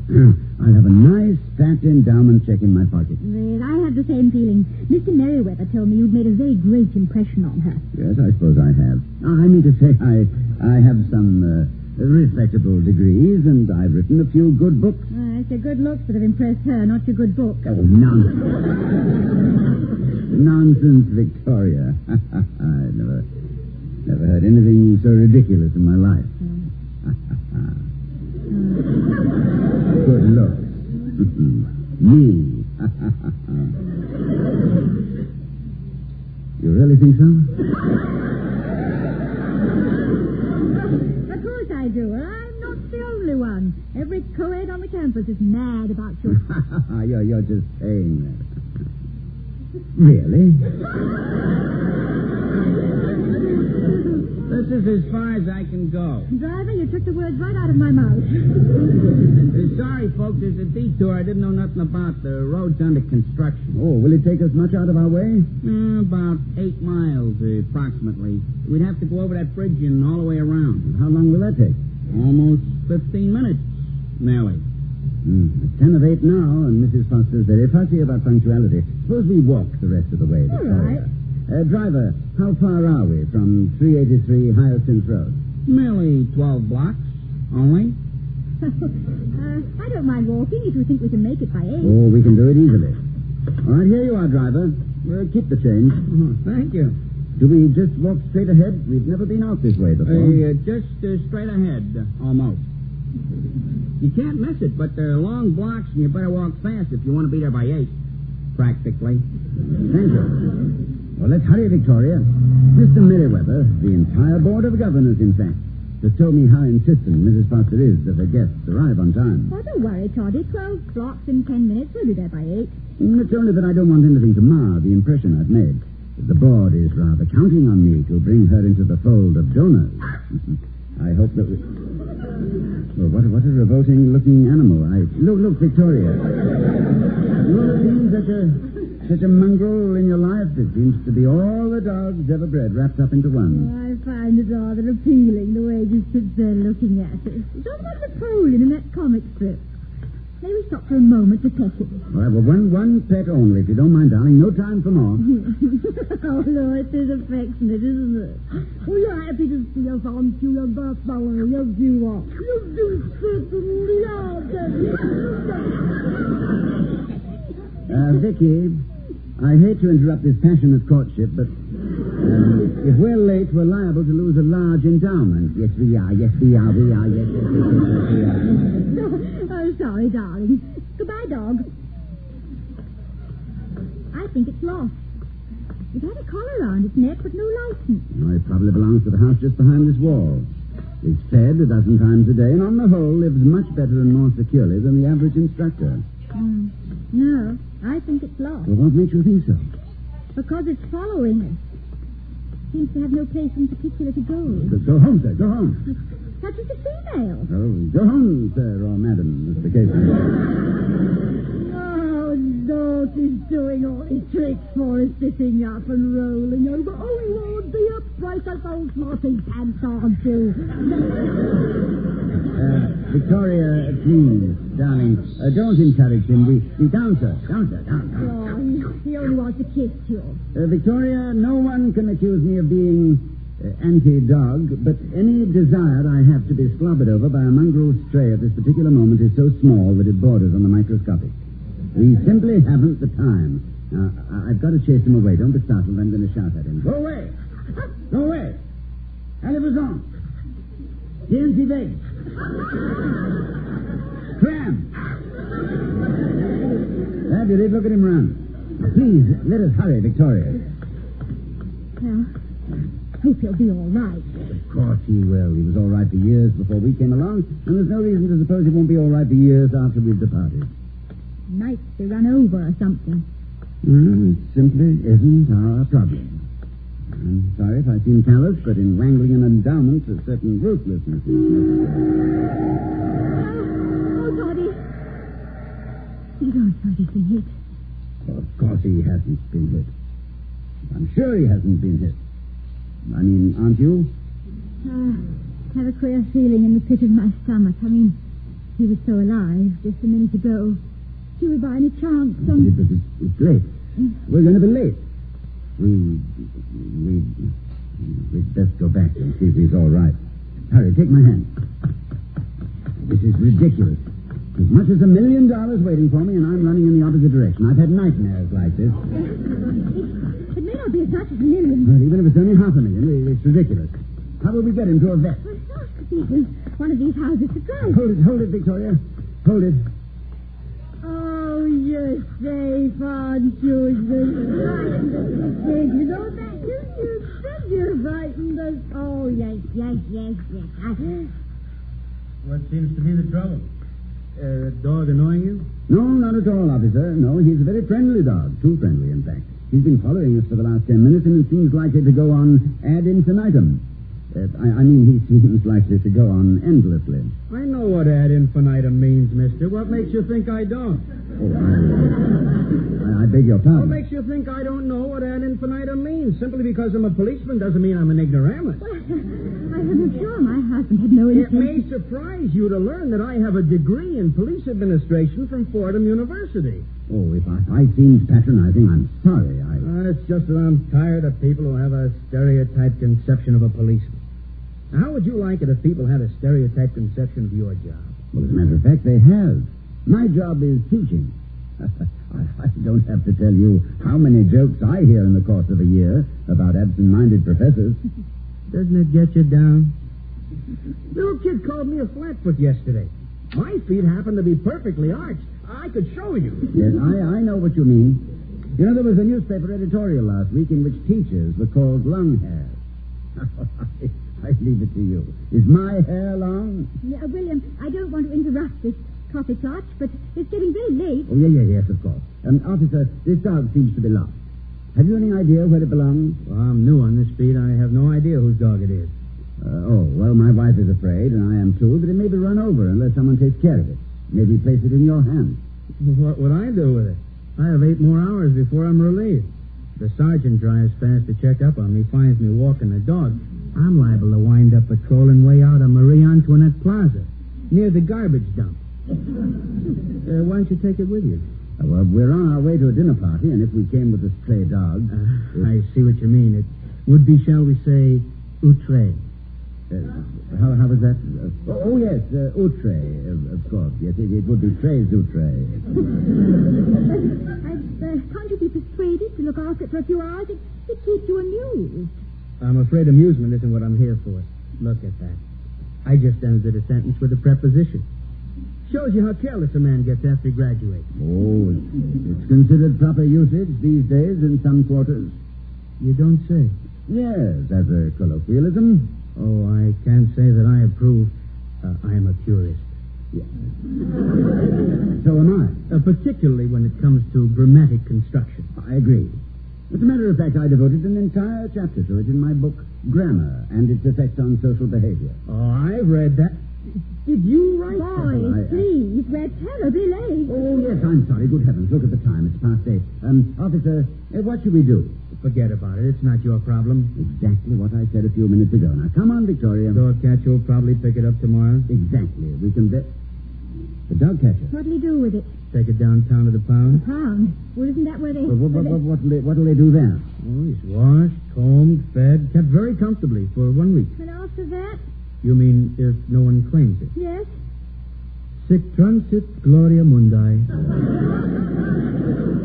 Speaker 17: I'll have a nice, fat endowment check in my pocket.
Speaker 24: Well, I have the same feeling. Mr. Merriweather told me you'd made a very great impression on her.
Speaker 17: Yes, I suppose I have. I mean to say I have some respectable degrees, and I've written a few good books.
Speaker 24: It's your good looks that have impressed her, not your good book.
Speaker 17: Oh, nonsense. Nonsense, Victoria. I never heard anything so ridiculous in my life. look. Me. You really think so?
Speaker 24: Of course I do. I'm not the only one. Every co-ed on the campus is mad about you.
Speaker 17: You're just saying that. Really?
Speaker 2: This is as far as I can go.
Speaker 24: Driver, you took the words right out of my mouth.
Speaker 2: Sorry, folks, there's a detour. I didn't know nothing about. The road's under construction.
Speaker 17: Oh, will it take us much out of our way?
Speaker 2: About 8 miles, approximately. We'd have to go over that bridge and all the way around.
Speaker 17: How long will that take?
Speaker 2: Almost 15 minutes, nearly.
Speaker 17: It's 10 of 8 now, and Mrs. Foster's very fussy about punctuality. Suppose we walk the rest of the way.
Speaker 24: All right.
Speaker 17: Driver, how far are we from 383 Hyacinth Road?
Speaker 2: Merely 12 blocks, only.
Speaker 24: I don't mind walking if you think we can make it by 8.
Speaker 17: Oh, we can do it easily. All right, here you are, driver. Keep the change.
Speaker 2: Thank you.
Speaker 17: Do we just walk straight ahead? We've never been out this way before.
Speaker 2: Just straight ahead, almost. You can't miss it, but they're long blocks, and you better walk fast if you want to be there by 8. Practically.
Speaker 17: Thank you. Well, let's hurry, Victoria. Mr. Merriweather, the entire Board of Governors, in fact, has told me how insistent Mrs. Foster is that her guests arrive on time.
Speaker 24: Oh, don't worry, Toddy. 12 blocks in 10 minutes. We'll be there by 8.
Speaker 17: It's only that I don't want anything to mar the impression I've made. The board is rather counting on me to bring her into the fold of donors. I hope that we... Well, what a revolting-looking animal. Look, Victoria. You've seen such a mongrel in your life. It seems to be all the dogs ever bred wrapped up into one.
Speaker 24: Oh, I find it rather appealing the way you sit there looking at it. It's all about Napoleon in that comic strip. May we stop for a moment to pet it?
Speaker 17: All right, well, one pet only, if you don't mind, darling. No time for more.
Speaker 24: Oh, no, it is affectionate, isn't it? Oh, you're happy to see us, aren't you, you buffalo? Yes, you are. You do certainly are,
Speaker 17: Vicky, I hate to interrupt this passionate courtship, but if we're late, we're liable to lose a large endowment. Yes, we are. Yes, we are. We are. Yes, we are.
Speaker 24: Oh, sorry, darling. Goodbye, dog. I think it's lost. It had a collar around its neck, but no license.
Speaker 17: Oh, it probably belongs to the house just behind this wall. It's fed a dozen times a day, and on the whole lives much better and more securely than the average instructor.
Speaker 24: No, I think it's lost.
Speaker 17: Well, what makes you think so?
Speaker 24: Because it's following us. Seems to have no place in particular to go.
Speaker 17: Go home, sir. Go home.
Speaker 24: That is a female.
Speaker 17: Oh, go home, sir, or madam, as the case may be.
Speaker 24: Oh, Dot is doing all his tricks for us, sitting up and rolling over. Oh, Lord, be upright like those smarty pants, aren't you?
Speaker 17: Victoria, please, darling, don't encourage him. We down, sir. Down.
Speaker 24: Oh, he only wants to kiss you.
Speaker 17: Victoria, no one can accuse me of being anti-dog, but any desire I have to be slobbered over by a mongrel stray at this particular moment is so small that it borders on the microscopic. We simply haven't the time. Now, I've got to chase him away. Don't be startled. I'm going to shout at him. Go away! Go away! Alibazon! DNC Vegas! Crab! That did it. Look at him run. Please, let us hurry, Victoria.
Speaker 24: Well, hope he'll be all right.
Speaker 17: Of course he will. He was all right for years before we came along, and there's no reason to suppose he won't be all right for years after we've departed.
Speaker 24: Might be run over or something.
Speaker 17: It simply isn't our problem. I'm sorry if I seem callous, but in wrangling an endowment, a certain ruthlessness is necessary.
Speaker 24: Oh, Toddy. You don't suppose he's been hit?
Speaker 17: Well, of course he hasn't been hit. I'm sure he hasn't been hit. I mean, aren't you?
Speaker 24: I have a queer feeling in the pit of my stomach. I mean, he was so alive just a minute ago. Do we by any chance?
Speaker 17: But it's late. We're going to be late. We'd best go back and see if he's all right. Hurry, take my hand. This is ridiculous. As much as $1 million waiting for me, and I'm running in the opposite direction. I've had nightmares like this.
Speaker 24: It may not be as much as $1 million.
Speaker 17: Well, even if it's only $500,000, it's ridiculous. How will we get him to a vet?
Speaker 24: Well, one of these houses to drive.
Speaker 17: Hold it, Victoria. Hold it.
Speaker 24: Oh, you're safe, aren't you? You know that? You said you're frightened us. Oh, yes.
Speaker 2: What seems to be the trouble? Dog annoying you?
Speaker 17: No, not at all, officer. No, he's a very friendly dog. Too friendly, in fact. He's been following us for the last 10 minutes, and it seems likely to go on ad infinitum. I mean, he seems likely to go on endlessly.
Speaker 2: I know what ad infinitum means, mister. What makes you think I don't?
Speaker 17: Oh, I beg your pardon.
Speaker 2: What makes you think I don't know what ad infinitum means? Simply because I'm a policeman doesn't mean I'm an ignoramus.
Speaker 24: Well, I wasn't sure. My husband had no
Speaker 2: It
Speaker 24: intention.
Speaker 2: may surprise you to learn that I have a degree in police administration from Fordham University.
Speaker 17: Oh, if I seemed patronizing, I'm sorry.
Speaker 2: It's just that I'm tired of people who have a stereotyped conception of a policeman. How would you like it if people had a stereotyped conception of your job?
Speaker 17: Well, as a matter of fact, they have. My job is teaching. I don't have to tell you how many jokes I hear in the course of a year about absent-minded professors.
Speaker 2: Doesn't it get you down? Little kid called me a flatfoot yesterday. My feet happen to be perfectly arched. I could show you.
Speaker 17: Yes, I know what you mean. You know, there was a newspaper editorial last week in which teachers were called long hair. I leave it to you. Is my hair long?
Speaker 24: William, I don't want to interrupt this coffee clutch, but it's getting very late.
Speaker 17: Oh, yes, of course. Officer, this dog seems to be lost. Have you any idea where it belongs?
Speaker 2: Well, I'm new on this beat. I have no idea whose dog it is.
Speaker 17: Well, my wife is afraid, and I am too, that it may be run over unless someone takes care of it. Maybe place it in your hands.
Speaker 2: What would I do with it? I have 8 more hours before I'm relieved. The sergeant drives past to check up on me, finds me walking the dog. I'm liable to wind up patrolling way out on Marie Antoinette Plaza, near the garbage dump. Why don't you take it with you?
Speaker 17: Well, we're on our way to a dinner party, and if we came with a stray dog...
Speaker 2: I see what you mean. It would be, shall we say, outre.
Speaker 17: How was that? Yes, outre, of course. Yes, it would be très outre.
Speaker 24: Can't you be persuaded to look after it for a few hours? It keeps you amused.
Speaker 2: I'm afraid amusement isn't what I'm here for. Look at that. I just ended a sentence with a preposition. Shows you how careless a man gets after he graduates.
Speaker 17: Oh, it's considered proper usage these days in some quarters.
Speaker 2: You don't say?
Speaker 17: Yes, as a colloquialism.
Speaker 2: Oh, I can't say that I approve. I am a purist.
Speaker 17: Yes. So am I.
Speaker 2: Particularly when it comes to grammatic construction.
Speaker 17: I agree. As a matter of fact, I devoted an entire chapter to it in my book, Grammar and Its Effect on Social Behavior.
Speaker 2: Oh, I've read that. Did you write that?
Speaker 24: Boy, please, we're terribly late.
Speaker 17: Oh, yes, I'm sorry. Good heavens, look at the time. It's past 8. Officer, what should we do?
Speaker 2: Forget about it. It's not your problem.
Speaker 17: Exactly what I said a few minutes ago. Now, come on, Victoria.
Speaker 2: Dog catcher will probably pick it up tomorrow.
Speaker 17: Exactly. We can bet. The dog catcher.
Speaker 24: What'll he do with it?
Speaker 2: Take it downtown to the pound.
Speaker 24: Pound? Well, isn't that where they...
Speaker 17: What'll they do there?
Speaker 2: Oh, he's washed, combed, fed, kept very comfortably for 1 week.
Speaker 24: And after that?
Speaker 2: You mean if no one claims it?
Speaker 24: Yes.
Speaker 2: Sic transit gloria mundi.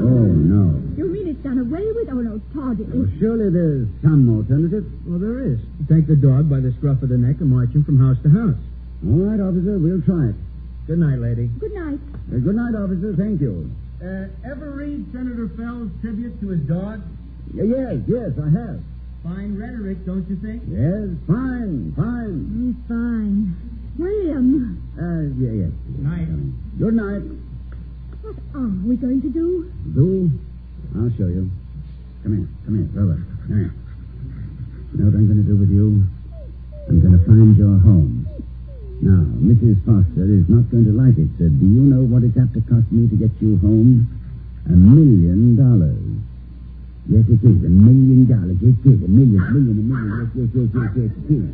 Speaker 17: Oh, no.
Speaker 24: You mean it's done away with? Oh, no, Todd.
Speaker 17: Well, surely there's some alternative.
Speaker 2: Well, there is. Take the dog by the scruff of the neck and march him from house to house.
Speaker 17: All right, officer, we'll try it.
Speaker 2: Good night, lady.
Speaker 24: Good night.
Speaker 17: Good night, officer. Thank you.
Speaker 2: Ever read Senator Fell's tribute to his dog?
Speaker 17: Yes, I have.
Speaker 2: Fine rhetoric, don't you think?
Speaker 17: Yes, fine.
Speaker 24: Fine. William.
Speaker 17: Yes.
Speaker 2: Night.
Speaker 17: Good night.
Speaker 24: What are we going to do?
Speaker 17: Do? I'll show you. Come here, brother. Come here. You know what I'm going to do with you? I'm going to find your home. Now, Mrs. Foster is not going to like it. Do you know what it's apt to cost me to get you home? $1 million. Yes, it is. $1 million. Yes, it is. $1 million. Yes, it is.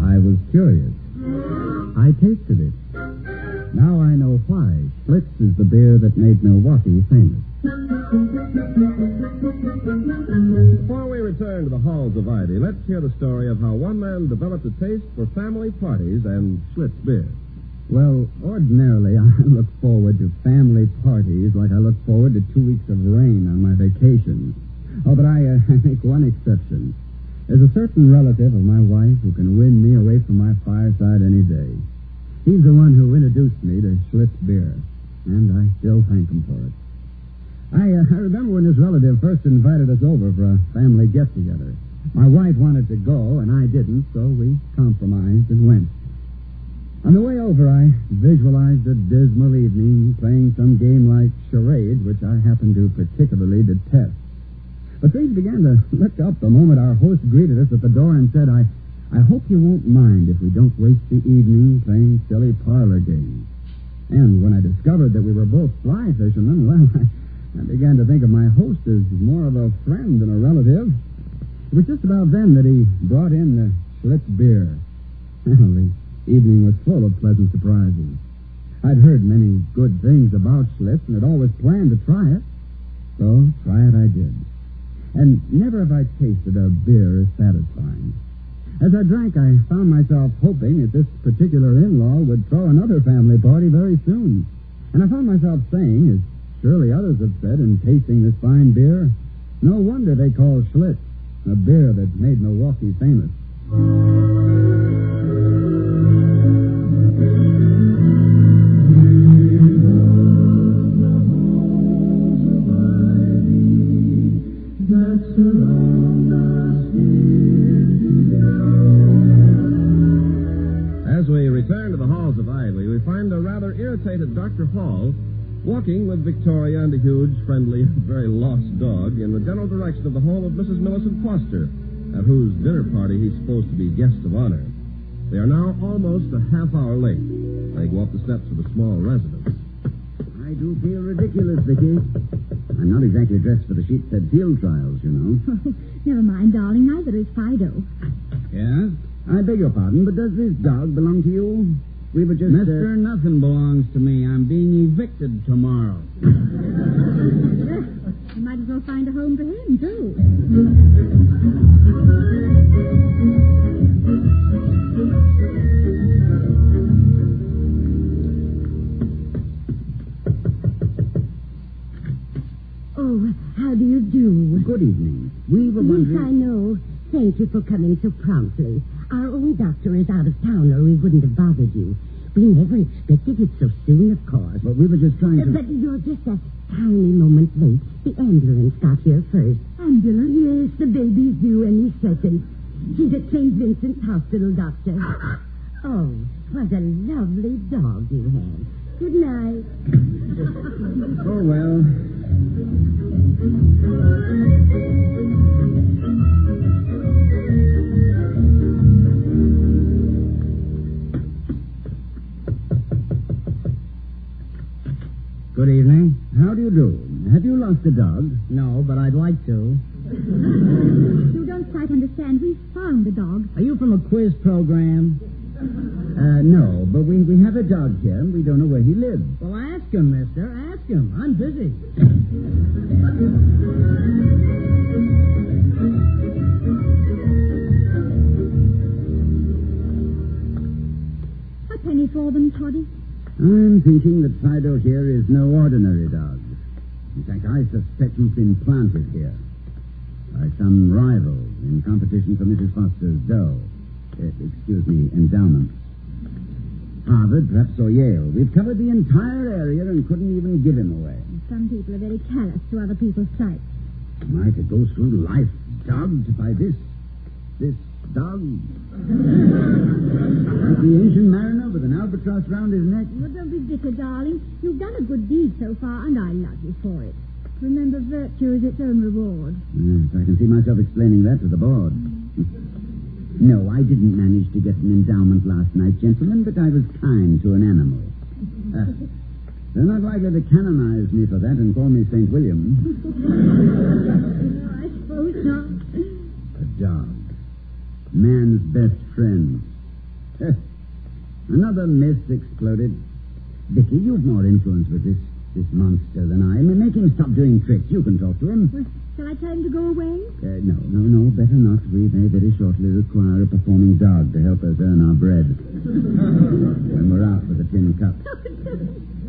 Speaker 17: I was curious. I tasted it. Now I know why Schlitz is the beer that made Milwaukee famous.
Speaker 13: Before we return to the halls of Ivy, let's hear the story of how one man developed a taste for family parties and Schlitz beer.
Speaker 2: Well, ordinarily, I look forward to family parties like I look forward to 2 weeks of rain on my vacation. Oh, but I make one exception. There's a certain relative of my wife who can win me away from my fireside any day. He's the one who introduced me to Schlitz beer, and I still thank him for it. I remember when this relative first invited us over for a family get-together. My wife wanted to go, and I didn't, so we compromised and went. On the way over, I visualized a dismal evening playing some game like charades, which I happen to particularly detest. But things began to look up the moment our host greeted us at the door and said, I hope you won't mind if we don't waste the evening playing silly parlor games. And when I discovered that we were both fly fishermen, well, I began to think of my host as more of a friend than a relative. It was just about then that he brought in the Schlitz beer. Well, the evening was full of pleasant surprises. I'd heard many good things about Schlitz and had always planned to try it. So try it I did. And never have I tasted a beer as satisfying. As I drank, I found myself hoping that this particular in-law would throw another family party very soon. And I found myself saying, as surely others have said in tasting this fine beer, no wonder they call Schlitz a beer that made Milwaukee famous.
Speaker 13: As we return to the halls of Ivy, we find a rather irritated Dr. Hall walking with Victoria and a huge, friendly, very lost dog in the general direction of the home of Mrs. Millicent Foster, at whose dinner party he's supposed to be guest of honor. They are now almost a half hour late. They go up the steps of a small residence.
Speaker 17: I do feel ridiculous, Vicky. I'm not exactly dressed for the Sheepshead field trials, you know.
Speaker 24: Never mind, darling. Neither is Fido.
Speaker 17: Yeah? I beg your pardon, but does this dog belong to you? We were just...
Speaker 2: Mister, nothing belongs to me. I'm being evicted tomorrow.
Speaker 24: You might as well find a home for him, too.
Speaker 3: Oh, how do you do?
Speaker 17: Good evening. We were wondering...
Speaker 3: Yes, I know. Thank you for coming so promptly. Our own doctor is out of town, or we wouldn't have bothered you. We never expected it so soon, of course.
Speaker 17: But we were just trying to...
Speaker 3: But you're just a tiny moment late. The ambulance got here first. Ambulance? Yes, the baby's due any second. She's at St. Vincent's Hospital, Doctor. Oh, what a lovely dog you have. Good night.
Speaker 17: Oh, well... Good evening. How do you do? Have you lost a dog?
Speaker 2: No, but I'd like to.
Speaker 24: You don't quite understand. We found the dog.
Speaker 2: Are you from a quiz program?
Speaker 17: No, but we have a dog here, and we don't know where he lives.
Speaker 2: Well, ask him, mister. Ask him. I'm busy.
Speaker 24: A penny for them, Toddy.
Speaker 17: I'm thinking that Fido here is no ordinary dog. In fact, I suspect he's been planted here by some rival in competition for Mrs. Foster's dough. Endowment. Harvard, perhaps, or Yale. We've covered the entire area and couldn't even give him away.
Speaker 24: Some people are very callous to other people's sights.
Speaker 17: Am I to go through life dogged by this dog? Like the ancient mariner with an albatross round his neck.
Speaker 24: Well, don't be bitter, darling. You've done a good deed so far, and I love you for it. Remember, virtue is its own reward.
Speaker 17: Yes, I can see myself explaining that to the board. No, I didn't manage to get an endowment last night, gentlemen, but I was kind to an animal. They're not likely to canonize me for that and call me St. William.
Speaker 24: I suppose not.
Speaker 17: A dog. Man's best friend. Another myth exploded. Vicky, you've more influence with this monster than I. Make him stop doing tricks. You can talk to him.
Speaker 24: Well, shall I tell him to go away?
Speaker 17: No, better not. We may very shortly require a performing dog to help us earn our bread. When we're out with the tin cup.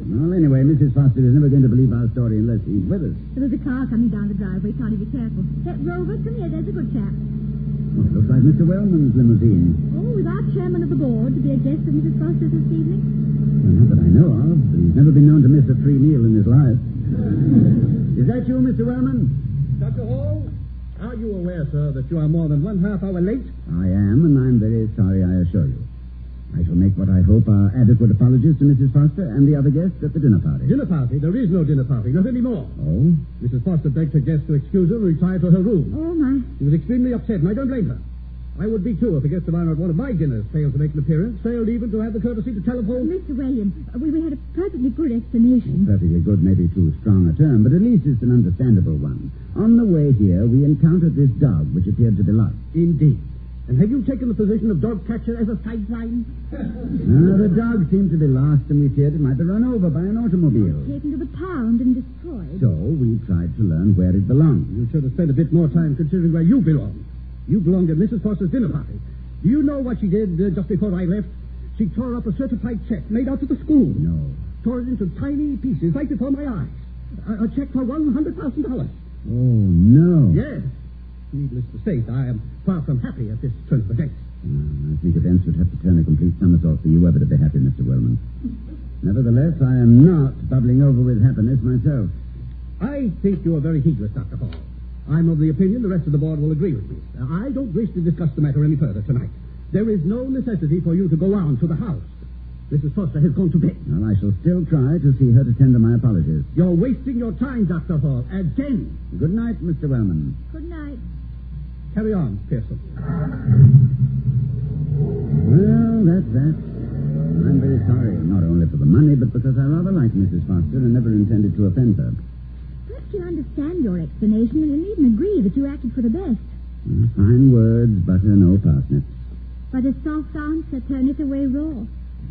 Speaker 17: Well, anyway, Mrs. Foster is never going to believe our story unless he's with us.
Speaker 24: There's a car coming down the driveway. Can't you be careful? Rover, come here. There's a good chap.
Speaker 17: Oh, it looks like Mr. Wellman's limousine.
Speaker 24: Oh, with our chairman of the board to be a guest of Mrs. Foster's this evening.
Speaker 17: Well, not that I know of, but he's never been known to miss a free meal in his life. Is that you, Mr. Wellman?
Speaker 10: Dr. Hall, are you aware, sir, that you are more than 1/2 hour late?
Speaker 17: I am, and I'm very sorry, I assure you. I shall make what I hope are adequate apologies to Mrs. Foster and the other guests at the dinner party.
Speaker 10: Dinner party? There is no dinner party, not anymore.
Speaker 17: Oh?
Speaker 10: Mrs. Foster begged her guests to excuse her and retire to her room.
Speaker 24: Oh, my.
Speaker 10: She was extremely upset, and I don't blame her. I would be, too, if a guest of honor at one of my dinners failed to make an appearance, failed even to have the courtesy to telephone.
Speaker 24: Mr. William, we had a perfectly good explanation.
Speaker 17: Perfectly good may be too strong a term, but at least it's an understandable one. On the way here, we encountered this dog, which appeared to be lost.
Speaker 10: Indeed. And have you taken the position of dog catcher as a sideline?
Speaker 17: The dog seemed to be lost, and we feared it might be run over by an automobile.
Speaker 24: Taken to the pound and destroyed.
Speaker 17: So we tried to learn where it belonged.
Speaker 10: You should have spent a bit more time considering where you belong. You belonged at Mrs. Foster's dinner party. Do you know what she did just before I left? She tore up a certified check made out to the school.
Speaker 17: No.
Speaker 10: Tore it into tiny pieces right before my eyes. A check for $100,000.
Speaker 17: Oh, no.
Speaker 10: Yes. Needless to state, I am far from happy at this turn of events.
Speaker 17: I think events would have to turn a complete somersault for you ever to be happy, Mr. Wellman. Nevertheless, I am not bubbling over with happiness myself.
Speaker 10: I think you are very heedless, Dr. Hall. I'm of the opinion the rest of the board will agree with me. I don't wish to discuss the matter any further tonight. There is no necessity for you to go on to the house. Mrs. Foster has gone to bed.
Speaker 17: Well, I shall still try to see her to tender my apologies.
Speaker 10: You're wasting your time, Dr. Hall. Again.
Speaker 17: Good night, Mr. Wellman.
Speaker 24: Good night.
Speaker 10: Carry on, Pearson.
Speaker 17: Well, that's that. I'm very sorry, not only for the money, but because I rather like Mrs. Foster and never intended to offend her.
Speaker 24: Perhaps you understand your explanation and even agree that you acted for the best.
Speaker 17: Fine words, butter, no parsnips.
Speaker 24: But a soft answer turneth away raw.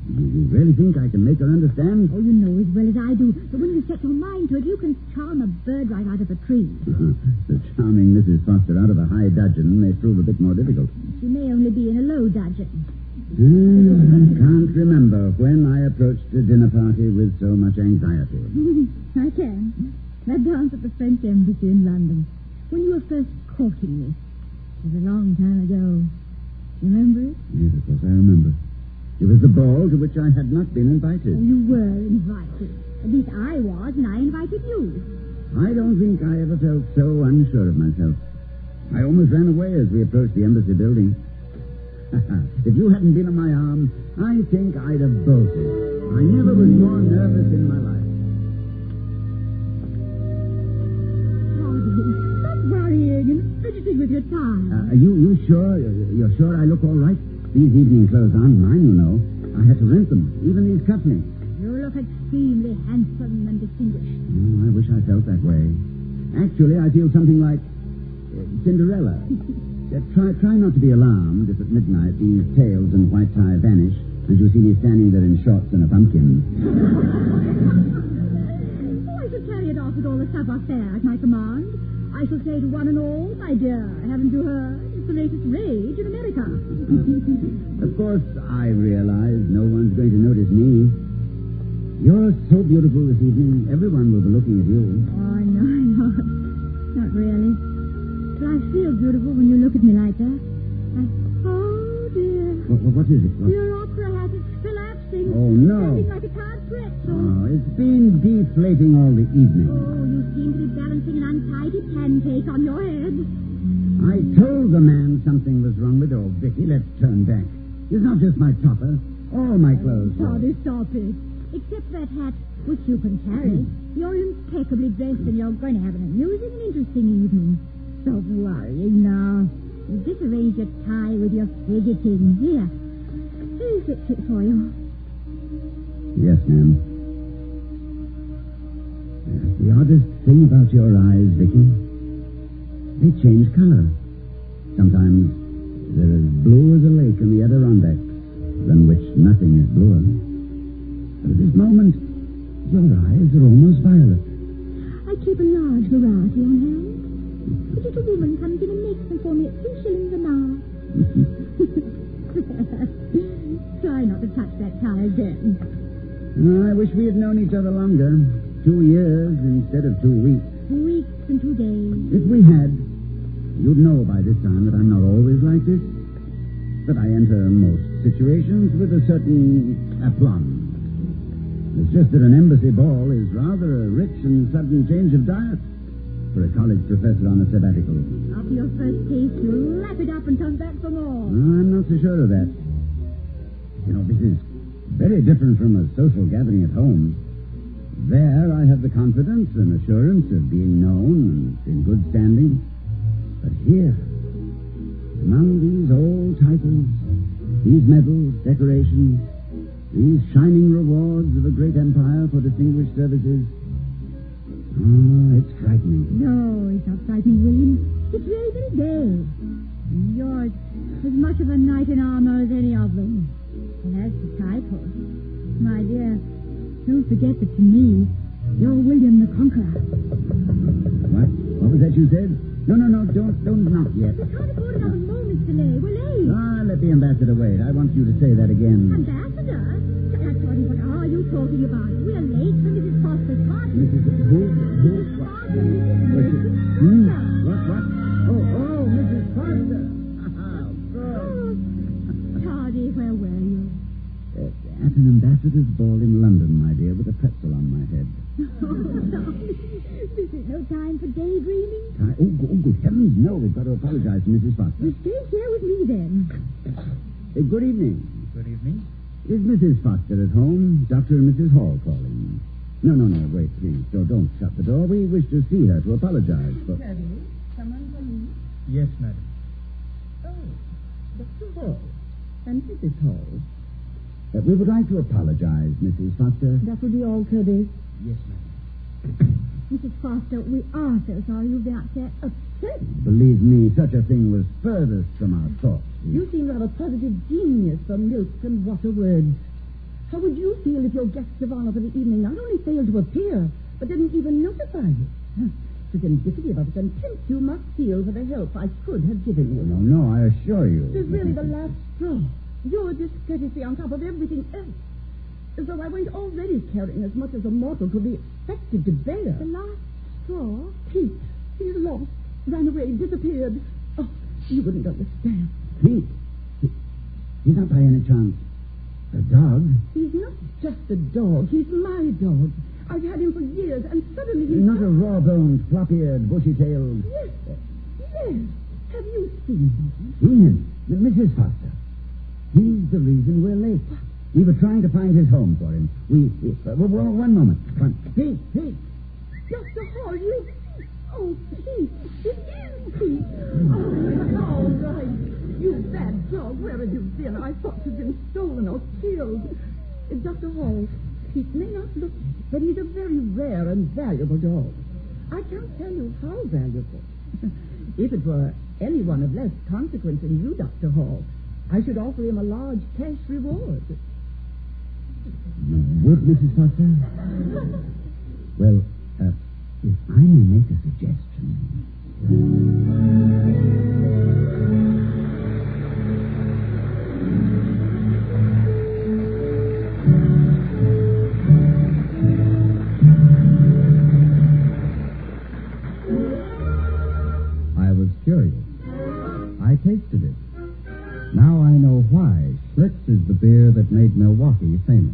Speaker 17: You really think I can make her understand?
Speaker 24: Oh, you know as well as I do that when you set your mind to it, you can charm a bird right out of a tree.
Speaker 17: The charming Mrs. Foster out of a high dudgeon may prove a bit more difficult.
Speaker 24: She may only be in a low dudgeon.
Speaker 17: I can't remember when I approached a dinner party with so much anxiety.
Speaker 24: I can. That dance at the French Embassy in London. When you were first courting me. It was a long time ago. You remember it?
Speaker 17: Yes, of course, I remember. It was the ball to which I had not been invited.
Speaker 24: Oh, you were invited. At least I was, and I invited you.
Speaker 17: I don't think I ever felt so unsure of myself. I almost ran away as we approached the embassy building. If you hadn't been on my arm, I think I'd have bolted. I never was more nervous in my life.
Speaker 24: Stop worrying and fidgeting with your time.
Speaker 17: Are you sure? You're sure I look all right? These evening clothes aren't mine, you know. I had to rent them, even these cufflinks.
Speaker 24: You look extremely handsome and distinguished.
Speaker 17: Oh, I wish I felt that way. Actually, I feel something like Cinderella. Try not to be alarmed if at midnight these tails and white tie vanish as you see me standing there in shorts and a pumpkin.
Speaker 24: Oh, I shall carry it off with all the savoir-faire at my command. I shall say to one and all, my dear, haven't you heard? It's the latest rage in America.
Speaker 17: Of course, I realize no one's going to notice me. You're so beautiful this evening, everyone will be looking at you.
Speaker 24: Oh, no. Not really. But I feel beautiful when you look at me like that. Oh, dear.
Speaker 17: What is it?
Speaker 24: Your opera hat is collapsing.
Speaker 17: Oh, no.
Speaker 24: Standing like a card pretzel.
Speaker 17: Oh, it's been deflating all the evening.
Speaker 24: Oh, you seem to be balancing an untidy pancake on your head.
Speaker 17: I told the man something was wrong with old Vicky. Let's turn back. It's not just my topper. All my clothes.
Speaker 24: Sorry, stop it. Except that hat, which you can carry. You're impeccably dressed and you're going to have an amusing and interesting evening. Stop worrying now. You disarrange your tie with your fidgeting. Here. Here's fix it for you.
Speaker 17: Yes, ma'am. The oddest thing about your eyes, Vicky, they change color. Sometimes they're as blue as a lake in the Adirondacks, than which nothing is bluer. But at this moment, your eyes are almost violet.
Speaker 24: I keep a large variety on hand. The little woman comes in and makes them for me at 2 shillings an hour. Try not to touch that tie again.
Speaker 17: I wish we had known each other longer. 2 years instead of 2 weeks.
Speaker 24: 2 weeks and 2 days.
Speaker 17: If we had, you'd know by this time that I'm not always like this. That I enter most situations with a certain aplomb. It's just that an embassy ball is rather a rich and sudden change of diet for a college professor on a sabbatical.
Speaker 24: After your first taste, you'll lap it up and come back for more.
Speaker 17: I'm not so sure of that. You know, this is very different from a social gathering at home. There I have the confidence and assurance of being known and in good standing. But here, among these old titles, these medals, decorations, these shining rewards of a great empire for distinguished services, it's frightening.
Speaker 24: No, it's not frightening, William. It's very, very gay. You're as much of a knight in armor as any of them. And as for title, my dear, don't forget that to me, you're William the Conqueror.
Speaker 17: What? What was that you said? No, don't knock yet.
Speaker 24: I can't afford another moment's delay. We're late.
Speaker 17: Let the ambassador wait. I want you to say that again.
Speaker 24: Ambassador? Toddy, what are you talking about? We're late for Mrs. Foster's party.
Speaker 17: Mrs. Who?
Speaker 24: Mrs. Foster.
Speaker 17: What? Oh, Mrs. Foster.
Speaker 24: Toddy, where were you?
Speaker 17: At an ambassador's ball in London, my dear, with a pretzel on my head.
Speaker 24: This is no time for daydreaming.
Speaker 17: Good heavens, no. We've got to apologize to Mrs. Foster.
Speaker 24: You stay here with me, then.
Speaker 17: Good evening.
Speaker 2: Good evening.
Speaker 17: Is Mrs. Foster at home? Dr. and Mrs. Hall calling. No, wait, please. Don't shut the door. We wish to see her to apologize for...
Speaker 24: Someone for me?
Speaker 2: Yes, madam.
Speaker 17: Oh, Dr. Hall and Mrs. Hall. We would like to apologize, Mrs. Foster.
Speaker 24: That will be all, Kirby.
Speaker 2: Yes, madam.
Speaker 24: Mrs. Foster, we are so sorry you've been upset. Upset?
Speaker 17: Believe me, such a thing was furthest from our thoughts.
Speaker 11: You seem rather positive genius for milk and water words. How would you feel if your guests of honor for the evening not only failed to appear, but didn't even notify you? It's indicative of the contempt you must feel for the help I could have given you.
Speaker 17: No, I assure you.
Speaker 11: It is really the last straw. Your discourtesy on top of everything else. As though I weren't already carrying as much as a mortal could be expected to bear.
Speaker 24: The last straw?
Speaker 11: Pete, he's lost, ran away, disappeared. Oh, you wouldn't understand.
Speaker 17: Pete? He's not by any chance a dog?
Speaker 11: He's not just a dog. He's my dog. I've had him for years, and suddenly he's...
Speaker 17: Not a raw-boned, flop-eared, bushy-tailed...
Speaker 11: Yes. Have you seen him?
Speaker 17: Seen him? Mrs. Foster. He's the reason we're late. We were trying to find his home for him. One moment. Pete!
Speaker 11: Dr. Hall, you... Oh, Pete. It is Pete. Oh, all right. You bad dog. Where have you been? I thought you'd been stolen or killed. Dr. Hall, Pete may not look, but he's a very rare and valuable dog. I can't tell you how valuable. If it were anyone of less consequence than you, Dr. Hall, I should offer him a large cash reward.
Speaker 17: You would, Mrs. Foster? Well, if I may make a suggestion. I was curious. I tasted it. Now I know why Schlitz is the beer that made Milwaukee famous.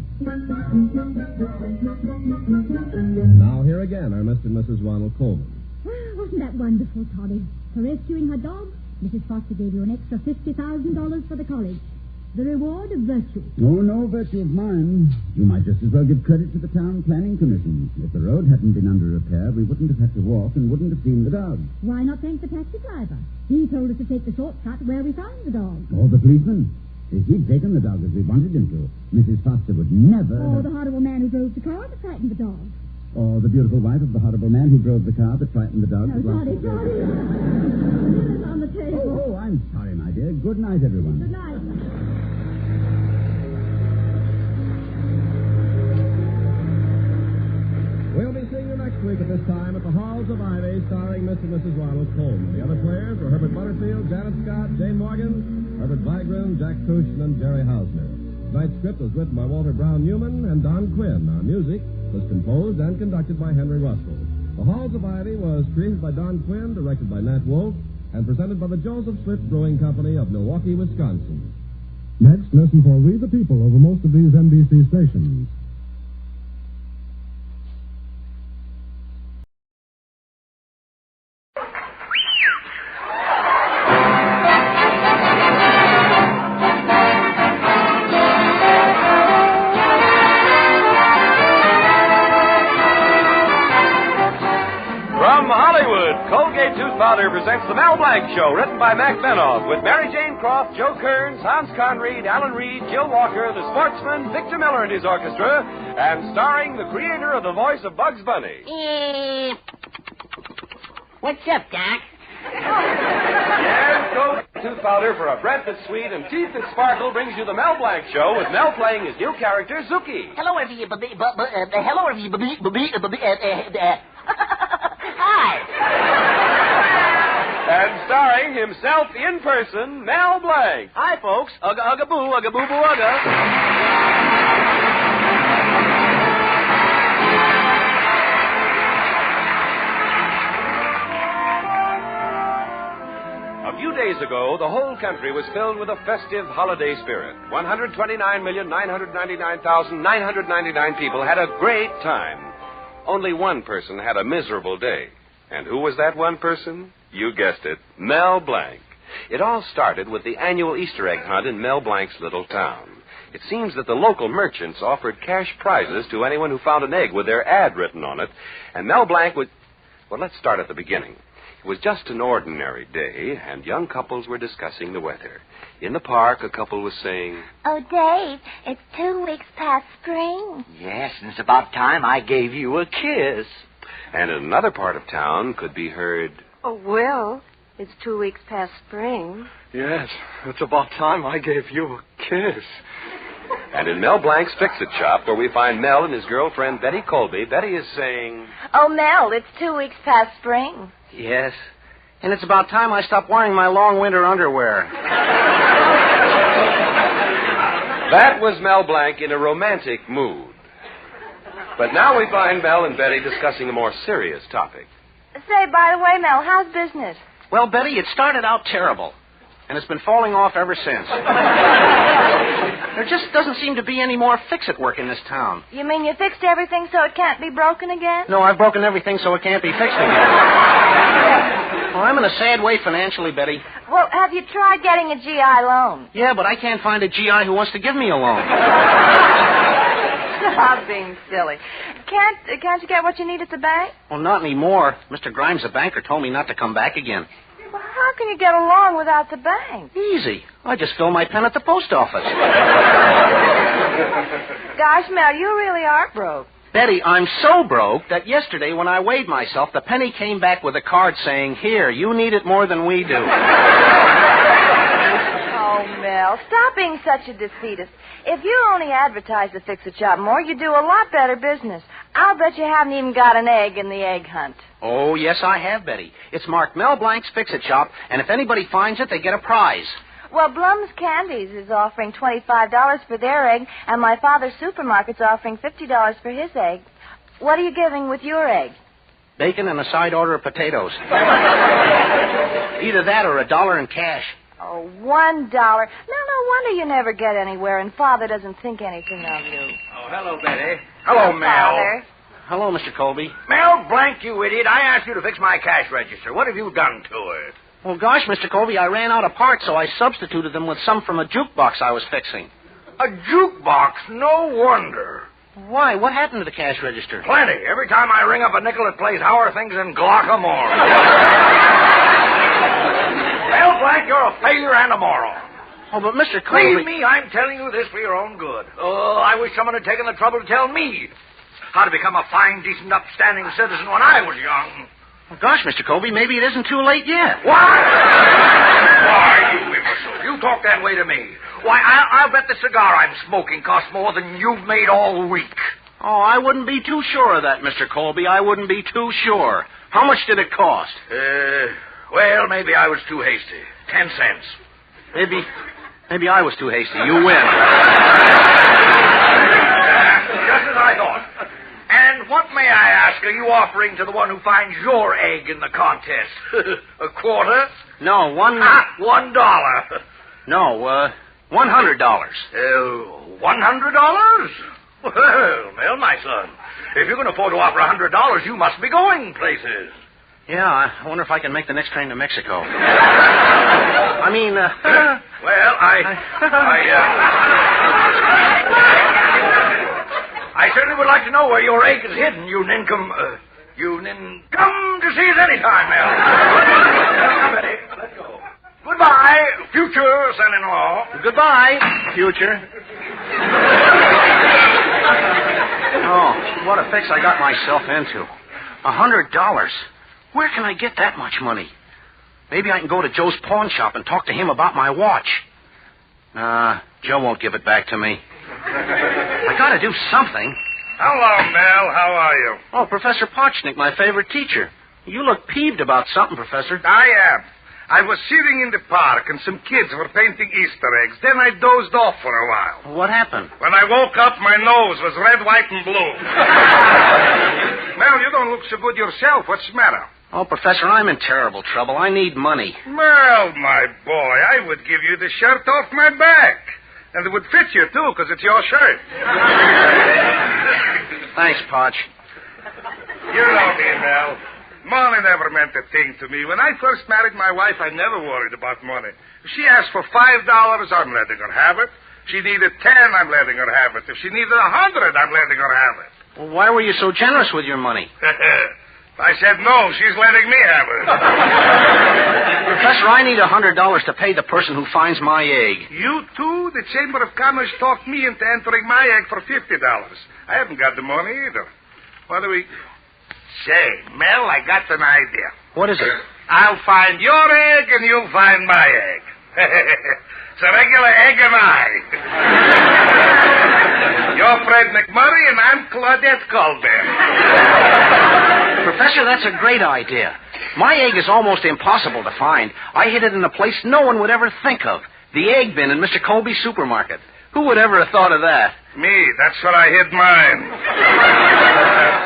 Speaker 13: Now here again are Mr. and Mrs. Ronald Coleman.
Speaker 24: Well, wasn't that wonderful, Toddy? For rescuing her dog, Mrs. Foster gave you an extra $50,000 for the college. The reward of virtue.
Speaker 17: Oh, no virtue of mine. You might just as well give credit to the Town Planning Commission. If the road hadn't been under repair, we wouldn't have had to walk and wouldn't have seen the dog.
Speaker 24: Why not thank the taxi driver? He told us to take the shortcut where we found the dog.
Speaker 17: Or the policeman. If he'd taken the dog as we wanted him to, Mrs. Foster would never...
Speaker 24: Or the horrible man who drove the car that frightened the dog.
Speaker 17: Or the beautiful wife of the horrible man who drove the car that frightened the dog.
Speaker 24: No, Toddy. Dinner's on the table.
Speaker 17: Oh, I'm sorry, my dear. Good night, everyone.
Speaker 24: Good night.
Speaker 13: We'll be seeing you next week at this time at the Halls of Ivy, starring Mr. and Mrs. Ronald Coleman. The other players were Herbert Butterfield, Janet Scott, Jane Morgan, Herbert Vigran, Jack Cushman, and Jerry Hausner. Tonight's script was written by Walter Brown Newman and Don Quinn. Our music was composed and conducted by Henry Russell. The Halls of Ivy was created by Don Quinn, directed by Nat Wolf, and presented by the Joseph Smith Brewing Company of Milwaukee, Wisconsin.
Speaker 10: Next, listen for We the People over most of these NBC stations.
Speaker 14: Powder presents the Mel Blanc Show, written by Mac Benoff, with Mary Jane Croft, Joe Kearns, Hans Conried, Alan Reed, Jill Walker, the Sportsman, Victor Miller and his orchestra, and starring the creator of the voice of Bugs Bunny.
Speaker 12: What's up, Doc?
Speaker 14: And Coke Tooth Powder for a breath that's sweet and teeth that sparkle brings you the Mel Blanc Show, with Mel playing his new character, Zuki.
Speaker 12: Hello, everybody. Hi.
Speaker 14: And starring himself in person, Mel Blanc.
Speaker 12: Hi, folks. Ugga, ugga, boo, ugga, boo, boo, ugga.
Speaker 14: A few days ago, the whole country was filled with a festive holiday spirit. 129,999,999 people had a great time. Only one person had a miserable day. And who was that one person? You guessed it, Mel Blanc. It all started with the annual Easter egg hunt in Mel Blanc's little town. It seems that the local merchants offered cash prizes to anyone who found an egg with their ad written on it, and Mel Blanc would... Well, let's start at the beginning. It was just an ordinary day, and young couples were discussing the weather. In the park, a couple was saying,
Speaker 19: "Oh, Dave, it's 2 weeks past spring."
Speaker 12: Yes, and it's about time I gave you a kiss.
Speaker 14: And in another part of town could be heard,
Speaker 7: "Oh, Will, it's 2 weeks past spring."
Speaker 15: Yes, it's about time I gave you a kiss.
Speaker 14: And in Mel Blanc's Fix-It shop, where we find Mel and his girlfriend, Betty Colby, Betty is saying,
Speaker 19: "Oh, Mel, it's 2 weeks past spring."
Speaker 12: Yes, and it's about time I stopped wearing my long winter underwear.
Speaker 14: That was Mel Blanc in a romantic mood. But now we find Mel and Betty discussing a more serious topic.
Speaker 19: Say, by the way, Mel, how's business?
Speaker 12: Well, Betty, it started out terrible, and it's been falling off ever since. There just doesn't seem to be any more fix-it work in this town.
Speaker 19: You mean you fixed everything so it can't be broken again?
Speaker 12: No, I've broken everything so it can't be fixed again. Well, I'm in a sad way financially, Betty.
Speaker 19: Well, have you tried getting a GI loan?
Speaker 12: Yeah, but I can't find a GI who wants to give me a loan.
Speaker 19: Stop being silly. Can't you get what you need at the bank?
Speaker 12: Well, not anymore. Mr. Grimes, the banker, told me not to come back again.
Speaker 19: Well, how can you get along without the bank?
Speaker 12: Easy. I just fill my pen at the post office.
Speaker 19: Gosh, Mel, you really are broke.
Speaker 12: Betty, I'm so broke that yesterday when I weighed myself, the penny came back with a card saying, "Here, you need it more than we do."
Speaker 19: Oh, Mel, stop being such a defeatist. If you only advertise the Fix-It shop more, you do a lot better business. I'll bet you haven't even got an egg in the egg hunt.
Speaker 12: Oh, yes, I have, Betty. It's marked Mel Blanc's Fix-It shop, and if anybody finds it, they get a prize.
Speaker 19: Well, Blum's Candies is offering $25 for their egg, and my father's supermarket's offering $50 for his egg. What are you giving with your egg?
Speaker 12: Bacon and a side order of potatoes. Either that or $1 in cash.
Speaker 19: Oh, $1. No wonder you never get anywhere, and Father doesn't think anything of you.
Speaker 16: Oh, hello, Betty. Hello, Mel.
Speaker 19: Father.
Speaker 12: Hello, Mr. Colby.
Speaker 16: Mel Blanc, you idiot. I asked you to fix my cash register. What have you done to her?
Speaker 12: Well, gosh, Mr. Colby, I ran out of parts, so I substituted them with some from a jukebox I was fixing.
Speaker 16: A jukebox? No wonder.
Speaker 12: Why? What happened to the cash register?
Speaker 16: Plenty. Every time I ring up a nickel, it plays How Are Things in Glockamore. Mel Blanc, you're a failure and a moral.
Speaker 12: Oh, but Mr. Colby...
Speaker 16: Leave me. I'm telling you this for your own good. Oh, I wish someone had taken the trouble to tell me how to become a fine, decent, upstanding citizen when I was young.
Speaker 12: Well, gosh, Mr. Colby, maybe it isn't too late yet.
Speaker 16: What? Why, you imbecile. You talk that way to me. Why, I'll bet the cigar I'm smoking costs more than you've made all week.
Speaker 12: Oh, I wouldn't be too sure of that, Mr. Colby. I wouldn't be too sure. How much did it cost?
Speaker 16: Well, maybe I was too hasty. 10 cents.
Speaker 12: Maybe I was too hasty. You win.
Speaker 16: Just as I thought. And what, may I ask, are you offering to the one who finds your egg in the contest? A quarter?
Speaker 12: No, $1. No, $100.
Speaker 16: $100? Well, Mel, my son, if you can afford to offer $100, you must be going places.
Speaker 12: Yeah, I wonder if I can make the next train to Mexico. I mean,
Speaker 16: Well, I certainly would like to know where your egg is hidden, you nincom... Come to see us anytime, Mel. Come, Betty. Let's go. Goodbye, future son-in-law.
Speaker 12: Goodbye, future. Oh, what a fix I got myself into. $100. Where can I get that much money? Maybe I can go to Joe's pawn shop and talk to him about my watch. Joe won't give it back to me. I gotta do something.
Speaker 1: Hello, Mel. How are you?
Speaker 12: Oh, Professor Potchnick, my favorite teacher. You look peeved about something, Professor.
Speaker 1: I am. I was sitting in the park and some kids were painting Easter eggs. Then I dozed off for a while.
Speaker 12: What happened?
Speaker 1: When I woke up, my nose was red, white, and blue. Mel, you don't look so good yourself. What's the matter?
Speaker 12: Oh, Professor, I'm in terrible trouble. I need money.
Speaker 1: Mel, my boy, I would give you the shirt off my back. And it would fit you, too, because it's your shirt.
Speaker 12: Thanks, Potch.
Speaker 1: You know me, Mel. Money never meant a thing to me. When I first married my wife, I never worried about money. If she asked for $5, I'm letting her have it. If she needed 10, I'm letting her have it. If she needed 100, I'm letting her have it.
Speaker 12: Well, why were you so generous with your money?
Speaker 1: I said no. She's letting me have it.
Speaker 12: Professor, I need $100 to pay the person who finds my egg.
Speaker 1: You too? The Chamber of Commerce talked me into entering my egg for $50. I haven't got the money either. What do we... Say, Mel, I got an idea.
Speaker 12: What is it?
Speaker 1: I'll find your egg and you'll find my egg. It's a regular egg and I. You're Fred McMurray and I'm Claudette Colbert.
Speaker 12: Professor, that's a great idea. My egg is almost impossible to find. I hid it in a place no one would ever think of. The egg bin in Mr. Colby's supermarket. Who would ever have thought of that?
Speaker 1: Me, that's where I hid mine.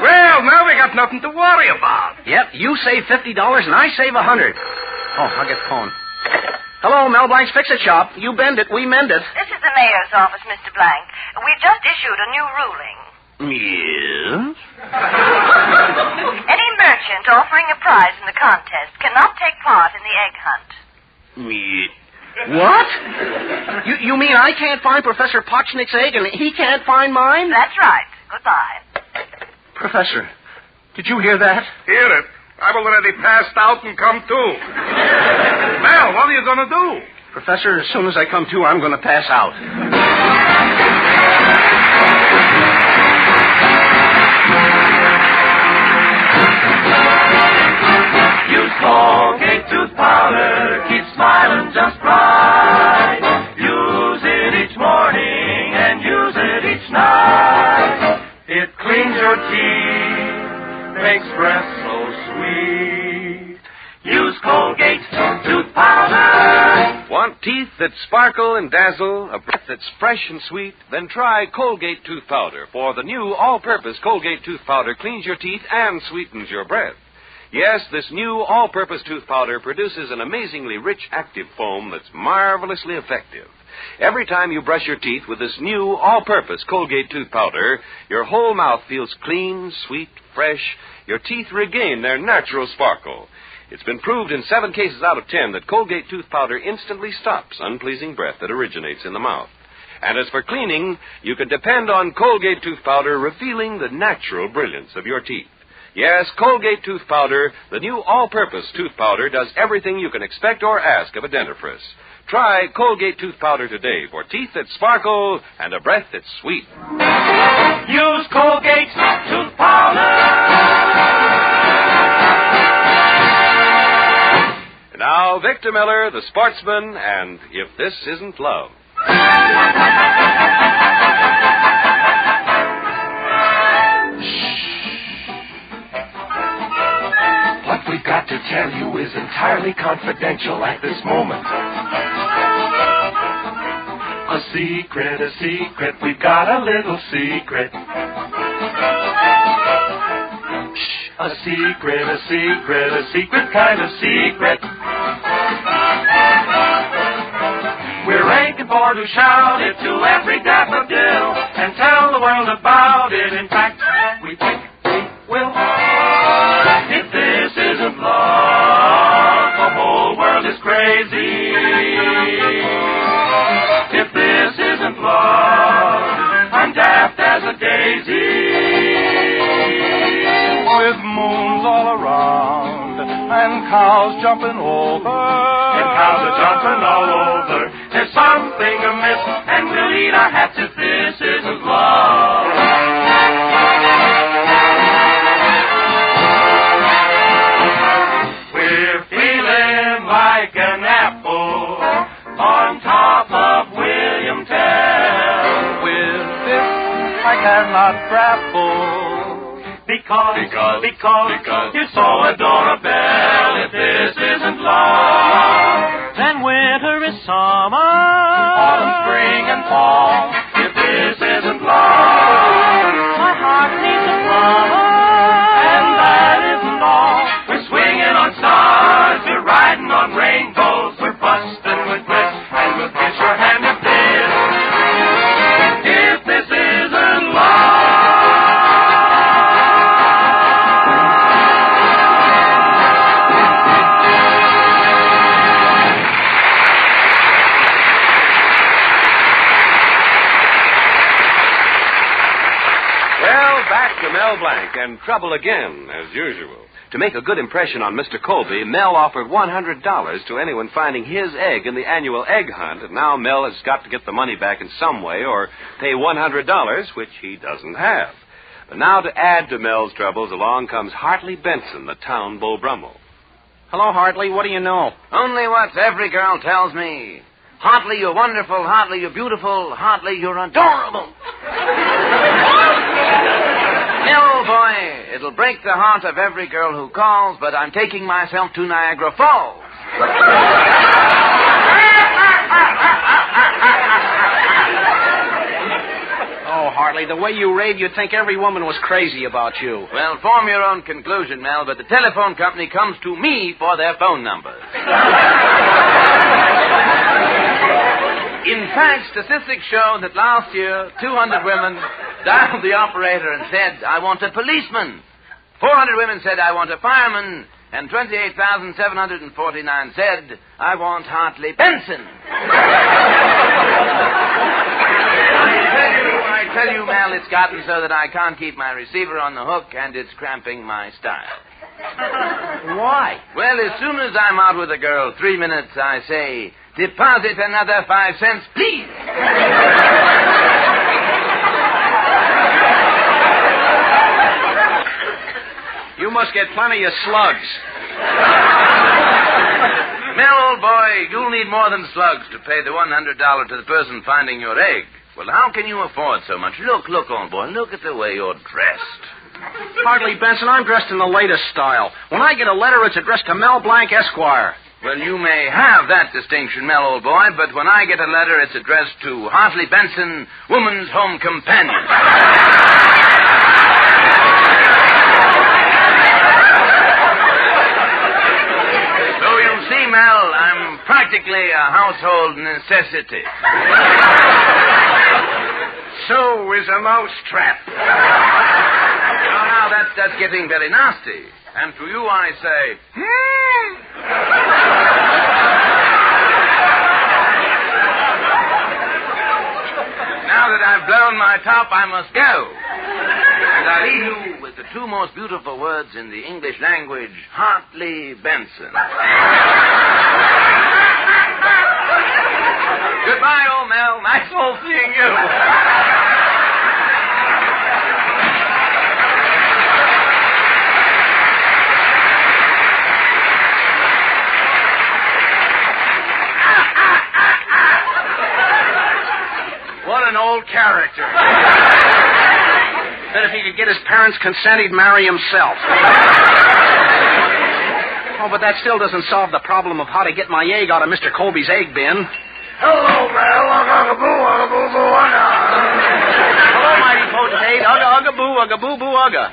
Speaker 1: Well, now we got nothing to worry about.
Speaker 12: Yep, you save $50 and I save $100. Oh, I'll get the phone. Hello, Mel Blanc's Fix-It Shop. You bend it, we mend it.
Speaker 8: This is the mayor's office, Mr. Blank. We've just issued a new ruling.
Speaker 12: Yes?
Speaker 8: Any merchant offering a prize in the contest cannot take part in the egg hunt.
Speaker 12: What? You mean I can't find Professor Potchnick's egg and he can't find mine?
Speaker 8: That's right. Goodbye.
Speaker 12: Professor, did you hear that?
Speaker 1: Hear it? I've already passed out and come to. Mel, what are you going to do?
Speaker 12: Professor, as soon as I come to, I'm going to pass out.
Speaker 18: Use Colgate tooth powder, keep smiling just right. Use it each morning and use it each night. It cleans your teeth, makes breath so sweet. Use Colgate tooth powder.
Speaker 14: Want teeth that sparkle and dazzle, a breath that's fresh and sweet? Then try Colgate tooth powder, for the new all-purpose Colgate tooth powder cleans your teeth and sweetens your breath. Yes, this new all-purpose tooth powder produces an amazingly rich active foam that's marvelously effective. Every time you brush your teeth with this new all-purpose Colgate tooth powder, your whole mouth feels clean, sweet, fresh. Your teeth regain their natural sparkle. It's been proved in 7 cases out of 10 that Colgate tooth powder instantly stops unpleasing breath that originates in the mouth. And as for cleaning, you can depend on Colgate tooth powder revealing the natural brilliance of your teeth. Yes, Colgate tooth powder, the new all-purpose tooth powder, does everything you can expect or ask of a dentifrice. Try Colgate tooth powder today for teeth that sparkle and a breath that's sweet.
Speaker 18: Use Colgate tooth powder.
Speaker 14: And now, Victor Miller, the sportsman, and If This Isn't Love.
Speaker 18: What we've got to tell you is entirely confidential at this moment. A secret, we've got a little secret. Shh, a secret kind of secret. We're aching for to shout it to every daffodil and tell the world about it. In fact, we think we will. If this isn't love, the whole world is crazy. If this isn't love, I'm daft as a daisy. With moons all around and cows jumping over. And cows are jumping all over. There's something amiss, and we'll eat our hats if this isn't love. We're feeling like an apple on top of William Tell. With this, I cannot grapple. Because you're so adorable. If this isn't love, then winter is summer, autumn, spring, and fall. If this isn't love, my heart needs a plumber, and that isn't all. We're swinging on stars, we're riding on rainbows, we're busting with bliss, and we'll kiss your hand if this isn't love.
Speaker 4: Mel Blanc and trouble again, as usual. To make a good impression on Mr. Colby, Mel offered $100 to anyone finding his egg in the annual egg hunt, and now Mel has got to get the money back in some way or pay $100, which he doesn't have. But now to add to Mel's troubles, along comes Hartley Benson, the town Beau Brummel.
Speaker 12: Hello, Hartley. What do you know?
Speaker 5: Only what every girl tells me. Hartley, you're wonderful. Hartley, you're beautiful. Hartley, you're adorable. Mel, boy, it'll break the heart of every girl who calls, but I'm taking myself to Niagara Falls.
Speaker 12: Oh, Hartley, the way you rave, you'd think every woman was crazy about you.
Speaker 5: Well, form your own conclusion, Mel, but the telephone company comes to me for their phone numbers. In fact, statistics show that last year, 200 women dialed the operator and said, I want a policeman. 400 women said, I want a fireman. And 28,749 said, I want Hartley Benson. I tell you, Mel, it's gotten so that I can't keep my receiver on the hook, and it's cramping my style.
Speaker 12: Why?
Speaker 5: Well, as soon as I'm out with a girl, 3 minutes, I say, deposit another 5 cents, please.
Speaker 12: You must get plenty of slugs.
Speaker 5: Mel, old boy, you'll need more than slugs to pay the $100 to the person finding your egg. Well, how can you afford so much? Look, old boy, look at the way you're dressed.
Speaker 12: Hartley Benson, I'm dressed in the latest style. When I get a letter, it's addressed to Mel Blanc, Esquire.
Speaker 5: Well, you may have that distinction, Mel, old boy, but when I get a letter, it's addressed to Hartley Benson, Woman's Home Companion. So you see, Mel, I'm practically a household necessity.
Speaker 1: So is a mousetrap.
Speaker 5: Now, that's getting very nasty. And to you I say, Now that I've blown my top, I must go. And I leave you with the two most beautiful words in the English language, Hartley Benson. Goodbye, old Mel. Nice old seeing you.
Speaker 12: What an old character. That if he could get his parents' consent, he'd marry himself. Oh, but that still doesn't solve the problem of how to get my egg out of Mr. Colby's egg bin.
Speaker 16: Hello, Mel.
Speaker 12: Hello, mighty potentate. Ugga, boo, ugga, boo, boo, ugga.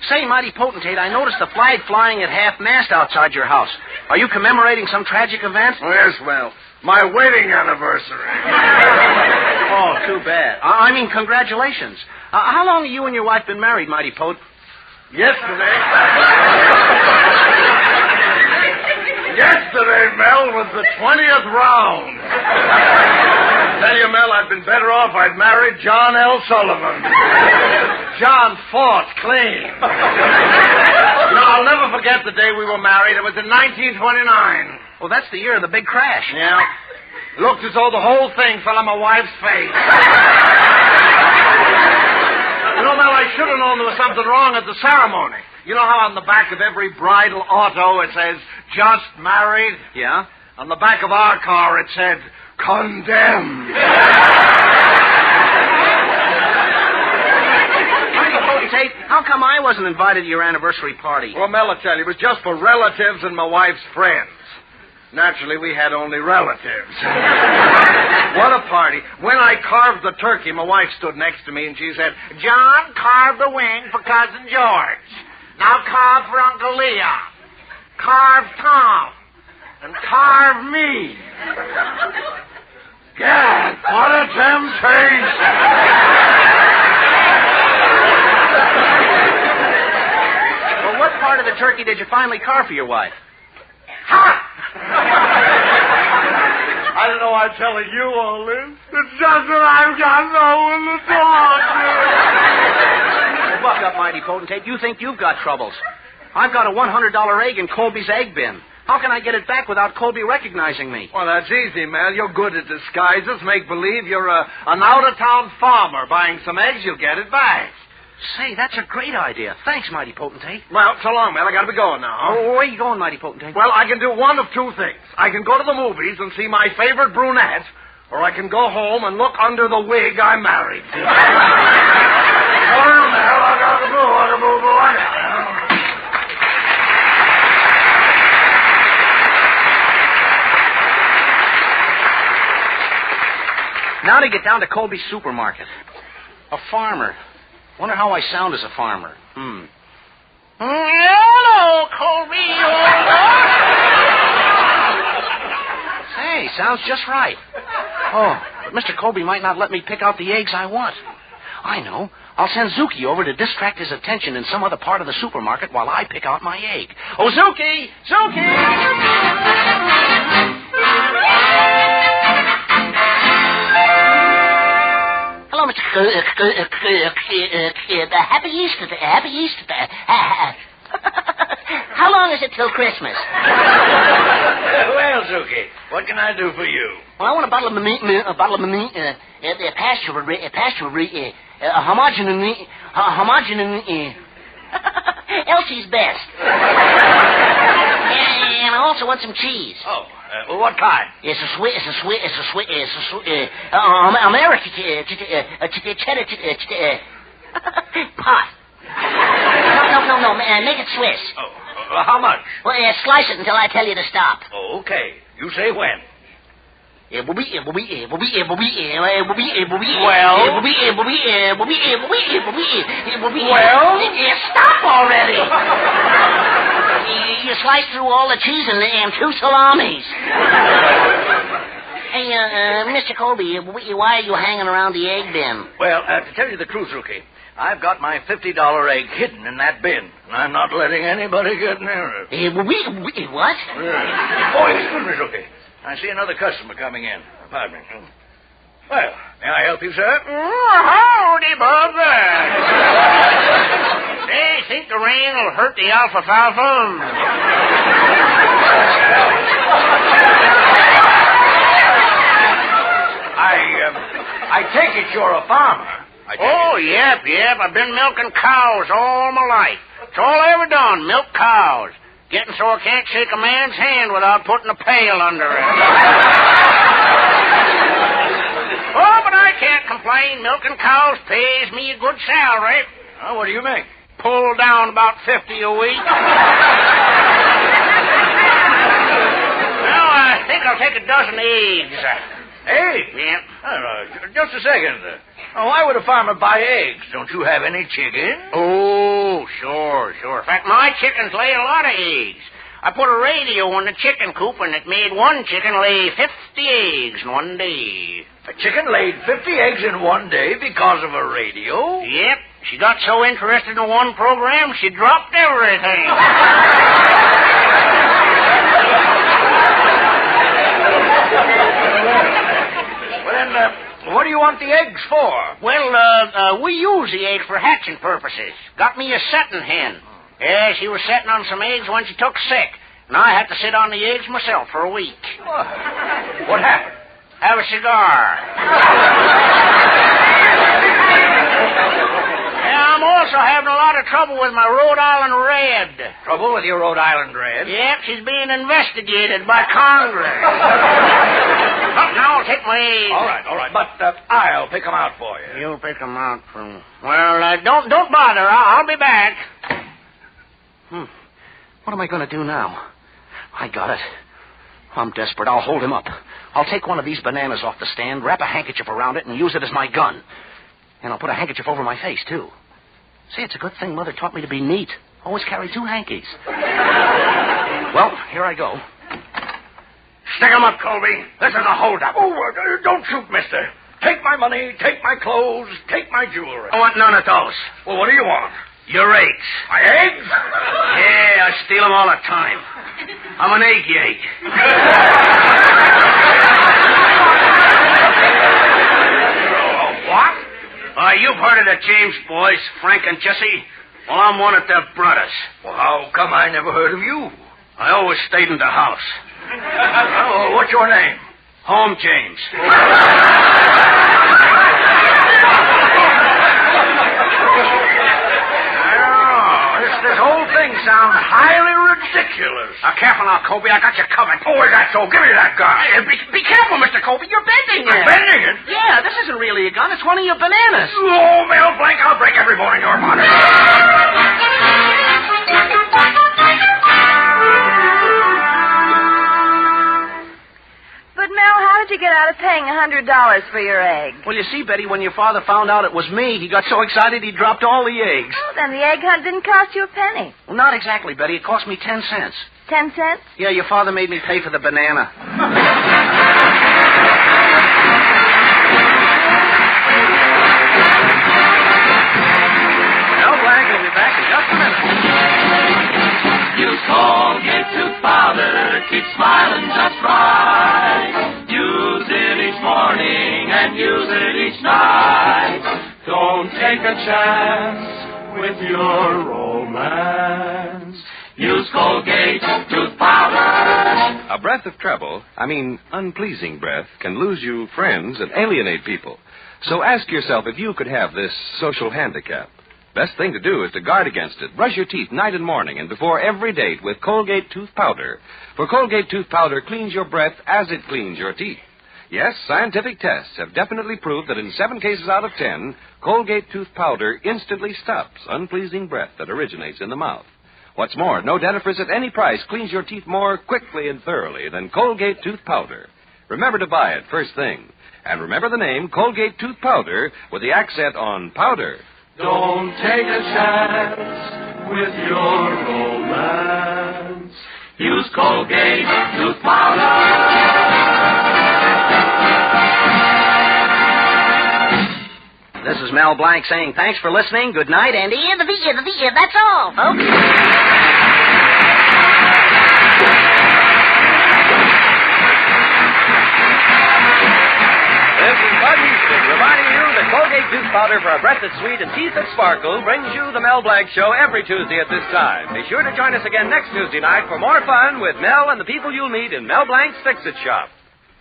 Speaker 12: Say, mighty potentate, I noticed the flag flying at half-mast outside your house. Are you commemorating some tragic event?
Speaker 1: Yes, Mel. My wedding anniversary.
Speaker 12: Oh, too bad. I mean, congratulations. How long have you and your wife been married, mighty pote?
Speaker 1: Yesterday, Mel, was the 20th round. Tell you, Mel, I'd been better off I'd married John L. Sullivan. John fought clean. I'll never forget the day we were married. It was in 1929.
Speaker 12: Well, that's the year of the big crash.
Speaker 1: Yeah. Looked as though the whole thing fell on my wife's face. Mel, I should have known there was something wrong at the ceremony. You know how on the back of every bridal auto it says, just married?
Speaker 12: Yeah?
Speaker 1: On the back of our car it said, condemned.
Speaker 12: How come I wasn't invited to your anniversary party?
Speaker 1: Well, Mel, I tell you, it was just for relatives and my wife's friends. Naturally, we had only relatives. What a party. When I carved the turkey, my wife stood next to me and she said, John, carve the wing for Cousin George. Now carve for Uncle Leon. Carve Tom. And carve me. Gad, what a temptation.
Speaker 12: Well, what part of the turkey did you finally carve for your wife?
Speaker 1: Ha! I don't know why I'm telling you all this. It's just that I've got no one to talk to.
Speaker 12: Buck up, mighty potentate. You think you've got troubles. I've got a $100 egg in Colby's egg bin. How can I get it back without Colby recognizing me?
Speaker 1: Well, that's easy, Mel. You're good at disguises. Make believe you're an out-of-town farmer buying some eggs. You'll get it back.
Speaker 12: Say, that's a great idea. Thanks, mighty potentate.
Speaker 1: Well, so long, Mel. I gotta be going now.
Speaker 12: Oh, where are you going, mighty potentate?
Speaker 1: Well, I can do one of two things. I can go to the movies and see my favorite brunette, or I can go home and look under the wig I married. Well, Mel, I gotta go.
Speaker 12: Now to get down to Colby's supermarket. A farmer. Wonder how I sound as a farmer.
Speaker 18: Hello, Colby.
Speaker 12: Hey, sounds just right. Oh, but Mr. Colby might not let me pick out the eggs I want. I know. I'll send Zuki over to distract his attention in some other part of the supermarket while I pick out my egg. Oh, Zuki! Zuki!
Speaker 6: Hello, Mr. Happy Easter. Happy Easter. How long is it till Christmas?
Speaker 16: Well, Zuki, what can I do for you?
Speaker 6: Well, I want a bottle of meat, homogeneous, Elsie's best. And I also want some cheese.
Speaker 16: Oh, what kind?
Speaker 6: It's a American cheddar pot. No, make it Swiss.
Speaker 16: Oh, how much?
Speaker 6: Well, slice it until I tell you to stop.
Speaker 16: Oh, okay. You say when?
Speaker 6: Well, stop already. You slice through all the cheese and 2 salamis. Hey, Mr. Colby, why are you hanging around the egg bin?
Speaker 16: Well, to tell you the truth, Zuki, I've got my $50 egg hidden in that bin, and I'm not letting anybody get near it.
Speaker 6: What?
Speaker 16: Oh, excuse me, Zuki. I see another customer coming in. Pardon me. Well, may I help you, sir?
Speaker 18: Howdy, brother. Say, think the rain will hurt the alfalfa?
Speaker 16: I take it you're a farmer.
Speaker 18: Oh, yep. I've been milking cows all my life. It's all I ever done, milk cows. Getting so I can't shake a man's hand without putting a pail under it. Oh, but I can't complain. Milking cows pays me a good salary.
Speaker 16: Oh, what do you make?
Speaker 18: Pull down about 50 a week. Now, I think I'll take a dozen eggs.
Speaker 16: Eggs?
Speaker 6: Yeah.
Speaker 16: Just a second. Why would a farmer buy eggs? Don't you have any chicken?
Speaker 6: Oh, sure. In fact, my chickens lay a lot of eggs. I put a radio in the chicken coop, and it made one chicken lay 50 eggs in one day.
Speaker 16: A chicken laid 50 eggs in one day because of a radio?
Speaker 6: Yep. She got so interested in one program, she dropped everything.
Speaker 16: Well, then, what do you want the eggs for?
Speaker 6: Well, we use the eggs for hatching purposes. Got me a setting hen. Yeah, she was setting on some eggs when she took sick, and I had to sit on the eggs myself for a week.
Speaker 16: What happened?
Speaker 6: Have a cigar. Yeah, I'm also having a lot of trouble with my Rhode Island Red.
Speaker 16: Trouble with your Rhode Island Red?
Speaker 6: Yep, she's being investigated by Congress. Now I'll take my eggs.
Speaker 16: All right. But I'll pick them out for you.
Speaker 6: You'll pick them out for me. Well, don't bother. I'll be back.
Speaker 12: What am I going to do now? I got it. I'm desperate. I'll hold him up. I'll take one of these bananas off the stand, wrap a handkerchief around it, and use it as my gun. And I'll put a handkerchief over my face, too. Say, it's a good thing Mother taught me to be neat. Always carry two hankies. Well, here I go.
Speaker 16: Stick 'em up, Colby. This is a holdup. Oh, don't shoot, mister. Take my money, take my clothes, take my jewelry.
Speaker 12: I want none of those.
Speaker 16: Well, what do you want?
Speaker 12: Your eggs.
Speaker 16: My eggs?
Speaker 12: Yeah, I steal them all the time. I'm an egg yeg.
Speaker 16: What?
Speaker 12: You've heard of the James boys, Frank and Jesse? Well, I'm one of their brothers.
Speaker 16: Well, how come I never heard of you?
Speaker 12: I always stayed in the house.
Speaker 16: Oh, what's your name?
Speaker 12: Home James.
Speaker 16: This whole thing sounds highly ridiculous.
Speaker 12: Careful now, Colby. I got you covered.
Speaker 16: Oh, is that so? Give me that gun.
Speaker 12: Be careful, Mr. Colby. You're bending it.
Speaker 16: I'm bending it?
Speaker 12: Yeah, this isn't really a gun. It's one of your bananas.
Speaker 16: Oh, Mel Blanc, I'll break every bone in your body.
Speaker 8: But, Mel, how did you get out of paying $100 for your egg?
Speaker 12: Well, you see, Betty, when your father found out it was me, he got so excited he dropped all the eggs.
Speaker 8: Oh, then the egg hunt didn't cost you a penny.
Speaker 12: Well, not exactly, Betty. It cost me 10 cents.
Speaker 8: 10 cents?
Speaker 12: Yeah, your father made me pay for the banana. Mel Blanc will be back in just a minute.
Speaker 18: Use Colgate tooth powder, keep smiling just right. Use it each morning and use it each night. Don't take a chance with your romance. Use Colgate tooth powder.
Speaker 4: A breath of trouble, unpleasing breath, can lose you friends and alienate people. So ask yourself if you could have this social handicap. Best thing to do is to guard against it. Brush your teeth night and morning and before every date with Colgate tooth powder. For Colgate tooth powder cleans your breath as it cleans your teeth. Yes, scientific tests have definitely proved that in 7 cases out of 10, Colgate tooth powder instantly stops unpleasing breath that originates in the mouth. What's more, no dentifrice at any price cleans your teeth more quickly and thoroughly than Colgate tooth powder. Remember to buy it first thing. And remember the name Colgate tooth powder with the accent on powder.
Speaker 18: Don't take a chance with your romance. Use Colgate tooth powder.
Speaker 12: This is Mel Blanc saying thanks for listening. Good night, and
Speaker 3: That's all, folks.
Speaker 4: This is Bud Houston reminding you that Colgate tooth powder for a breath that's sweet and teeth that sparkle brings you the Mel Blanc Show every Tuesday at this time. Be sure to join us again next Tuesday night for more fun with Mel and the people you'll meet in Mel Blanc's Fix-It Shop.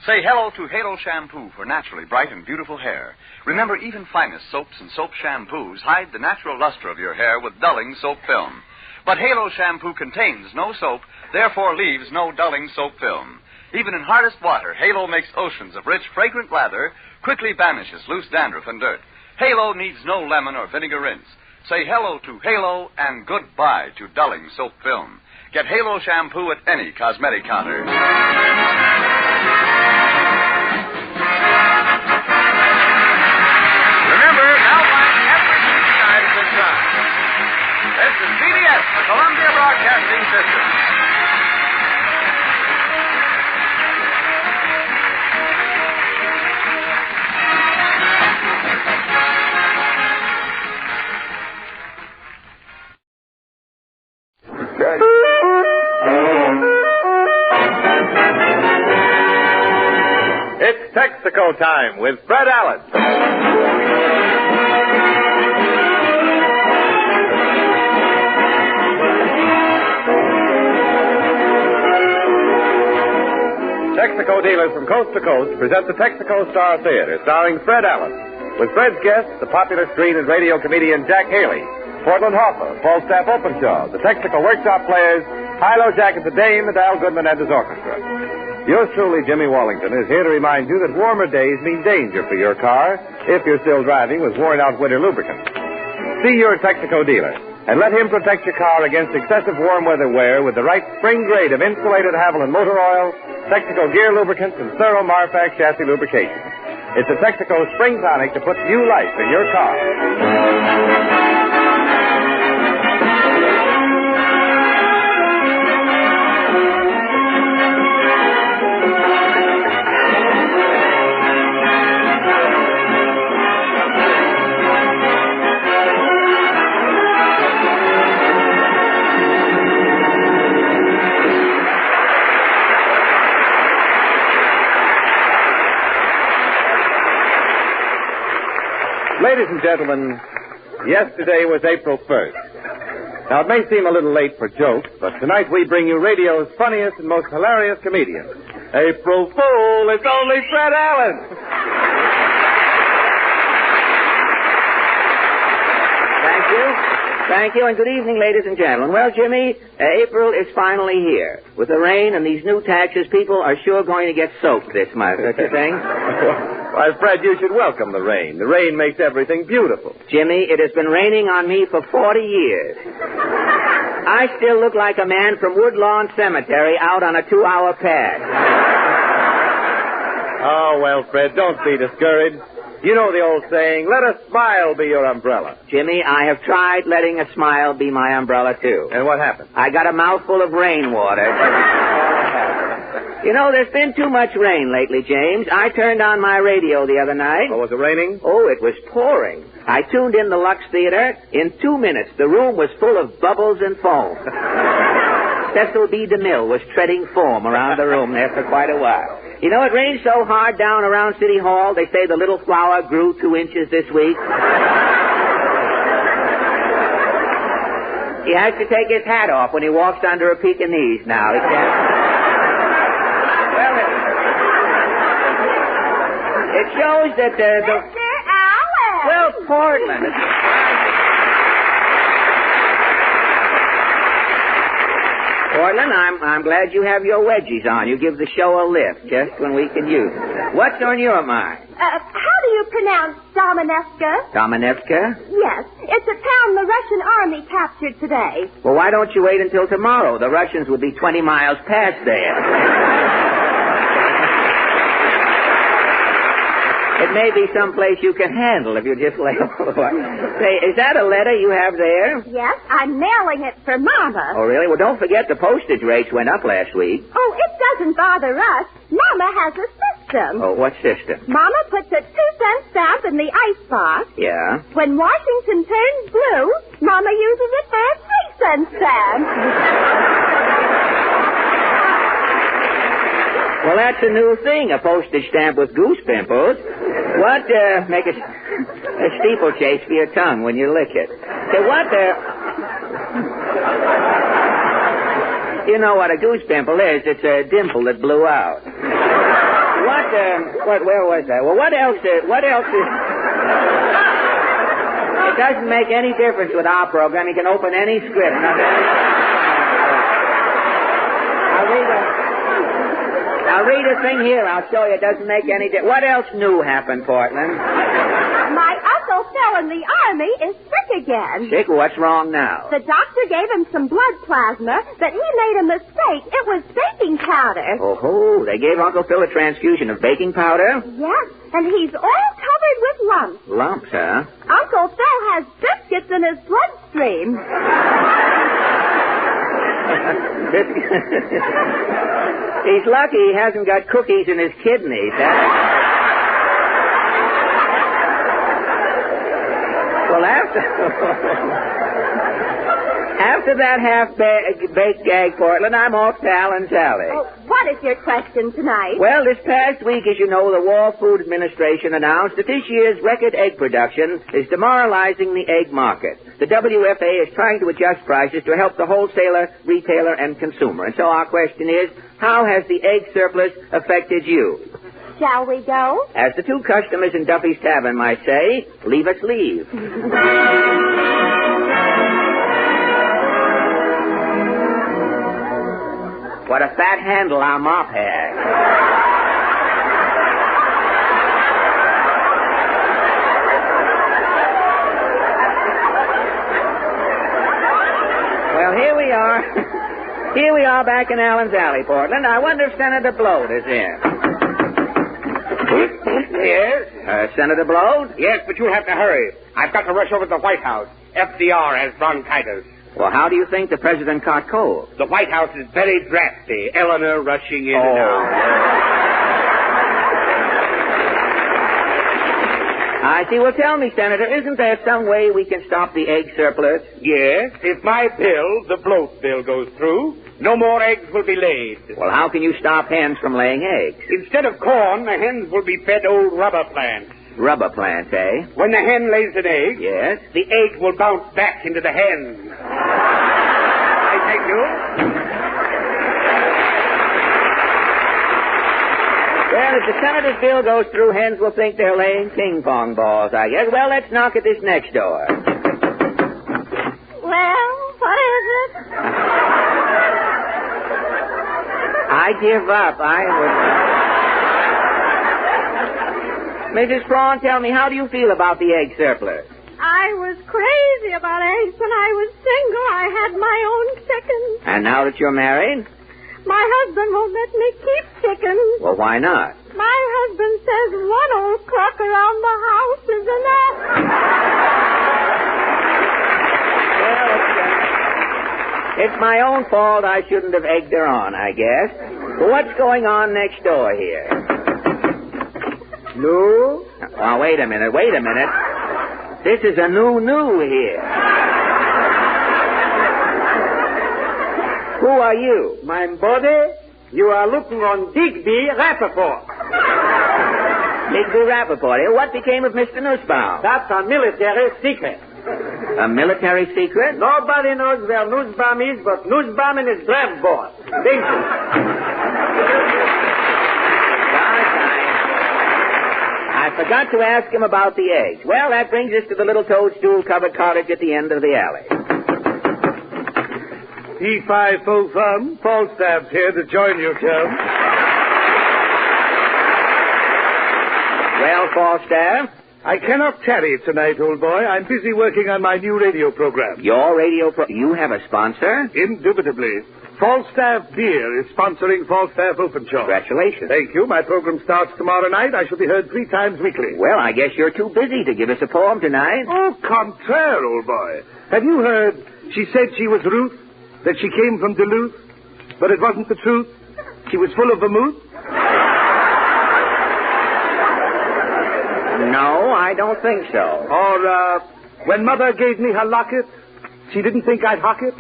Speaker 14: Say hello to Halo Shampoo for naturally bright and beautiful hair. Remember, even finest soaps and soap shampoos hide the natural luster of your hair with dulling soap film. But Halo Shampoo contains no soap, therefore leaves no dulling soap film. Even in hardest water, Halo makes oceans of rich, fragrant lather, quickly banishes loose dandruff and dirt. Halo needs no lemon or vinegar rinse. Say hello to Halo and goodbye to dulling soap film. Get Halo Shampoo at any cosmetic counter. the Columbia Broadcasting System.
Speaker 9: It's Texaco time with Fred Allen. Texaco dealers from coast to coast present the Texaco Star Theater, starring Fred Allen. With Fred's guests, the popular screen and radio comedian Jack Haley, Portland Hoffa, Falstaff Openshaw, the Texaco Workshop Players, Hilo Jack and the Dane, and Al Goodman and his orchestra. Yours truly, Jimmy Wallington, is here to remind you that warmer days mean danger for your car if you're still driving with worn-out winter lubricant. See your Texaco dealer and let him protect your car against excessive warm weather wear with the right spring grade of insulated Haviland motor oil, Texaco gear lubricants, and thorough Marfax chassis lubrication. It's a Texaco spring tonic to put new life in your car. Ladies and gentlemen, yesterday was April 1st. Now, it may seem a little late for jokes, but tonight we bring you radio's funniest and most hilarious comedian. April Fool, it's only Fred Allen.
Speaker 20: Thank you, and good evening, ladies and gentlemen. Well, Jimmy, April is finally here. With the rain and these new taxes, people are sure going to get soaked this month, don't you think?
Speaker 9: Why, Fred, you should welcome the rain. The rain makes everything beautiful.
Speaker 20: Jimmy, it has been raining on me for 40 years. I still look like a man from Woodlawn Cemetery out on a 2-hour pass.
Speaker 9: Oh, well, Fred, don't be discouraged. You know the old saying, let a smile be your umbrella.
Speaker 20: Jimmy, I have tried letting a smile be my umbrella, too.
Speaker 9: And what happened?
Speaker 20: I got a mouthful of rainwater. You know, there's been too much rain lately, James. I turned on my radio the other night.
Speaker 9: Oh, was it raining?
Speaker 20: Oh, it was pouring. I tuned in the Lux Theater. In 2 minutes, the room was full of bubbles and foam. Cecil B. DeMille was treading foam around the room there for quite a while. You know, it rained so hard down around City Hall, they say the little flower grew 2 inches this week. He has to take his hat off when he walks under a Pekingese now. He can't... Well, it shows that the...
Speaker 19: Mr. Allen!
Speaker 20: Well, Portland... Portland, I'm glad you have your wedgies on. You give the show a lift just when we can use it. What's on your mind?
Speaker 19: How do you pronounce Domanevka?
Speaker 20: Domanevka?
Speaker 19: Yes. It's a town the Russian army captured today.
Speaker 20: Well, why don't you wait until tomorrow? The Russians would be 20 miles past there. It may be someplace you can handle if you just lay over. Say, is that a letter you have there?
Speaker 19: Yes, I'm mailing it for Mama.
Speaker 20: Oh, really? Well, don't forget the postage rates went up last week.
Speaker 19: Oh, it doesn't bother us. Mama has a system.
Speaker 20: Oh, what system?
Speaker 19: Mama puts a 2-cent stamp in the icebox.
Speaker 20: Yeah?
Speaker 19: When Washington turns blue, Mama uses it for a 3-cent stamp.
Speaker 20: Well, that's a new thing, a postage stamp with goose pimples. What, make a steeplechase for your tongue when you lick it. Say, what, You know what a goose pimple is? It's a dimple that blew out. Where was that? Well, what else is... It doesn't make any difference with our program. You can open any script. I'll read a thing here. I'll show you. It doesn't make any difference. What else new happened, Portland?
Speaker 19: My uncle fell in the army is sick again.
Speaker 20: Sick? What's wrong now?
Speaker 19: The doctor gave him some blood plasma, but he made a mistake. It was baking powder.
Speaker 20: Oh, they gave Uncle Phil a transfusion of baking powder?
Speaker 19: Yes, and he's all covered with lumps.
Speaker 20: Lumps, huh?
Speaker 19: Uncle Phil has biscuits in his bloodstream.
Speaker 20: He's lucky he hasn't got cookies in his kidneys. Well, after that half-baked gag, Portland, I'm off to Alan Sally.
Speaker 19: Oh, what is your question tonight?
Speaker 20: Well, this past week, as you know, the World Food Administration announced that this year's record egg production is demoralizing the egg market. The WFA is trying to adjust prices to help the wholesaler, retailer, and consumer. And so our question is, how has the egg surplus affected you?
Speaker 19: Shall we go?
Speaker 20: As the two customers in Duffy's Tavern might say, leave us leave. What a fat handle our mop has. Well, here we are. Here we are back in Allen's Alley, Portland. I wonder if Senator Bloat is in.
Speaker 6: Yes?
Speaker 20: Senator Bloat?
Speaker 6: Yes, but you'll have to hurry. I've got to rush over to the White House. FDR has bronchitis.
Speaker 20: Well, how do you think the president caught cold?
Speaker 6: The White House is very drafty. Eleanor rushing in and out.
Speaker 20: I see. Well, tell me, Senator, isn't there some way we can stop the egg surplus?
Speaker 6: Yes, if my bill, the bloat bill, goes through, no more eggs will be laid.
Speaker 20: Well, how can you stop hens from laying eggs?
Speaker 6: Instead of corn, the hens will be fed old rubber plants.
Speaker 20: Rubber plants, eh?
Speaker 6: When the hen lays an egg,
Speaker 20: yes,
Speaker 6: the egg will bounce back into the hen. I thank you.
Speaker 20: Well, if the senator's bill goes through, hens will think they're laying ping-pong balls, I guess. Well, let's knock at this next door.
Speaker 19: Well, what is it?
Speaker 20: I give up. Mrs. Prawn, tell me, how do you feel about the egg surplus?
Speaker 19: I was crazy about eggs when I was single. I had my own chickens.
Speaker 20: And now that you're married?
Speaker 19: My husband won't let me keep chickens.
Speaker 20: Well, why not?
Speaker 19: My husband says one old cluck around the house is enough.
Speaker 20: Well, it's my own fault I shouldn't have egged her on, I guess. Well, what's going on next door here? No? Oh, wait a minute. This is a new here. Who are you?
Speaker 2: My body? You are looking on Digby Rappaport.
Speaker 20: Digby Rappaport, eh? What became of Mr. Nussbaum?
Speaker 2: That's a military secret.
Speaker 20: A military secret?
Speaker 2: Nobody knows where Nussbaum is but Nussbaum and his draft board.
Speaker 20: I forgot to ask him about the eggs. Well, that brings us to the little toadstool-covered cottage at the end of the alley.
Speaker 1: P2359, Falstaff's here to join you, Chum.
Speaker 20: Well, Falstaff?
Speaker 1: I cannot tarry tonight, old boy. I'm busy working on my new radio program.
Speaker 20: Your radio You have a sponsor?
Speaker 1: Indubitably. Falstaff Beer is sponsoring Falstaff Open Show.
Speaker 20: Congratulations.
Speaker 1: Thank you. My program starts tomorrow night. I shall be heard 3 times weekly.
Speaker 20: Well, I guess you're too busy to give us a poem tonight.
Speaker 1: Oh, contraire, old boy. Have you heard she said she was Ruth, that she came from Duluth, but it wasn't the truth? She was full of vermouth?
Speaker 20: No, I don't think so.
Speaker 1: Or, when Mother gave me her locket, she didn't think I'd hock it?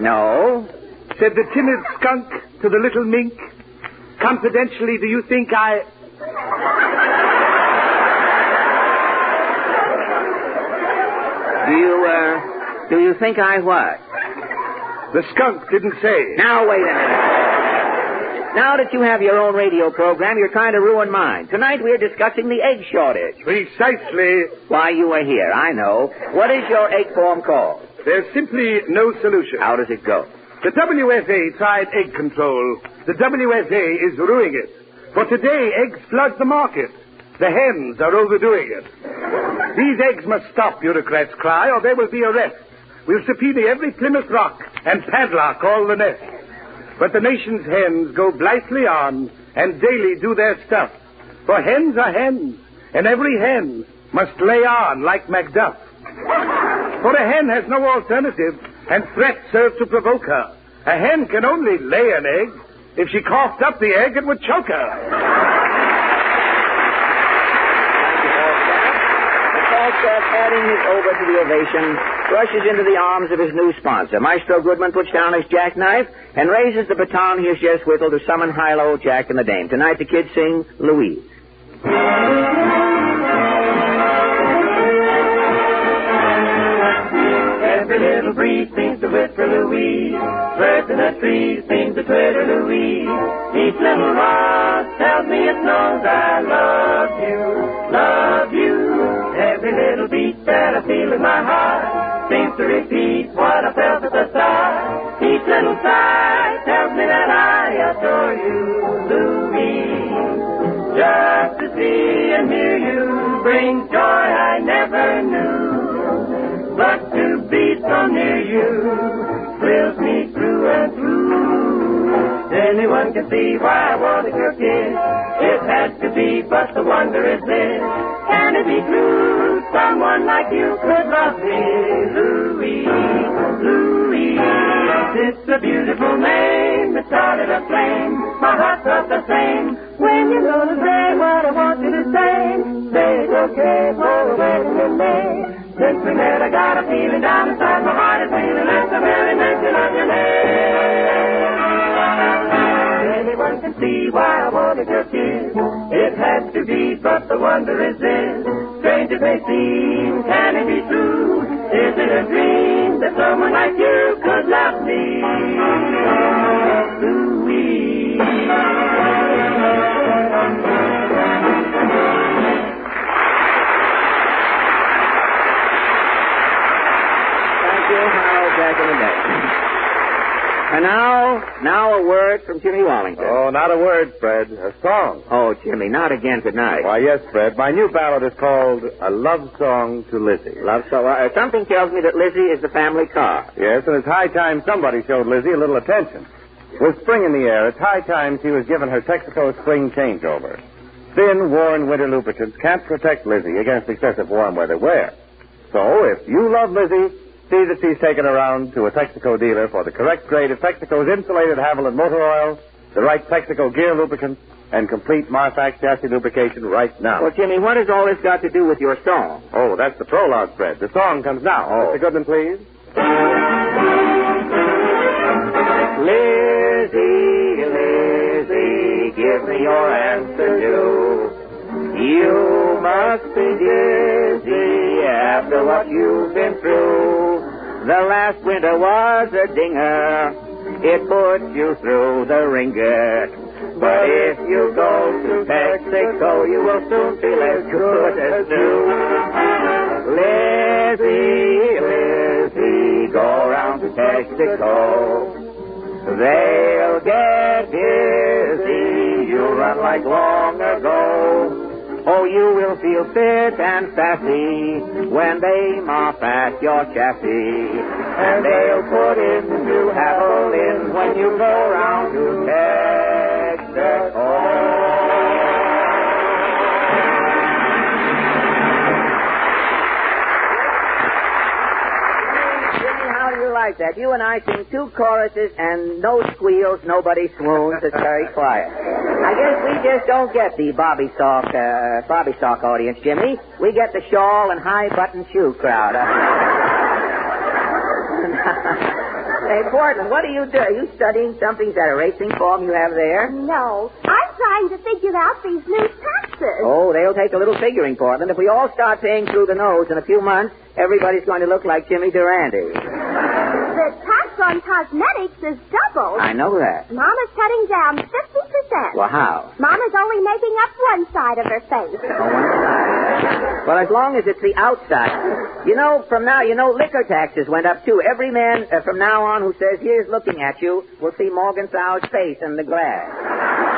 Speaker 20: No.
Speaker 1: Said the timid skunk to the little mink, confidentially, do you think I...
Speaker 20: Do you think I what?
Speaker 1: The skunk didn't say.
Speaker 20: Now, wait a minute. Now that you have your own radio program, you're trying to ruin mine. Tonight we're discussing the egg shortage.
Speaker 1: Precisely.
Speaker 20: Why you are here, I know. What is your egg poem called?
Speaker 1: There's simply no solution.
Speaker 20: How does it go?
Speaker 1: The WFA tried egg control. The WFA is ruining it. For today, eggs flood the market. The hens are overdoing it. These eggs must stop, bureaucrats cry, or there will be arrests. We'll subpoena every Plymouth Rock and padlock all the nests. But the nation's hens go blithely on and daily do their stuff. For hens are hens, and every hen must lay on like Macduff. For a hen has no alternative
Speaker 11: and threats serve to provoke her. A hen can only lay an egg. If she coughed up the egg, it would choke her.
Speaker 20: Adding his over to the ovation, rushes into the arms of his new sponsor. Maestro Goodman puts down his jackknife and raises the baton he has just whittled to summon high-low Jack and the Dame. Tonight the kids sing Louise.
Speaker 18: Every little breeze seems to whisper Louise. Birds in the trees seem to twitter Louise. Each little rod tells me it knows I love you, love you. Every little beat that I feel in my heart seems to repeat what I felt at the start. Each little sigh tells me that I adore you, Louise. Just to see and hear you brings joy I never knew. But to be so near you thrills me through and through. Anyone can see why I wanted your kiss. It had to be, but the wonder is this. Can it be true someone like you could love me? Louise, Louise. It's a beautiful name that started a flame. My heart felt the same. When you're gonna say what I want you to say, say it's okay for a wedding in May. Since we met, I got a feeling down inside my heart is feeling at the very mention of your name. Anyone can see why I wanted your kiss. It had to be, but the wonder is this. Strange it may seem, can it be true? Is it a dream that someone like you could love me? Louise.
Speaker 20: Jack in the Day. And now a word from Jimmy Wallington.
Speaker 9: Oh, not a word, Fred. A song.
Speaker 20: Oh, Jimmy, not again tonight.
Speaker 9: Why, yes, Fred. My new ballad is called A Love Song to Lizzie.
Speaker 20: Love song? Something tells me that Lizzie is the family car.
Speaker 9: Yes, and it's high time somebody showed Lizzie a little attention. With spring in the air, it's high time she was given her Texaco spring changeover. Thin, worn winter lubricants can't protect Lizzie against excessive warm weather wear. So, if you love Lizzie, see that she's taken around to a Texaco dealer for the correct grade of Texaco's insulated Haviland motor oil, the right Texaco gear lubricant, and complete Marfax chassis lubrication right now.
Speaker 20: Well, Jimmy, what has all this got to do with your song?
Speaker 9: Oh, that's the prologue, Fred. The song comes now.
Speaker 20: Oh.
Speaker 9: Mr. Goodman, please.
Speaker 20: Lizzie, Lizzie, give me your answer, do. You must be dizzy after what you've been through. The last winter was a dinger. It put you through the ringer. But if you go to Texaco, you will soon feel as good as new. Lizzie, Lizzie, go round to Texaco. They'll get dizzy. You'll run like long ago. Oh, you will feel fit and sassy when they mop at your chassis. And they'll put in new Haviland when you go round to Texaco. Like that. You and I sing two choruses and no squeals, nobody swoons. It's very quiet. I guess we just don't get the Bobby Sock audience, Jimmy. We get the shawl and high button shoe crowd. Hey, Portland, what do you do? Are you studying something? Is that a racing form you have there?
Speaker 19: No, I'm trying to figure out these new taxes.
Speaker 20: Oh, they'll take a little figuring, Portland. If we all start paying through the nose in a few months, everybody's going to look like Jimmy Durante.
Speaker 19: The tax on cosmetics is doubled.
Speaker 20: I know that.
Speaker 19: Mama's cutting down 50%.
Speaker 20: Well, how?
Speaker 19: Mama's only making up one side of her face.
Speaker 20: Oh, one side. Well, as long as it's the outside. You know, from now, liquor taxes went up, too. Every man from now on who says, here's looking at you, will see Morgenthau's face in the glass.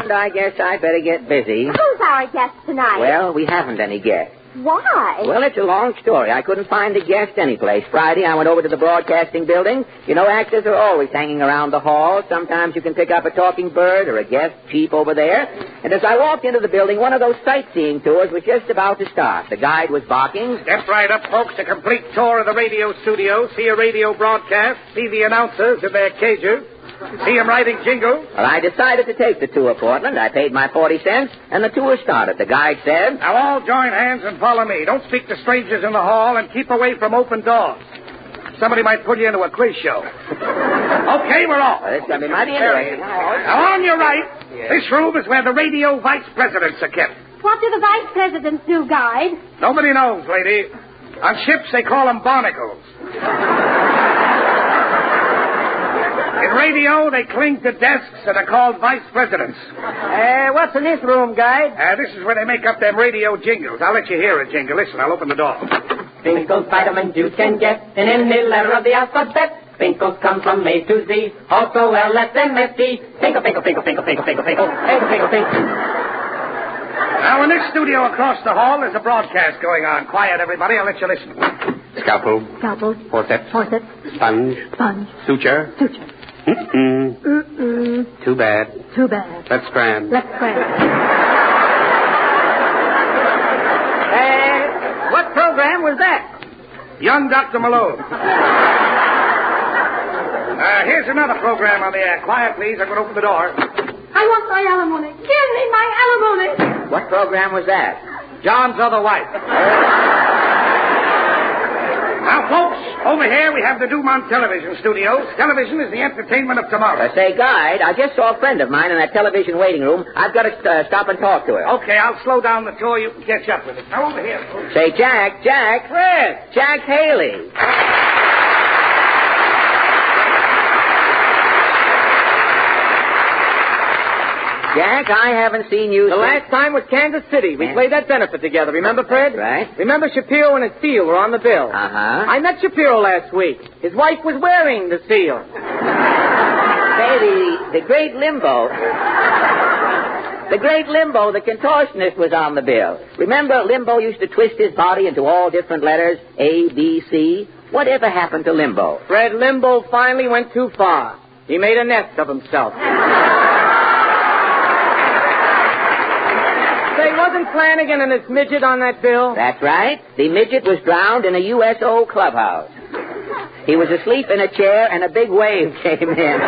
Speaker 20: And I guess I better get busy.
Speaker 19: Who's our guest tonight?
Speaker 20: Well, we haven't any guests.
Speaker 19: Why?
Speaker 20: Well, it's a long story. I couldn't find a guest anyplace. Friday, I went over to the broadcasting building. You know, actors are always hanging around the hall. Sometimes you can pick up a talking bird or a guest chief over there. And as I walked into the building, one of those sightseeing tours was just about to start. The guide was barking.
Speaker 11: Step right up, folks. A complete tour of the radio studio. See a radio broadcast. See the announcers in their cages. See him writing jingles.
Speaker 20: Well, I decided to take the tour, Portland. I paid my 40 cents, and the tour started. The guide said,
Speaker 11: "Now all join hands and follow me. Don't speak to strangers in the hall and keep away from open doors. Somebody might put you into a quiz show." Okay, we're off.
Speaker 20: It's going to be mighty interesting.
Speaker 11: Now, on your right, this room is where the radio vice presidents are kept.
Speaker 19: What do the vice presidents do, Guide?
Speaker 11: Nobody knows, lady. On ships, they call them barnacles. In radio, they cling to desks and are called vice presidents.
Speaker 2: What's in this room, Guide?
Speaker 11: This is where they make up them radio jingles. I'll let you hear a jingle. Listen, I'll open the door.
Speaker 17: Finkel's vitamin you can get in any letter of the alphabet. Finkel's come from A to Z, also LSMFT. Finkel, Finkel, Finkel, Finkel, Finkel, Finkel, Finkel, Finkel, Finkel, Finkel.
Speaker 11: Now, in this studio across the hall, there's a broadcast going on. Quiet, everybody. I'll let you listen.
Speaker 17: Scalpel.
Speaker 19: Scalpel.
Speaker 17: Forceps.
Speaker 19: Forceps.
Speaker 17: Sponge.
Speaker 19: Sponge.
Speaker 17: Suture.
Speaker 19: Suture.
Speaker 17: Too bad.
Speaker 19: Too bad.
Speaker 17: Let's scram.
Speaker 19: Let's scram.
Speaker 2: What program was that?
Speaker 11: Young Dr. Malone. Here's another program on the air. Quiet, please. I'm going to open the door.
Speaker 19: I want my alimony. Give me my alimony.
Speaker 20: What program was that?
Speaker 11: John's Other Wife. Now, folks, over here we have the Dumont Television Studios. Television is the entertainment of tomorrow.
Speaker 20: Say, Guide, I just saw a friend of mine in that television waiting room. I've got to stop and talk to her.
Speaker 11: Okay, I'll slow down the tour. You can catch up with it. Now, over here, folks.
Speaker 20: Say, Jack.
Speaker 11: Fred.
Speaker 20: Jack Haley. Jack, I haven't seen you
Speaker 2: The last time was Kansas City. We played that benefit together. Remember, Fred?
Speaker 20: Right.
Speaker 2: Remember Shapiro and his seal were on the bill.
Speaker 20: Uh-huh.
Speaker 2: I met Shapiro last week. His wife was wearing the seal.
Speaker 20: Say, the great Limbo. The great Limbo, the contortionist, was on the bill. Remember, Limbo used to twist his body into all different letters, A, B, C? Whatever happened to Limbo?
Speaker 2: Fred, Limbo finally went too far. He made a nest of himself. Say, wasn't Flanagan and his midget on that bill?
Speaker 20: That's right. The midget was drowned in a USO clubhouse. He was asleep in a chair, and a big wave came in.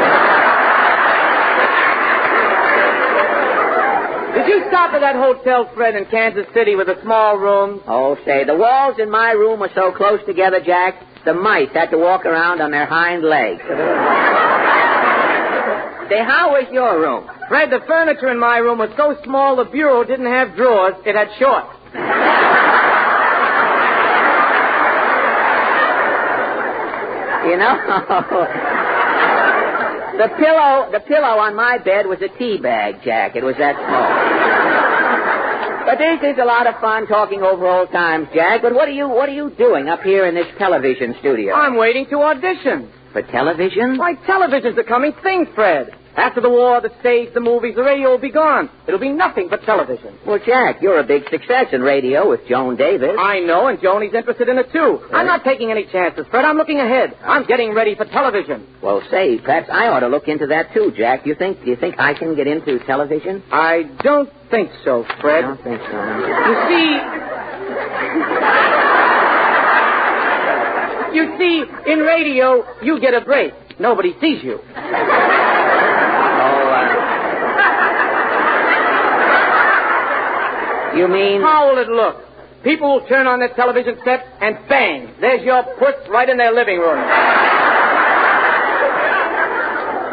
Speaker 2: Did you stop at that hotel, Fred, in Kansas City with a small room?
Speaker 20: Oh, say, the walls in my room were so close together, Jack, the mice had to walk around on their hind legs. Say, how was your room?
Speaker 2: Fred, the furniture in my room was so small the bureau didn't have drawers. It had shorts.
Speaker 20: You know, the pillow on my bed was a tea bag, Jack. It was that small. But this is a lot of fun talking over old times, Jack. But what are you doing up here in this television studio?
Speaker 2: I'm waiting to audition.
Speaker 20: For television?
Speaker 2: Why, television's a coming thing, Fred. After the war, the stage, the movies, the radio will be gone. It'll be nothing but television.
Speaker 20: Well, Jack, you're a big success in radio with Joan Davis.
Speaker 2: I know, and Joni's interested in it, too. Right. I'm not taking any chances, Fred. I'm looking ahead. I'm getting ready for television.
Speaker 20: Well, say, perhaps I ought to look into that, too, Jack. Do you think I can get into television?
Speaker 2: I don't think so, Fred.
Speaker 20: I don't think so.
Speaker 2: You see, in radio, you get a break. Nobody sees you.
Speaker 20: You mean...
Speaker 2: How will it look? People will turn on their television set, and bang, there's your puss right in their living room.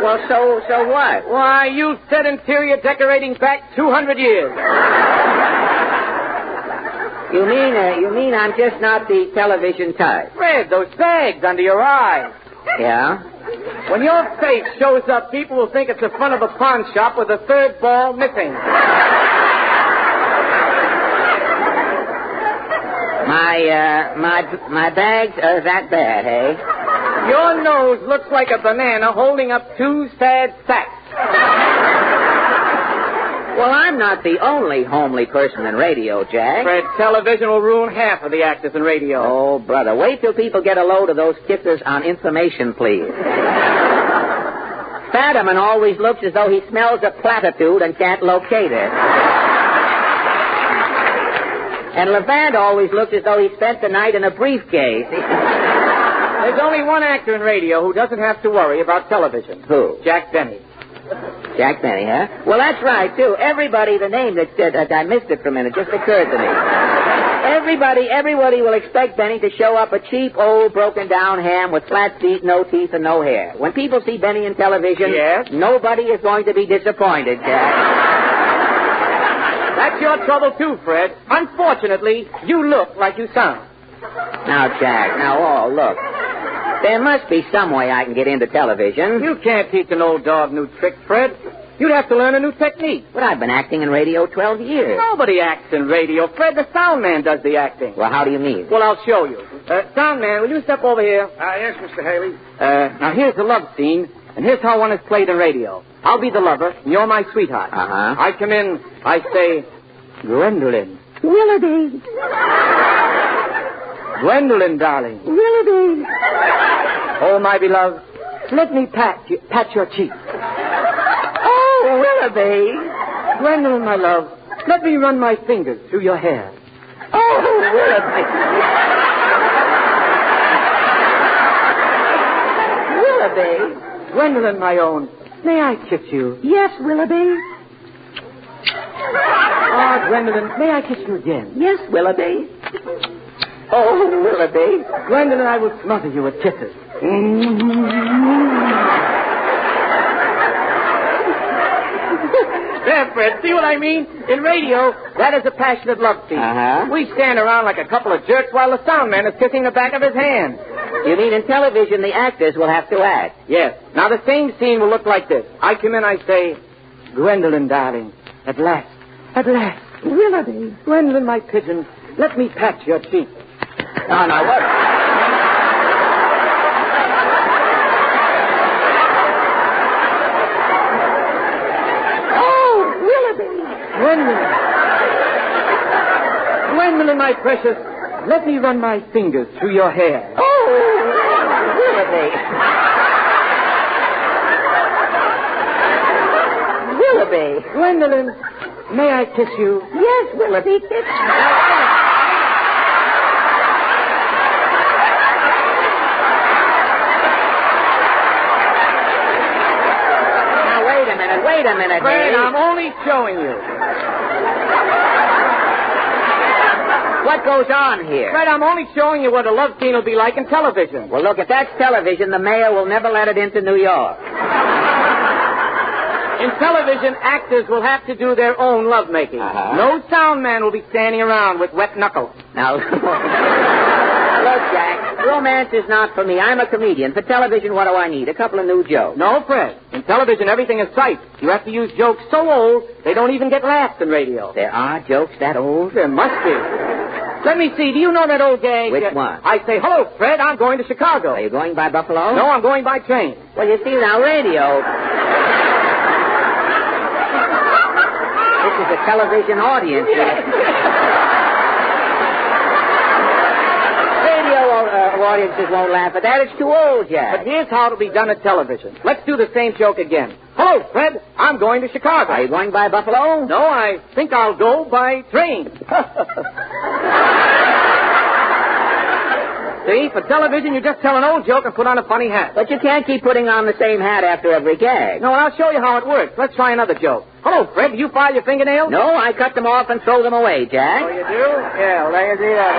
Speaker 20: Well, so what?
Speaker 2: Why, you set interior decorating back 200 years.
Speaker 20: You mean I'm just not the television type?
Speaker 2: Fred, those bags under your eyes.
Speaker 20: Yeah?
Speaker 2: When your face shows up, people will think it's the front of a pawn shop with a third ball missing.
Speaker 20: My bags are that bad, eh?
Speaker 2: Your nose looks like a banana holding up two sad sacks.
Speaker 20: Well, I'm not the only homely person in radio, Jack.
Speaker 2: Fred, television will ruin half of the actors in radio.
Speaker 20: Oh, brother, wait till people get a load of those kissers on information, please. Fadiman always looks as though he smells a platitude and can't locate it. And Levant always looks as though he spent the night in a briefcase.
Speaker 2: There's only one actor in radio who doesn't have to worry about television.
Speaker 20: Who?
Speaker 2: Jack Benny.
Speaker 20: Jack Benny, huh? Well, that's right, too. Everybody, the name that I missed it for a minute, just occurred to me. Everybody will expect Benny to show up a cheap, old, broken-down ham with flat feet, no teeth, and no hair. When people see Benny in television,
Speaker 2: yes?
Speaker 20: Nobody is going to be disappointed, Jack.
Speaker 2: That's your trouble, too, Fred. Unfortunately, you look like you sound.
Speaker 20: Now, Jack, look. There must be some way I can get into television.
Speaker 2: You can't teach an old dog new tricks, Fred. You'd have to learn a new technique.
Speaker 20: But I've been acting in radio 12 years.
Speaker 2: Nobody acts in radio. Fred, the sound man does the acting.
Speaker 20: Well, how do you mean?
Speaker 2: Well, I'll show you. Sound man, will you step over here?
Speaker 11: Yes, Mr. Haley.
Speaker 2: Now, here's the love scene, and here's how one is played in radio. I'll be the lover, and you're my sweetheart.
Speaker 20: Uh-huh.
Speaker 2: I come in, I say, Gwendolyn.
Speaker 3: Willoughby.
Speaker 2: Gwendolyn, darling.
Speaker 3: Willoughby.
Speaker 2: Oh, my beloved, let me pat your cheek.
Speaker 20: Oh, Willoughby.
Speaker 2: Gwendolyn, my love, let me run my fingers through your hair.
Speaker 20: Oh, Willoughby. Willoughby.
Speaker 2: Gwendolyn, my own, may I kiss you?
Speaker 3: Yes, Willoughby.
Speaker 2: Ah, Gwendolyn, may I kiss you again?
Speaker 20: Yes, Willoughby. Oh, Willoughby.
Speaker 2: Gwendolyn, I will smother you with kisses. There, Fred, see what I mean? In radio, that is a passionate love scene.
Speaker 20: Uh-huh.
Speaker 2: We stand around like a couple of jerks while the sound man is kissing the back of his hand.
Speaker 20: You mean in television the actors will have to act?
Speaker 2: Yes. Now, the same scene will look like this. I come in, I say, Gwendolyn, darling, at last.
Speaker 3: Willoughby.
Speaker 2: Gwendolyn, my pigeon, let me pat your cheek.
Speaker 20: No, what?
Speaker 3: Oh, Willoughby.
Speaker 2: Gwendolyn, my precious, let me run my fingers through your hair.
Speaker 20: Oh, Willoughby. Willoughby.
Speaker 2: Gwendolyn, may I kiss you?
Speaker 3: Yes, Willoughby, kiss me.
Speaker 20: Wait a minute,
Speaker 2: Fred,
Speaker 20: Dave.
Speaker 2: I'm only showing you.
Speaker 20: What goes on here?
Speaker 2: Fred, I'm only showing you what a love scene will be like in television.
Speaker 20: Well, look, if that's television, the mayor will never let it into New York.
Speaker 2: In television, actors will have to do their own lovemaking.
Speaker 20: Uh-huh.
Speaker 2: No sound man will be standing around with wet knuckles.
Speaker 20: Now, look, Jack, romance is not for me. I'm a comedian. For television, what do I need? A couple of new jokes.
Speaker 2: No, Fred. In television, everything is sight. You have to use jokes so old, they don't even get laughs in radio.
Speaker 20: There are jokes that old?
Speaker 2: There must be. Let me see. Do you know that old gag?
Speaker 20: Which one?
Speaker 2: I say, hello, Fred, I'm going to Chicago.
Speaker 20: Are you going by Buffalo?
Speaker 2: No, I'm going by train.
Speaker 20: Well, you see, now, radio... This is a television audience. Audiences won't laugh at that. It's too old, Jack.
Speaker 2: But here's how it'll be done at television. Let's do the same joke again. Hello, Fred. I'm going to Chicago.
Speaker 20: Are you going by Buffalo?
Speaker 2: No, I think I'll go by train. See, for television, you just tell an old joke and put on a funny hat.
Speaker 20: But you can't keep putting on the same hat after every gag.
Speaker 2: No, I'll show you how it works. Let's try another joke. Hello, Fred. Do you file your fingernails?
Speaker 20: No, I cut them off and throw them away, Jack.
Speaker 2: Oh, you do? Yeah, well, there you see that.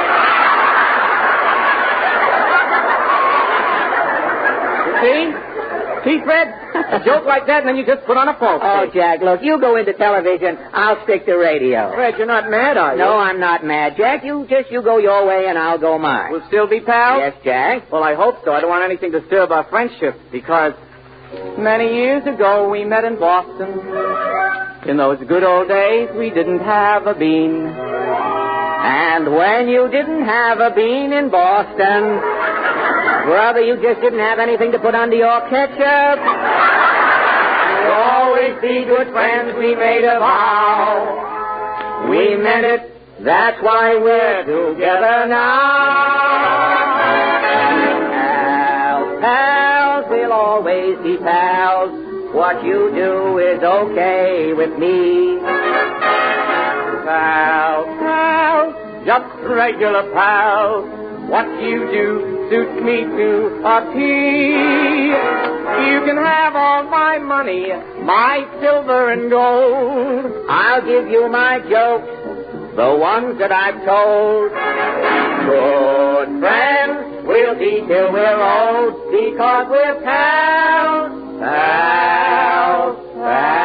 Speaker 2: See, Fred? A joke like that, and then you just put on a false
Speaker 20: Oh,
Speaker 2: face.
Speaker 20: Jack, look, you go into television. I'll stick to radio.
Speaker 2: Fred, you're not mad, are you?
Speaker 20: No, I'm not mad, Jack. You go your way, and I'll go mine.
Speaker 2: We'll still be pals?
Speaker 20: Yes, Jack.
Speaker 2: Well, I hope so. I don't want anything to disturb our friendship, because many years ago we met in Boston. In those good old days, we didn't have a bean.
Speaker 20: And when you didn't have a bean in Boston... Brother, you just didn't have anything to put under your ketchup. You always
Speaker 17: always be good friends, we made a vow. We meant it, that's why we're together now. Pals, we'll always be pals. What you do is okay with me. Pals, just regular pals. What you do suits me to a T. You can have all my money, my silver and gold. I'll give you my jokes, the ones that I've told. Good friends, we'll be till we're old, because we're pals, pals, pals.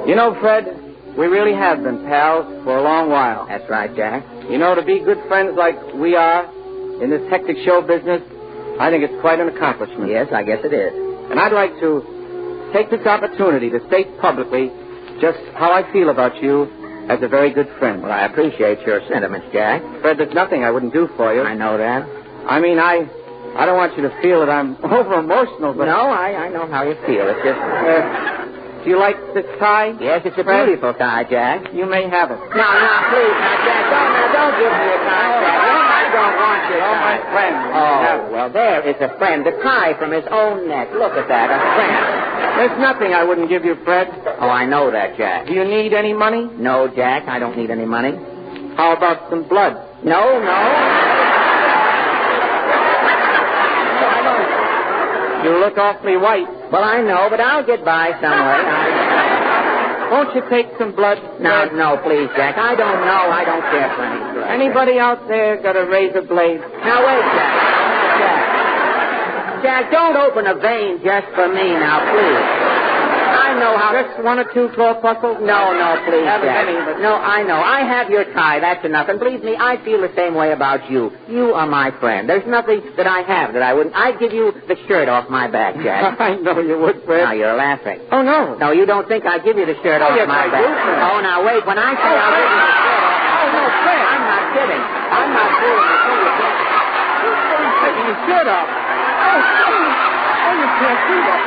Speaker 2: You know, Fred, we really have been pals for a long while.
Speaker 20: That's right, Jack.
Speaker 2: You know, to be good friends like we are in this hectic show business, I think it's quite an accomplishment.
Speaker 20: Yes, I guess it is.
Speaker 2: And I'd like to take this opportunity to state publicly just how I feel about you as a very good friend.
Speaker 20: Well, I appreciate your sentiments, Jack.
Speaker 2: Fred, there's nothing I wouldn't do for you.
Speaker 20: I know that.
Speaker 2: I mean, I don't want you to feel that I'm over-emotional, but...
Speaker 20: No, I know how you feel. It's just...
Speaker 2: do you like this tie?
Speaker 20: Yes, it's a beautiful tie, Jack.
Speaker 2: You may have it.
Speaker 20: No, please, Jack, don't give me a tie. I don't want your tie.
Speaker 2: My friend.
Speaker 20: Oh, well, there is a friend. A tie from his own neck. Look at that, a friend.
Speaker 2: There's nothing I wouldn't give you, Fred.
Speaker 20: Oh, I know that, Jack.
Speaker 2: Do you need any money?
Speaker 20: No, Jack, I don't need any money.
Speaker 2: How about some blood?
Speaker 20: No.
Speaker 2: You look awfully white.
Speaker 20: Well, I know, but I'll get by some way.
Speaker 2: Won't you take some blood?
Speaker 20: No, please, Jack. I don't know. I don't care for any blood.
Speaker 2: Anybody out there got a razor blade?
Speaker 20: Now, wait, Jack. Jack, don't open a vein just for me now, please. I know how...
Speaker 2: Just one or two corpuscles?
Speaker 20: No, please,
Speaker 2: Jack.
Speaker 20: No, I know. I have your tie. That's enough. And believe me, I feel the same way about you. You are my friend. There's nothing that I have that I wouldn't... I'd give you the shirt off my back, Jack.
Speaker 2: I know you would, Fred.
Speaker 20: Now, you're laughing.
Speaker 2: Oh, no.
Speaker 20: No, you don't think I'd give you the shirt off
Speaker 2: yes,
Speaker 20: my
Speaker 2: I
Speaker 20: back.
Speaker 2: do, Fred.
Speaker 20: Oh, now, wait. When I say I'll give you the shirt off...
Speaker 2: Oh, no, Fred.
Speaker 20: I'm not kidding. I'm not fooling you.
Speaker 2: You're taking your shirt off. Oh, you can't do that.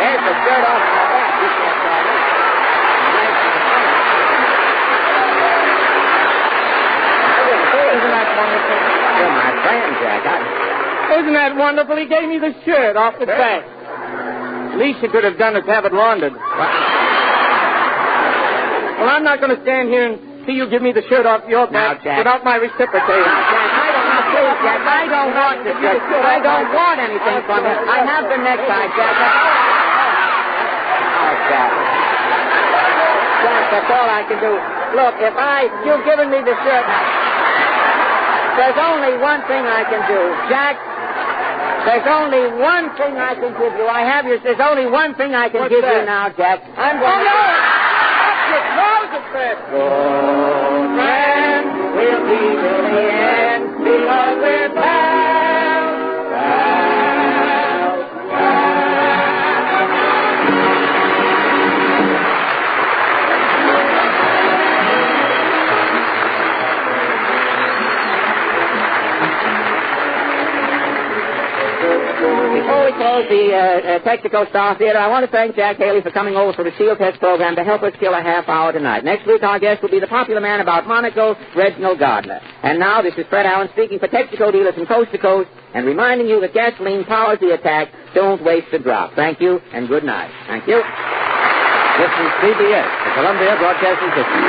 Speaker 20: There's the shirt off my back. You can't try that.
Speaker 2: Isn't that wonderful?
Speaker 20: You're my friend, Jack.
Speaker 2: Isn't that wonderful? He gave me the shirt off his back. Least you could have done is have it laundered. Well, I'm not going to stand here and see you give me the shirt off your back without my reciprocating.
Speaker 20: Jack, I don't want the shirt. I don't want anything from you. I have the necktie, Jack. Jack, that's all I can do. Look, you've given me the shirt. There's only one thing I can do, Jack. There's only one thing I can give you. There's only one thing I can give you now, Jack. I'm going to...
Speaker 2: Close it, Fred.
Speaker 20: Good friend, we'll be till the end, because we're pals, pals, pals. Before we close the Texaco Star Theater, I want to thank Jack Haley for coming over for the SEAL Test program to help us kill a half hour tonight. Next week, our guest will be the popular man about Monaco, Reginald Gardner. And now, this is Fred Allen speaking for Texaco dealers from coast to coast and reminding you that gasoline powers the attack. Don't waste a drop. Thank you and good night. Thank you.
Speaker 2: This is CBS, the Columbia Broadcasting System.